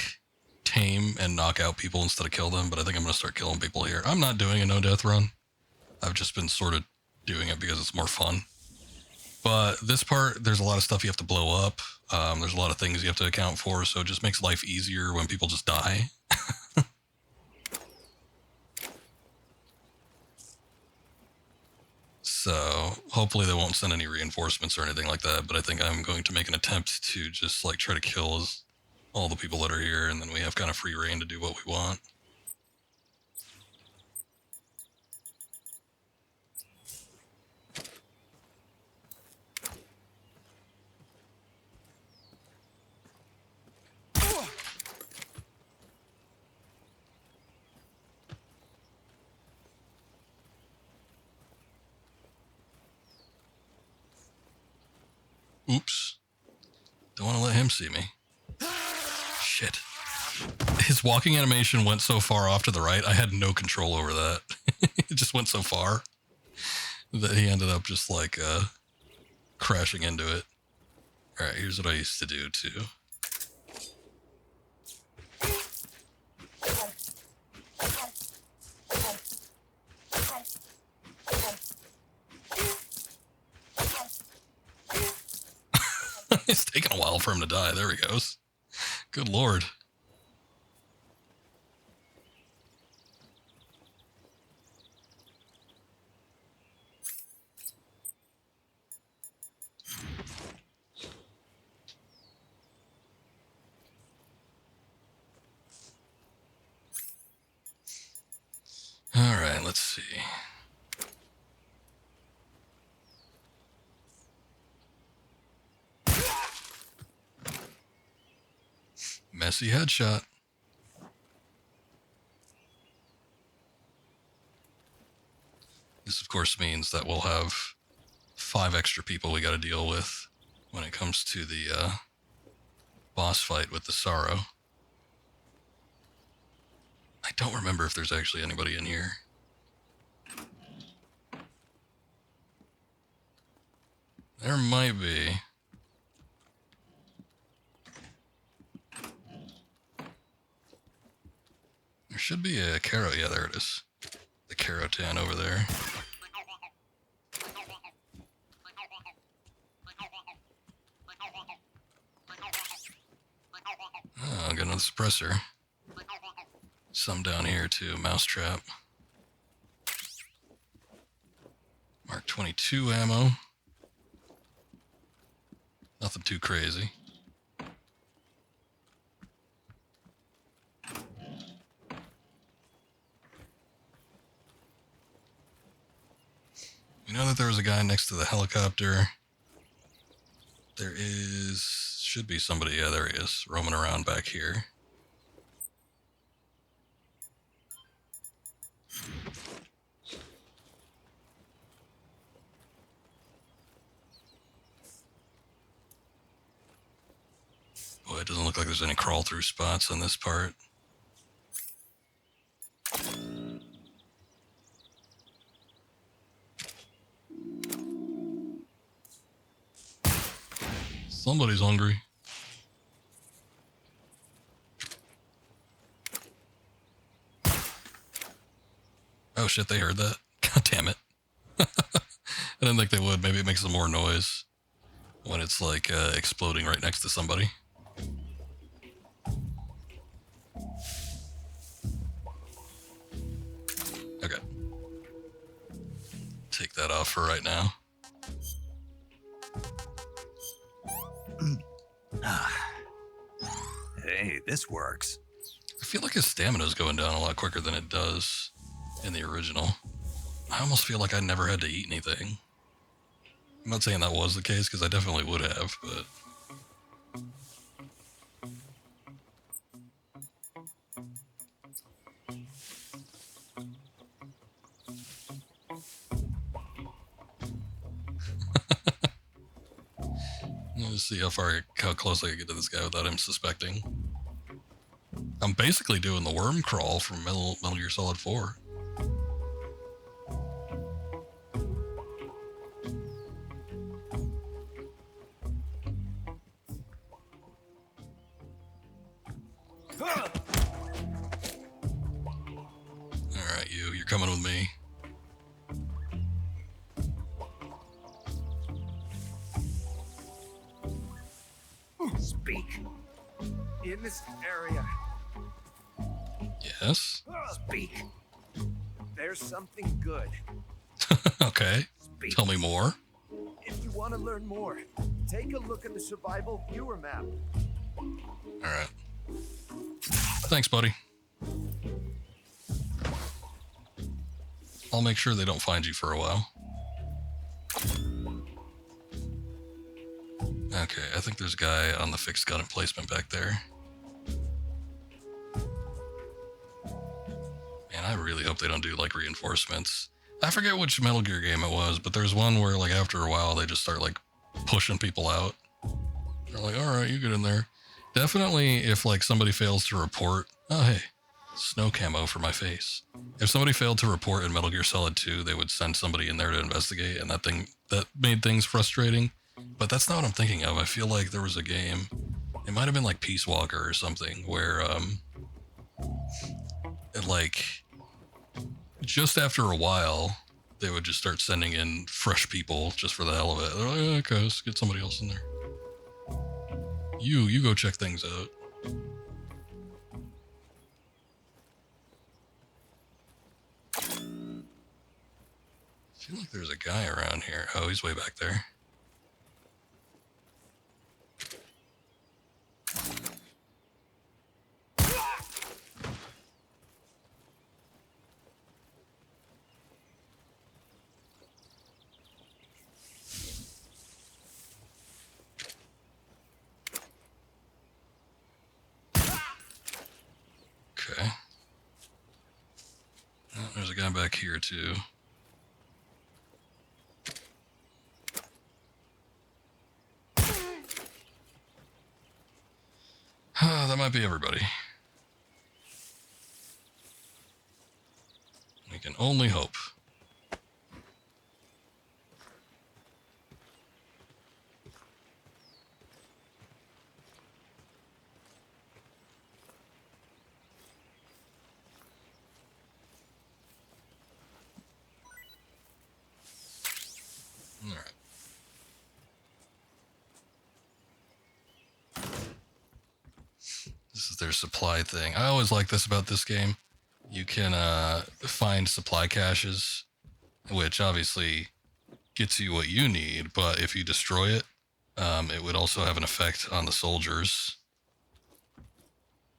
tame and knock out people instead of kill them, but I think I'm going to start killing people here. I'm not doing a no-death run. I've just been sort of doing it because it's more fun. But this part, there's a lot of stuff you have to blow up. There's a lot of things you have to account for, so it just makes life easier when people just die. So hopefully they won't send any reinforcements or anything like that, but I think I'm going to make an attempt to just like try to kill all the people that are here, and then we have kind of free reign to do what we want. Oops. Don't want to let him see me. Shit. His walking animation went so far off to the right, I had no control over that. It just went so far that he ended up just like crashing into it. Alright, here's what I used to do too. It's taking a while for him to die. There he goes. Good lord. All right, let's see. Messy headshot. This, of course, means that we'll have 5 extra people we got to deal with when it comes to the boss fight with the Sorrow. I don't remember if there's actually anybody in here. There might be. There should be a Caro. Yeah, there it is. The Carotan over there. Oh, I'll get another suppressor. Some down here too. Mousetrap. Mark 22 ammo. Nothing too crazy. We know that there was a guy next to the helicopter. There should be somebody. Yeah, there he is, roaming around back here. Boy, it doesn't look like there's any crawl through spots on this part. Somebody's hungry. Oh shit, they heard that. God damn it. I didn't think they would. Maybe it makes some more noise when it's like exploding right next to somebody. Okay. Take that off for right now. Hey, this works. I feel like his stamina's going down a lot quicker than it does in the original. I almost feel like I never had to eat anything. I'm not saying that was the case, because I definitely would have, but... Let's see how close I can get to this guy without him suspecting. I'm basically doing the worm crawl from Metal Gear Solid 4. Alright, you're coming with me. Speak. In this area. Yes? Speak. There's something good. Okay. Speak. Tell me more. If you want to learn more, take a look at the survival viewer map. Alright. Thanks, buddy. I'll make sure they don't find you for a while. Okay, I think there's a guy on the fixed gun emplacement back there. Man, I really hope they don't do like reinforcements. I forget which Metal Gear game it was, but there's one where like after a while they just start like pushing people out. They're like, all right, you get in there. Definitely if like somebody fails to report, oh hey, snow camo for my face. If somebody failed to report in Metal Gear Solid 2, they would send somebody in there to investigate, and that made things frustrating. But that's not what I'm thinking of. I feel like there was a game, it might have been like Peace Walker or something, where like just after a while they would just start sending in fresh people just for the hell of it. They're like, okay, let's get somebody else in there. You go check things out. I feel like there's a guy around here. Oh, he's way back there. Okay. Oh, there's a guy back here too. That might be everybody. We can only hope. All right. This is their supply thing. I always like this about this game. You can find supply caches, which obviously gets you what you need, but if you destroy it, it would also have an effect on the soldiers.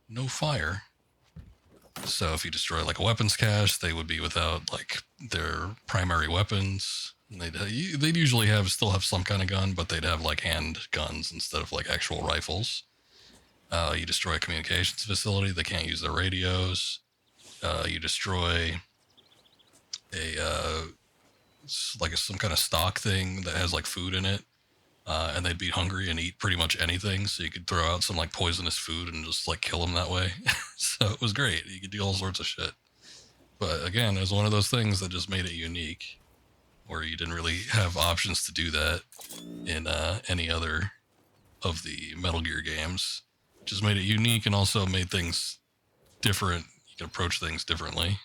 No fire. So if you destroy like a weapons cache, they would be without like their primary weapons. They'd usually still have some kind of gun, but they'd have like hand guns instead of like actual rifles. You destroy a communications facility, they can't use their radios. You destroy some kind of stock thing that has like food in it, and they'd be hungry and eat pretty much anything. So you could throw out some like poisonous food and just like kill them that way. So it was great. You could do all sorts of shit. But again, it was one of those things that just made it unique, where you didn't really have options to do that in any other of the Metal Gear games. Just made it unique and also made things different. You can approach things differently.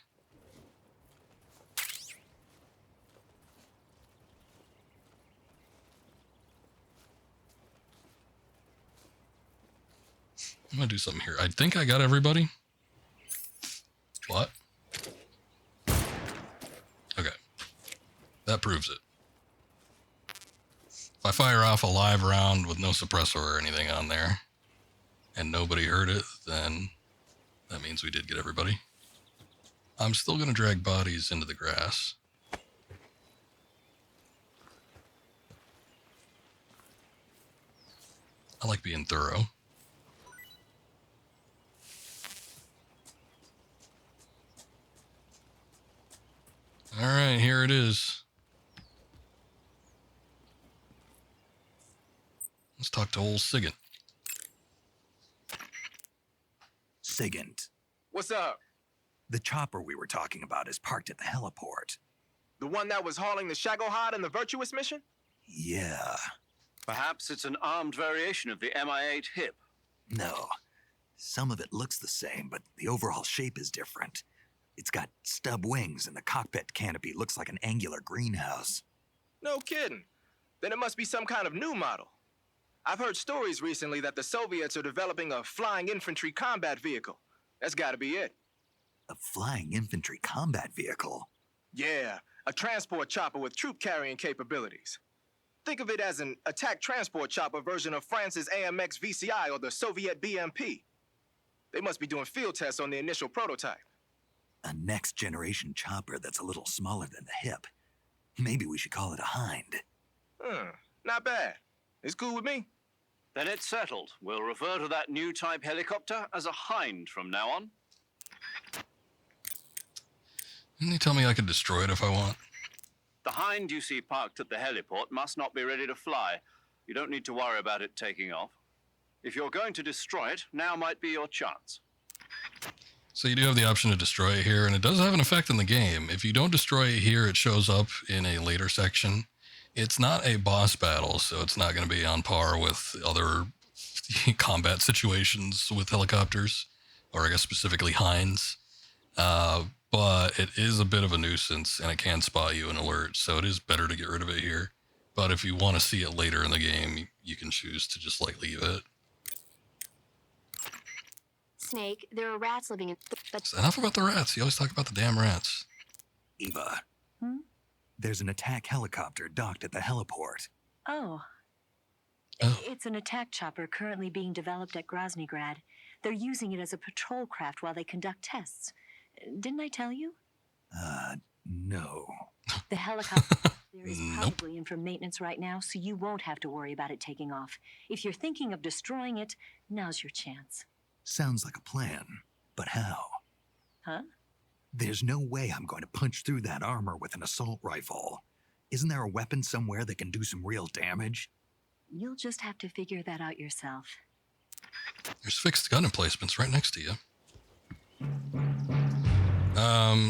I'm gonna do something here. I think I got everybody. What? Okay. That proves it. If I fire off a live round with no suppressor or anything on there, and nobody heard it, then that means we did get everybody. I'm still gonna drag bodies into the grass. I like being thorough. All right, here it is. Let's talk to old Sigint. Sigint, What's up? the chopper we were talking about is parked at the heliport. The one that was hauling the Shagohod in the Virtuous mission? Yeah. Perhaps it's an armed variation of the Mi-8 hip. No. Some of it looks the same, but the overall shape is different. It's got stub wings, and the cockpit canopy looks like an angular greenhouse. No kidding. Then it must be some kind of new model. I've heard stories recently that the Soviets are developing a flying infantry combat vehicle. That's gotta be it. A flying infantry combat vehicle? Yeah, a transport chopper with troop carrying capabilities. Think of it as an attack transport chopper version of France's AMX VCI or the Soviet BMP. They must be doing field tests on the initial prototype. A next-generation chopper that's a little smaller than the hip. Maybe we should call it a Hind. Not bad. It's cool with me. Then it's settled. We'll refer to that new type helicopter as a Hind from now on. Didn't you tell me I could destroy it if I want? The Hind you see parked at the heliport must not be ready to fly. You don't need to worry about it taking off. If you're going to destroy it, now might be your chance. So you do have the option to destroy it here, and it does have an effect in the game. If you don't destroy it here, it shows up in a later section. It's not a boss battle, so it's not going to be on par with other combat situations with helicopters, or I guess specifically Hinds. But it is a bit of a nuisance, and it can spot you and alert, so it is better to get rid of it here. But if you want to see it later in the game, you can choose to just like leave it. Snake, there are rats living in... Enough about the rats. You always talk about the damn rats. Eva. There's an attack helicopter docked at the heliport. Oh. It's an attack chopper currently being developed at Groznygrad. They're using it as a patrol craft while they conduct tests. Didn't I tell you? No. The helicopter there is probably in for maintenance right now, so you won't have to worry about it taking off. If you're thinking of destroying it, now's your chance. Sounds like a plan, but how? Huh? There's no way I'm going to punch through that armor with an assault rifle. Isn't there a weapon somewhere that can do some real damage? You'll just have to figure that out yourself. There's fixed gun emplacements right next to you.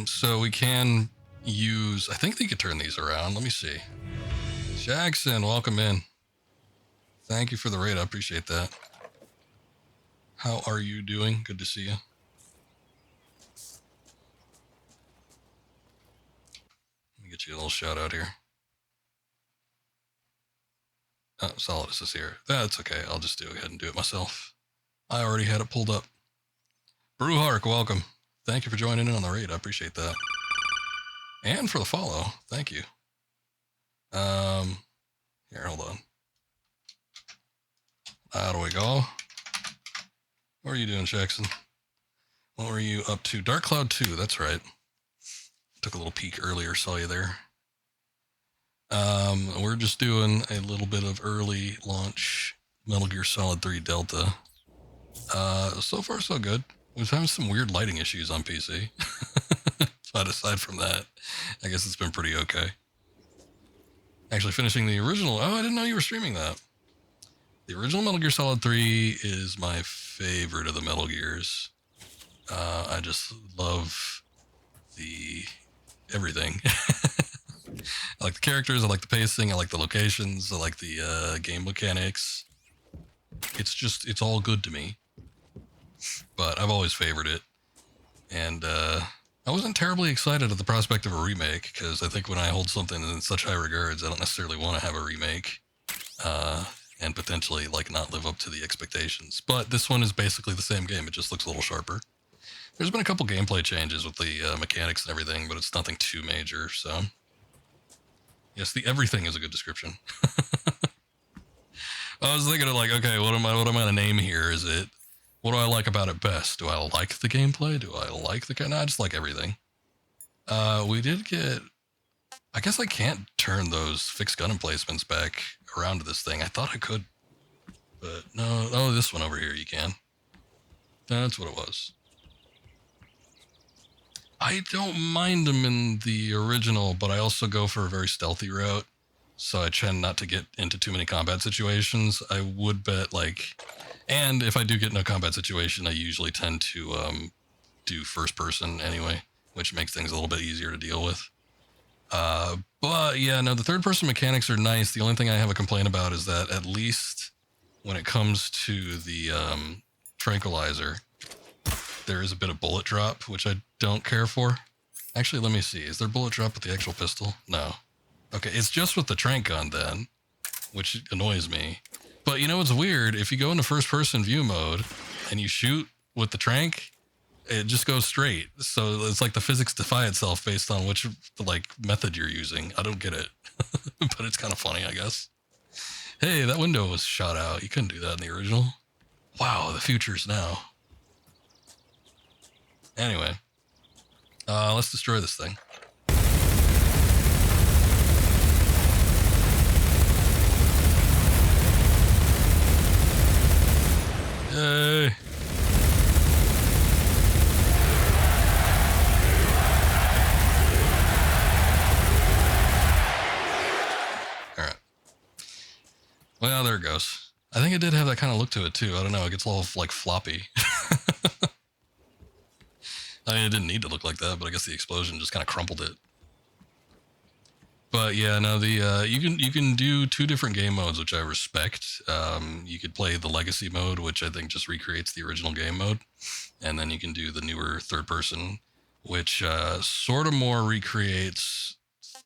So we can use... I think they could turn these around. Let me see. Jackson, welcome in. Thank you for the raid. I appreciate that. How are you doing? Good to see you. Let me get you a little shout out here. Oh, Solidus is here. That's okay. I'll just go ahead and do it myself. I already had it pulled up. Brewhark, welcome. Thank you for joining in on the raid. I appreciate that. And for the follow. Thank you. Here, hold on. How do we go? What are you doing, Jackson? What were you up to? Dark Cloud 2, that's right. Took a little peek earlier, saw you there. We're just doing a little bit of early launch Metal Gear Solid 3 Delta. So far, so good. I was having some weird lighting issues on PC. But aside from that, I guess it's been pretty okay. Actually finishing the original. Oh, I didn't know you were streaming that. The original Metal Gear Solid 3 is my favorite of the Metal Gears. I just love the everything. I like the characters, I like the pacing, I like the locations, I like the game mechanics. It's all good to me. But I've always favored it. And I wasn't terribly excited at the prospect of a remake, because I think when I hold something in such high regards, I don't necessarily want to have a remake. And potentially like not live up to the expectations. But this one is basically the same game. It just looks a little sharper. There's been a couple gameplay changes with the mechanics and everything, but it's nothing too major. So yes, the everything is a good description. I was thinking of like, okay, what am I going to name here? Is it, what do I like about it best? Do I like the gameplay? Do I like the, no, I just like everything. We did get, I guess I can't turn those fixed gun emplacements back around to this thing. I thought I could, but no. Oh, this one over here, you can. That's what it was. I don't mind them in the original, but I also go for a very stealthy route. so I tend not to get into too many combat situations. I would bet, like, and if I do get in a combat situation, I usually tend to do first person anyway, which makes things a little bit easier to deal with. But yeah, no, the third person mechanics are nice. The only thing I have a complaint about is that at least when it comes to the tranquilizer, there is a bit of bullet drop, which I don't care for. Actually, let me see. Is there bullet drop with the actual pistol? No. Okay, it's just with the tranq gun then, which annoys me. But you know what's weird? If you go into first person view mode and you shoot with the tranq, it just goes straight. So it's like the physics defy itself based on which like method you're using. I don't get it, but it's kind of funny, I guess. Hey, that window was shot out. You couldn't do that in the original. Wow, the future's now. Anyway, let's destroy this thing. Yay. All right. Well, there it goes. I think it did have that kind of look to it too. I don't know. It gets a little like floppy. I mean, it didn't need to look like that, but I guess the explosion just kind of crumpled it. But yeah, no, the you can do two different game modes, which I respect. You could play the legacy mode, which I think just recreates the original game mode, and then you can do the newer third person, which sort of more recreates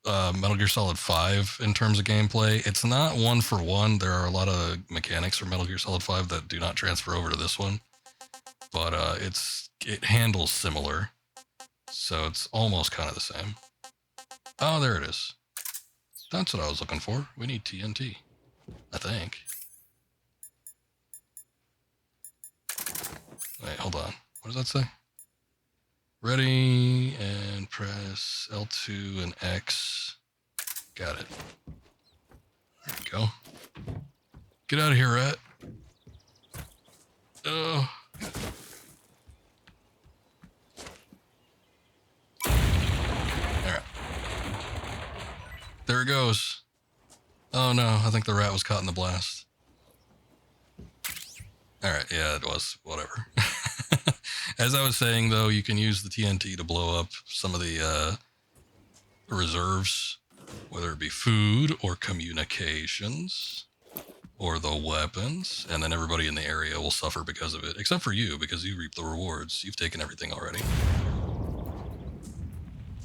Metal Gear Solid 5 in terms of gameplay. It's not one for one. There are a lot of mechanics from Metal Gear Solid 5 that do not transfer over to this one, but it handles similar, so it's almost kind of the same. Oh, there it is. That's what I was looking for. We need TNT, I think. Wait, hold on. What does that say? Ready, and press L2 and X. Got it. There we go. Get out of here, rat. Oh. Alright. There it goes. Oh no, I think the rat was caught in the blast. Alright, yeah, it was. Whatever. As I was saying, though, you can use the TNT to blow up some of the reserves, whether it be food or communications or the weapons, and then everybody in the area will suffer because of it, except for you, because you reap the rewards. You've taken everything already.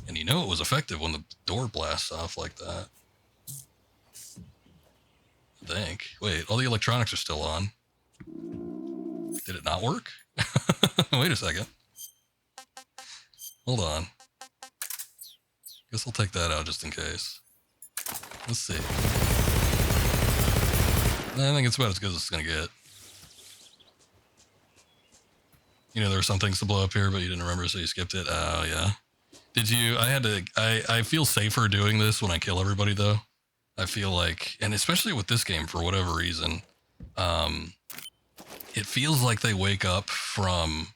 And you know it was effective when the door blasts off like that. I think. Wait, all the electronics are still on. Did it not work? Wait a second. Hold on. Guess I'll take that out just in case. Let's see. I think it's about as good as it's gonna get. You know, there were some things to blow up here, but you didn't remember, so you skipped it. Oh, yeah. Did you? I feel safer doing this when I kill everybody, though. I feel like, and especially with this game, for whatever reason, it feels like they wake up from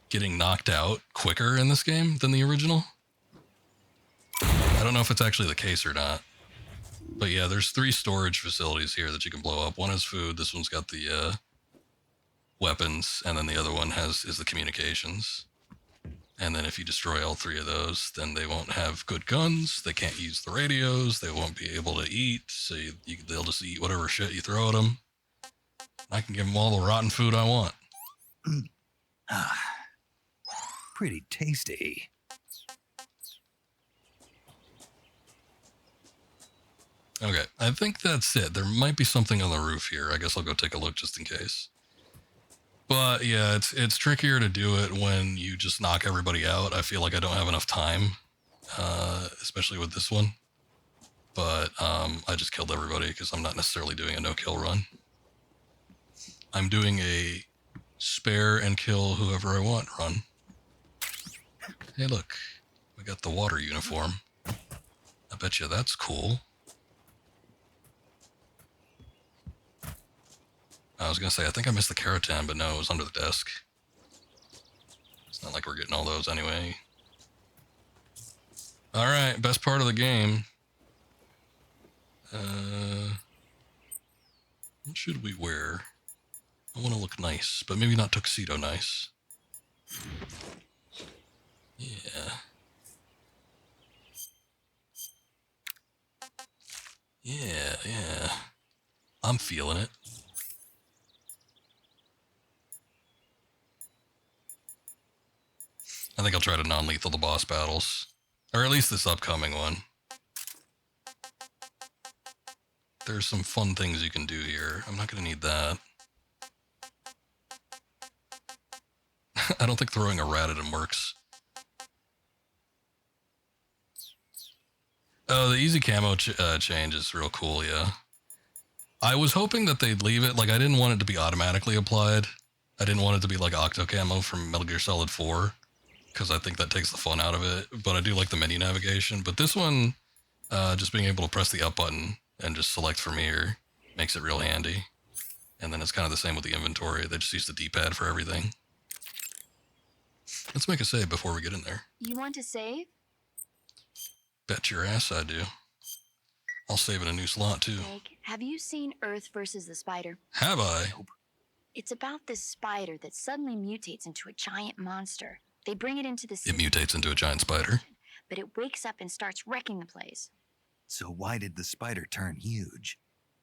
getting knocked out quicker in this game than the original. I don't know if it's actually the case or not. But yeah, there's 3 storage facilities here that you can blow up. One has food, this one's got the weapons, and then the other one is the communications. And then if you destroy all 3 of those, then they won't have good guns, they can't use the radios, they won't be able to eat, so they'll just eat whatever shit you throw at them. I can give them all the rotten food I want. Pretty tasty. Okay, I think that's it. There might be something on the roof here. I guess I'll go take a look just in case. But yeah, it's trickier to do it when you just knock everybody out. I feel like I don't have enough time, especially with this one. But I just killed everybody because I'm not necessarily doing a no-kill run. I'm doing a spare and kill whoever I want run. Hey, look. We got the water uniform. I bet you that's cool. I was going to say, I think I missed the Keratin, but no, it was under the desk. It's not like we're getting all those anyway. Alright, best part of the game. What should we wear? I want to look nice, but maybe not tuxedo nice. Yeah. Yeah. I'm feeling it. I think I'll try to non-lethal the boss battles. Or at least this upcoming one. There's some fun things you can do here. I'm not going to need that. I don't think throwing a rat at him works. Oh, the easy camo change is real cool, yeah. I was hoping that they'd leave it, like I didn't want it to be automatically applied. I didn't want it to be like Octo Camo from Metal Gear Solid 4, because I think that takes the fun out of it, but I do like the menu navigation. But this one, just being able to press the up button and just select from here makes it real handy. And then it's kind of the same with the inventory. They just use the D-pad for everything. Let's make a save before we get in there. You want to save? Bet your ass I do. I'll save in a new slot, too. Snake, have you seen Earth versus the Spider? Have I? It's about this spider that suddenly mutates into a giant monster. They bring it into the It city, mutates into a giant spider. but it wakes up and starts wrecking the place. So why did the spider turn huge?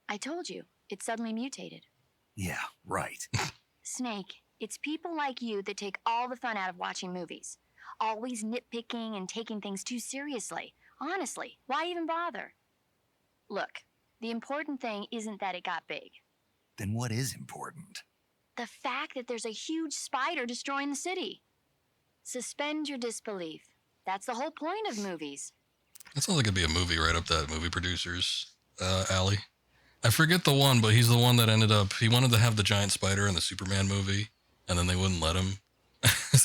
I told you, it suddenly mutated. Yeah, right. Snake, it's people like you that take all the fun out of watching movies. Always nitpicking and taking things too seriously. Honestly, why even bother? Look, the important thing isn't that it got big. Then what is important? The fact that there's a huge spider destroying the city. Suspend your disbelief. That's the whole point of movies. That sounds like it'd be a movie right up that movie producer's alley. I forget the one, but he's the one that ended up, he wanted to have the giant spider in the Superman movie, and then they wouldn't let him.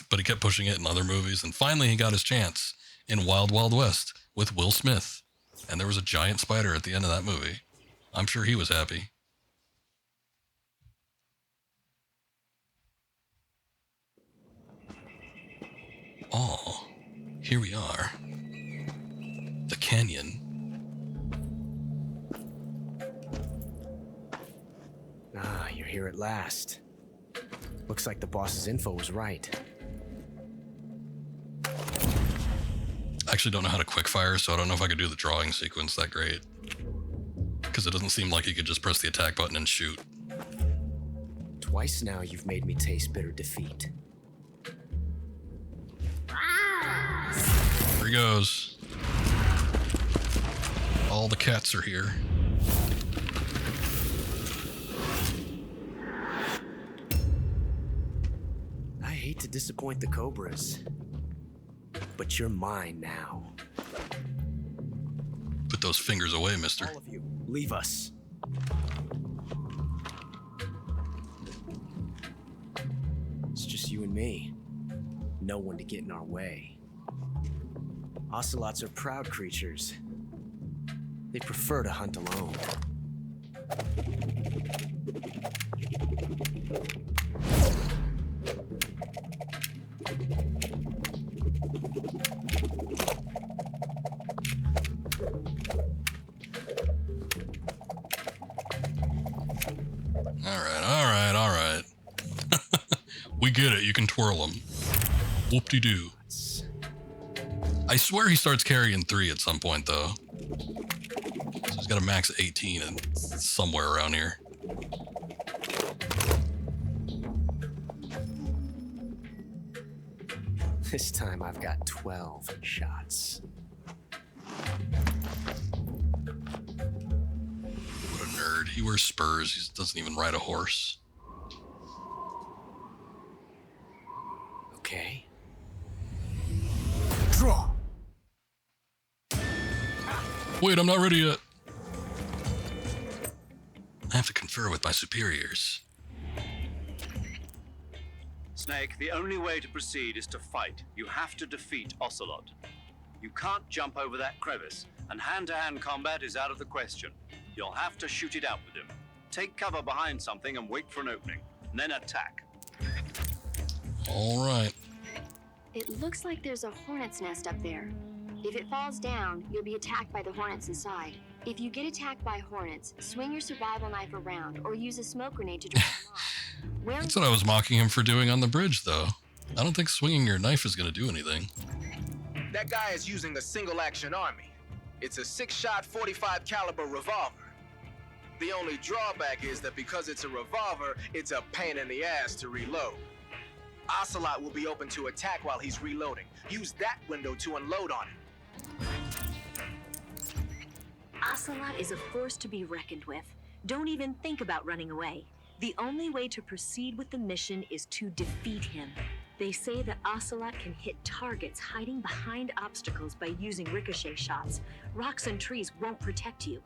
But he kept pushing it in other movies, and finally he got his chance in Wild Wild West with Will Smith. And there was a giant spider at the end of that movie. I'm sure he was happy. Oh, here we are. The canyon. Ah, you're here at last. Looks like the boss's info was right. I actually don't know how to quickfire, so I don't know if I could do the drawing sequence that great. Because it doesn't seem like you could just press the attack button and shoot. Twice now you've made me taste bitter defeat. Here he goes. All the cats are here. I hate to disappoint the Cobras, but you're mine now. Put those fingers away, mister. All of you, leave us. It's just you and me. No one to get in our way. Ocelots are proud creatures. They prefer to hunt alone. All right. We get it. You can twirl them. Whoop-de-doo. I swear he starts carrying 3 at some point, though. So he's got a max of 18 and somewhere around here. This time I've got 12 shots. What a nerd. He wears spurs. He doesn't even ride a horse. Okay. Draw. Wait, I'm not ready yet. I have to confer with my superiors. Snake, the only way to proceed is to fight. You have to defeat Ocelot. You can't jump over that crevice, and hand-to-hand combat is out of the question. You'll have to shoot it out with him. Take cover behind something and wait for an opening, and then attack. All right. It looks like there's a hornet's nest up there. If it falls down, you'll be attacked by the hornets inside. If you get attacked by hornets, swing your survival knife around or use a smoke grenade to drive them off. That's what I was mocking him for doing on the bridge, though. I don't think swinging your knife is going to do anything. That guy is using a single-action army. It's a 6-shot 45 caliber revolver. The only drawback is that because it's a revolver, it's a pain in the ass to reload. Ocelot will be open to attack while he's reloading. Use that window to unload on him. Ocelot is a force to be reckoned with. Don't even think about running away. The only way to proceed with the mission is to defeat him. They say that Ocelot can hit targets hiding behind obstacles by using ricochet shots. Rocks and trees won't protect you.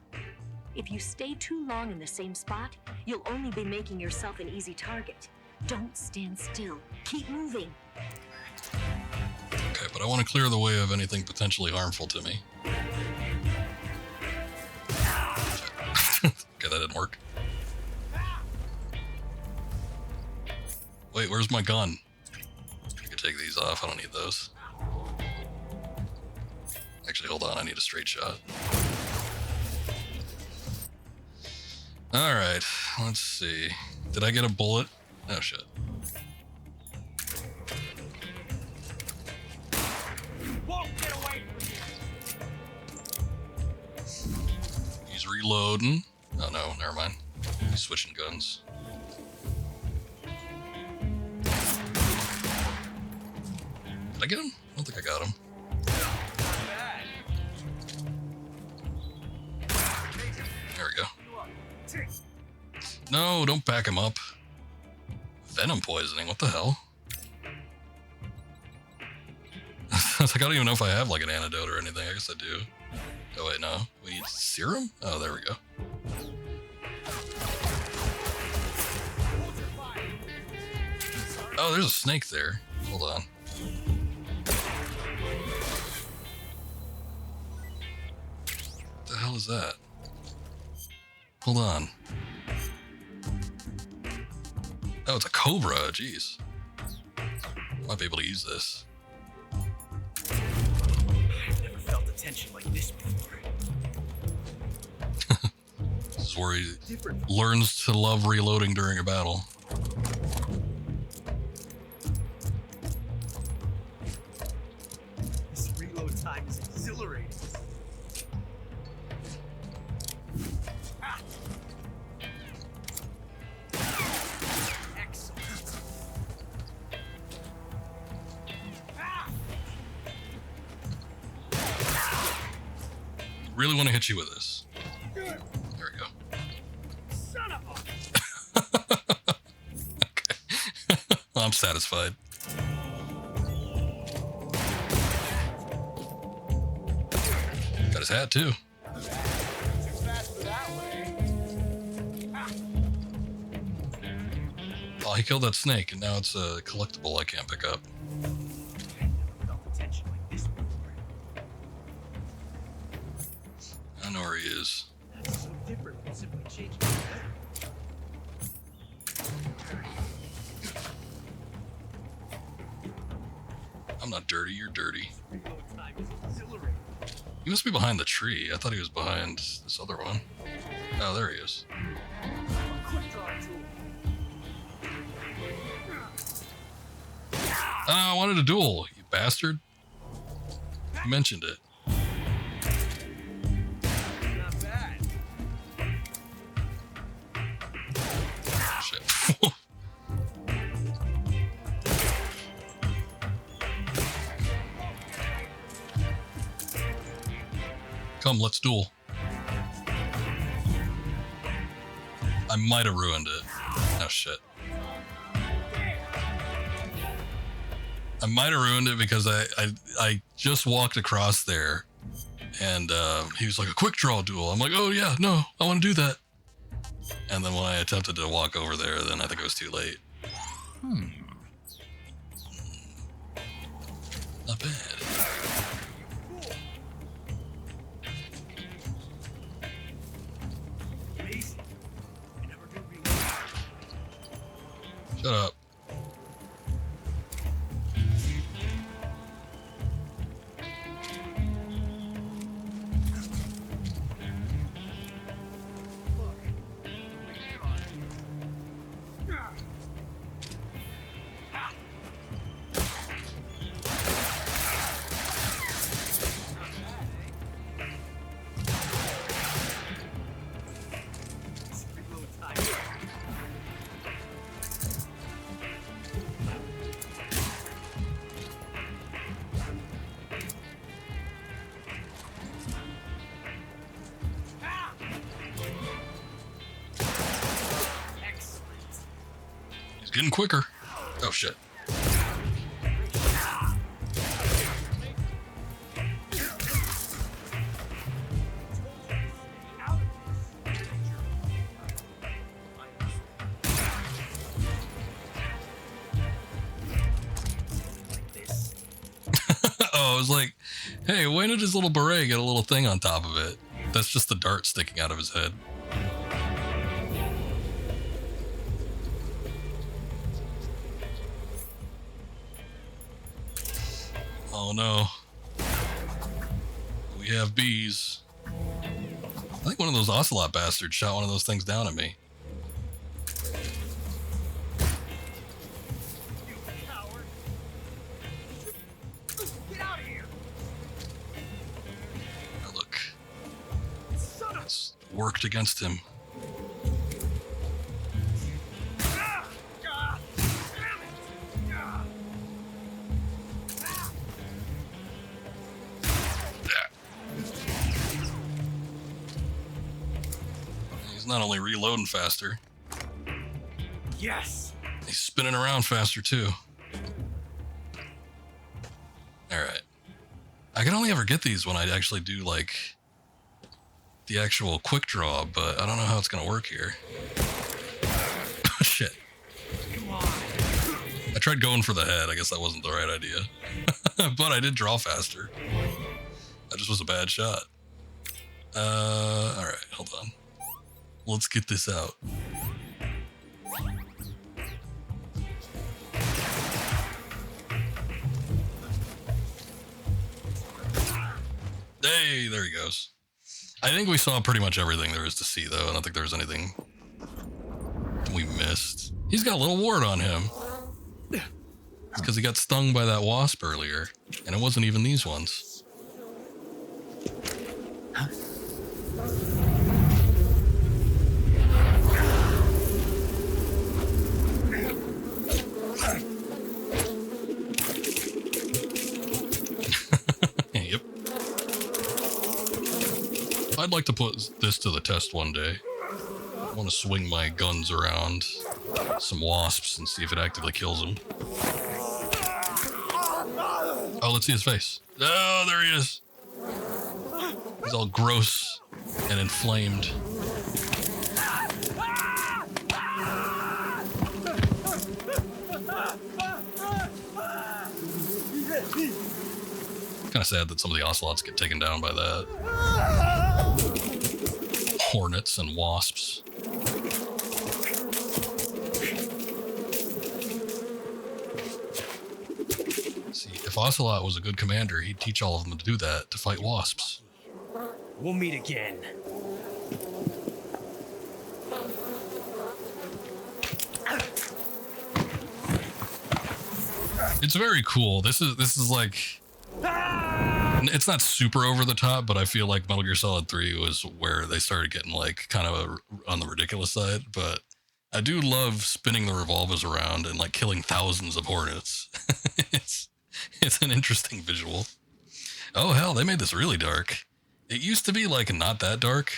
If you stay too long in the same spot, you'll only be making yourself an easy target. Don't stand still. Keep moving. Okay, but I want to clear the way of anything potentially harmful to me. Okay, that didn't work. Wait, where's my gun? I could take these off. I don't need those. Actually, hold on. I need a straight shot. Alright, let's see. Did I get a bullet? Oh, shit. He's reloading. Oh, no, never mind. He's switching guns. Did I get him? I don't think I got him. There we go. No, don't back him up. Venom poisoning, what the hell? I was like, I don't even know if I have like an antidote or anything. I guess I do. Oh wait, no. We need serum? Oh, there we go. Oh, there's a snake there. Hold on. What the hell is that? Hold on. Oh, it's a cobra. Jeez. Might be able to use this. I've never felt a tension like this before. This is where he learns to love reloading during a battle. This reload time is exhilarating. Really want to hit you with this. There we go. Son of a... Okay. I'm satisfied. Got his hat too. Oh, he killed that snake, and now it's a collectible I can't pick up. I know where he is. That's so different from simply changing I'm not dirty, you're dirty. reload time is exhilarating. He must be behind the tree. I thought he was behind this other one. Oh, there he is. Quick draw tool. Oh, I wanted a duel, you bastard. You mentioned it. Not bad. Shit. Come, let's duel. I might have ruined it. Oh, shit. I might have ruined it because I just walked across there and he was like, a quick draw duel. I'm like, oh yeah, no, I want to do that. And then when I attempted to walk over there, then I think it was too late. Not bad. Shut up. getting quicker. Oh, shit. Oh, I was like, hey, when did his little beret get a little thing on top of it? That's just the dart sticking out of his head. Oh no. We have bees. I think one of those ocelot bastards shot one of those things down at me. Get out of here! Oh, look. It's worked against him. He's not only reloading faster. Yes! He's spinning around faster too. Alright. I can only ever get these when I actually do like the actual quick draw, but I don't know how it's gonna work here. Shit. Come on. I tried going for the head. I guess that wasn't the right idea. But I did draw faster. That just was a bad shot. Alright, hold on. Let's get this out. Hey, there he goes. I think we saw pretty much everything there is to see, though. I don't think there was anything we missed. He's got a little wart on him. It's because he got stung by that wasp earlier, and it wasn't even these ones. Yep. I'd like to put this to the test one day. I want to swing my guns around some wasps and see if it actively kills them. Oh, let's see his face. Oh, there he is. He's all gross and inflamed. Kind of sad that some of the ocelots get taken down by that. Hornets and wasps. See, if Ocelot was a good commander, he'd teach all of them to do that, to fight wasps. We'll meet again. It's very cool. This is like, it's not super over the top, but I feel like Metal Gear Solid 3 was where they started getting like kind of on the ridiculous side. But I do love spinning the revolvers around and like killing thousands of hornets. it's an interesting visual. Oh hell, they made this really dark. It used to be like not that dark,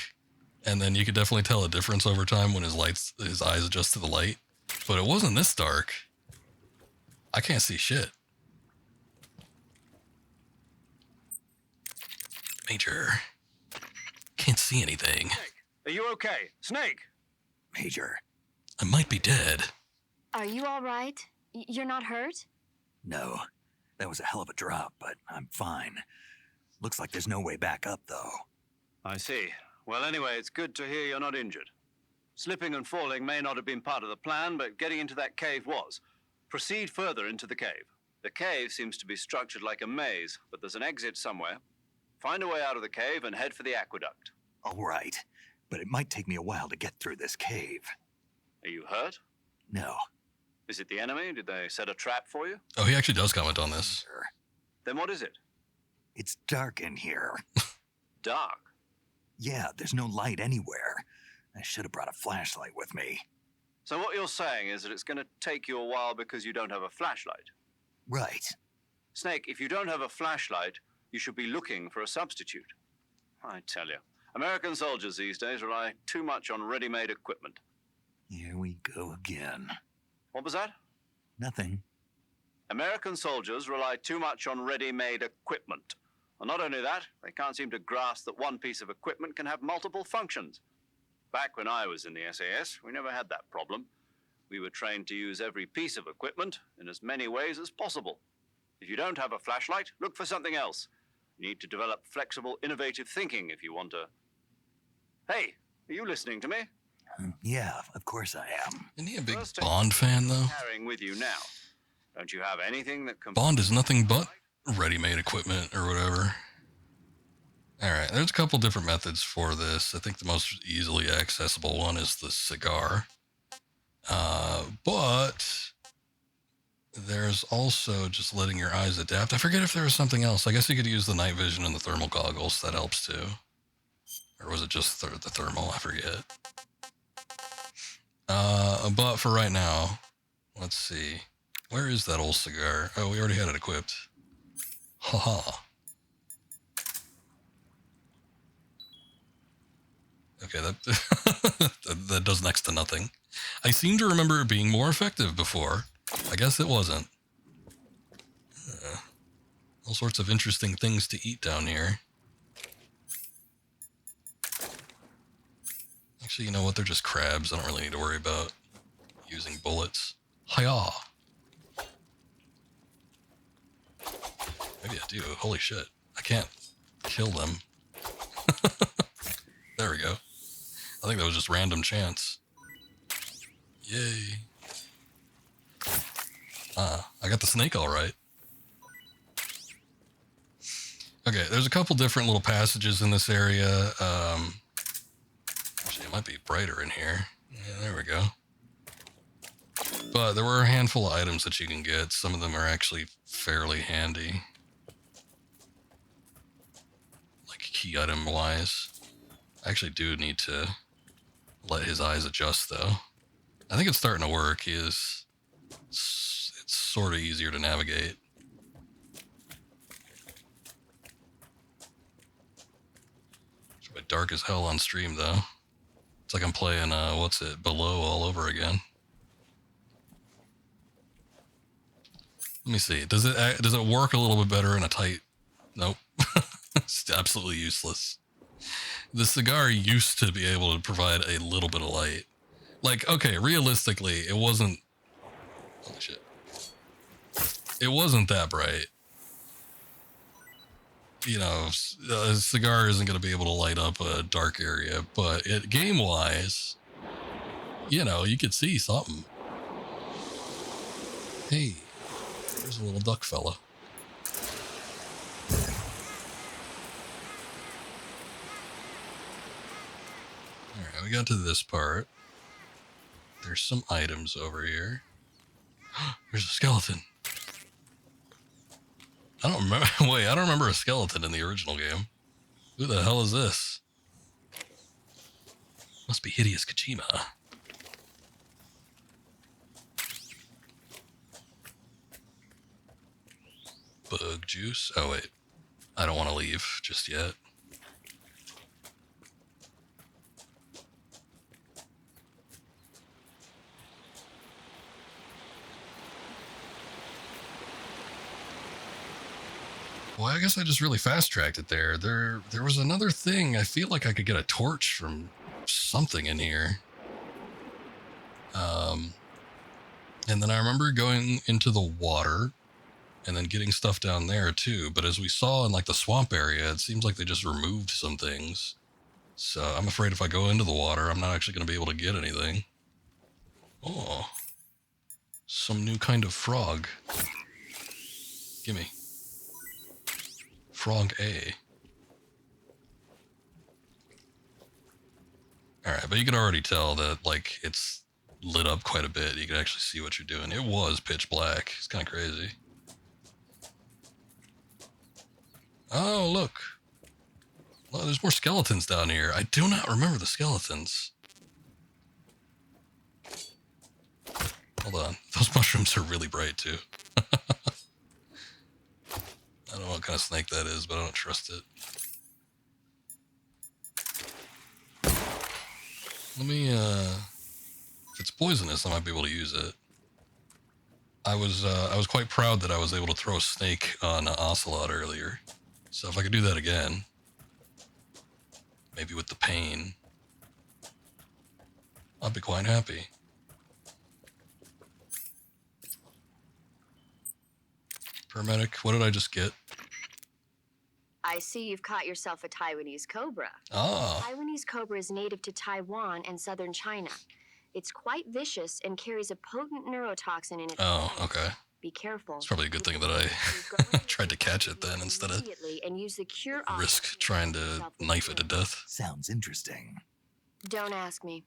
and then you could definitely tell a difference over time when his eyes adjust to the light. But it wasn't this dark. I can't see shit. Major. Can't see anything. Snake, are you okay? Snake! Major. I might be dead. Are you all right? You're not hurt? No. That was a hell of a drop, but I'm fine. Looks like there's no way back up, though. I see. Well, anyway, it's good to hear you're not injured. Slipping and falling may not have been part of the plan, but getting into that cave was. Proceed further into the cave. The cave seems to be structured like a maze, but there's an exit somewhere. Find a way out of the cave and head for the aqueduct. All right, but it might take me a while to get through this cave. Are you hurt? No. Is it the enemy? Did they set a trap for you? Oh, he actually does comment on this. Sure. Then what is it? It's dark in here. Dark? Yeah, there's no light anywhere. I should have brought a flashlight with me. So what you're saying is that it's going to take you a while because you don't have a flashlight? Right. Snake, if you don't have a flashlight, you should be looking for a substitute. I tell you, American soldiers these days rely too much on ready-made equipment. Here we go again. What was that? Nothing. American soldiers rely too much on ready-made equipment. And not only that, they can't seem to grasp that one piece of equipment can have multiple functions. Back when I was in the SAS, we never had that problem. We were trained to use every piece of equipment in as many ways as possible. If you don't have a flashlight, look for something else. You need to develop flexible, innovative thinking if you want to... Hey, are you listening to me? Yeah, of course I am. Isn't he a big Bond fan, though? Carrying with you now. Don't you have anything that can... Bond is nothing but ready-made equipment or whatever. All right, there's a couple different methods for this. I think the most easily accessible one is the cigar. But there's also just letting your eyes adapt. I forget if there was something else. I guess you could use the night vision and the thermal goggles. That helps too. Or was it just the thermal? I forget. But for right now, let's see. Where is that old cigar? Oh, we already had it equipped. Haha. Okay, that does next to nothing. I seem to remember it being more effective before. I guess it wasn't. All sorts of interesting things to eat down here. Actually, you know what? They're just crabs. I don't really need to worry about using bullets. Hiya! Maybe I do. Holy shit. I can't kill them. There we go. I think that was just random chance. Yay. I got the snake all right. Okay, there's a couple different little passages in this area. Actually, it might be brighter in here. Yeah, there we go. But there were a handful of items that you can get. Some of them are actually fairly handy. Like key item wise. I actually do need to let his eyes adjust though. I think it's starting to work. It's sort of easier to navigate. It's been dark as hell on stream though. It's like I'm playing what's it, Below all over again. Let me see. Does it work a little bit better in a tight? Nope. It's absolutely useless. The cigar used to be able to provide a little bit of light. Like, okay, realistically, it wasn't... Holy shit. It wasn't that bright. You know, a cigar isn't going to be able to light up a dark area, but game-wise, you know, you could see something. Hey, there's a little duck fella. Alright, we got to this part. There's some items over here. There's a skeleton. I don't remember. Wait, I don't remember a skeleton in the original game. Who the hell is this? Must be Hideous Kojima. Bug juice. Oh, wait. I don't want to leave just yet. Well, I guess I just really fast-tracked it there. There was another thing. I feel like I could get a torch from something in here. And then I remember going into the water and then getting stuff down there too. But as we saw in like the swamp area, it seems like they just removed some things. So I'm afraid if I go into the water, I'm not actually going to be able to get anything. Oh, some new kind of frog. Gimme. Frog A. Alright, but you can already tell that, like, it's lit up quite a bit. You can actually see what you're doing. It was pitch black. It's kind of crazy. Oh, look. Well, there's more skeletons down here. I do not remember the skeletons. Hold on. Those mushrooms are really bright, too. I don't know what kind of snake that is, but I don't trust it. Let me, if it's poisonous, I might be able to use it. I was quite proud that I was able to throw a snake on Ocelot earlier. So if I could do that again, maybe with the pain, I'll be quite happy. Paramedic, what did I just get? I see you've caught yourself a Taiwanese cobra. Ah. Taiwanese cobra is native to Taiwan and southern China. It's quite vicious and carries a potent neurotoxin in its Oh, veins. okay. Be careful. It's probably a good thing that I tried to catch it then instead of And use the cure risk trying to knife it to death. Sounds interesting. Don't ask me.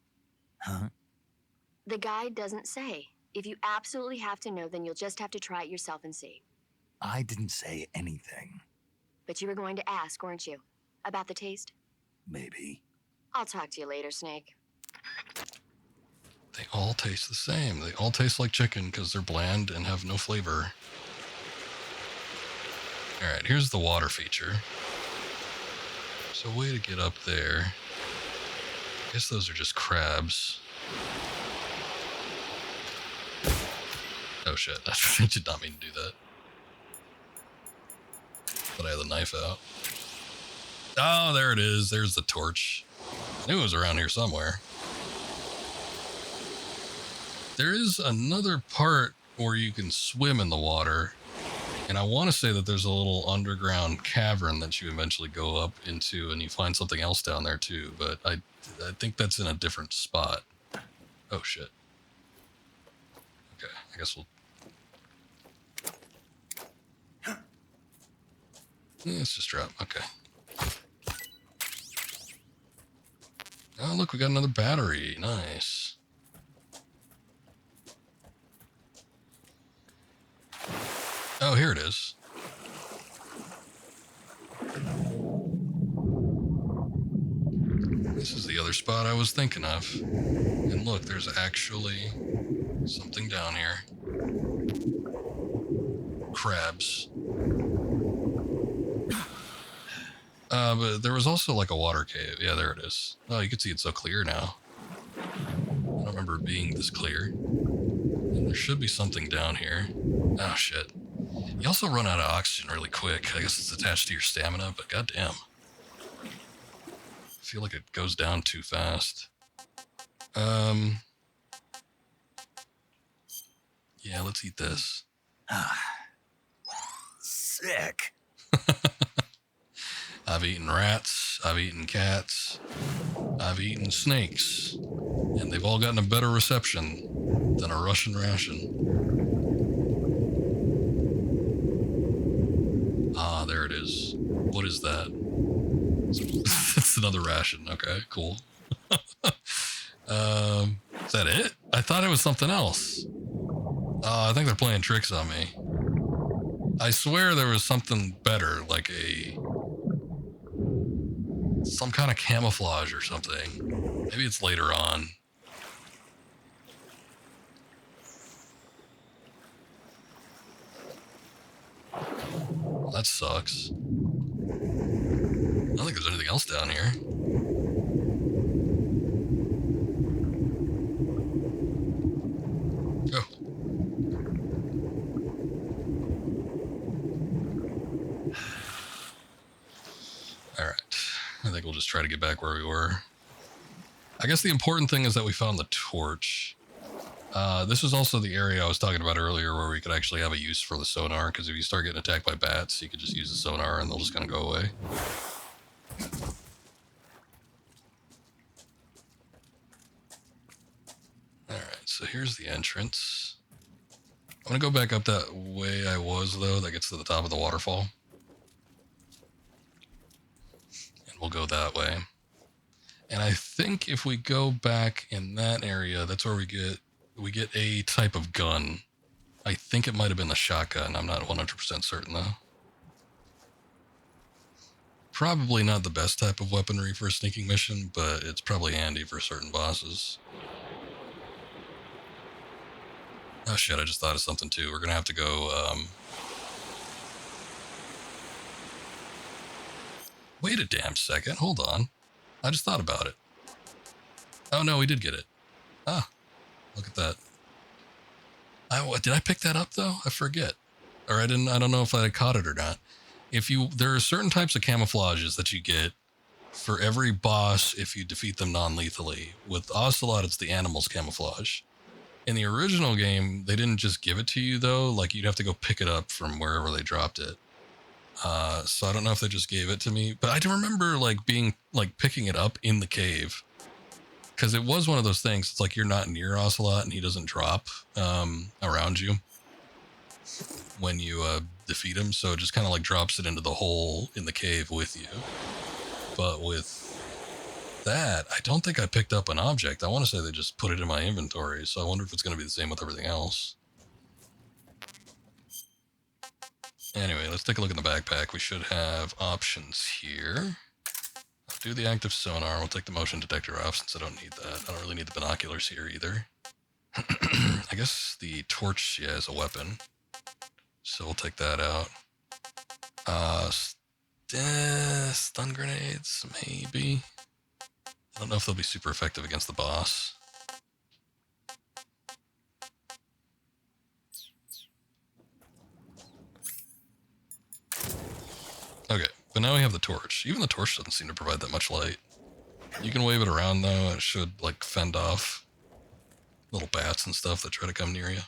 Huh? The guide doesn't say. If you absolutely have to know, then you'll just have to try it yourself and see. I didn't say anything. But you were going to ask, weren't you? About the taste? Maybe. I'll talk to you later, Snake. They all taste the same. They all taste like chicken because they're bland and have no flavor. All right, here's the water feature. So way to get up there. I guess those are just crabs. Oh shit, I did not mean to do that. But I had the knife out. Oh, there it is. There's the torch. I knew it was around here somewhere. There is another part where you can swim in the water. And I want to say that there's a little underground cavern that you eventually go up into and you find something else down there too. But I think that's in a different spot. Oh shit. Okay, I guess we'll... Let's just drop. Okay. Oh, look, we got another battery. Nice. Oh, here it is. This is the other spot I was thinking of. And look, there's actually something down here. Crabs. But there was also like a water cave. Yeah, there it is. Oh, you can see it's so clear now. I don't remember it being this clear. And there should be something down here. Oh, shit. You also run out of oxygen really quick. I guess it's attached to your stamina, but goddamn. I feel like it goes down too fast. Yeah, let's eat this. Sick. I've eaten rats, I've eaten cats, I've eaten snakes, and they've all gotten a better reception than a Russian ration. Ah, there it is. What is that? It's another ration. Okay, cool. Is that it? I thought it was something else. I think they're playing tricks on me. I swear there was something better, like some kind of camouflage or something. Maybe it's later on. Well, that sucks. I don't think there's anything else down here. Oh. Alright. I think we'll just try to get back where we were. I guess the important thing is that we found the torch. This is also the area I was talking about earlier where we could actually have a use for the sonar, because if you start getting attacked by bats, you could just use the sonar and they'll just kind of go away. Alright, so here's the entrance. I'm going to go back up that way I was, though. That gets to the top of the waterfall. And we'll go that way. And I think if we go back in that area, that's where we get a type of gun. I think it might have been the shotgun. I'm not 100% certain, though. Probably not the best type of weaponry for a sneaking mission, but it's probably handy for certain bosses. Oh shit, I just thought of something too. We're gonna have to go, wait a damn second, hold on. I just thought about it. Oh no, we did get it. Ah, look at that. Did I pick that up though? I forget. Or I don't know if I caught it or not. There are certain types of camouflages that you get for every boss if you defeat them non-lethally. With Ocelot, it's the animal's camouflage. In the original game, they didn't just give it to you though. Like you'd have to go pick it up from wherever they dropped it. So I don't know if they just gave it to me, but I do remember picking it up in the cave. Because it was one of those things. It's like you're not near Ocelot and he doesn't drop around you when you defeat him. So it just kind of like drops it into the hole in the cave with you. But with that, I don't think I picked up an object. I want to say they just put it in my inventory. So I wonder if it's going to be the same with everything else. Anyway, let's take a look in the backpack. We should have options here. I'll do the active sonar. We'll take the motion detector off since I don't need that. I don't really need the binoculars here either. I guess the torch, yeah, is a weapon. So we'll take that out. Stun grenades, maybe. I don't know if they'll be super effective against the boss. Okay, but now we have the torch. Even the torch doesn't seem to provide that much light. You can wave it around though, and it should like fend off little bats and stuff that try to come near you.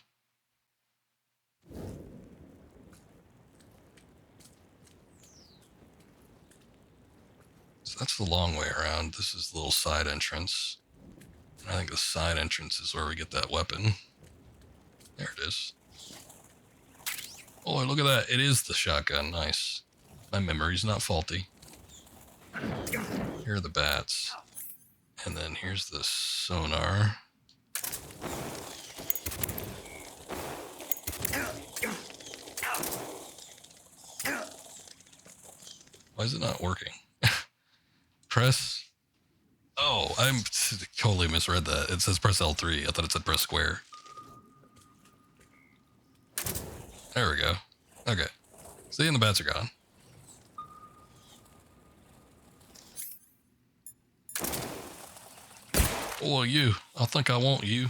So that's the long way around. This is the little side entrance. I think the side entrance is where we get that weapon. There it is. Oh, look at that. It is the shotgun. Nice. My memory's not faulty. Here are the bats. And then here's the sonar. Why is it not working? Press. Oh, I totally misread that. It says press L3. I thought it said press square. There we go. Okay. See, and the bats are gone. Oh, you. I think I want you.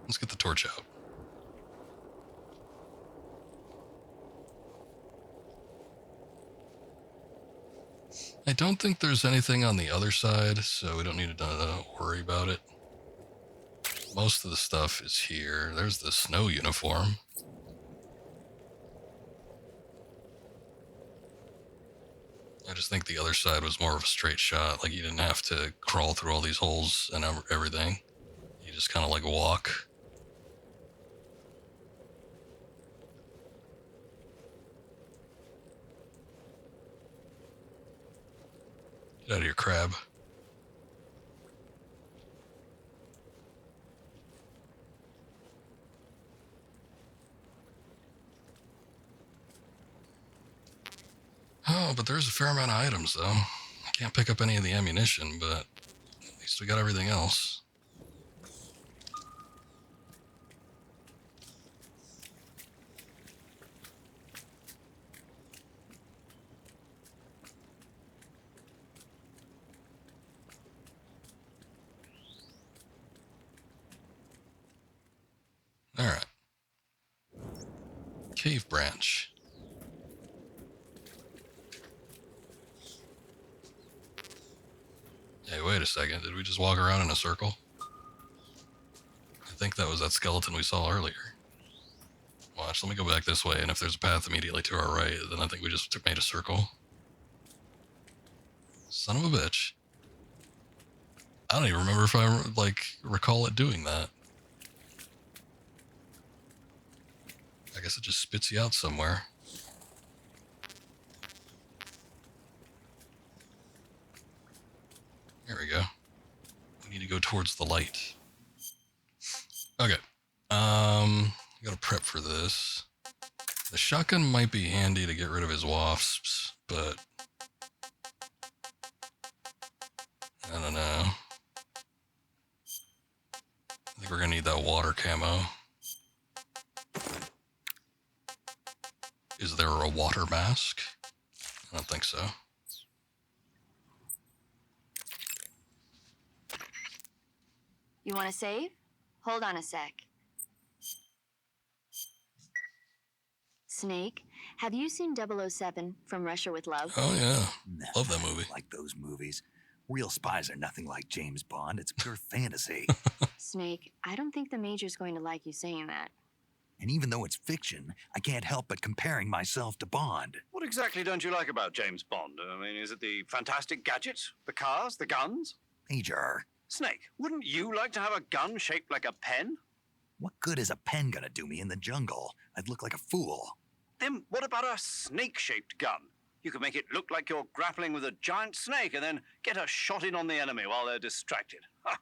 Let's get the torch out. I don't think there's anything on the other side, so we don't need to worry about it. Most of the stuff is here. There's the snow uniform. I just think the other side was more of a straight shot. Like you didn't have to crawl through all these holes and everything. You just kind of like walk. Get out of here, crab. Oh, but there's a fair amount of items, though. I can't pick up any of the ammunition, but at least we got everything else. All right. Cave branch. Hey, wait a second. Did we just walk around in a circle? I think that was that skeleton we saw earlier. Watch, let me go back this way, and if there's a path immediately to our right, then I think we just made a circle. Son of a bitch. I don't even remember if I, recall it doing that. I guess it just spits you out somewhere. There we go. We need to go towards the light. Okay. Gotta prep for this. The shotgun might be handy to get rid of his wasps, but I don't know. I think we're gonna need that water camo. Is there a water mask? I don't think so. You want to save? Hold on a sec. Snake, have you seen 007 From Russia with Love? Oh, yeah. Nah, Love that movie. Like those movies. Real spies are nothing like James Bond. It's pure fantasy. Snake, I don't think the Major's going to like you saying that. And even though it's fiction, I can't help but comparing myself to Bond. What exactly don't you like about James Bond? I mean, is it the fantastic gadgets, the cars, the guns? Major. Snake, wouldn't you like to have a gun shaped like a pen? What good is a pen gonna do me in the jungle? I'd look like a fool. Then what about a snake-shaped gun? You could make it look like you're grappling with a giant snake and then get a shot in on the enemy while they're distracted. Ha!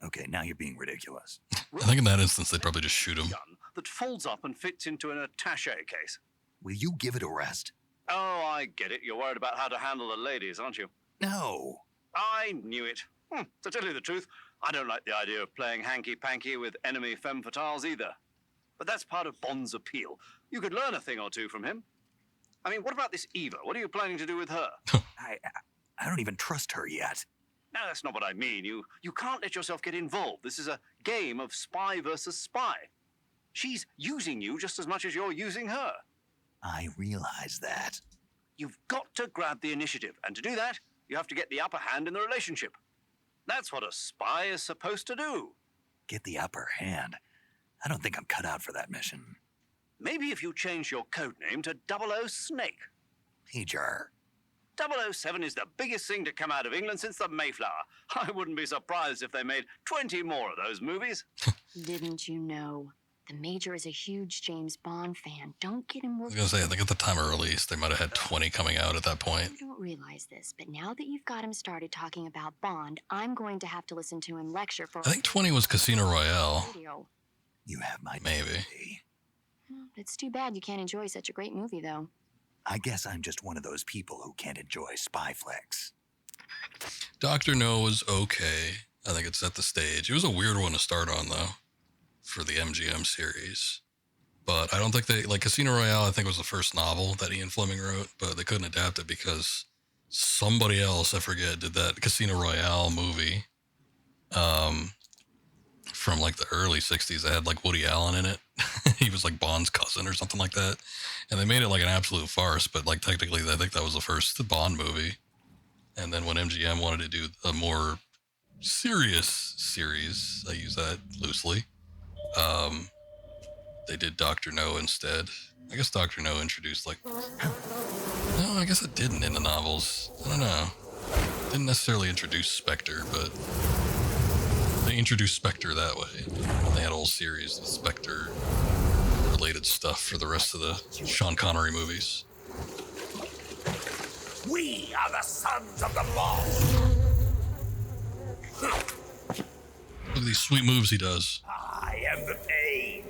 Okay, now you're being ridiculous. I think in that instance, they'd probably just shoot him. Gun that folds up and fits into an attaché case. Will you give it a rest? Oh, I get it. You're worried about how to handle the ladies, aren't you? No. I knew it. To tell you the truth, I don't like the idea of playing hanky-panky with enemy femme fatales either. But that's part of Bond's appeal. You could learn a thing or two from him. I mean, what about this Eva? What are you planning to do with her? I don't even trust her yet. No, that's not what I mean. You can't let yourself get involved. This is a game of spy versus spy. She's using you just as much as you're using her. I realize that. You've got to grab the initiative, and to do that, you have to get the upper hand in the relationship. That's what a spy is supposed to do. Get the upper hand. I don't think I'm cut out for that mission. Maybe if you change your code name to 00 Snake. Major. 007 is the biggest thing to come out of England since the Mayflower. I wouldn't be surprised if they made 20 more of those movies. Didn't you know? The Major is a huge James Bond fan. Don't get him I was worked going to say, I think at the time of release, they might have had 20 coming out at that point. You don't realize this, but now that you've got him started talking about Bond, I'm going to have to listen to him lecture for... I think 20 was Casino Royale. Radio. You have my Maybe. It's too bad you can't enjoy such a great movie, though. I guess I'm just one of those people who can't enjoy spy flicks. Dr. No was okay. I think it set the stage. It was a weird one to start on, though, for the MGM series. But I don't think they... Like, Casino Royale, I think, was the first novel that Ian Fleming wrote, but they couldn't adapt it because somebody else, I forget, did that Casino Royale movie from, like, the early 60s. That had, like, Woody Allen in it. He was, like, Bond's cousin or something like that. And they made it, like, an absolute farce, but, like, technically, I think that was the first Bond movie. And then when MGM wanted to do a more serious series, I use that loosely, they did Dr. No instead. I guess Dr. No introduced, like... No, I guess it didn't in the novels. I don't know. Didn't necessarily introduce Spectre, but they introduced Spectre that way. They had a whole series of Spectre-related stuff for the rest of the Sean Connery movies. We are the sons of the lost. Look at these sweet moves he does. I am the pain.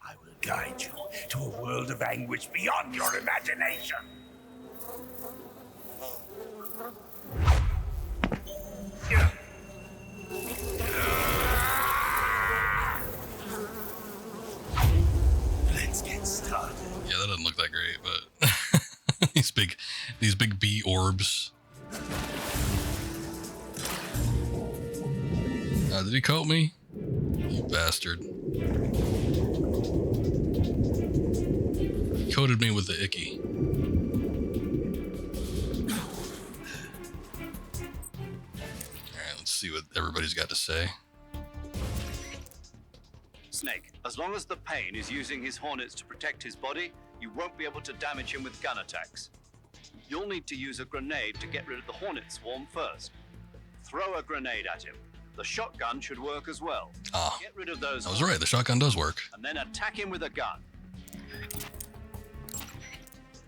I will guide you to a world of anguish beyond your imagination. Let's get started. Yeah, that doesn't look that great, but these big bee orbs. Did he coat me? You bastard. He coated me with the icky. Alright, let's see what everybody's got to say. Snake, as long as the Pain is using his hornets to protect his body, you won't be able to damage him with gun attacks. You'll need to use a grenade to get rid of the hornet swarm first. Throw a grenade at him. The shotgun should work as well. Get rid of those. I was right, the shotgun does work. And then attack him with a gun.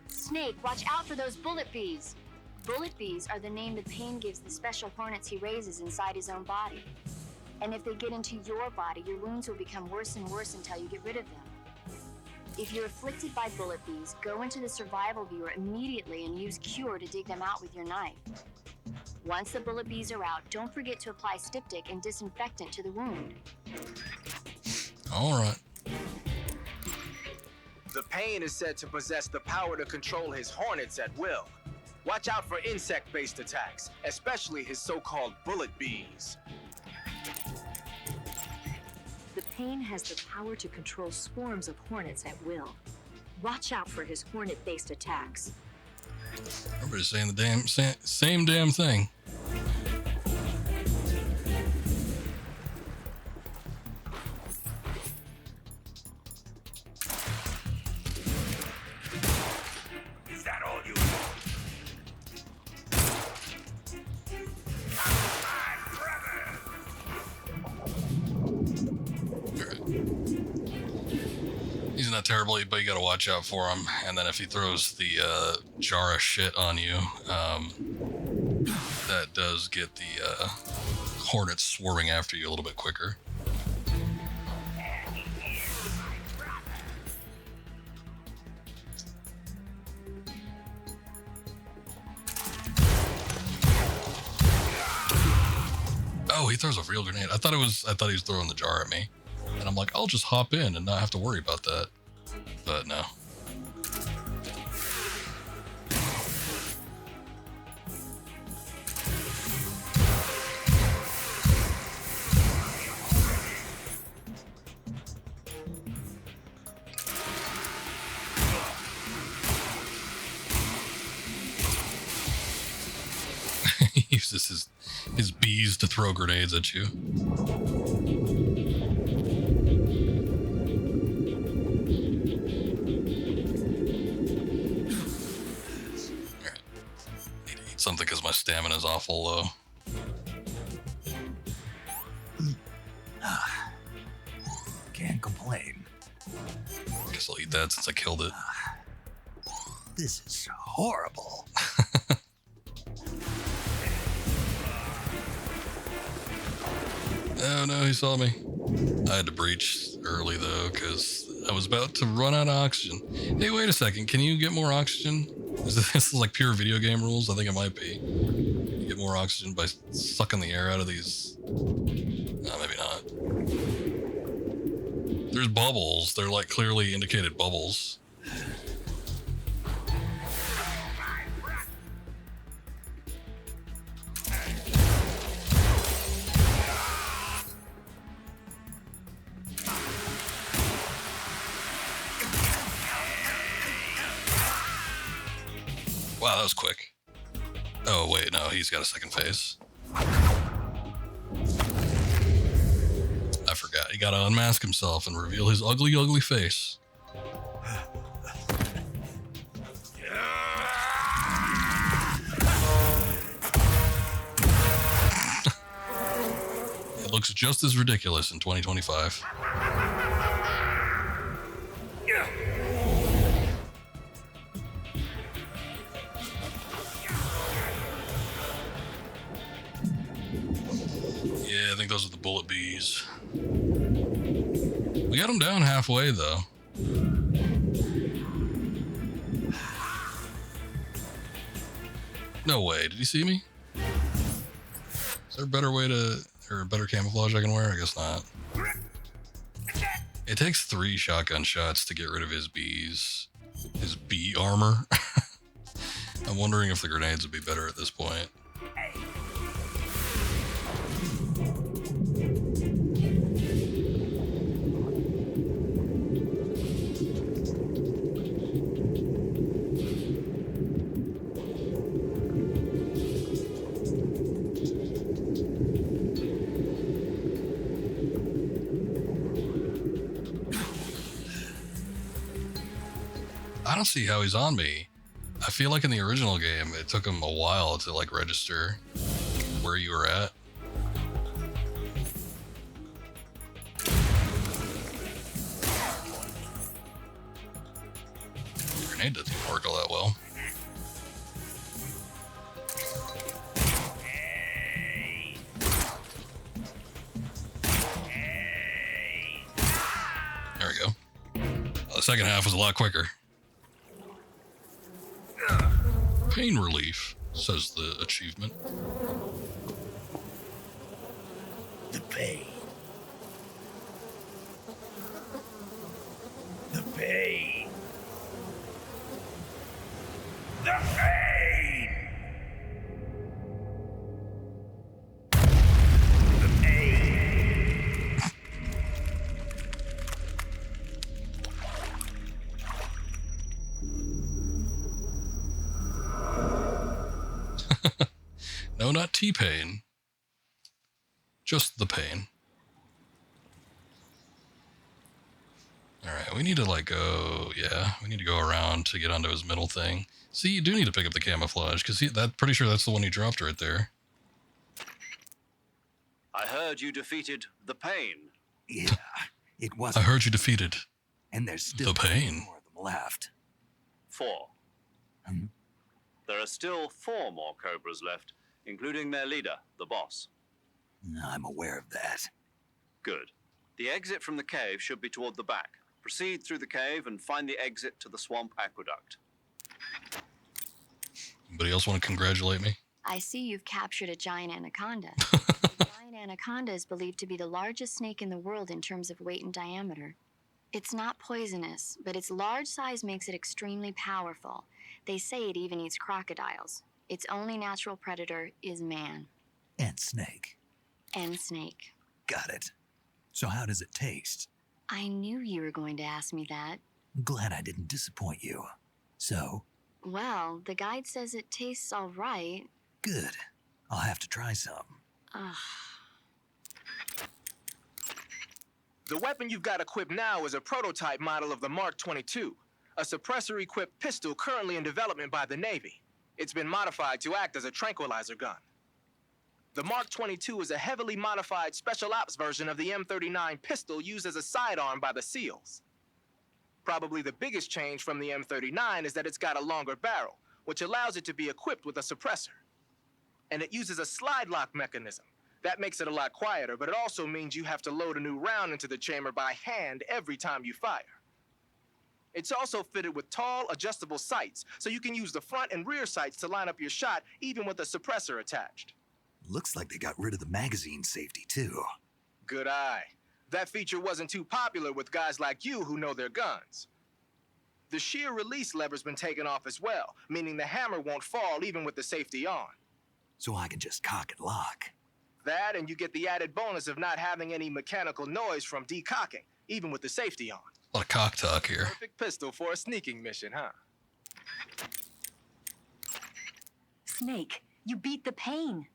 Snake, watch out for those bullet bees. Bullet bees are the name the Pain gives the special hornets he raises inside his own body. And if they get into your body, your wounds will become worse and worse until you get rid of them. If you're afflicted by bullet bees, go into the survival viewer immediately and use Cure to dig them out with your knife. Once the bullet bees are out, don't forget to apply styptic and disinfectant to the wound. All right. The Pain is said to possess the power to control his hornets at will. Watch out for insect-based attacks, especially his so-called bullet bees. The Pain has the power to control swarms of hornets at will. Watch out for his hornet-based attacks. Everybody's saying the same damn thing. Is that all you He's not terrible, but you gotta watch out for him. And then if he throws the jar of shit on you, that does get the hornets swarming after you a little bit quicker. Oh, he throws a real grenade. I thought he was throwing the jar at me. And I'm like, I'll just hop in and not have to worry about that. But no. He uses his bees to throw grenades at you. Something because my stamina is awful low. Can't complain. Guess I'll eat that since I killed it. This is horrible. Oh no, he saw me. I had to breach early though, because I was about to run out of oxygen. Hey, wait a second. Can you get more oxygen? This is like pure video game rules? I think it might be. You get more oxygen by sucking the air out of these. No, maybe not. There's bubbles. They're like clearly indicated bubbles. Wow, that was quick. Oh, wait, no, he's got a second phase. I forgot. He gotta unmask himself and reveal his ugly, ugly face. It looks just as ridiculous in 2025. Yeah, I think those are the bullet bees. We got him down halfway, though. No way. Did he see me? Is there a better way to... or a better camouflage I can wear? I guess not. It takes 3 shotgun shots to get rid of his bees. His bee armor. I'm wondering if the grenades would be better at this point. I don't see how he's on me. I feel like in the original game, it took him a while to like register where you were at. Grenade doesn't even work all that well. There we go. The second half was a lot quicker. Pain relief, says the achievement. The pain. The pain. The pain! No, not T-Pain. Just the pain. Alright, we need to we need to go around to get onto his middle thing. See, you do need to pick up the camouflage, because pretty sure that's the one he dropped right there. I heard you defeated the Pain. Yeah, it was. I heard you defeated and there's still the Pain. more of them left. 4. There are still 4 more Cobras left, including their leader, the boss. I'm aware of that. Good. The exit from the cave should be toward the back. Proceed through the cave and find the exit to the swamp aqueduct. Anybody else want to congratulate me? I see you've captured a giant anaconda. The giant anaconda is believed to be the largest snake in the world in terms of weight and diameter. It's not poisonous, but its large size makes it extremely powerful. They say it even eats crocodiles. Its only natural predator is man. And snake. And snake. Got it. So how does it taste? I knew you were going to ask me that. Glad I didn't disappoint you. So? Well, the guide says it tastes all right. Good. I'll have to try some. Ugh. The weapon you've got equipped now is a prototype model of the Mark 22, a suppressor-equipped pistol currently in development by the Navy. It's been modified to act as a tranquilizer gun. The Mark 22 is a heavily modified special ops version of the M39 pistol used as a sidearm by the SEALs. Probably the biggest change from the M39 is that it's got a longer barrel, which allows it to be equipped with a suppressor. And it uses a slide lock mechanism. That makes it a lot quieter, but it also means you have to load a new round into the chamber by hand every time you fire. It's also fitted with tall, adjustable sights, so you can use the front and rear sights to line up your shot, even with a suppressor attached. Looks like they got rid of the magazine safety, too. Good eye. That feature wasn't too popular with guys like you who know their guns. The shear release lever's been taken off as well, meaning the hammer won't fall even with the safety on. So I can just cock and lock. That, and you get the added bonus of not having any mechanical noise from decocking, even with the safety on. A lot of cock talk here. Perfect pistol for a sneaking mission, huh? Snake, you beat the pain.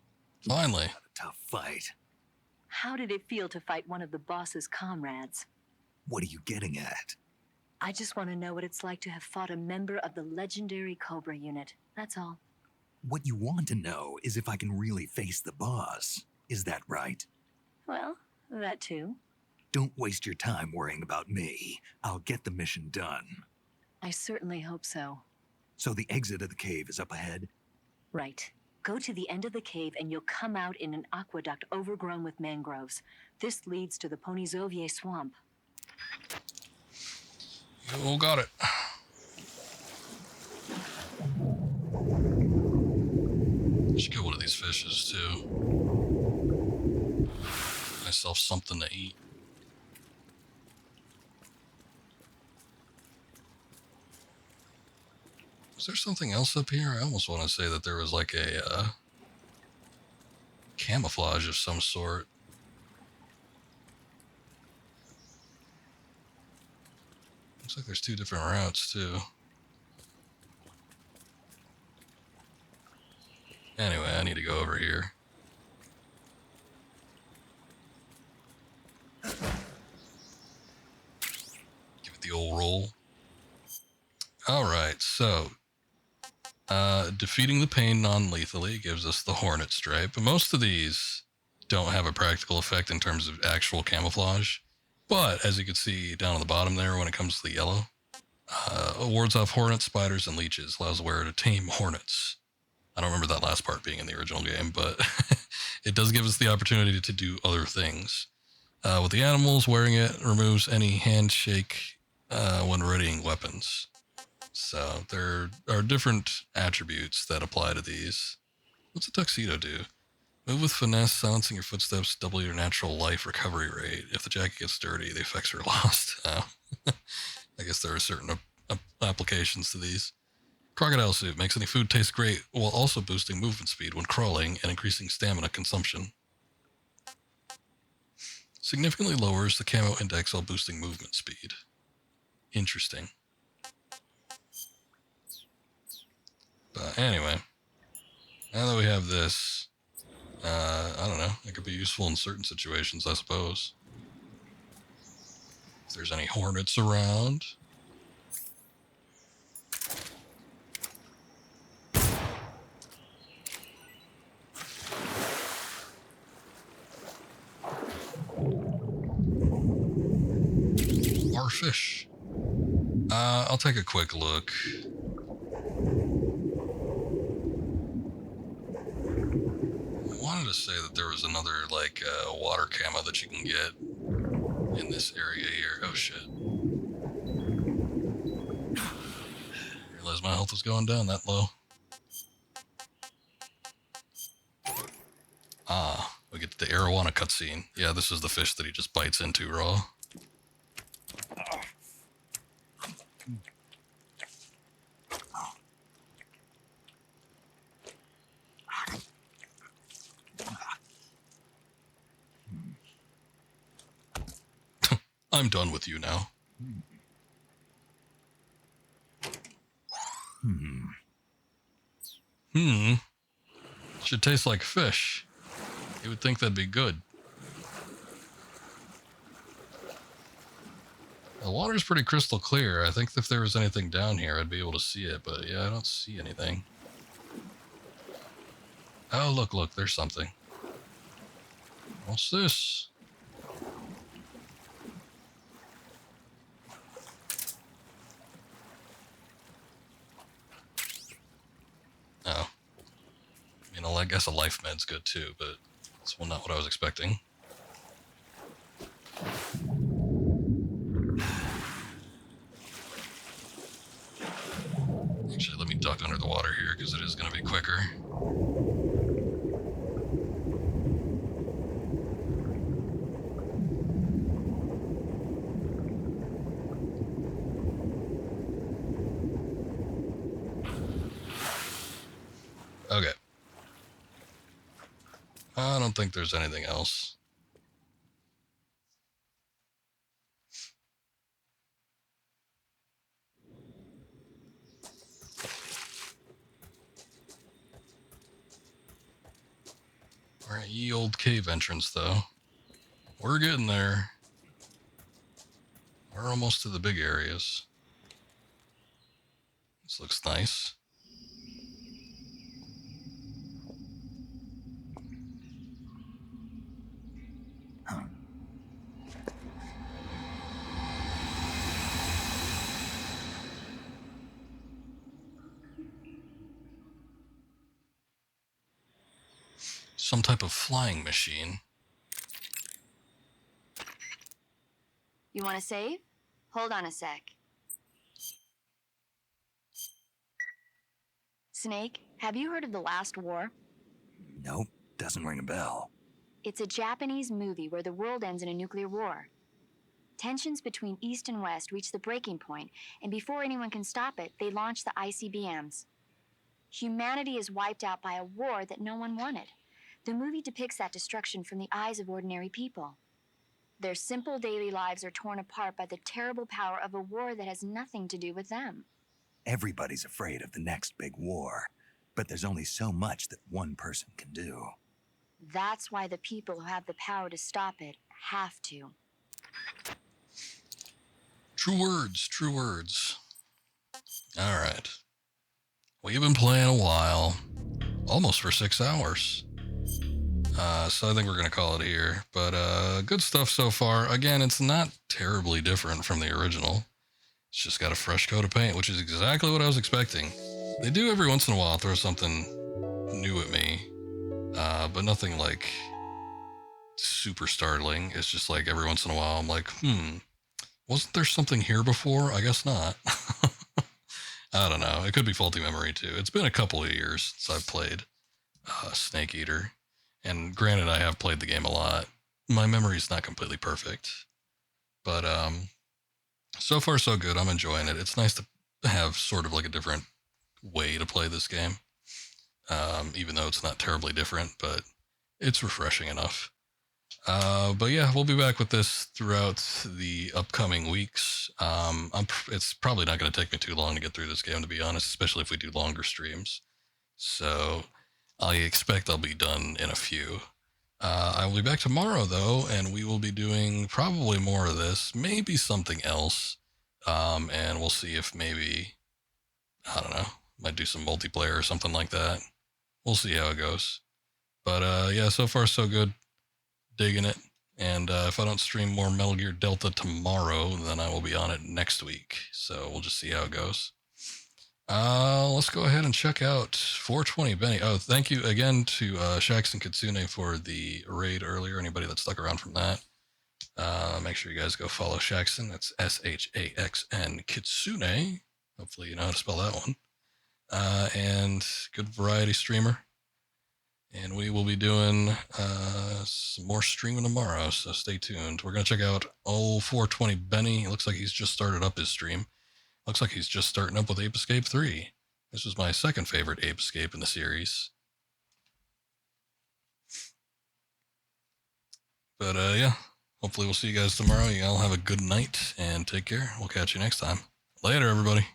Finally. A tough fight. How did it feel to fight one of the boss's comrades? What are you getting at? I just want to know what it's like to have fought a member of the legendary Cobra unit. That's all. What you want to know is if I can really face the boss. Is that right? Well, that too. Don't waste your time worrying about me. I'll get the mission done. I certainly hope so. So the exit of the cave is up ahead? Right. Go to the end of the cave and you'll come out in an aqueduct overgrown with mangroves. This leads to the Ponyzovier swamp. Oh, got it. Should get one of these fishes too. Myself something to eat. Is there something else up here? I almost want to say that there was like a camouflage of some sort. Looks like there's 2 different routes too. Anyway, I need to go over here. Give it the old roll. Alright, so defeating the pain non-lethally gives us the Hornet Stripe. Most of these don't have a practical effect in terms of actual camouflage, but as you can see down on the bottom there when it comes to the yellow, wards off hornets, spiders, and leeches. Allows the wearer to tame hornets. I don't remember that last part being in the original game, but it does give us the opportunity to do other things. With the animals, wearing it removes any handshake when readying weapons. So there are different attributes that apply to these. What's a tuxedo do? Move with finesse, silencing your footsteps, double your natural life recovery rate. If the jacket gets dirty, the effects are lost. I guess there are certain applications to these. Crocodile suit makes any food taste great while also boosting movement speed when crawling and increasing stamina consumption. Significantly lowers the camo index while boosting movement speed. Interesting. But anyway, Now that we have this, I don't know, it could be useful in certain situations, I suppose. If there's any hornets around. More fish. I'll take a quick look. I wanted to say that there was another, like, water camo that you can get in this area here. Oh, shit. I realized my health was going down that low. Ah, we get the arowana cutscene. Yeah, this is the fish that he just bites into raw. I'm done with you now. Should taste like fish. You would think that'd be good. The water's pretty crystal clear. I think if there was anything down here, I'd be able to see it, but yeah, I don't see anything. Oh, look, there's something. What's this? Oh. You know, I guess a life med's good too, but it's not what I was expecting. Actually, let me duck under the water here because it is going to be quicker. Okay. I don't think there's anything else. Alright, ye old cave entrance, though. We're getting there. We're almost to the big areas. This looks nice. Some type of flying machine. You want to save? Hold on a sec. Snake, have you heard of The Last War? Nope, doesn't ring a bell. It's a Japanese movie where the world ends in a nuclear war. Tensions between East and West reach the breaking point, and before anyone can stop it, they launch the ICBMs. Humanity is wiped out by a war that no one wanted. The movie depicts that destruction from the eyes of ordinary people. Their simple daily lives are torn apart by the terrible power of a war that has nothing to do with them. Everybody's afraid of the next big war, but there's only so much that one person can do. That's why the people who have the power to stop it have to. True words, true words. Alright. We've been playing a while. Almost for 6 hours. So I think we're going to call it here. But good stuff so far. Again, it's not terribly different from the original. It's just got a fresh coat of paint, which is exactly what I was expecting. They do every once in a while throw something new at me. But nothing like super startling. It's just like every once in a while I'm like, wasn't there something here before? I guess not. I don't know. It could be faulty memory too. It's been a couple of years since I've played Snake Eater. And granted, I have played the game a lot. My memory's not completely perfect. But so far so good. I'm enjoying it. It's nice to have sort of like a different way to play this game. Even though it's not terribly different, but it's refreshing enough. But yeah, we'll be back with this throughout the upcoming weeks. It's probably not going to take me too long to get through this game, to be honest, especially if we do longer streams. So I expect I'll be done in a few. I will be back tomorrow, though, and we will be doing probably more of this, maybe something else. And we'll see if maybe, I don't know, might do some multiplayer or something like that. We'll see how it goes. But yeah, so far so good. Digging it. And if I don't stream more Metal Gear Delta tomorrow, then I will be on it next week. So we'll just see how it goes. Let's go ahead and check out 420 Benny. Oh, thank you again to Shax and Kitsune for the raid earlier. Anybody that stuck around from that. Make sure you guys go follow Shaxon. That's SHAXN Kitsune. Hopefully you know how to spell that one. And good variety streamer. And we will be doing some more streaming tomorrow, so stay tuned. We're going to check out 420 Benny. It looks like he's just started up his stream. Looks like he's just starting up with Ape Escape 3. This was my second favorite Ape Escape in the series. But yeah, hopefully we'll see you guys tomorrow. You all have a good night and take care. We'll catch you next time. Later, everybody.